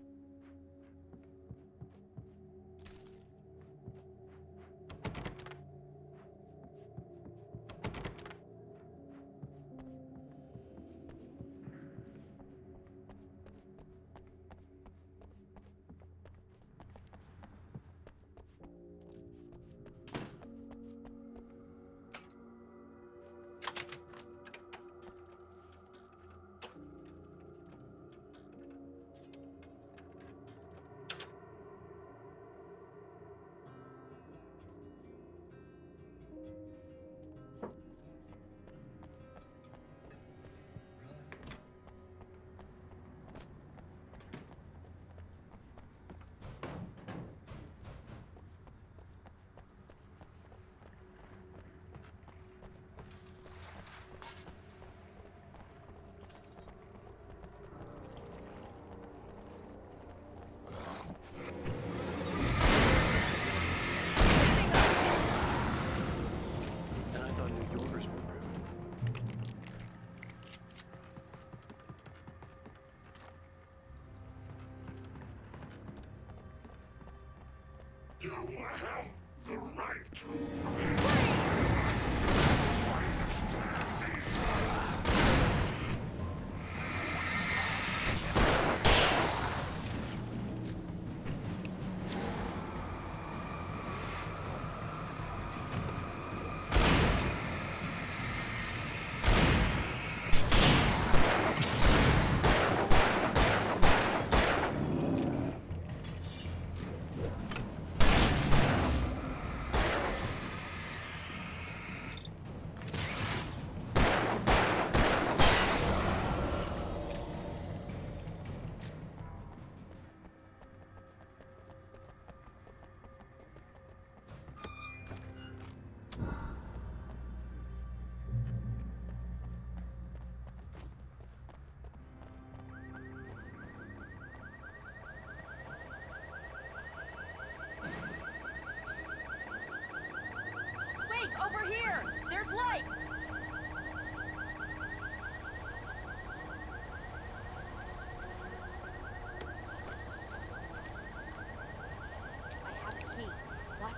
You have the right to. I understand these rights.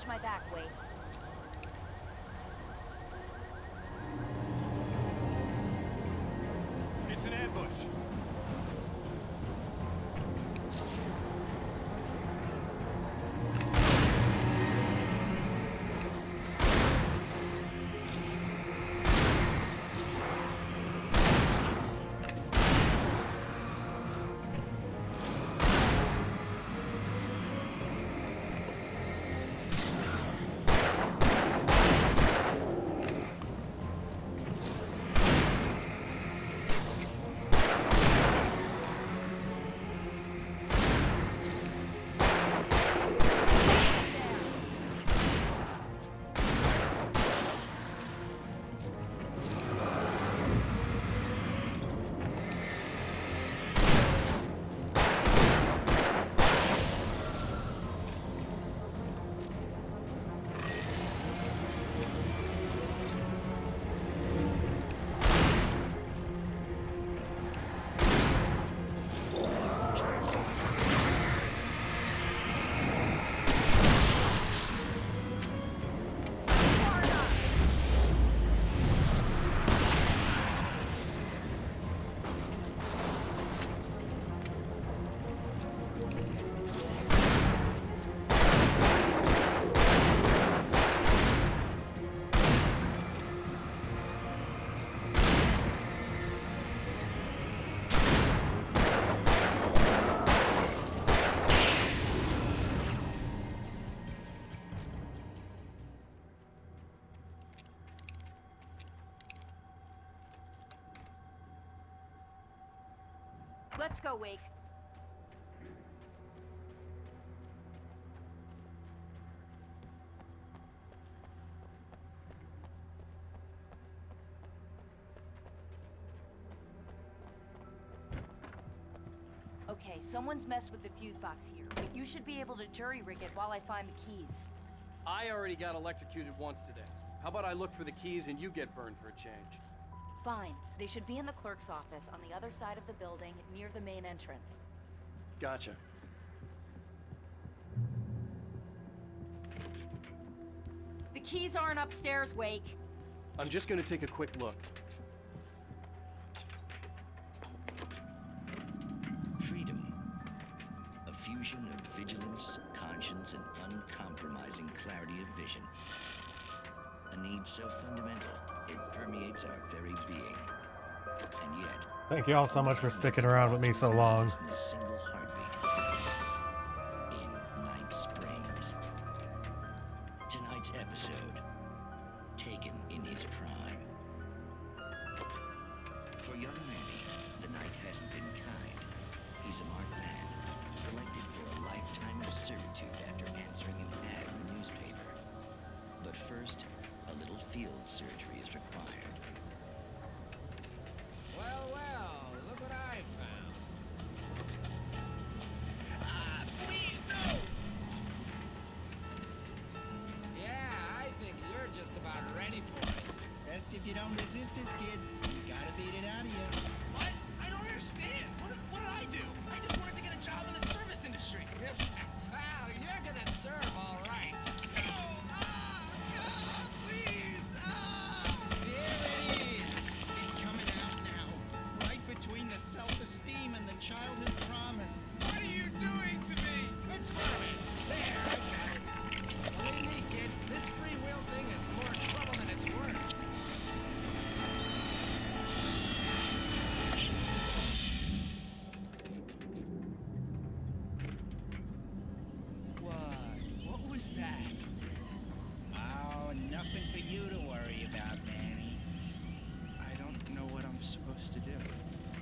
Watch my back, Wade. It's an ambush. Let's go, Wake. Okay, someone's messed with the fuse box here, but you should be able to jury rig it while I find the keys. I already got electrocuted once today. How about I look for the keys and you get burned for a change? Fine. They should be in the clerk's office on the other side of the building, near the main entrance. Gotcha. The keys aren't upstairs, Wake. I'm just gonna take a quick look. Freedom. A fusion of vigilance, conscience, and uncompromising clarity of vision. A need so fundamental, it permeates our very being. And yet... Thank you all so much for sticking around with me so long. ...in a single heartbeat. In Night Springs. Tonight's episode, taken in his prime. For young Manny, the night hasn't been kind. He's a marked man, selected for a lifetime of servitude after answering an ad in the newspaper. But first, a little field surgery is required. Well, well, look what I found. Please, no! Yeah, I think you're just about ready for it. Best if you don't resist this, kid. You gotta beat it out of you. What? I don't understand. What did I do? I just wanted to get a job in the service industry. Well, you're gonna serve all right. Please! There it is! It's coming out now. Right between the self-esteem and the childhood traumas. What are you doing to me? It's funny. There, I got it. Believe me, kid, this free will thing is more trouble than it's worth. What was that? Oh, nothing for you to worry about, Manny. I don't know what I'm supposed to do.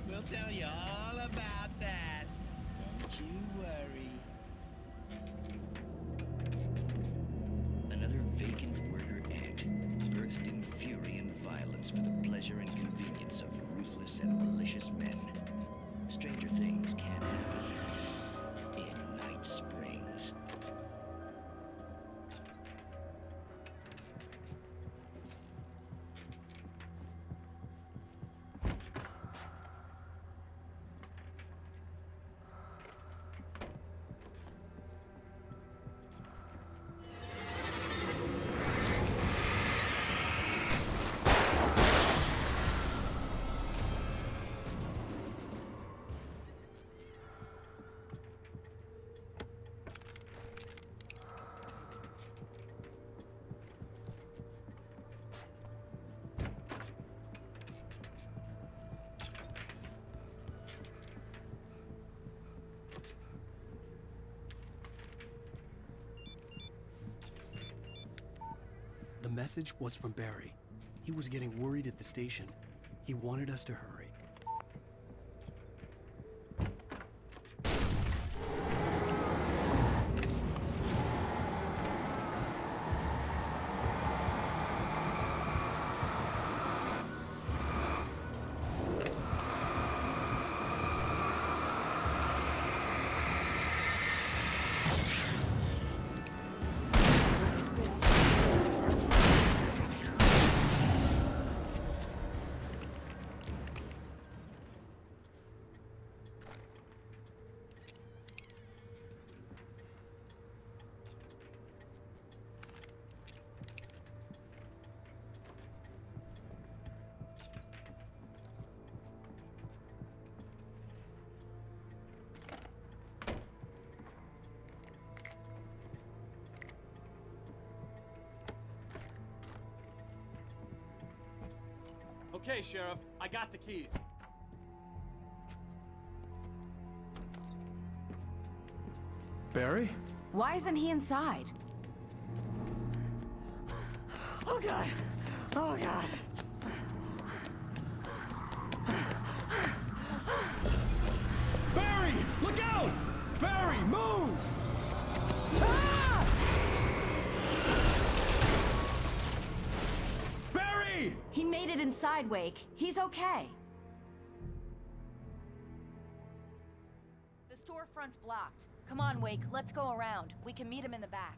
We'll tell you all about that. Don't you worry. Another vacant worker ant, birthed in fury and violence for the pleasure and convenience of ruthless and malicious men. Stranger things can happen in Night Springs. The message was from Barry. He was getting worried at the station. He wanted us to hurry. Okay, Sheriff, I got the keys. Barry? Why isn't he inside? Oh God! Oh God! Barry! Look out! Barry, move! Barry! He made it inside, Wake. He's okay. The storefront's blocked. Come on, Wake. Let's go around. We can meet him in the back.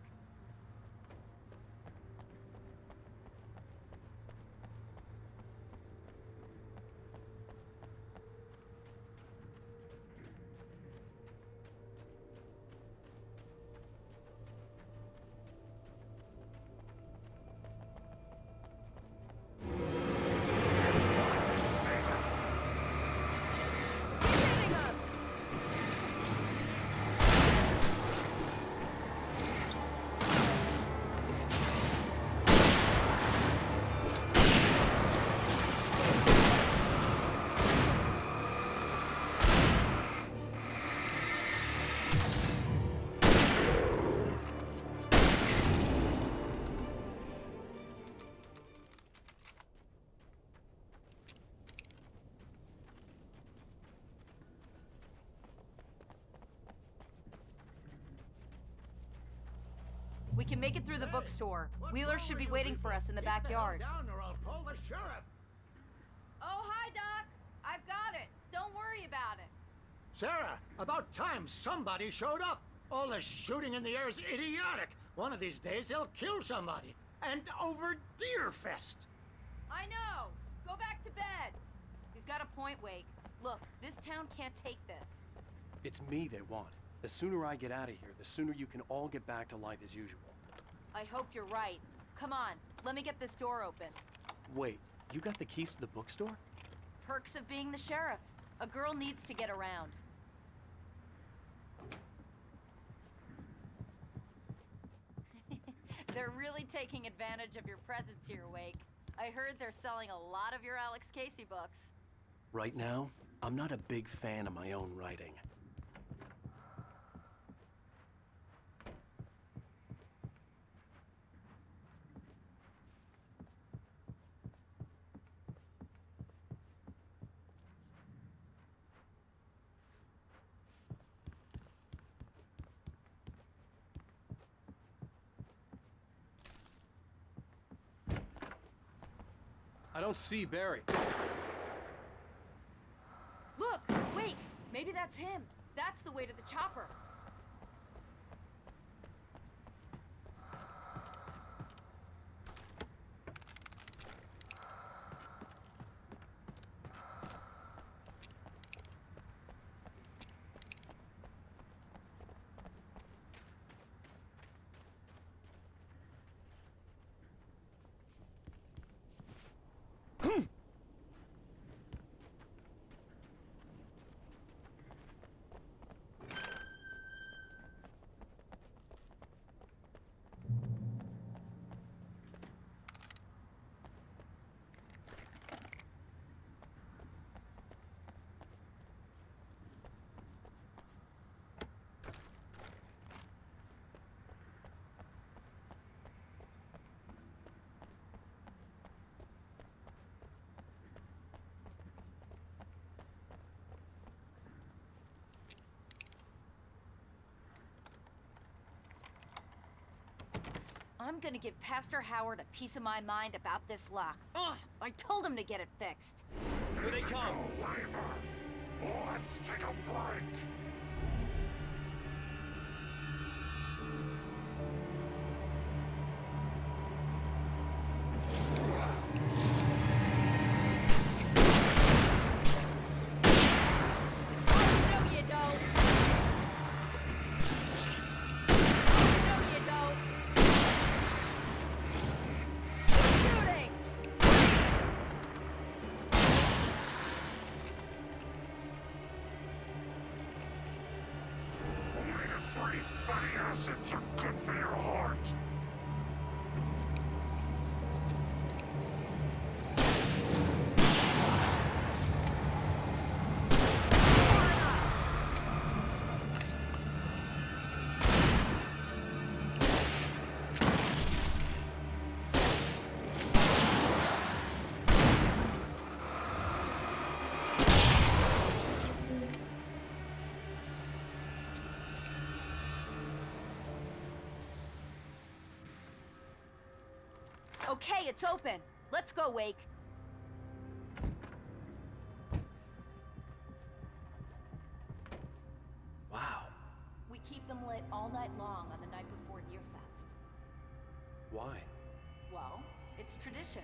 We can make it through the bookstore. Wheeler should be waiting for us in the backyard. Down or I'll call the sheriff. Oh, hi, Doc. I've got it. Don't worry about it. Sarah, about time somebody showed up. All this shooting in the air is idiotic. One of these days they'll kill somebody. And over Deerfest. I know. Go back to bed. He's got a point, Wake. Look, this town can't take this. It's me they want. The sooner I get out of here, the sooner you can all get back to life as usual. I hope you're right. Come on, let me get this door open. Wait, you got the keys to the bookstore? Perks of being the sheriff. A girl needs to get around. They're really taking advantage of your presence here, Wake. I heard they're selling a lot of your Alex Casey books. Right now, I'm not a big fan of my own writing. I don't see Barry. Look, Wake! Maybe that's him. That's the way to the chopper. I'm gonna give Pastor Howard a piece of my mind about this lock. Ugh, I told him to get it fixed. Here they come. Let's take a break. No, you don't. No, you don't. Shooting! Omega-3 fatty acids are good for your heart. Okay, it's open. Let's go, Wake. Wow. We keep them lit all night long on the night before Deerfest. Why? Well, it's tradition.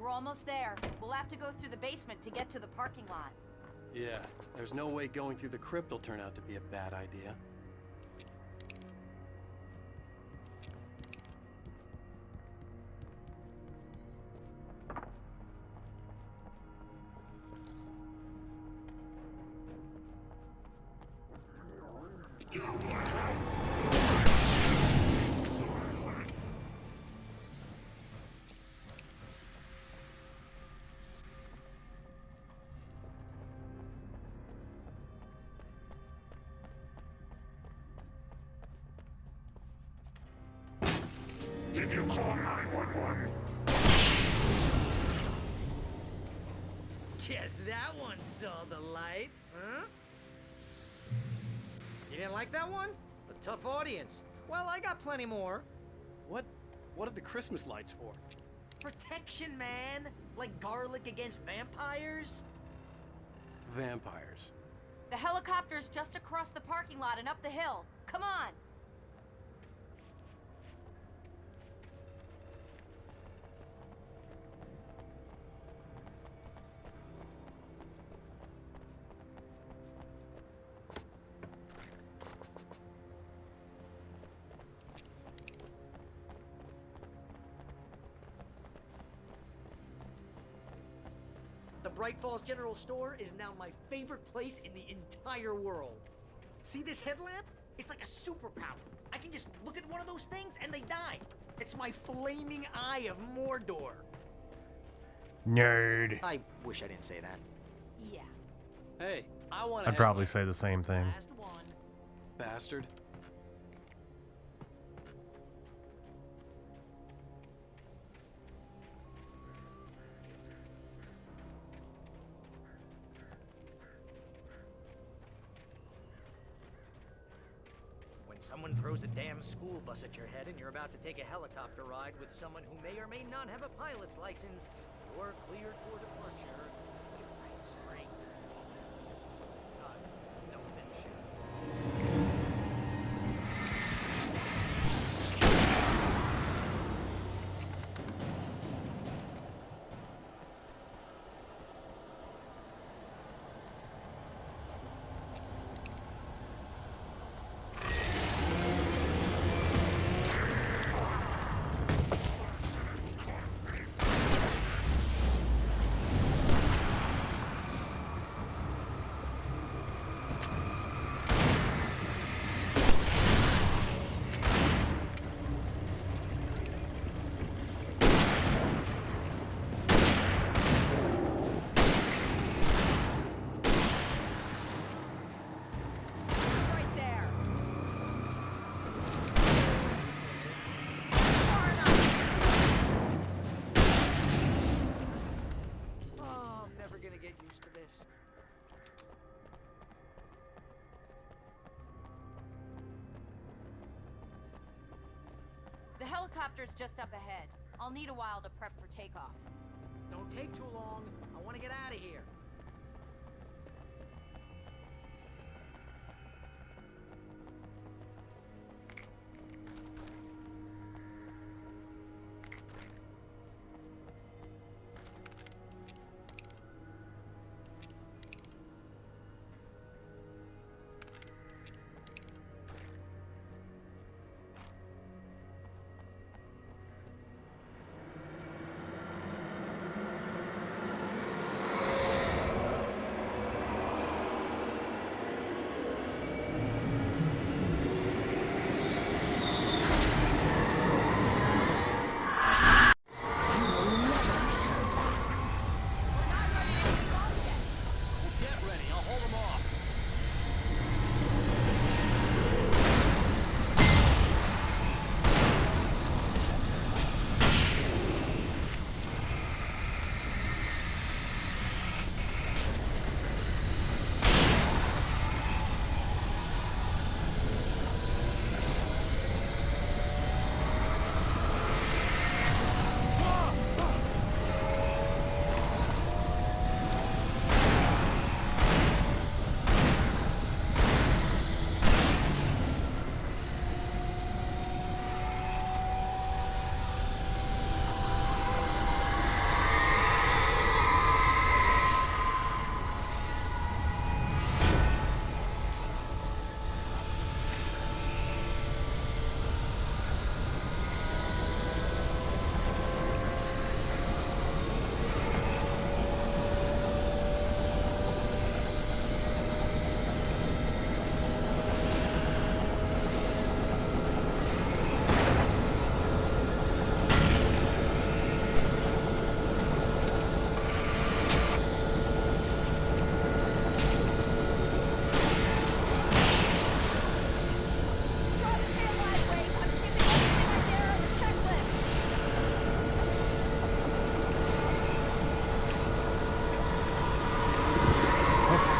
We're almost there. We'll have to go through the basement to get to the parking lot. Yeah, there's no way going through the crypt will turn out to be a bad idea. Did you call 911? Guess that one saw the light, huh? You didn't like that one? A tough audience. Well, I got plenty more. What are the Christmas lights for? Protection, man. Like garlic against vampires. Vampires. The helicopter's just across the parking lot and up the hill. Come on! The Bright Falls General Store is now my favorite place in the entire world. See this headlamp? It's like a superpower. I can just look at one of those things and they die. It's my flaming eye of Mordor. Nerd. I wish I didn't say that. Yeah. Hey, I want to I'd probably say the same thing. Last one. Bastard. When someone throws a damn school bus at your head and you're about to take a helicopter ride with someone who may or may not have a pilot's license, you're cleared for departure to Night Springs. Don't finish it. The helicopter's just up ahead. I'll need a while to prep for takeoff. Don't take too long. I want to get out of here.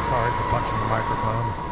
Sorry for punching the microphone.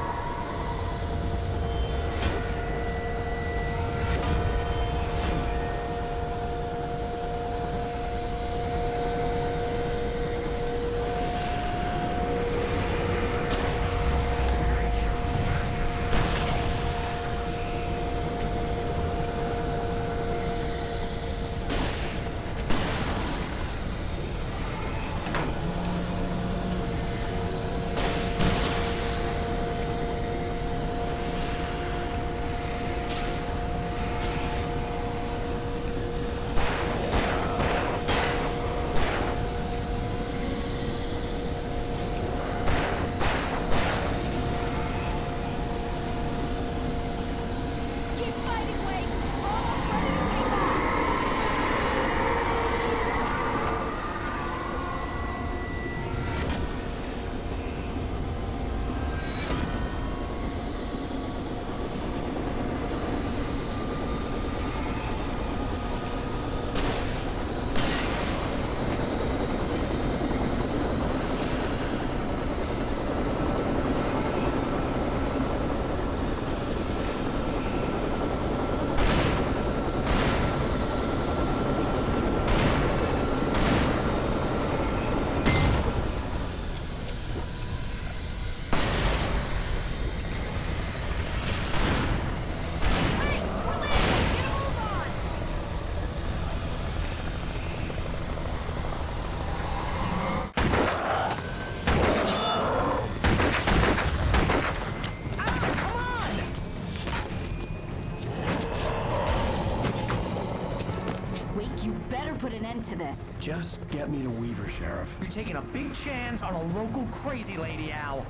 Put an end to this. Just get me to Weaver, Sheriff. You're taking a big chance on a local crazy lady, Al.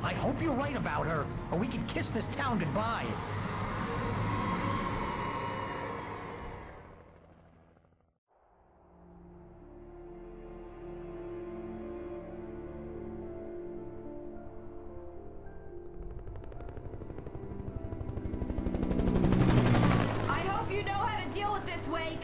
I hope you're right about her, or we can kiss this town goodbye. I hope you know how to deal with this, Wake.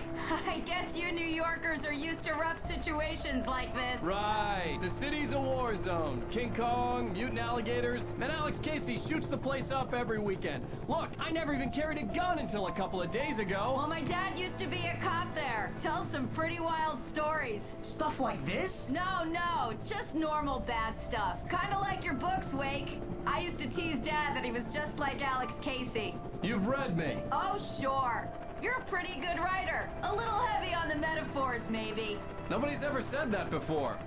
I guess you New Yorkers Troopers are used to rough situations like this. Right. The city's a war zone. King Kong, mutant alligators, and Alex Casey shoots the place up every weekend. Look, I never even carried a gun until a couple of days ago. Well, my dad used to be a cop there. Tells some pretty wild stories. Stuff like this? No, just normal bad stuff. Kinda like your books, Wake. I used to tease Dad that he was just like Alex Casey. You've read me. Oh, sure. You're a pretty good writer. A little heavy on the metaphors, maybe. Nobody's ever said that before.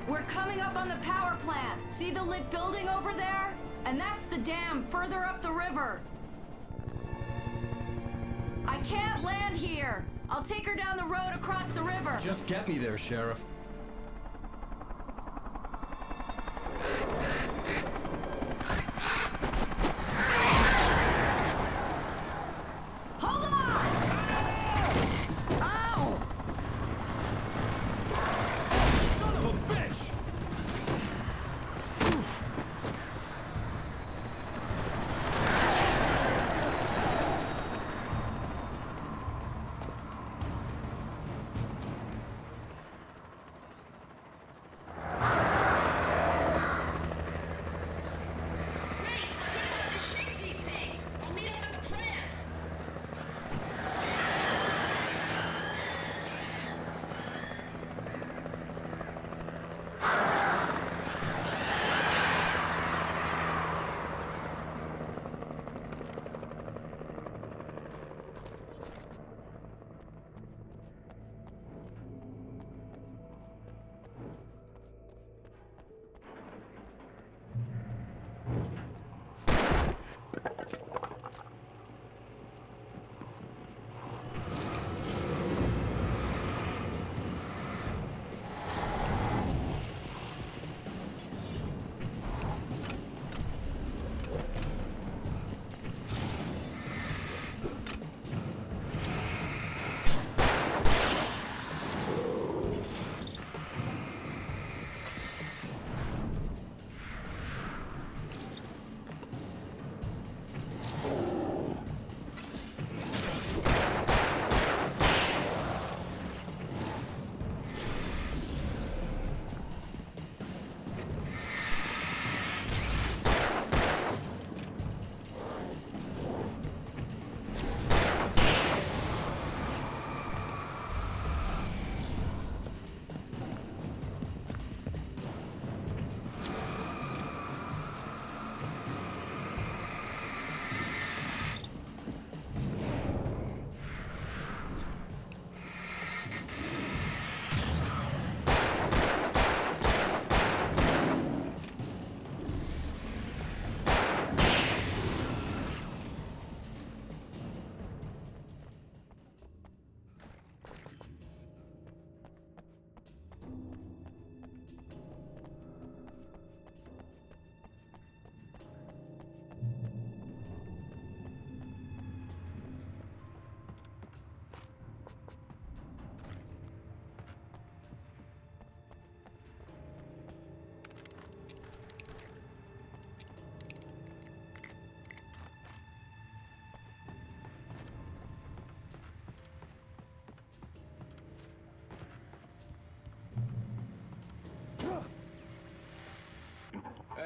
We're coming up on the power plant. See the lit building over there? And that's the dam further up the river. I can't land here. I'll take her down the road across the river. Just get me there, Sheriff. Hold on! Ow! Son of a bitch!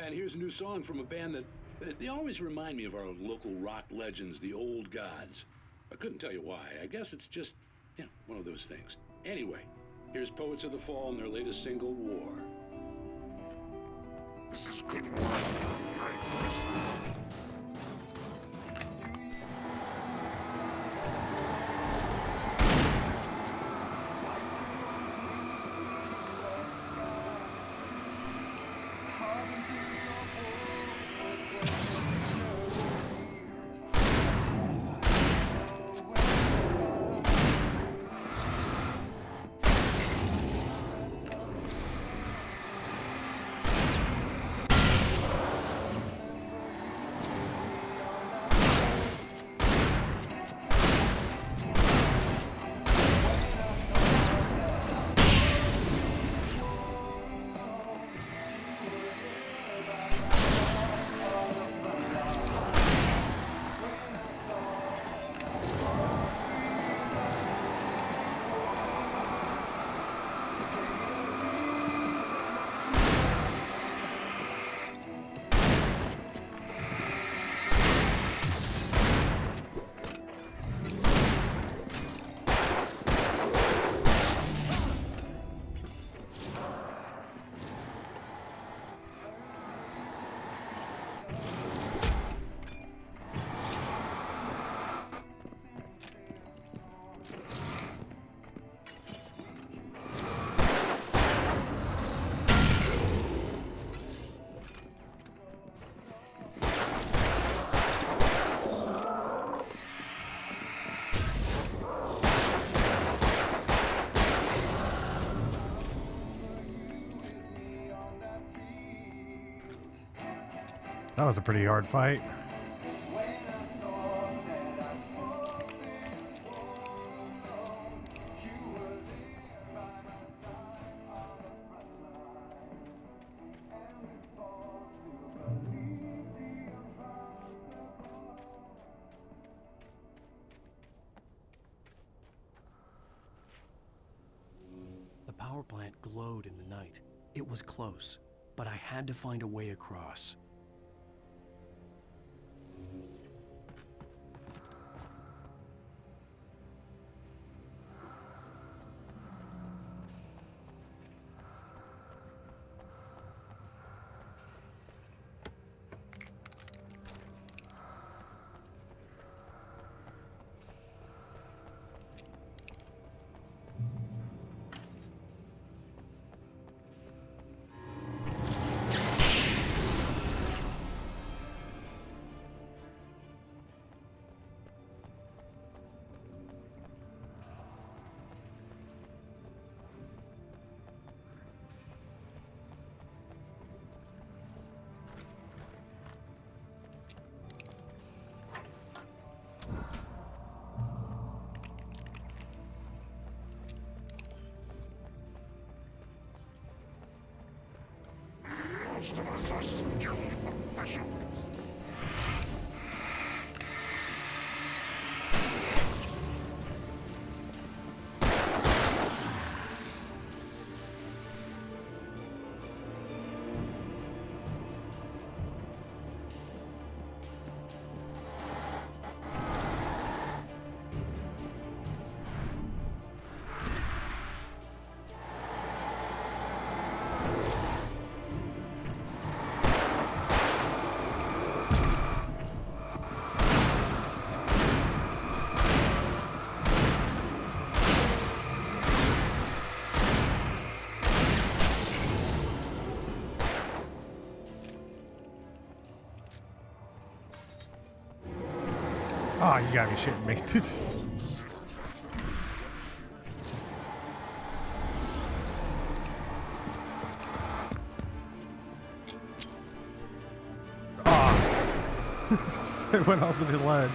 And here's a new song from a band that they always remind me of our local rock legends, the Old Gods. I couldn't tell you why. I guess it's just, one of those things. Anyway, here's Poets of the Fall and their latest single, War. This is good work. That was a pretty hard fight. The power plant glowed in the night. It was close, but I had to find a way across. Most of us are skilled professionals. Oh, you gotta be shitting me. Oh. It went over the ledge.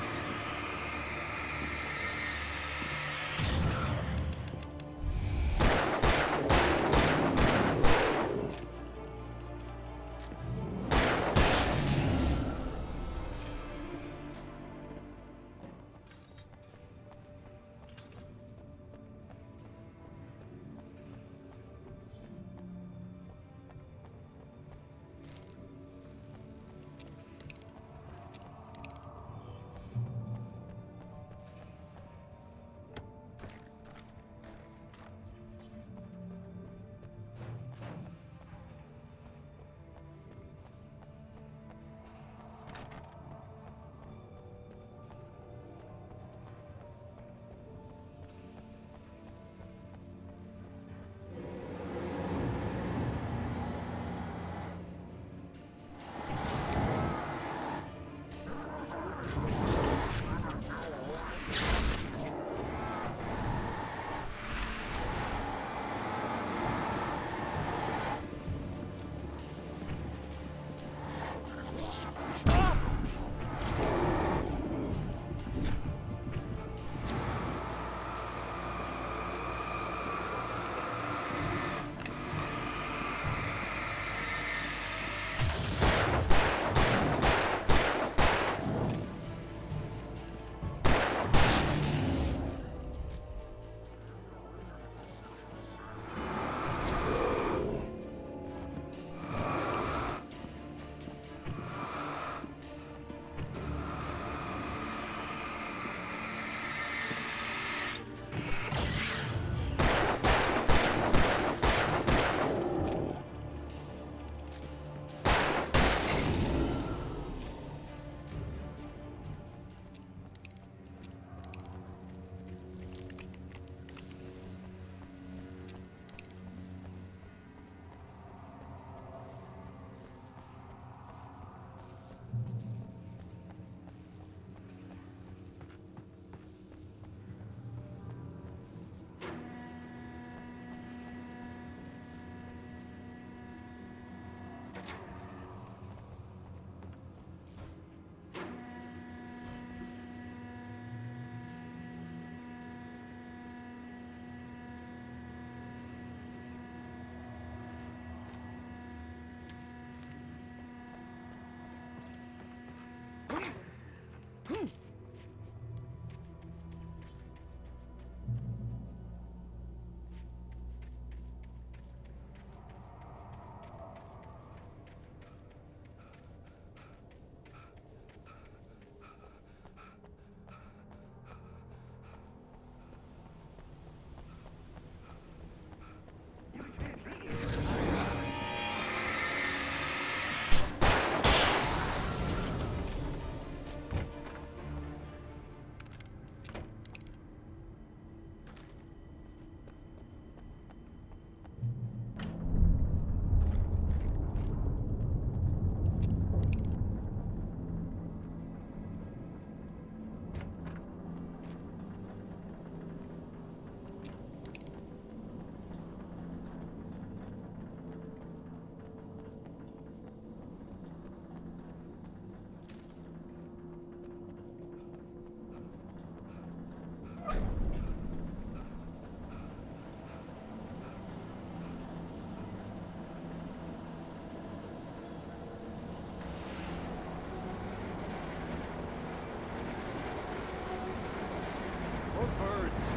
More birds.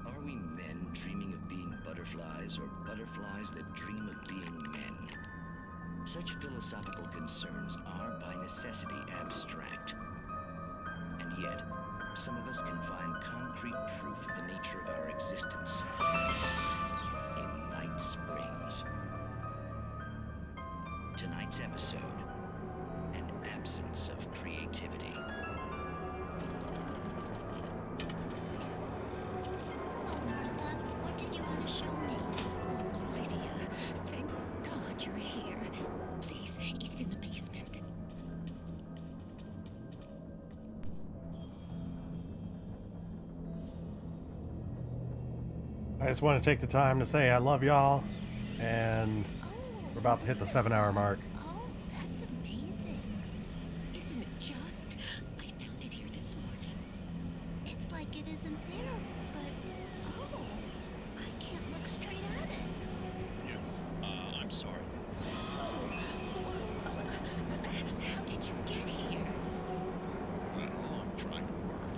Are we men dreaming of being butterflies, or butterflies that dream of being men? Such philosophical concerns are, by necessity, abstract. And yet, some of us can find concrete proof of the nature of our existence in Night Springs. Tonight's episode, an absence of creativity. What did you want to show me? Oh, Lydia, thank God you're here. Please, it's in the basement. I just want to take the time to say I love y'all, and we're about to hit the 7-hour mark. Oh, that's amazing. Isn't it just? I found it here this morning. It's like it isn't there, but oh, I can't look straight at it. Yes, I'm sorry. Oh, how did you get here? Well, I'm trying to work.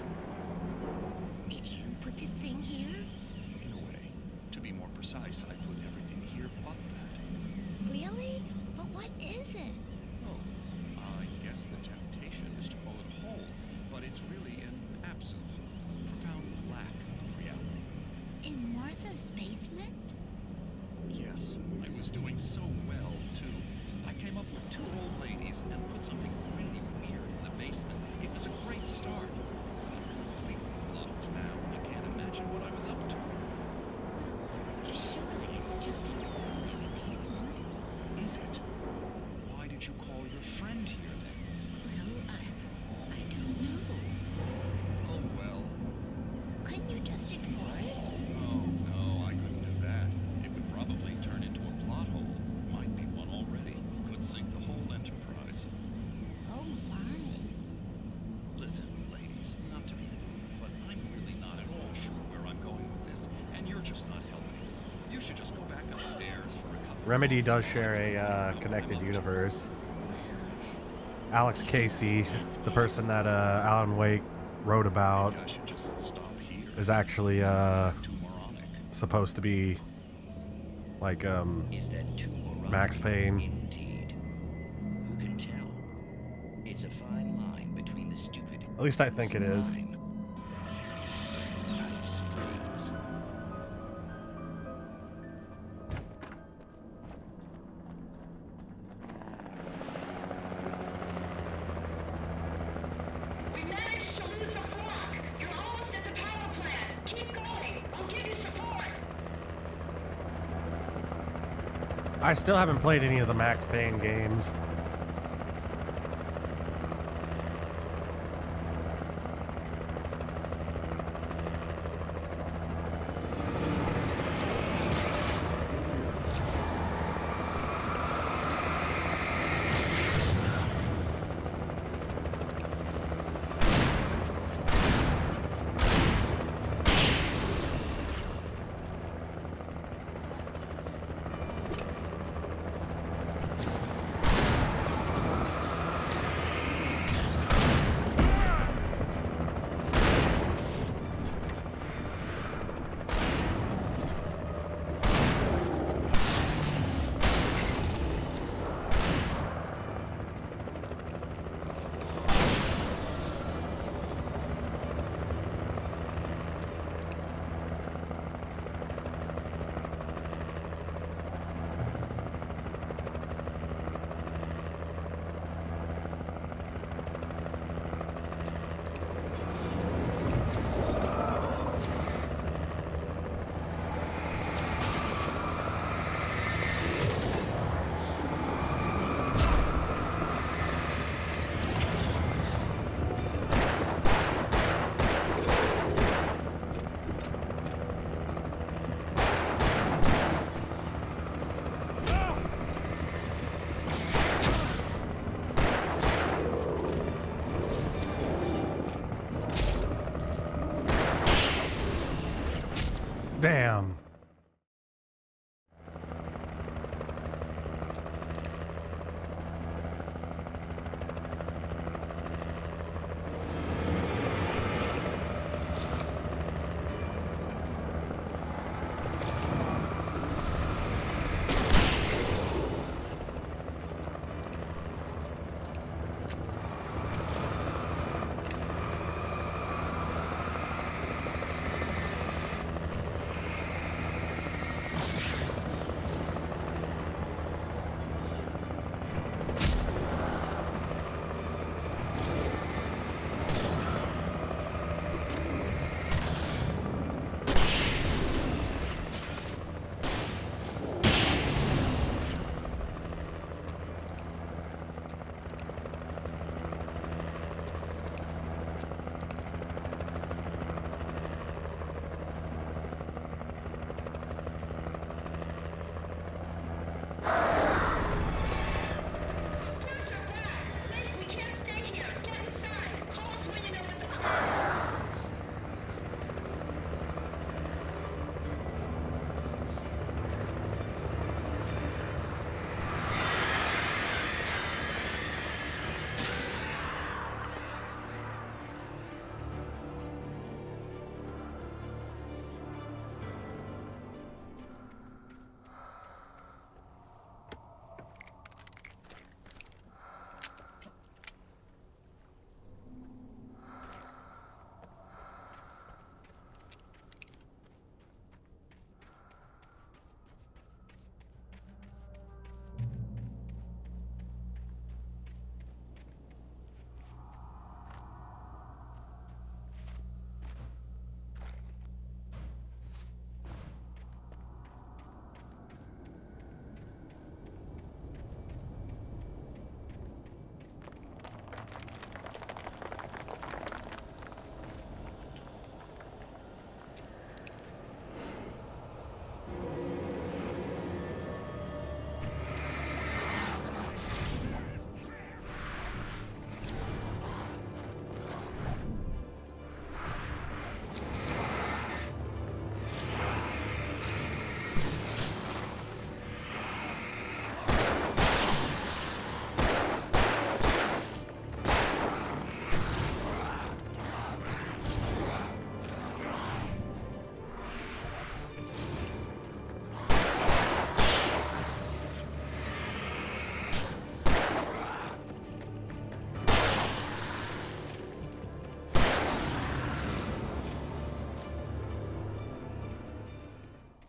Did you put this thing here? In a way. To be more precise, I put everything here but that. Really? But what is it? Oh, I guess the temptation is to call it a hole, but it's really an absence, a profound lack of reality. In Martha's basement? Yes, I was doing so well, too. I came up with 2 old ladies and put something really weird in the basement. It was a great start. I'm completely blocked now. I can't imagine what I was up to. Surely it's just an ordinary basement. Is it? Why did you call your friend here, then? Well, I don't know. Oh, well. Couldn't you just ignore it? Oh, no, I couldn't do that. It would probably turn into a plot hole. Might be one already. Could sink the whole enterprise. Oh, my. Listen, ladies, not to be rude, but I'm really not at all sure where I'm going with this, and you're just not helping. You should just go back upstairs for a couple. Remedy does share a connected universe. Alex Casey, the person that Alan Wake wrote about, I should just stop here. is actually supposed to be like Is that too moronic? Max Payne. Indeed. Who can tell? It's a fine line between the stupid. At least I think it is. Night Springs. I still haven't played any of the Max Payne games. Damn.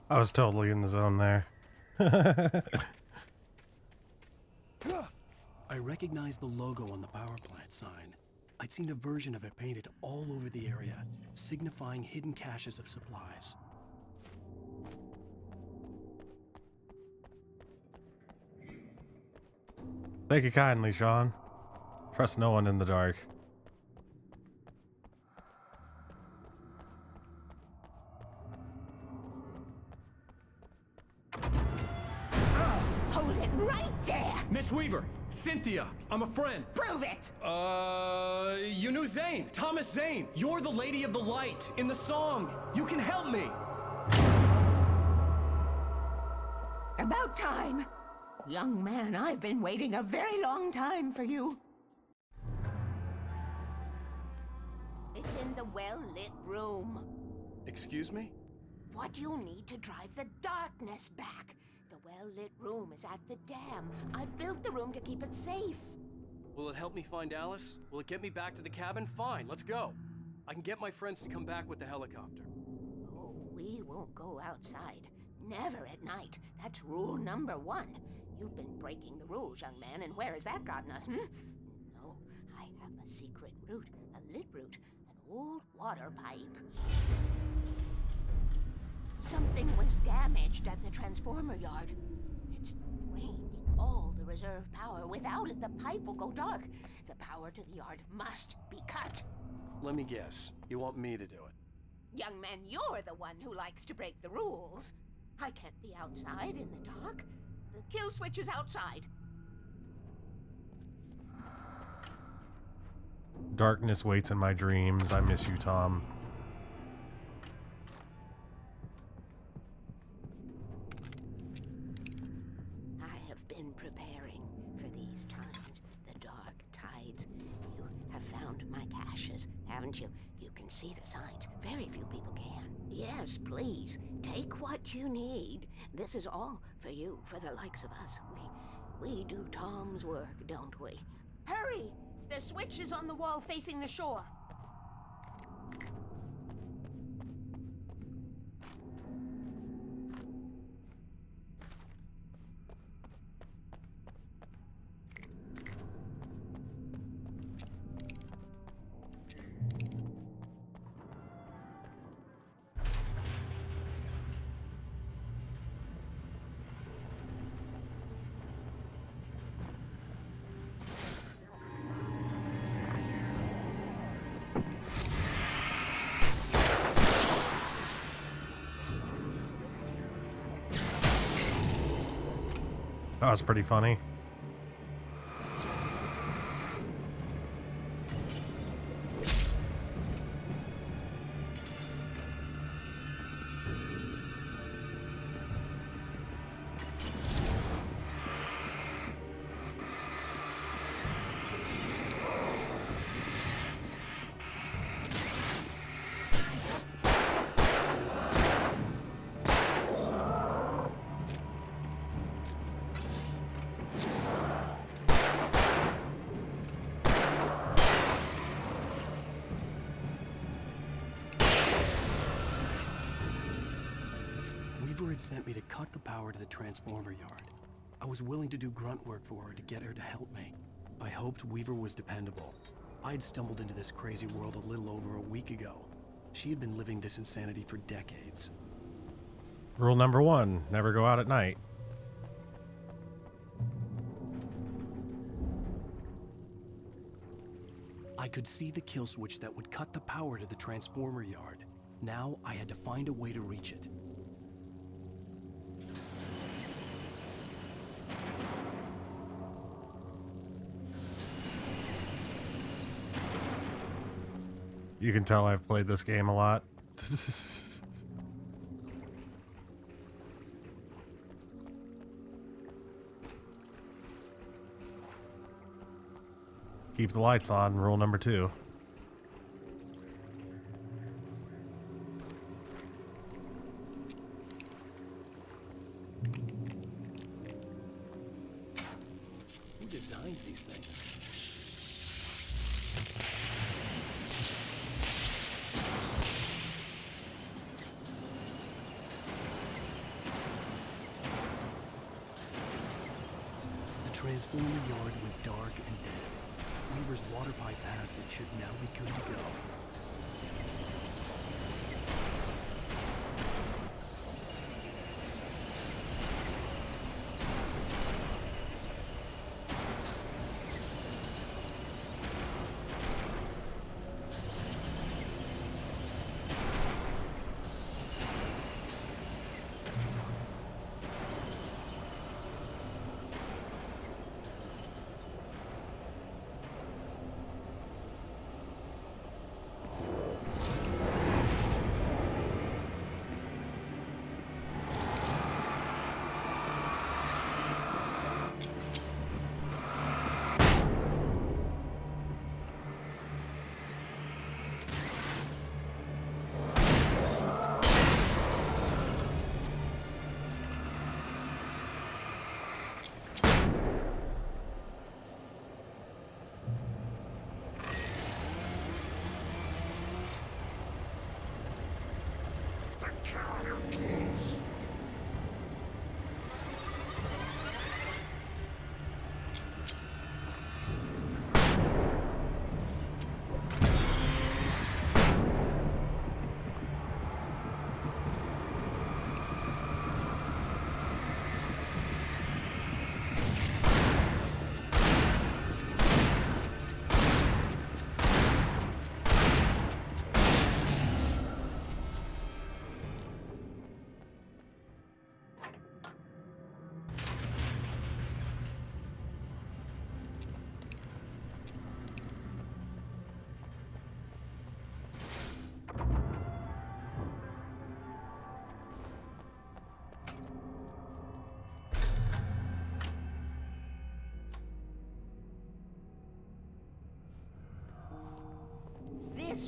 I was totally in the zone there. I recognized the logo on the power plant sign. I'd seen a version of it painted all over the area, signifying hidden caches of supplies. Thank you kindly, Sean. Trust no one in the dark. Hold it right there! Miss Weaver, Cynthia, I'm a friend. Prove it! You knew Zane, Thomas Zane. You're the Lady of the Light in the song. You can help me. About time. Young man, I've been waiting a very long time for you. It's in the well-lit room. Excuse me? What you'll need to drive the darkness back. The well-lit room is at the dam. I built the room to keep it safe. Will it help me find Alice? Will it get me back to the cabin? Fine, let's go. I can get my friends to come back with the helicopter. Oh, we won't go outside. Never at night. That's rule number 1. You've been breaking the rules, young man, and where has that gotten us, No, I have a secret route, a lit route, an old water pipe. Something was damaged at the transformer yard. It's draining all the reserve power. Without it, the pipe will go dark. The power to the yard must be cut. Let me guess. You want me to do it? Young man, you're the one who likes to break the rules. I can't be outside in the dark. The kill switch is outside. Darkness waits in my dreams. I miss you, Tom. I have been preparing for these times, the dark tides. You have found my caches, haven't you? You can see the signs. Very few people can. Yes, please, take what you need. This is all for you, for the likes of us. We do Tom's work, don't we? Hurry! The switch is on the wall facing the shore. That was pretty funny. Weaver had sent me to cut the power to the transformer yard. I was willing to do grunt work for her to get her to help me. I hoped Weaver was dependable. I'd stumbled into this crazy world a little over a week ago. She had been living this insanity for decades. Rule number 1, never go out at night. I could see the kill switch that would cut the power to the transformer yard. Now I had to find a way to reach it. You can tell I've played this game a lot. Keep the lights on, rule number 2. Who designs these things? The transformer yard went dark and dead. Weaver's water pipe passage should now be good to go.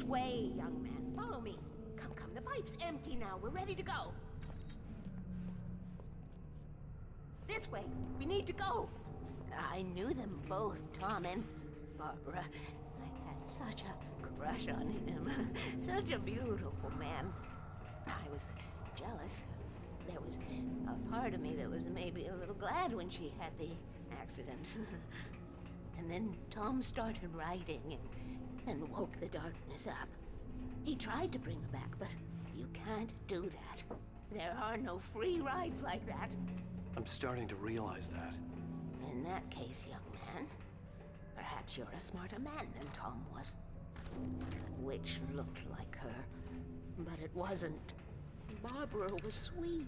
way, young man. Follow me. Come, come. The pipe's empty now. We're ready to go. This way. We need to go. I knew them both, Tom and Barbara. I had such a crush on him. Such a beautiful man. I was jealous. There was a part of me that was maybe a little glad when she had the accident. And then Tom started writing and woke the darkness up. He tried to bring her back, but you can't do that. There are no free rides like that. I'm starting to realize that. In that case, young man, perhaps you're a smarter man than Tom was. The witch looked like her, but it wasn't. Barbara was sweet.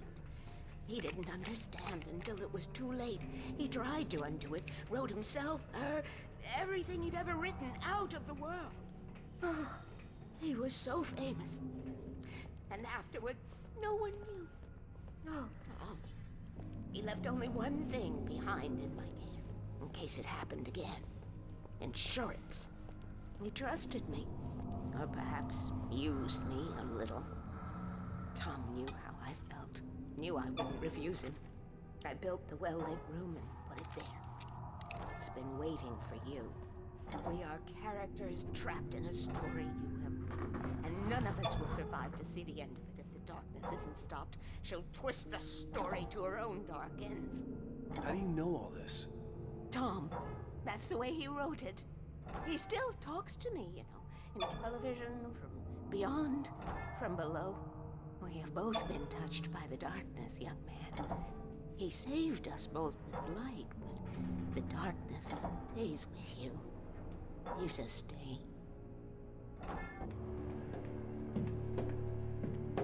He didn't understand until it was too late. He tried to undo it, wrote himself, her, everything he'd ever written out of the world. Oh, he was so famous. And afterward, no one knew. Oh, Tom. He left only one thing behind in my care, in case it happened again. Insurance. He trusted me, or perhaps used me a little. Tom knew how I felt, knew I wouldn't refuse him. I built the well-lit room and put it there. It's been waiting for you. We are characters trapped in a story you have written, and none of us will survive to see the end of it if the darkness isn't stopped. She'll twist the story to her own dark ends. How do you know all this? Tom, that's the way he wrote it. He still talks to me, you know, in television, from beyond, from below. We have both been touched by the darkness, young man. He saved us both with light, but the darkness stays with you. Leaves a stain.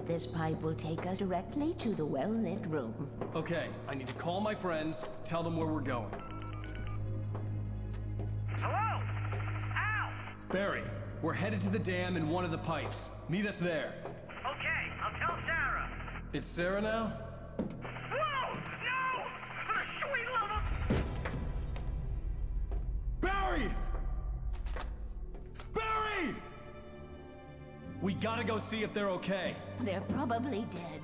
This pipe will take us directly to the well-lit room. Okay, I need to call my friends, tell them where we're going. Hello? Al! Barry, we're headed to the dam in one of the pipes. Meet us there. Okay, I'll tell Sarah. It's Sarah now? Whoa! No! For the sweet love of... Barry! Barry! We gotta go see if they're okay. They're probably dead.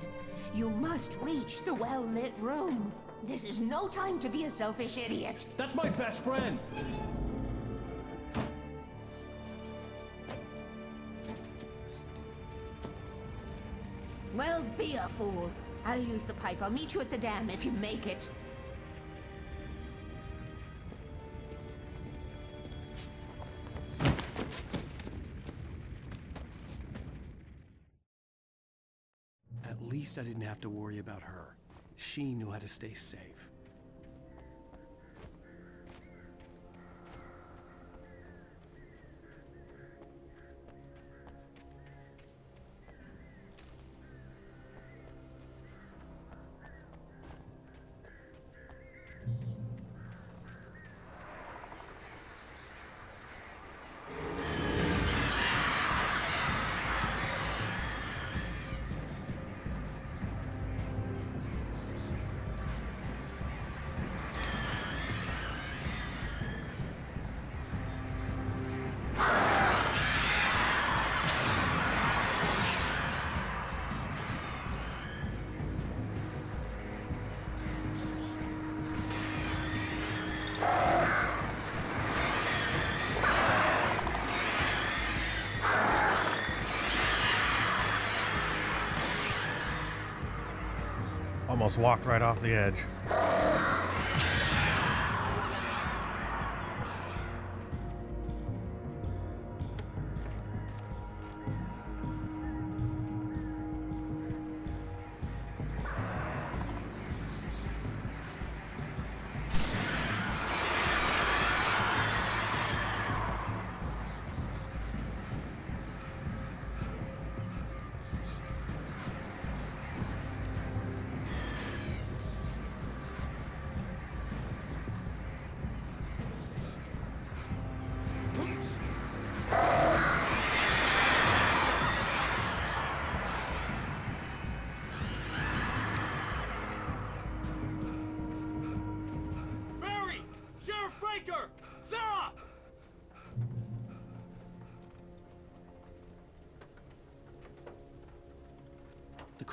You must reach the well-lit room. This is no time to be a selfish idiot. That's my best friend. Well, be a fool. I'll use the pipe. I'll meet you at the dam if you make it. At least I didn't have to worry about her. She knew how to stay safe. Almost walked right off the edge.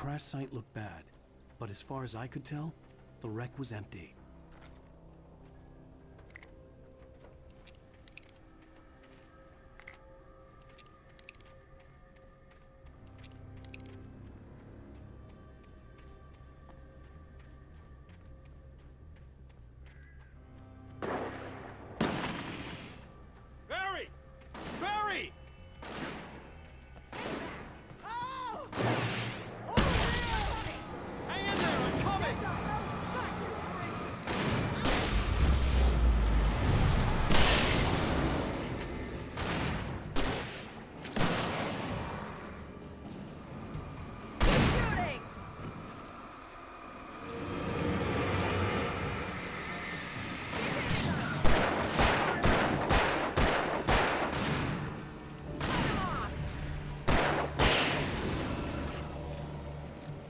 crash site looked bad, but as far as I could tell, the wreck was empty. Barry! Barry! Hang in there, I'm coming! Shooting!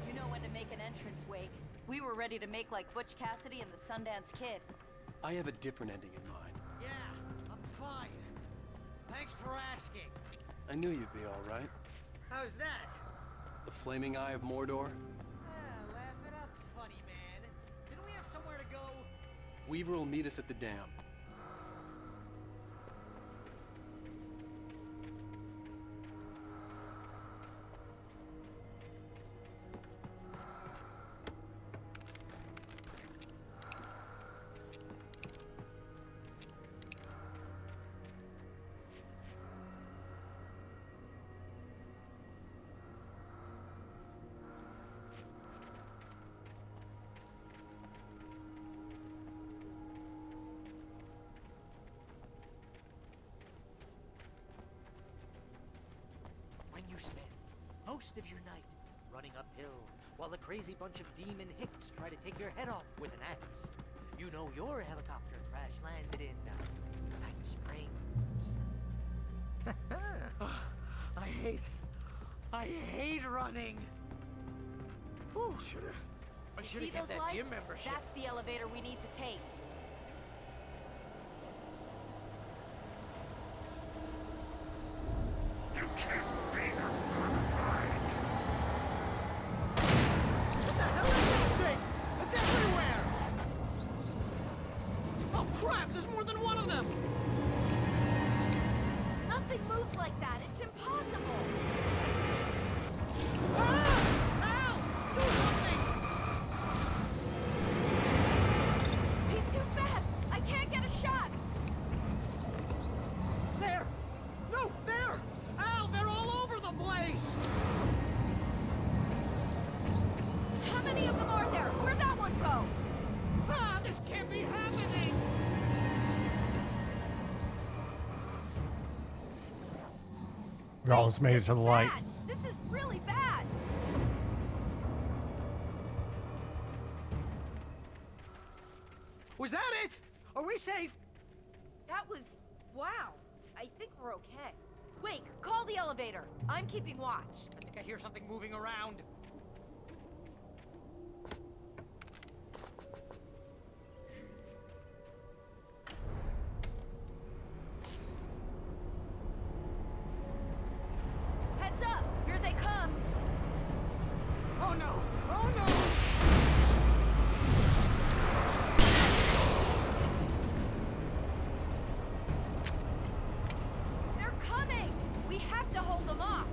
You know when to make an entrance, Wake. We were ready to make like Butch Cassidy and the Sundance Kid. I have a different ending in mind. Yeah, I'm fine. Thanks for asking. I knew you'd be all right. How's that? The flaming eye of Mordor? Laugh it up, funny man. Didn't we have somewhere to go? Weaver will meet us at the dam. When you spend most of your night running uphill while a crazy bunch of demon hicks try to take your head off with an axe, you know your helicopter crash landed in Night Springs. I hate running. Ooh, I should See have kept those that gym lights? membership. That's the elevator we need to take. You can't be What the hell is that thing? It's everywhere! Oh crap, there's more than one of them! Nothing moves like that. It's impossible. Al! Do something! He's too fast. I can't get a shot. There! No, there! Al, they're all over the place! How many of them are there? Where'd that one go? Ah, this can't be happening! We almost made it to the light. Bad. This is really bad. Was that it? Are we safe? That was... wow. I think we're okay. Wake, call the elevator. I'm keeping watch. I think I hear something moving around. Heads up! Here they come! Oh no! Oh no! They're coming! We have to hold them off!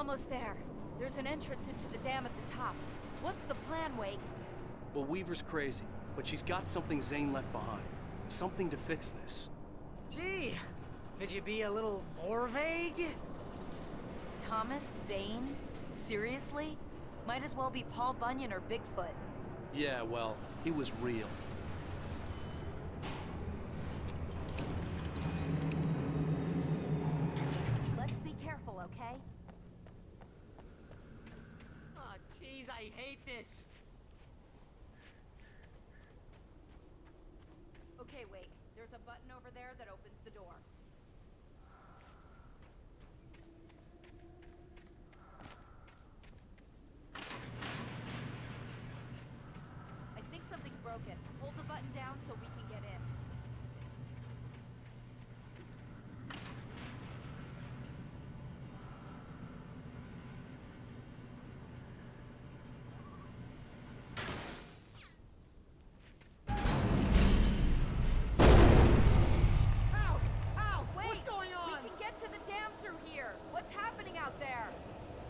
almost there. There's an entrance into the dam at the top. What's the plan, Wake? Well, Weaver's crazy, but she's got something Zane left behind. Something to fix this. Gee, could you be a little more vague? Thomas Zane? Seriously? Might as well be Paul Bunyan or Bigfoot. Yeah, well, he was real. Let's be careful, okay? Oh, jeez, I hate this. Okay, Wake. There's a button over there that opens the door. I think something's broken. Hold the button down so we can get in.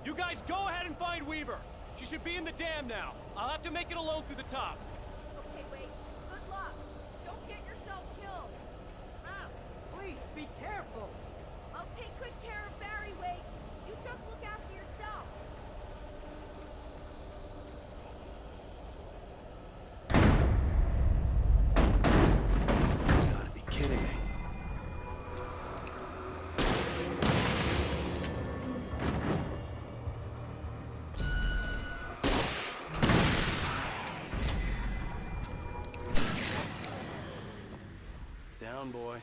You guys go ahead and find Weaver. She should be in the dam now. I'll have to make it alone through the top. Okay, wait. Good luck. Don't get yourself killed. Please, be careful. I'll take good care of Barry, Wake. You just look after yourself. You gotta be kidding me. Down, boy.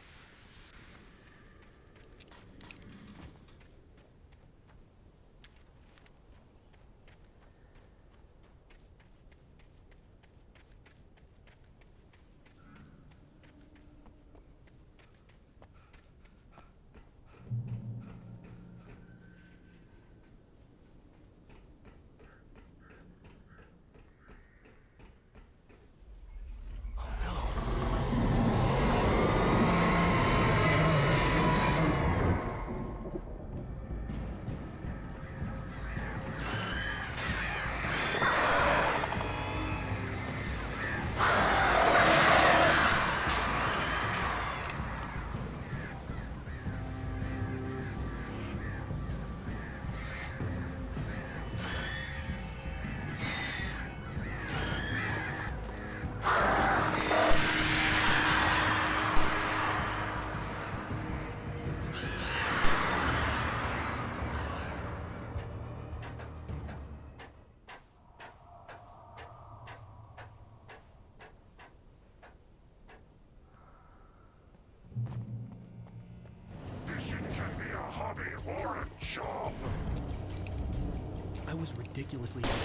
I was ridiculously angry.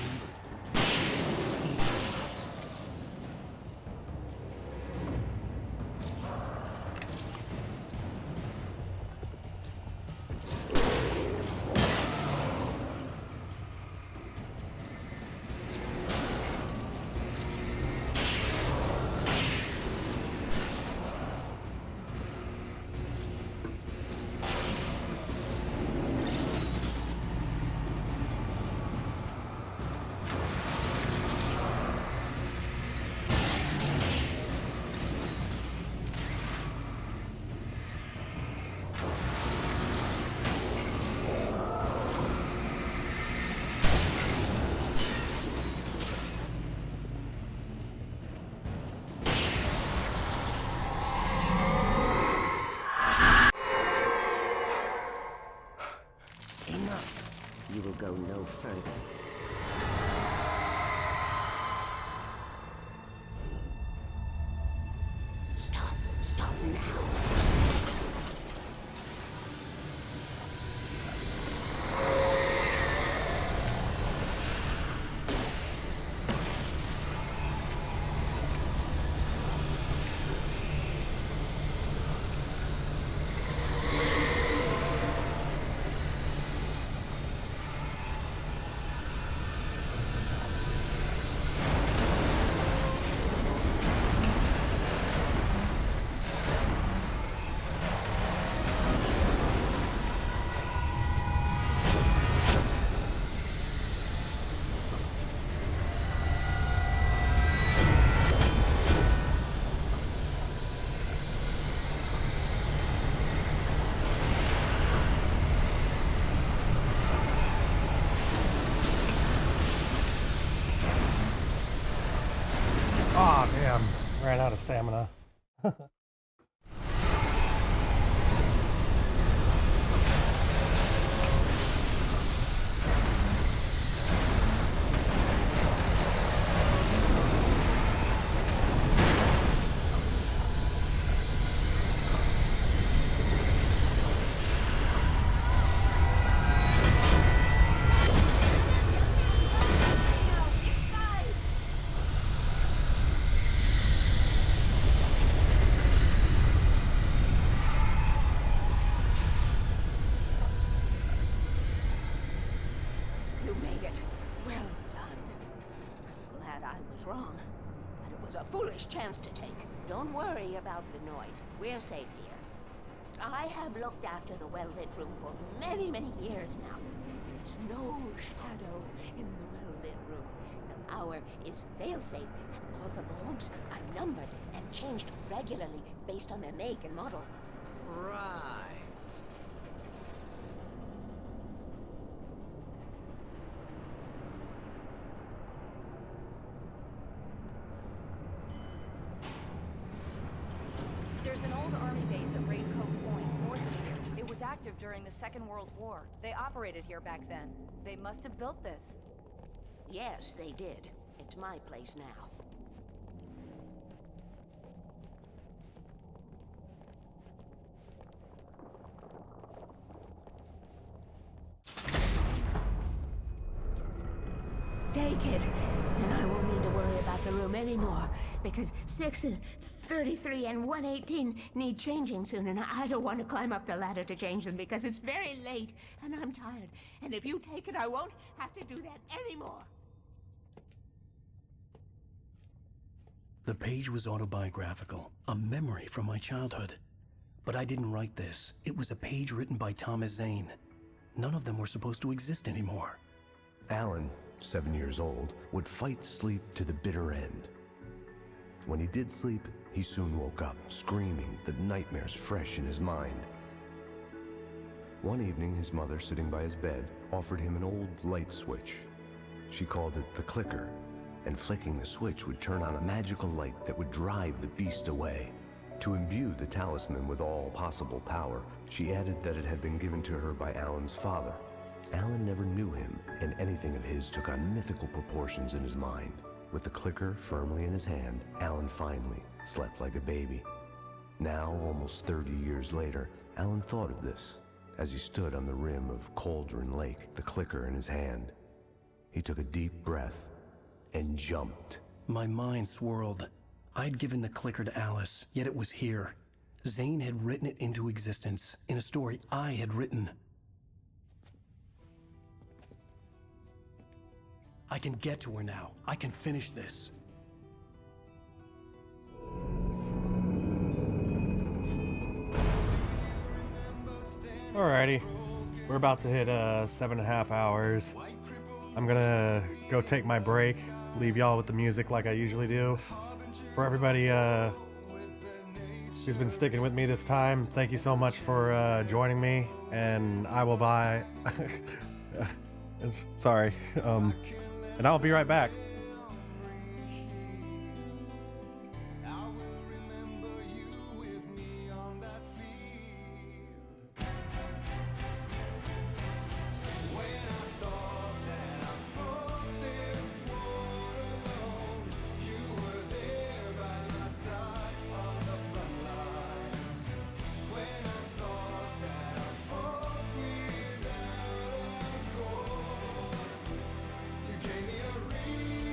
Enough. You will go no further. Stop. Stop now. ran out of stamina. You made it. Well done. I'm glad I was wrong, but it was a foolish chance to take. Don't worry about the noise. We're safe here. I have looked after the well-lit room for many, many years now. There is no shadow in the well-lit room. The power is fail-safe, and all the bulbs are numbered and changed regularly based on their make and model. Right. There's an old army base at Raincoat Point, north of here. It was active during the Second World War. They operated here back then. They must have built this. Yes, they did. It's my place now. Take it, and I won't need to worry about the room anymore, because 6 and 33 and 118 need changing soon, and I don't want to climb up the ladder to change them because it's very late, and I'm tired. And if you take it, I won't have to do that anymore. The page was autobiographical, a memory from my childhood. But I didn't write this. It was a page written by Thomas Zane. None of them were supposed to exist anymore. Alan, 7 years old, would fight sleep to the bitter end. When he did sleep, he soon woke up, screaming, the nightmares fresh in his mind. One evening, his mother, sitting by his bed, offered him an old light switch. She called it the clicker, and flicking the switch would turn on a magical light that would drive the beast away. To imbue the talisman with all possible power, she added that it had been given to her by Alan's father. Alan never knew him, and anything of his took on mythical proportions in his mind. With the clicker firmly in his hand, Alan finally slept like a baby. Now, almost 30 years later, Alan thought of this as he stood on the rim of Cauldron Lake, the clicker in his hand. He took a deep breath and jumped. My mind swirled. I'd given the clicker to Alice, yet it was here. Zane had written it into existence in a story I had written. I can get to her now. I can finish this. Alrighty, we're about to hit 7.5 hours. I'm gonna go take my break, leave y'all with the music like I usually do. For everybody who's been sticking with me this time, thank you so much for joining me, and I will buy. Sorry, and I'll be right back. Gave me a reason.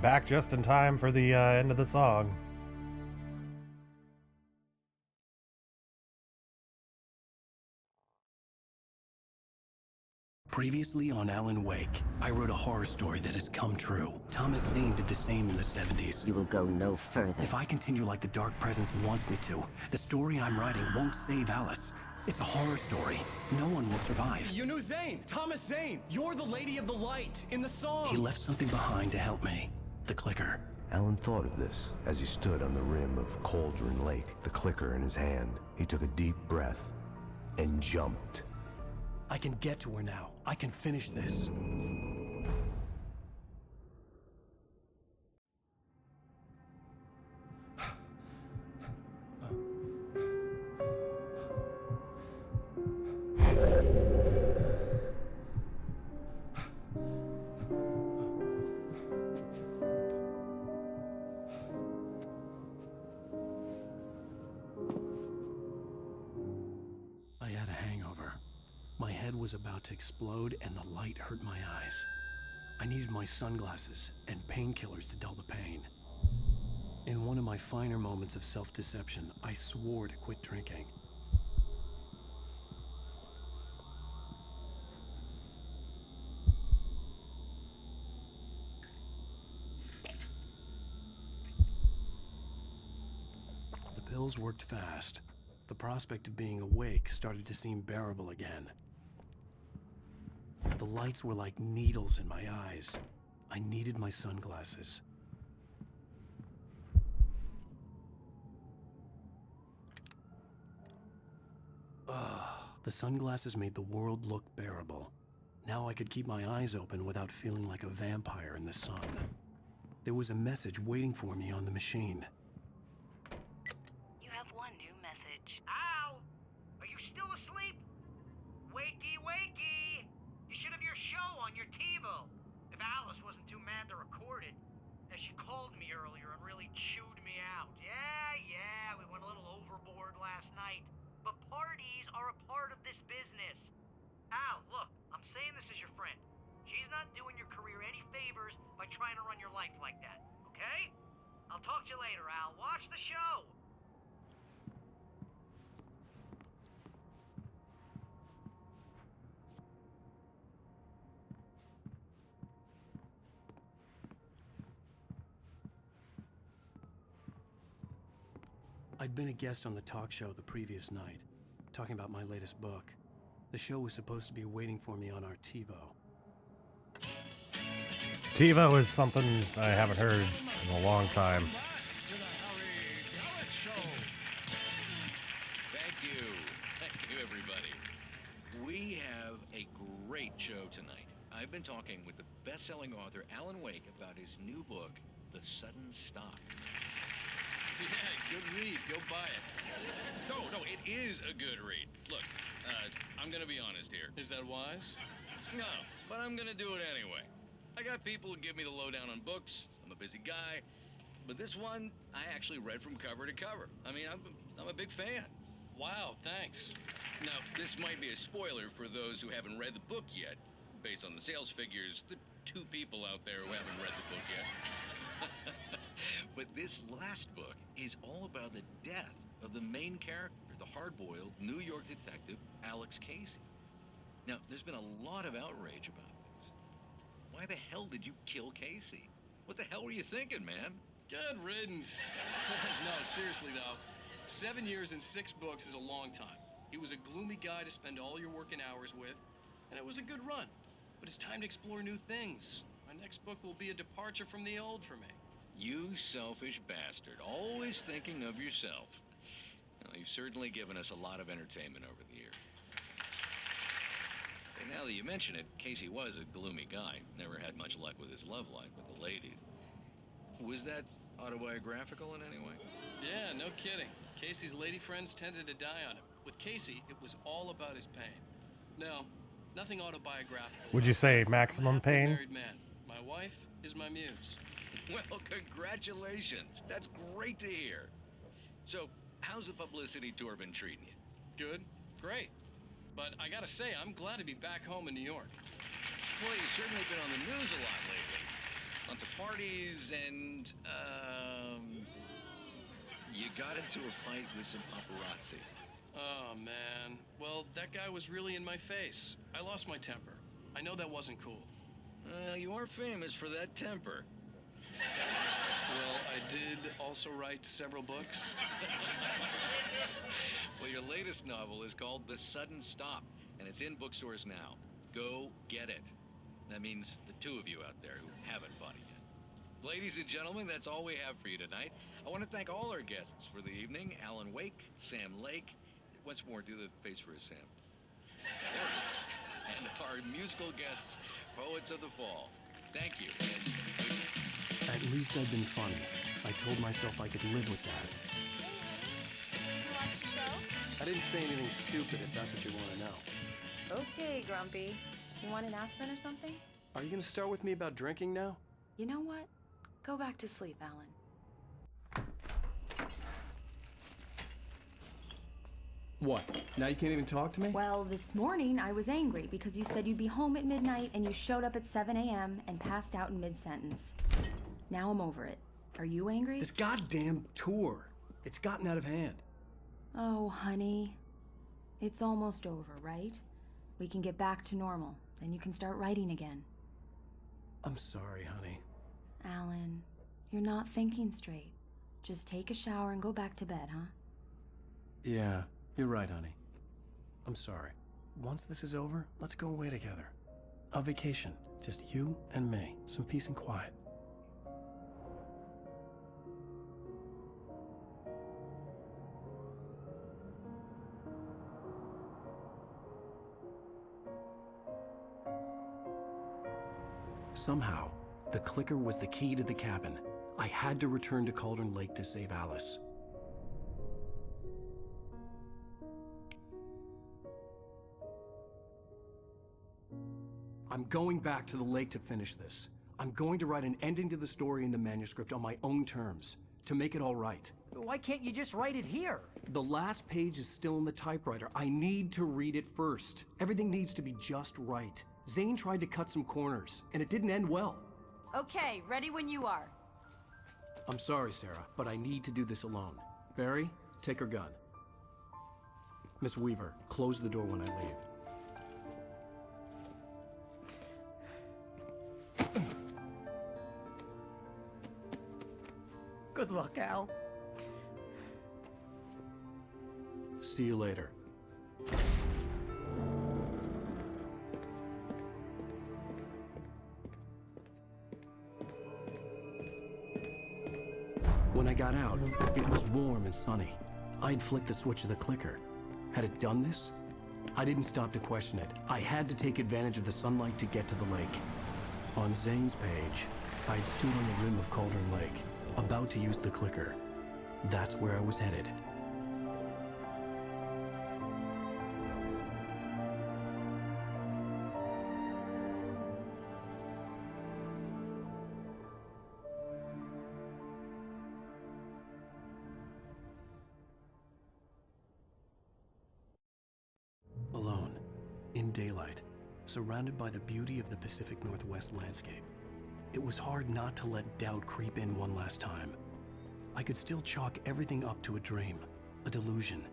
Back just in time for the end of the song. Previously on Alan Wake, I wrote a horror story that has come true. Thomas Zane did the same in the 70s. You will go no further. If I continue like the Dark Presence wants me to, the story I'm writing won't save Alice. It's a horror story. No one will survive. You knew Zane! Thomas Zane! You're the Lady of the Light in the song! He left something behind to help me. The clicker. Alan thought of this as he stood on the rim of Cauldron Lake, the clicker in his hand. He took a deep breath and jumped. I can get to her now. I can finish this. I had a hangover. My head was about to explode and the light hurt my eyes. I needed my sunglasses and painkillers to dull the pain. In one of my finer moments of self-deception, I swore to quit drinking. The pills worked fast. The prospect of being awake started to seem bearable again. The lights were like needles in my eyes. I needed my sunglasses. The sunglasses made the world look bearable. Now I could keep my eyes open without feeling like a vampire in the sun. There was a message waiting for me on the machine. You have one new message. Al! Are you still asleep? Wakey, wakey! You should have your show on your TiVo. If Alice wasn't too mad to record it. As she called me earlier and really chewed me out. Yeah, we went a little overboard last night. But parties are a part of this business. Al, look, I'm saying this as your friend. She's not doing your career any favors by trying to run your life like that, okay? I'll talk to you later, Al. Watch the show! I'd been a guest on the talk show the previous night, talking about my latest book. The show was supposed to be waiting for me on our TiVo. TiVo is something I haven't heard in a long time. Thank you, everybody. We have a great show tonight. I've been talking with the best-selling author Alan Wake about his new book, The Sudden Stop. Yeah, good read. Go buy it. No, it is a good read. Look, I'm gonna be honest here. Is that wise? No, but I'm gonna do it anyway. I got people who give me the lowdown on books. I'm a busy guy. But this one, I actually read from cover to cover. I mean, I'm a big fan. Wow, thanks. Now, this might be a spoiler for those who haven't read the book yet. Based on the sales figures, the 2 people out there who haven't read the book yet. But this last book is all about the death of the main character, the hard-boiled New York detective, Alex Casey. Now, there's been a lot of outrage about this. Why the hell did you kill Casey? What the hell were you thinking, man? Good riddance. No, seriously though, 7 years and 6 books is a long time. He was a gloomy guy to spend all your working hours with, and it was a good run. But it's time to explore new things. My next book will be a departure from the old for me. You selfish bastard, always thinking of yourself. Well, you've certainly given us a lot of entertainment over the years. And now that you mention it, Casey was a gloomy guy. Never had much luck with his love life with the ladies. Was that autobiographical in any way? Yeah, no kidding. Casey's lady friends tended to die on him. With Casey, it was all about his pain. No, nothing autobiographical. Would you say maximum I'm a happily pain? married man. My wife is my muse. Well, congratulations. That's great to hear. So, how's the publicity tour been treating you? Good, great. But I gotta say, I'm glad to be back home in New York. Well, you've certainly been on the news a lot lately. Lots of parties and, you got into a fight with some paparazzi. Oh, man. Well, that guy was really in my face. I lost my temper. I know that wasn't cool. You are famous for that temper. Well, I did also write several books. Well, your latest novel is called The Sudden Stop, and it's in bookstores now. Go get it. That means the two of you out there who haven't bought it yet. Ladies and gentlemen, that's all we have for you tonight. I want to thank all our guests for the evening. Alan Wake, Sam Lake. Once more, do the face for us, Sam. There we go. And our musical guests, Poets of the Fall. Thank you. At least I've been funny. I told myself I could live with that. Did you watch the show? I didn't say anything stupid if that's what you want to know. Okay, Grumpy. You want an aspirin or something? Are you going to start with me about drinking now? You know what? Go back to sleep, Alan. What? Now you can't even talk to me? Well, this morning I was angry because you said you'd be home at midnight and you showed up at 7 a.m. and passed out in mid-sentence. Now I'm over it. Are you angry? This goddamn tour. It's gotten out of hand. Oh, honey. It's almost over, right? We can get back to normal. Then you can start writing again. I'm sorry, honey. Alan, you're not thinking straight. Just take a shower and go back to bed, huh? Yeah, you're right, honey. I'm sorry. Once this is over, let's go away together. A vacation. Just you and me. Some peace and quiet. Somehow, the clicker was the key to the cabin. I had to return to Cauldron Lake to save Alice. I'm going back to the lake to finish this. I'm going to write an ending to the story in the manuscript on my own terms, to make it all right. Why can't you just write it here? The last page is still in the typewriter. I need to read it first. Everything needs to be just right. Zane tried to cut some corners, and it didn't end well. Okay, ready when you are. I'm sorry, Sarah, but I need to do this alone. Barry, take her gun. Miss Weaver, close the door when I leave. Good luck, Al. See you later. When I got out, it was warm and sunny. I'd flicked the switch of the clicker. Had it done this? I didn't stop to question it. I had to take advantage of the sunlight to get to the lake. On Zane's page, I'd stood on the rim of Cauldron Lake, about to use the clicker. That's where I was headed. Alone, in daylight, surrounded by the beauty of the Pacific Northwest landscape. It was hard not to let doubt creep in one last time. I could still chalk everything up to a dream, a delusion.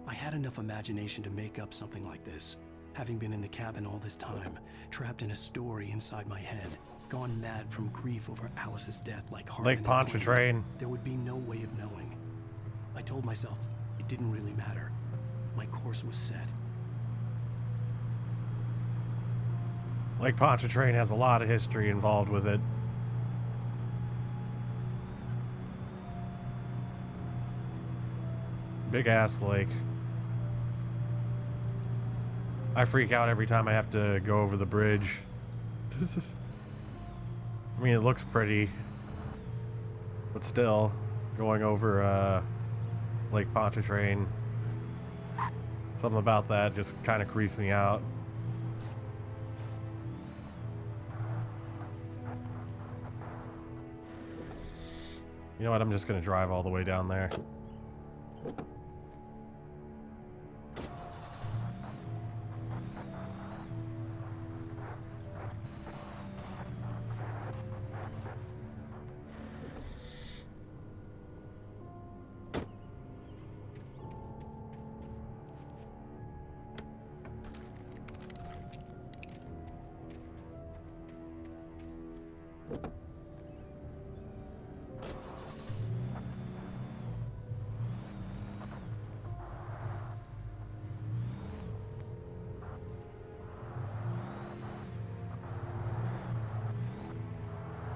I had enough imagination to make up something like this, having been in the cabin all this time, trapped in a story inside my head, gone mad from grief over Alice's death like Lake Pontchartrain. There would be no way of knowing. I told myself it didn't really matter. My course was set. Lake Pontchartrain has a lot of history involved with it. Big ass lake. I freak out every time I have to go over the bridge. I mean, it looks pretty, but still, going over Lake Pontchartrain, something about that just kind of creeps me out. You know what? I'm just gonna drive all the way down there.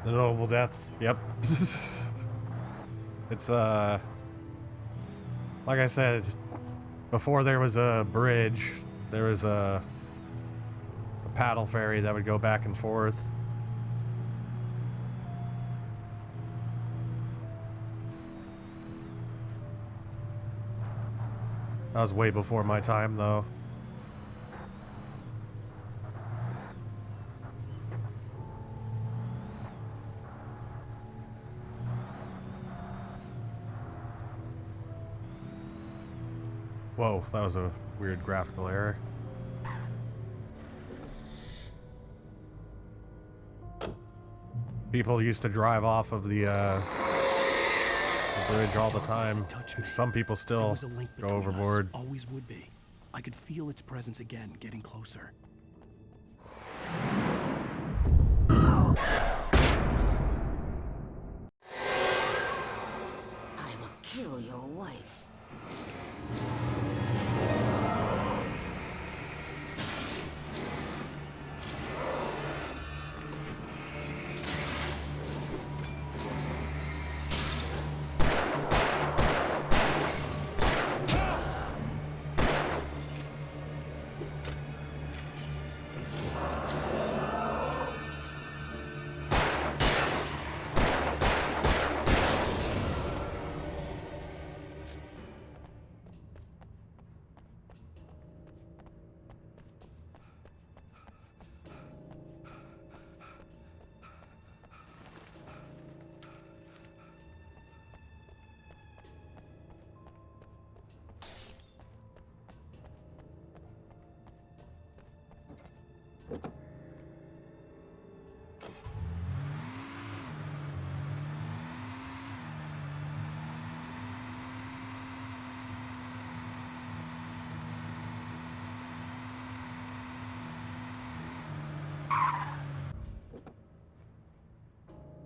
The noble deaths. Yep. It's like I said, before there was a bridge, there was a paddle ferry that would go back and forth. That was way before my time, though. Whoa, that was a weird graphical error. People used to drive off of the bridge all the time. Some people still go overboard. Always would be. I could feel its presence again, getting closer. I will kill your wife.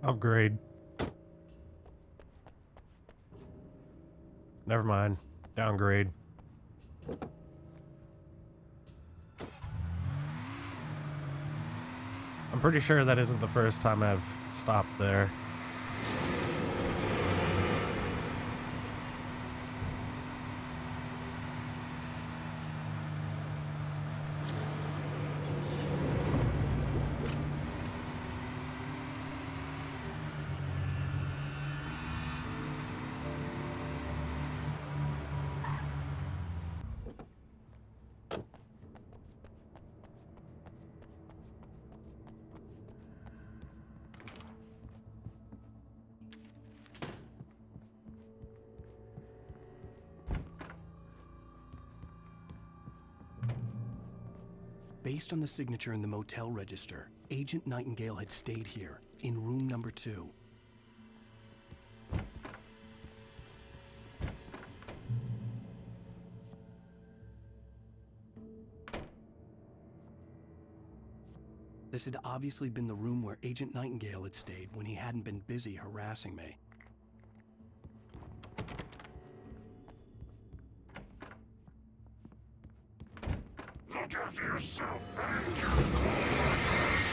Upgrade. Never mind. Downgrade. I'm pretty sure that isn't the first time I've stopped there. Based on the signature in the motel register, Agent Nightingale had stayed here, in room number 2. This had obviously been the room where Agent Nightingale had stayed when he hadn't been busy harassing me. Look after yourself and your coworkers.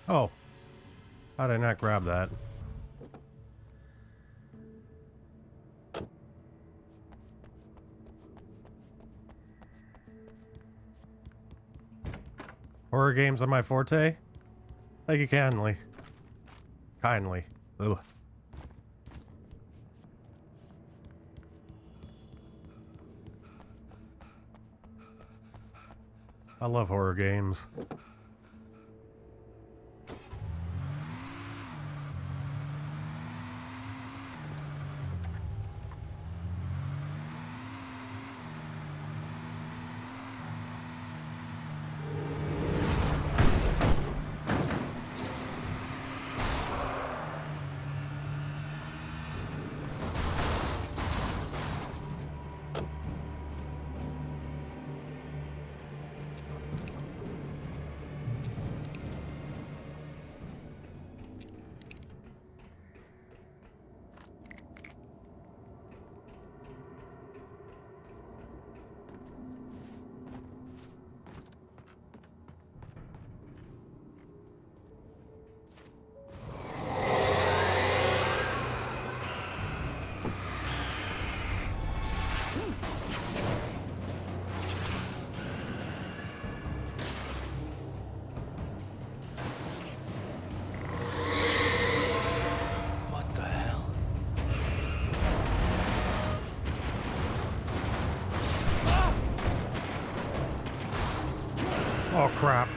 Oh. How did I not grab that? Horror games are my forte? Thank you kindly. Kindly. Ugh. I love horror games. Oh, crap.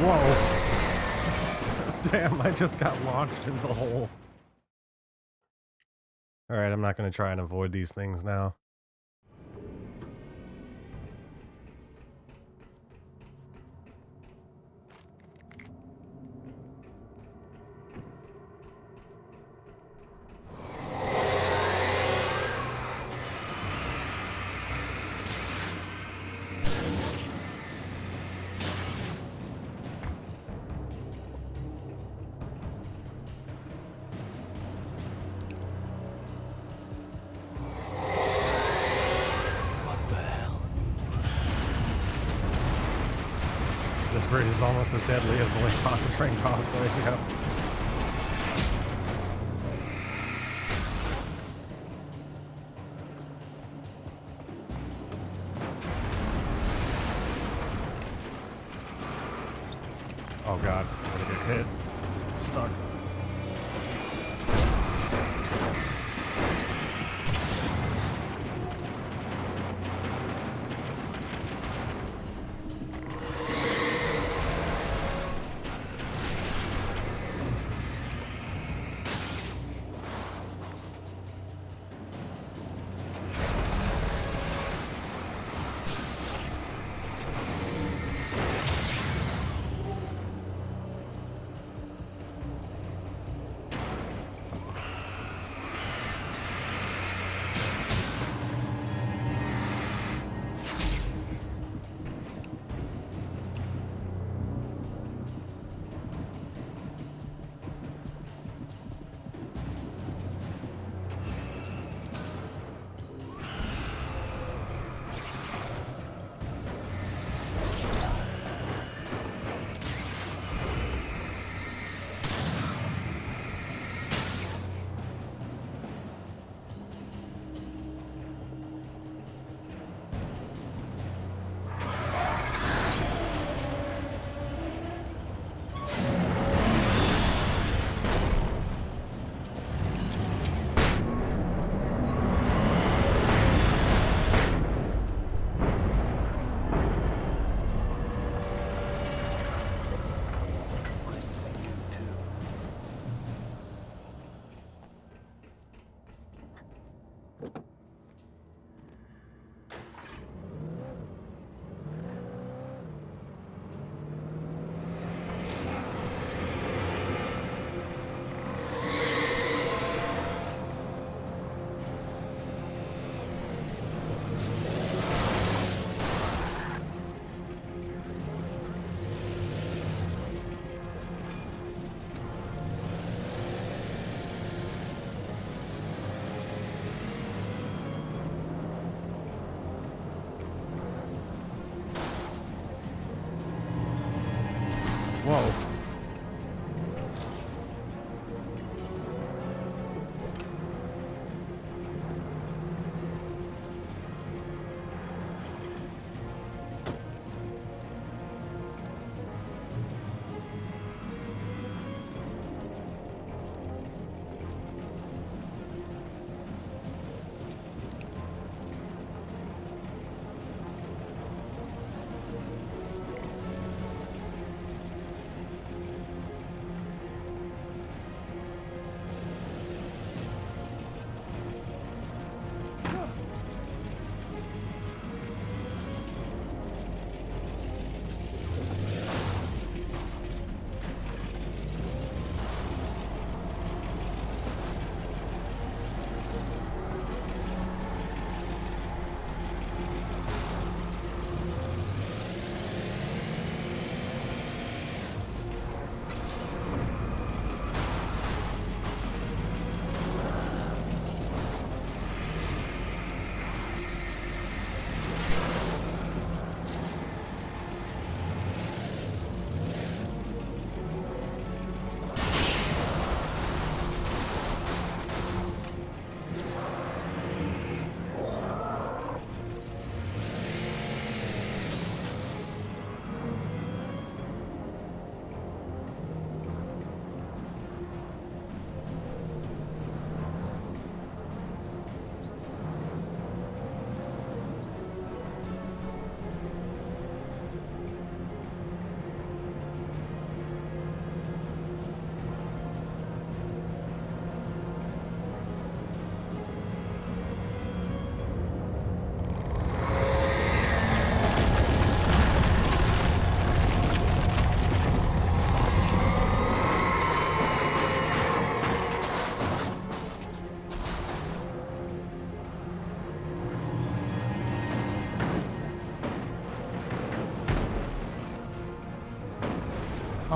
Whoa. Damn, I just got launched into the hole. Alright, I'm not going to try and avoid these things now. This bridge is almost as deadly as the Lake Train Causeway. Yep. Oh god, I'm gonna get hit. I'm stuck.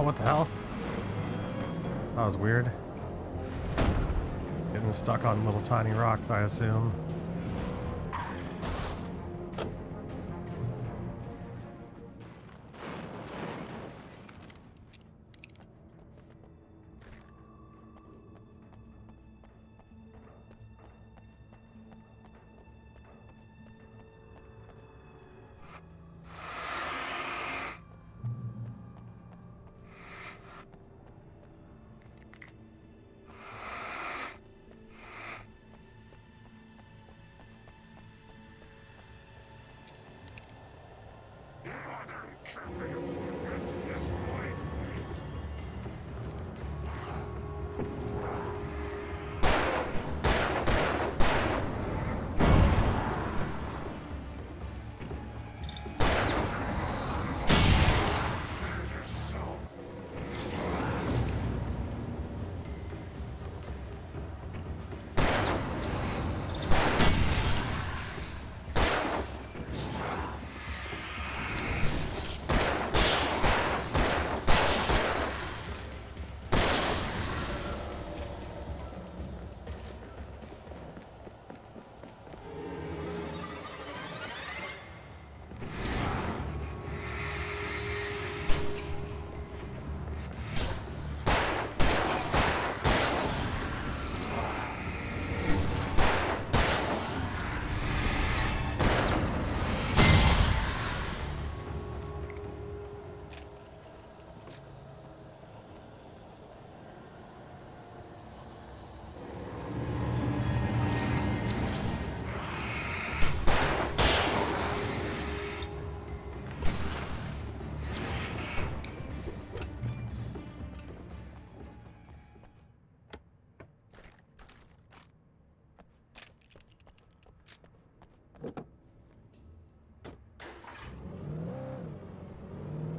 what the hell? That was weird. Getting stuck on little tiny rocks, I assume.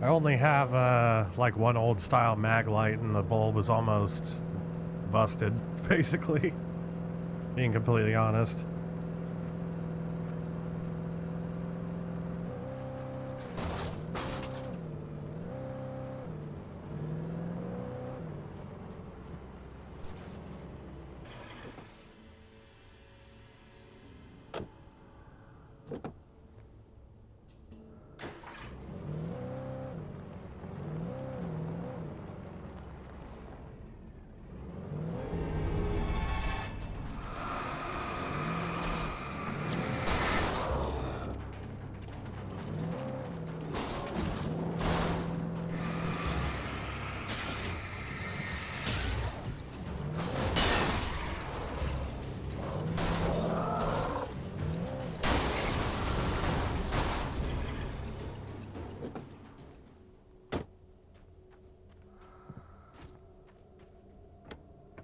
I only have like one old style mag light and the bulb is almost busted, basically. Being completely honest.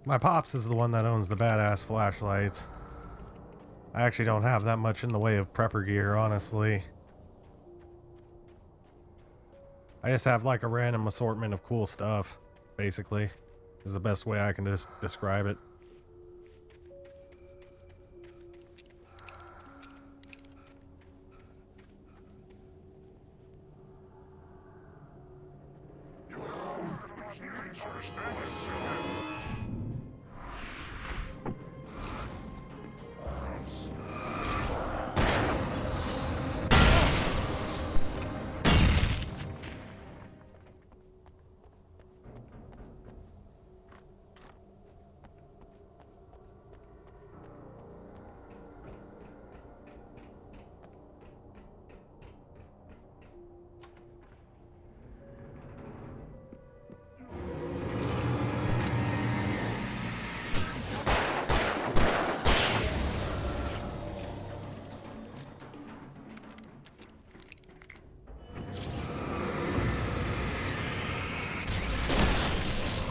My pops is the one that owns the badass flashlights. I actually don't have that much in the way of prepper gear, honestly. I just have like a random assortment of cool stuff, basically, is the best way I can just describe it.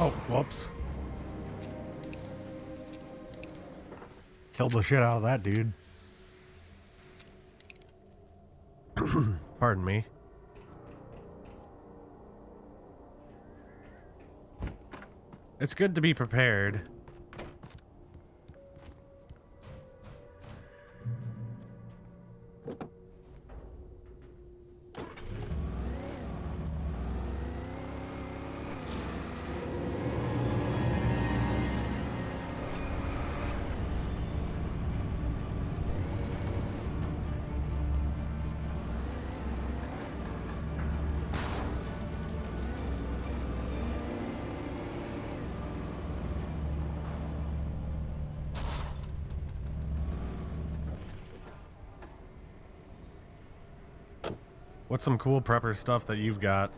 Oh, whoops. Killed the shit out of that dude. Pardon me. It's good to be prepared. What's some cool prepper stuff that you've got?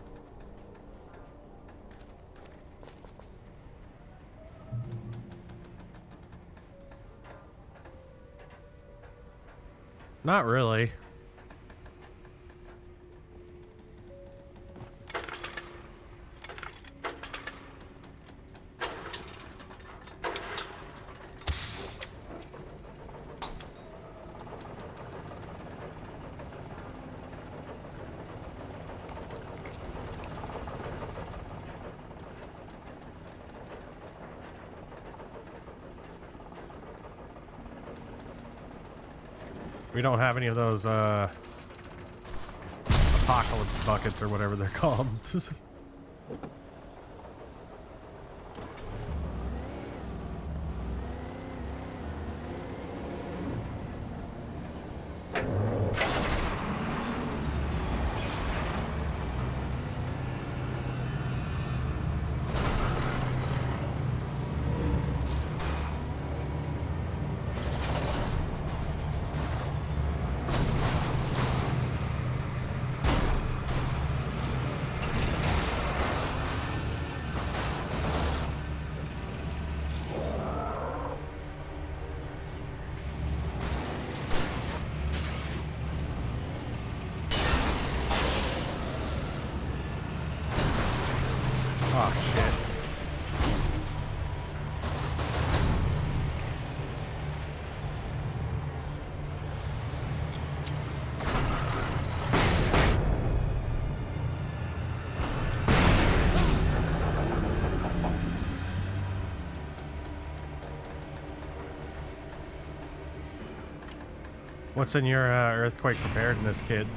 Not really. We don't have any of those apocalypse buckets or whatever they're called. Oh, shit. What's in your earthquake preparedness kit?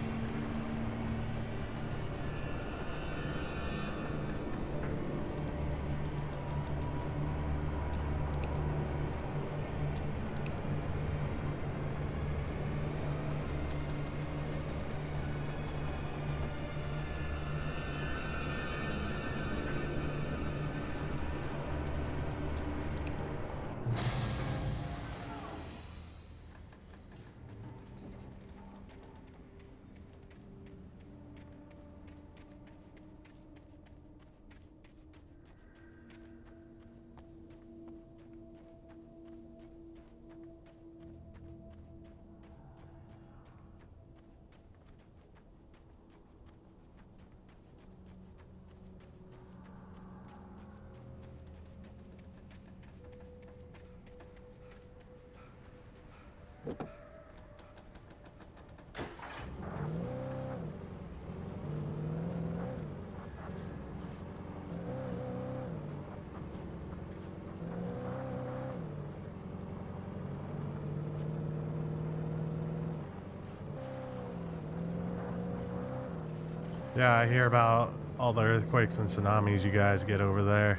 Yeah, I hear about all the earthquakes and tsunamis you guys get over there.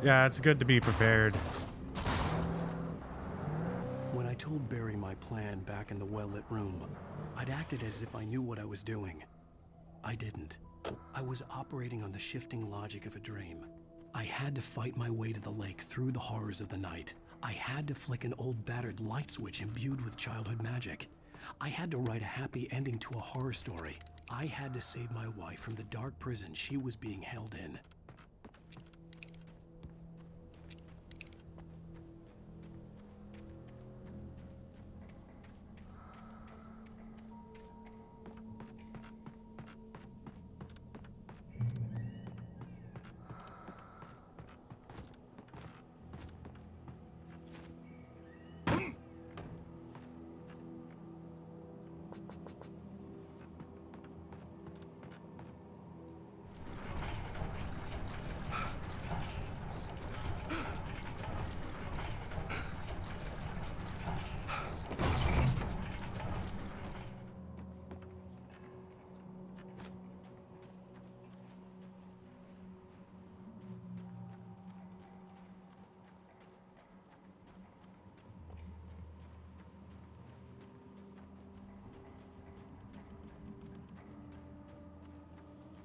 Yeah, it's good to be prepared. When I told Barry my plan back in the well-lit room, I'd acted as if I knew what I was doing. I didn't. I was operating on the shifting logic of a dream. I had to fight my way to the lake through the horrors of the night. I had to flick an old battered light switch imbued with childhood magic. I had to write a happy ending to a horror story. I had to save my wife from the dark prison she was being held in.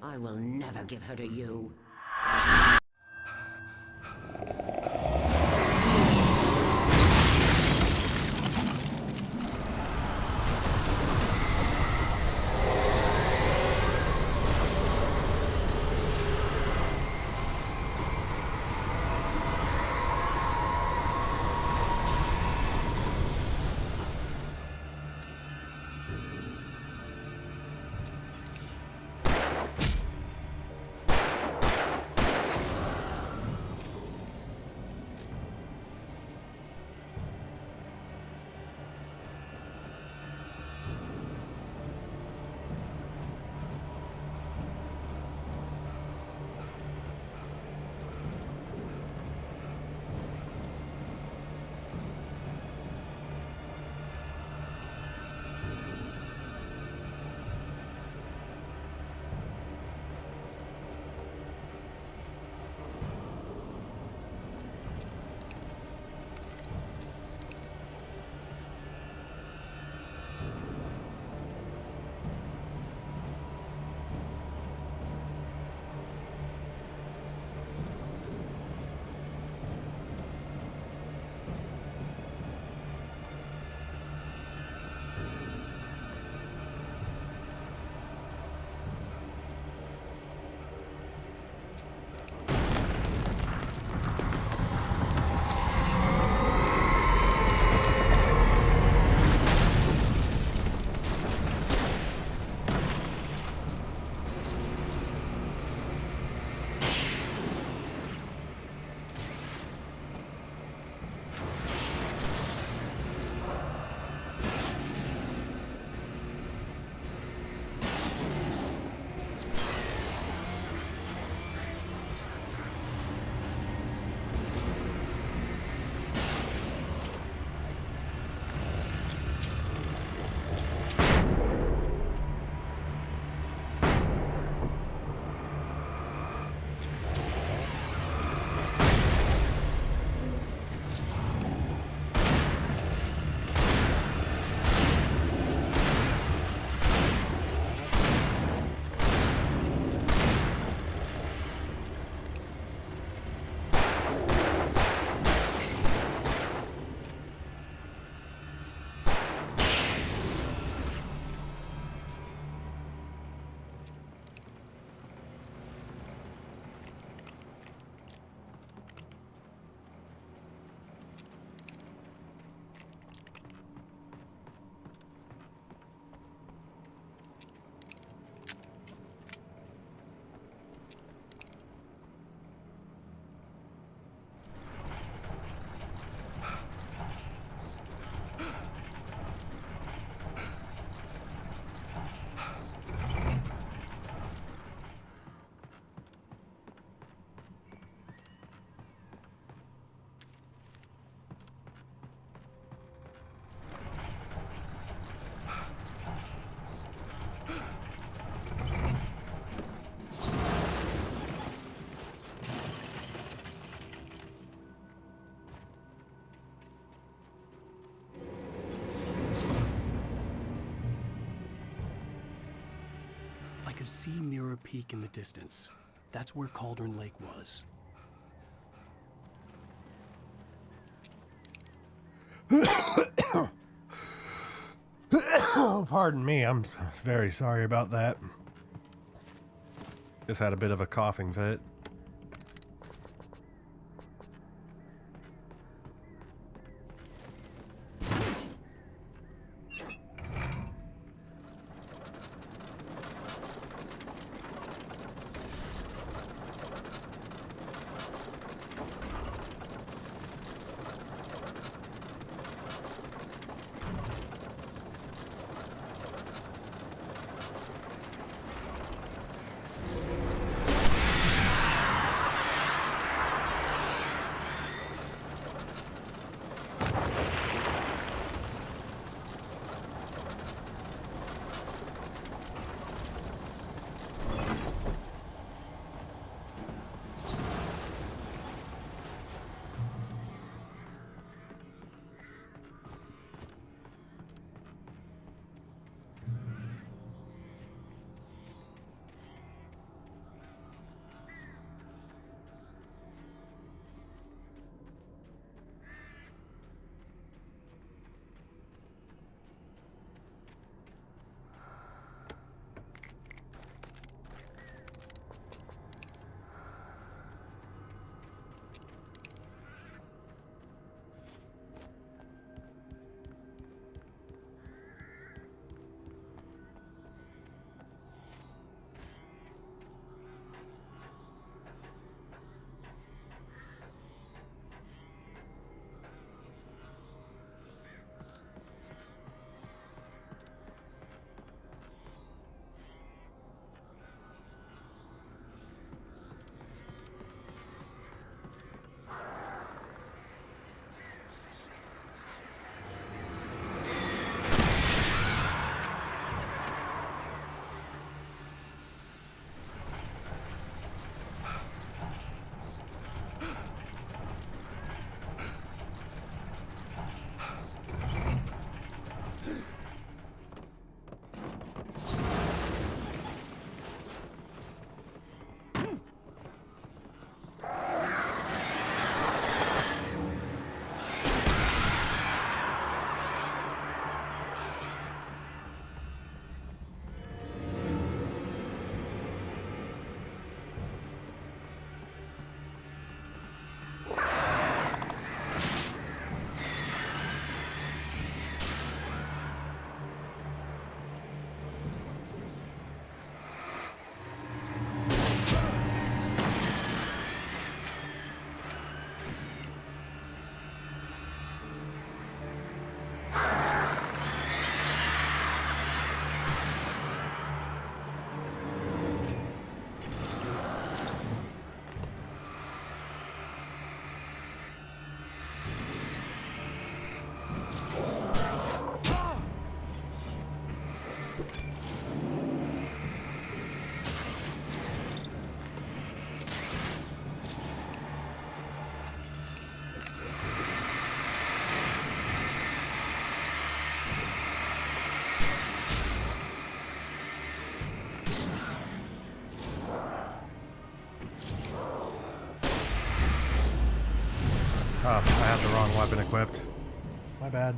I will never give her to you. I could see Mirror Peak in the distance. That's where Cauldron Lake was. Pardon me, I'm very sorry about that. Just had a bit of a coughing fit. Oh, I had the wrong weapon equipped. My bad.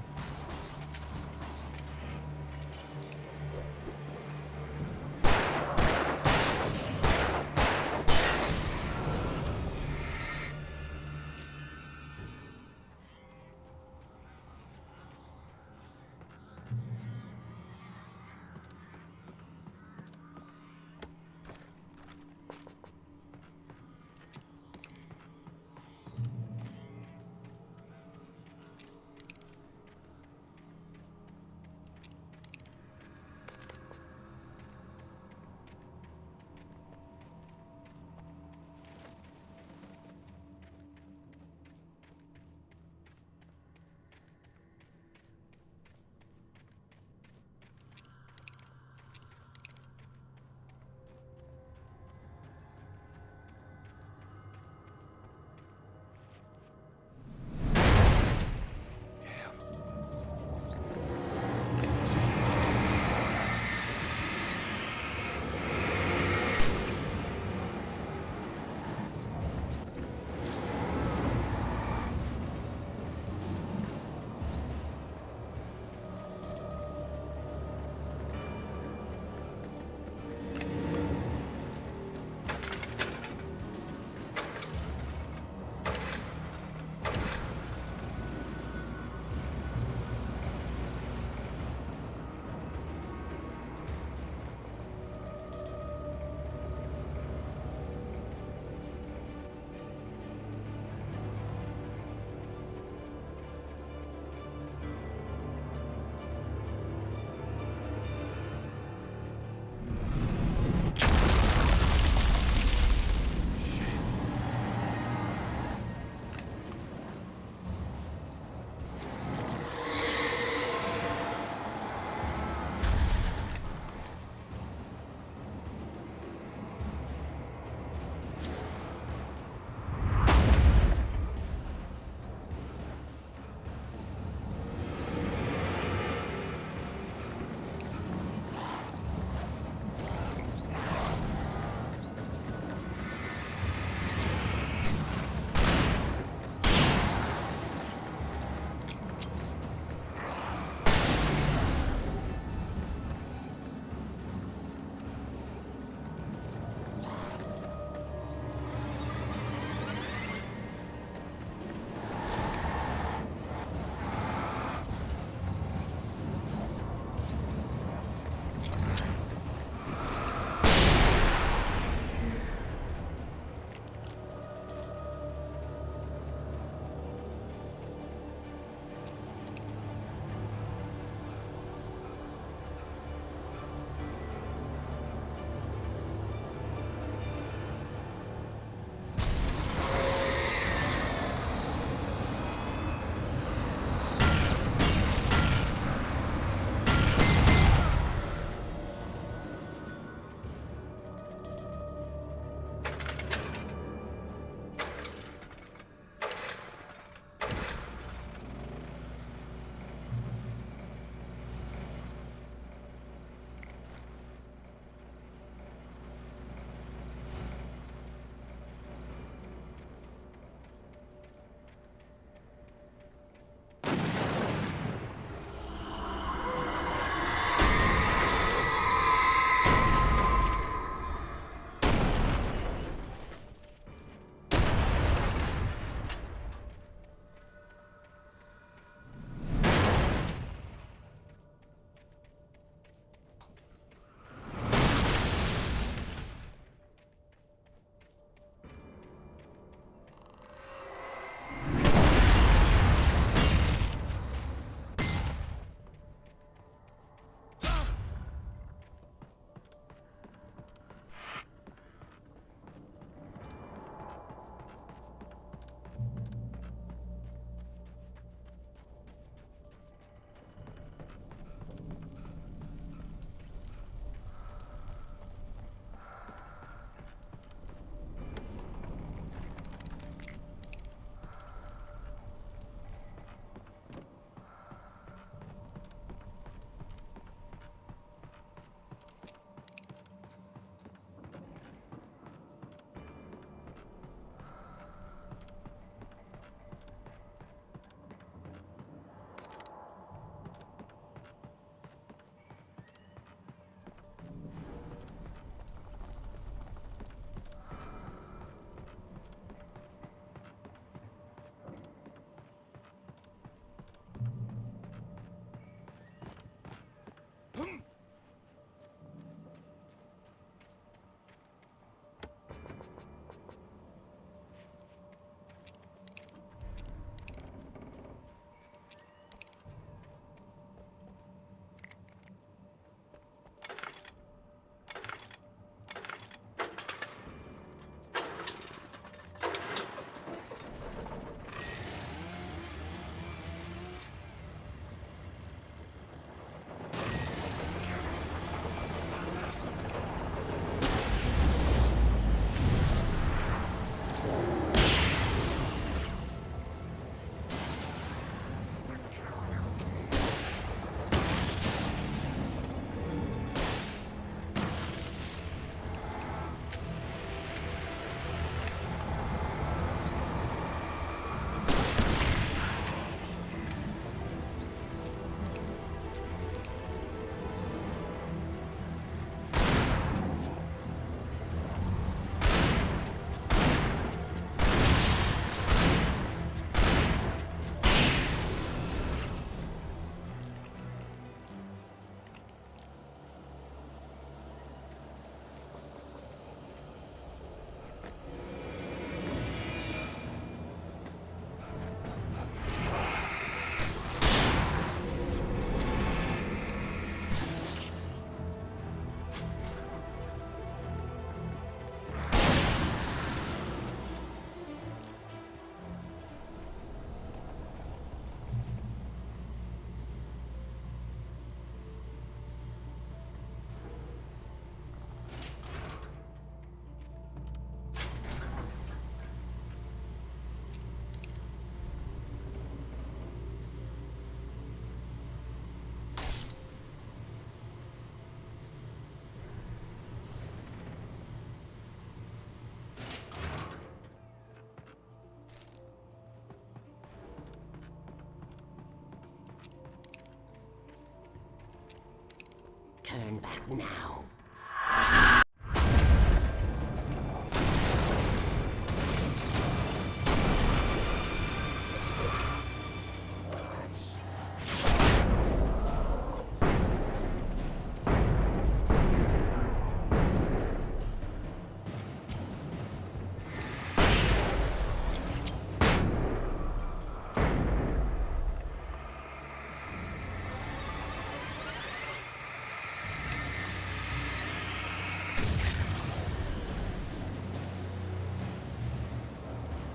turn back now.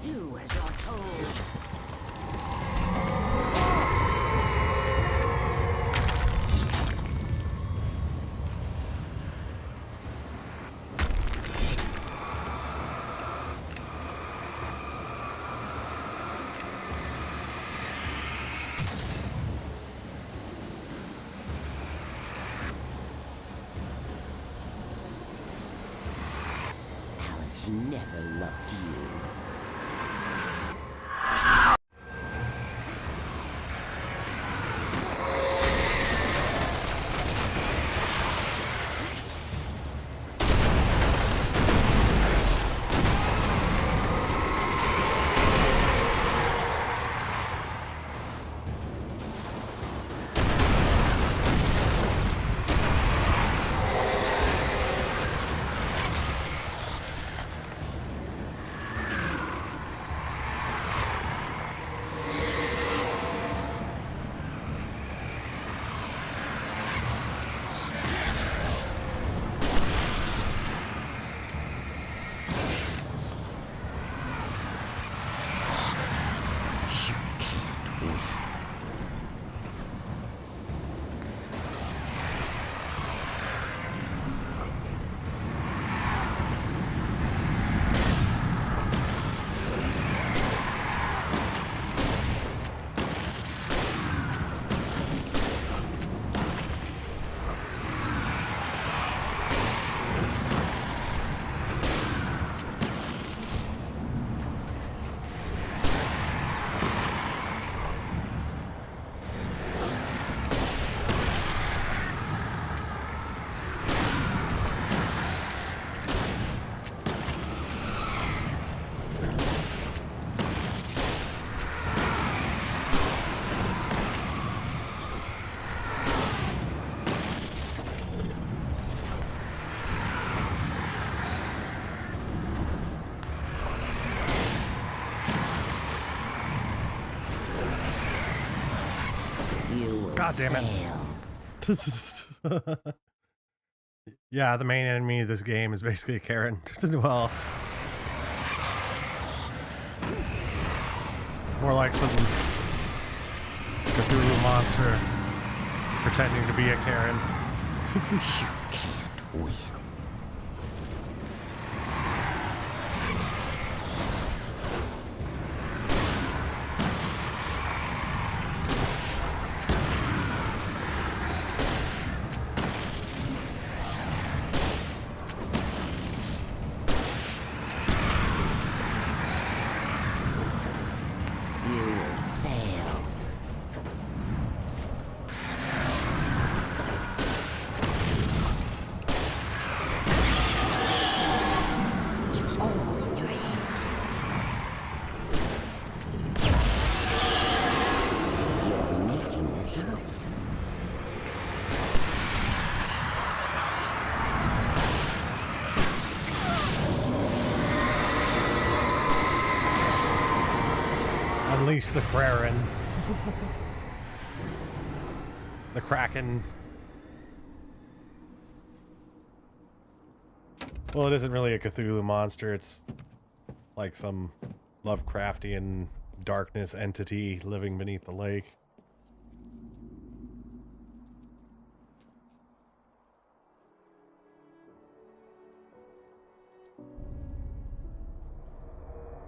Do as you're told. Alice never loved you. God damn it. Yeah, the main enemy of this game is basically a Karen. Well, more like some Cthulhu monster pretending to be a Karen. You can't win. Unleash the Kraken. The Kraken. Well, it isn't really a Cthulhu monster. It's like some Lovecraftian darkness entity living beneath the lake.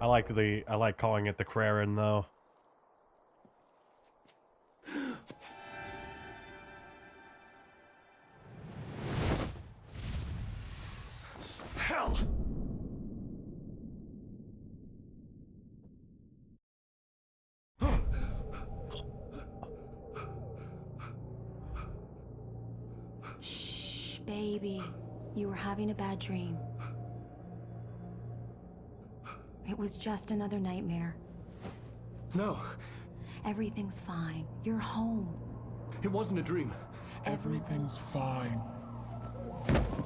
I like calling it the Kraken though. Hell! Shh. Baby, you were having a bad dream. It was just another nightmare. No. Everything's fine. You're home. It wasn't a dream. Everything's fine.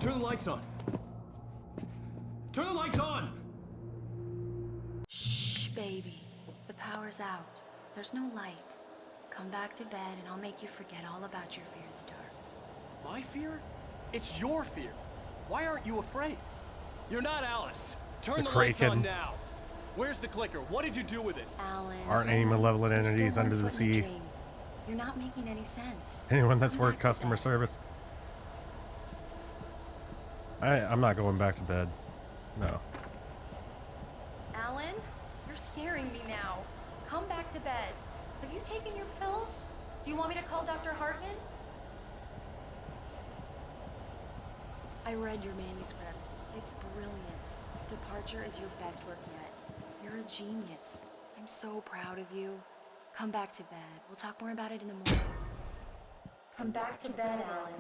Turn the lights on. Turn the lights on! Shh, baby. The power's out. There's no light. Come back to bed and I'll make you forget all about your fear in the dark. My fear? It's your fear. Why aren't you afraid? You're not Alice. Turn the lights on now. Where's the clicker? What did you do with it? Alan. Aren't any malevolent you're entities still under one the foot in sea? dream. You're not making any sense. Anyone that's Come worked back to customer bed. service. I'm not going back to bed. No. Alan, you're scaring me now. Come back to bed. Have you taken your pills? Do you want me to call Dr. Hartman? I read your manuscript. It's brilliant. Departure is your best work yet. You're a genius. I'm so proud of you. Come back to bed. We'll talk more about it in the morning. Come back to bed, Alan.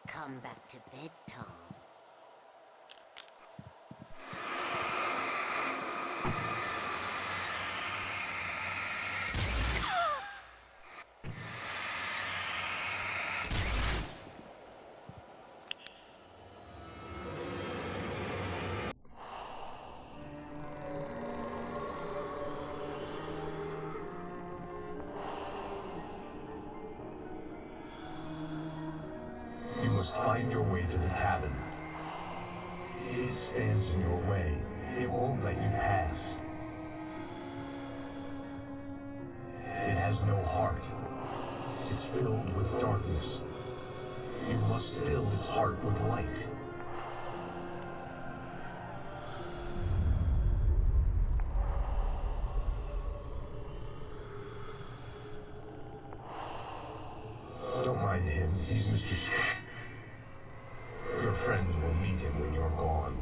Come back to bed, Tom. You must find your way to the cabin. It stands in your way. It won't let you pass. It has no heart. It's filled with darkness. You must fill its heart with light. Don't mind him. He's Mr. Your friends will meet him when you're gone.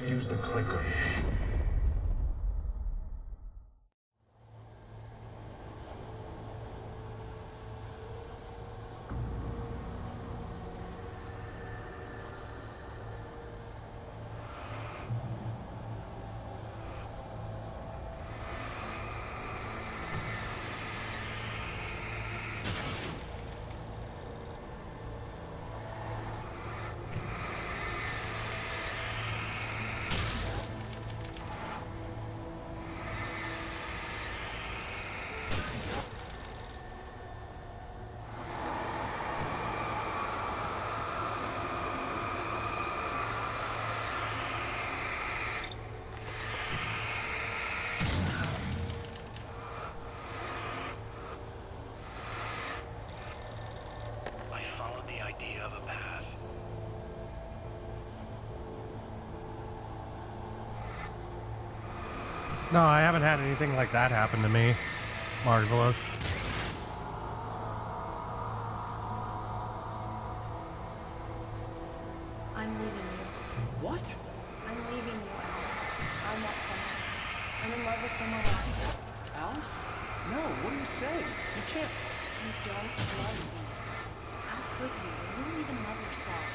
Use the clicker. No, I haven't had anything like that happen to me. Marvelous. I'm leaving you. What? I'm leaving you, Alan. I met someone. I'm in love with someone else. Alice? No, what are you saying? You can't. You don't love me. How could you? You don't even love yourself.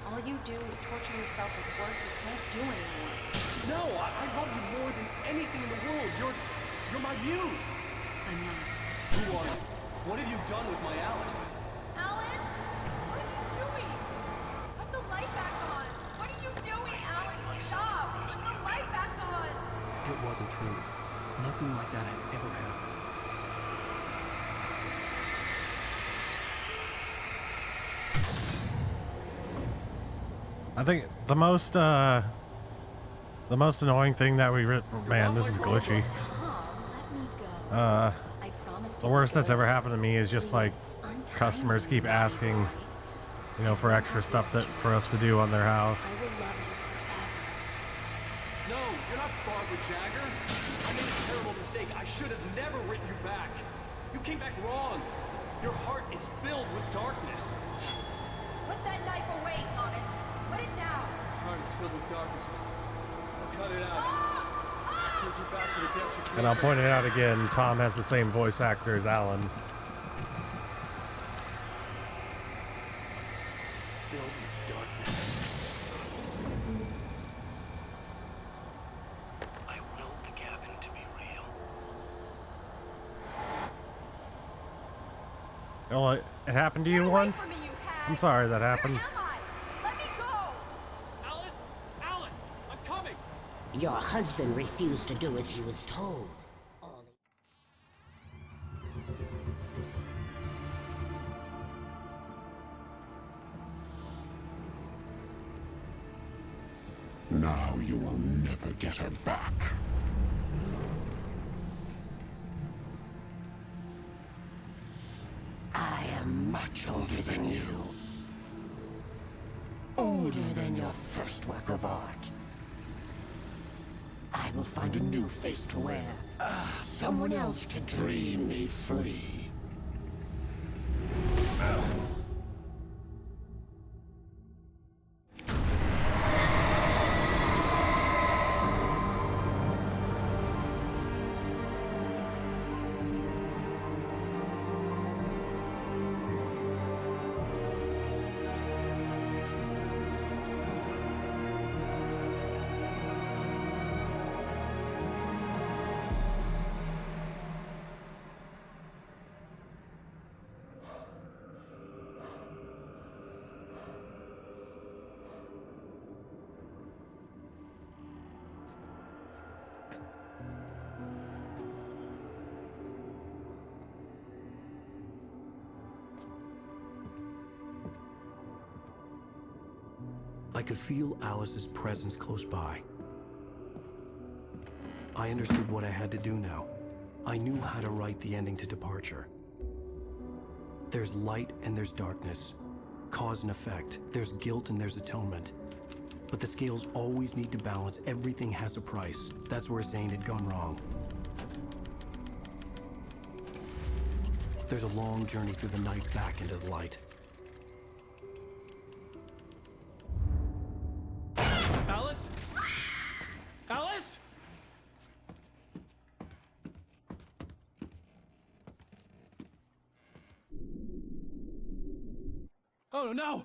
All you do is torture yourself with work you can't do anymore. No, I love you more than anything in the world. You're my muse. I'm not. Who are you? What have you done with my Alice? Alan? What are you doing? Put the light back on. What are you doing, Alan? Stop. Put the light back on. It wasn't true. Nothing like that had ever happened. I think the most annoying thing that man, this is glitchy. The worst that's ever happened to me is just like customers keep asking, you know, for extra stuff for us to do on their house. No, you're not Barbara Jagger. I made a terrible mistake. I should have never written you back. You came back wrong. Your heart is filled with darkness. Put that knife away, Thomas. Put it down. Your heart is filled with darkness. I'll cut it out. Ah! take you back to the depths of And I'll point it out again, Tom has the same voice actor as Alan. Filled with darkness. I willed the cabin to be real. Oh, it happened to you once? I'm sorry that happened. Alice, I'm coming. Your husband refused to do as he was told. Now you will never get her back. I am much older than you. Older than your first work of art. I will find a new face to wear. Someone else to dream me free. I could feel Alice's presence close by. I understood what I had to do now. I knew how to write the ending to Departure. There's light and there's darkness. Cause and effect. There's guilt and there's atonement. But the scales always need to balance. Everything has a price. That's where Zane had gone wrong. There's a long journey through the night back into the light. Alice? Alice? Oh no!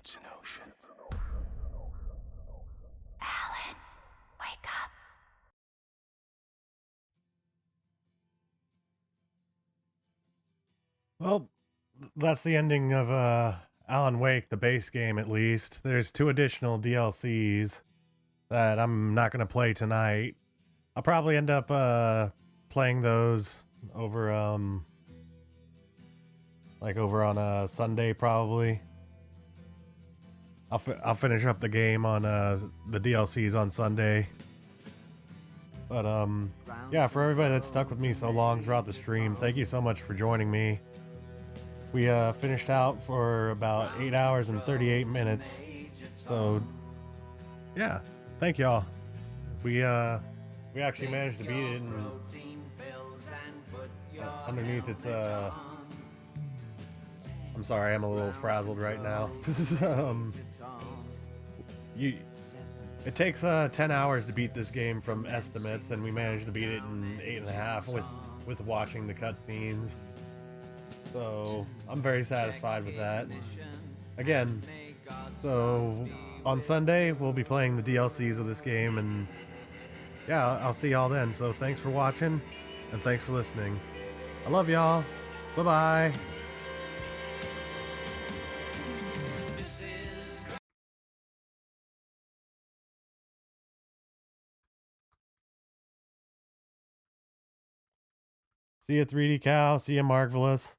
It's an ocean. Alan, wake up. Well, that's the ending of Alan Wake, the base game at least. There's 2 additional DLCs that I'm not going to play tonight. I'll probably end up playing those over like over on a Sunday probably. I'll finish up the game on the DLCs on Sunday. But yeah, for everybody that stuck with me so long throughout the stream, thank you so much for joining me. We finished out for about 8 hours and 38 minutes. So yeah, thank y'all. We actually managed to beat it, and underneath it's I'm sorry, I'm a little frazzled right now. It takes 10 hours to beat this game from estimates, and we managed to beat it in 8.5 with watching the cutscenes. So I'm very satisfied with that. Again, so on Sunday we'll be playing the DLCs of this game, and yeah, I'll see y'all then. So thanks for watching, and thanks for listening. I love y'all. Bye-bye. See ya, 3D Cow. See ya, Marvelous.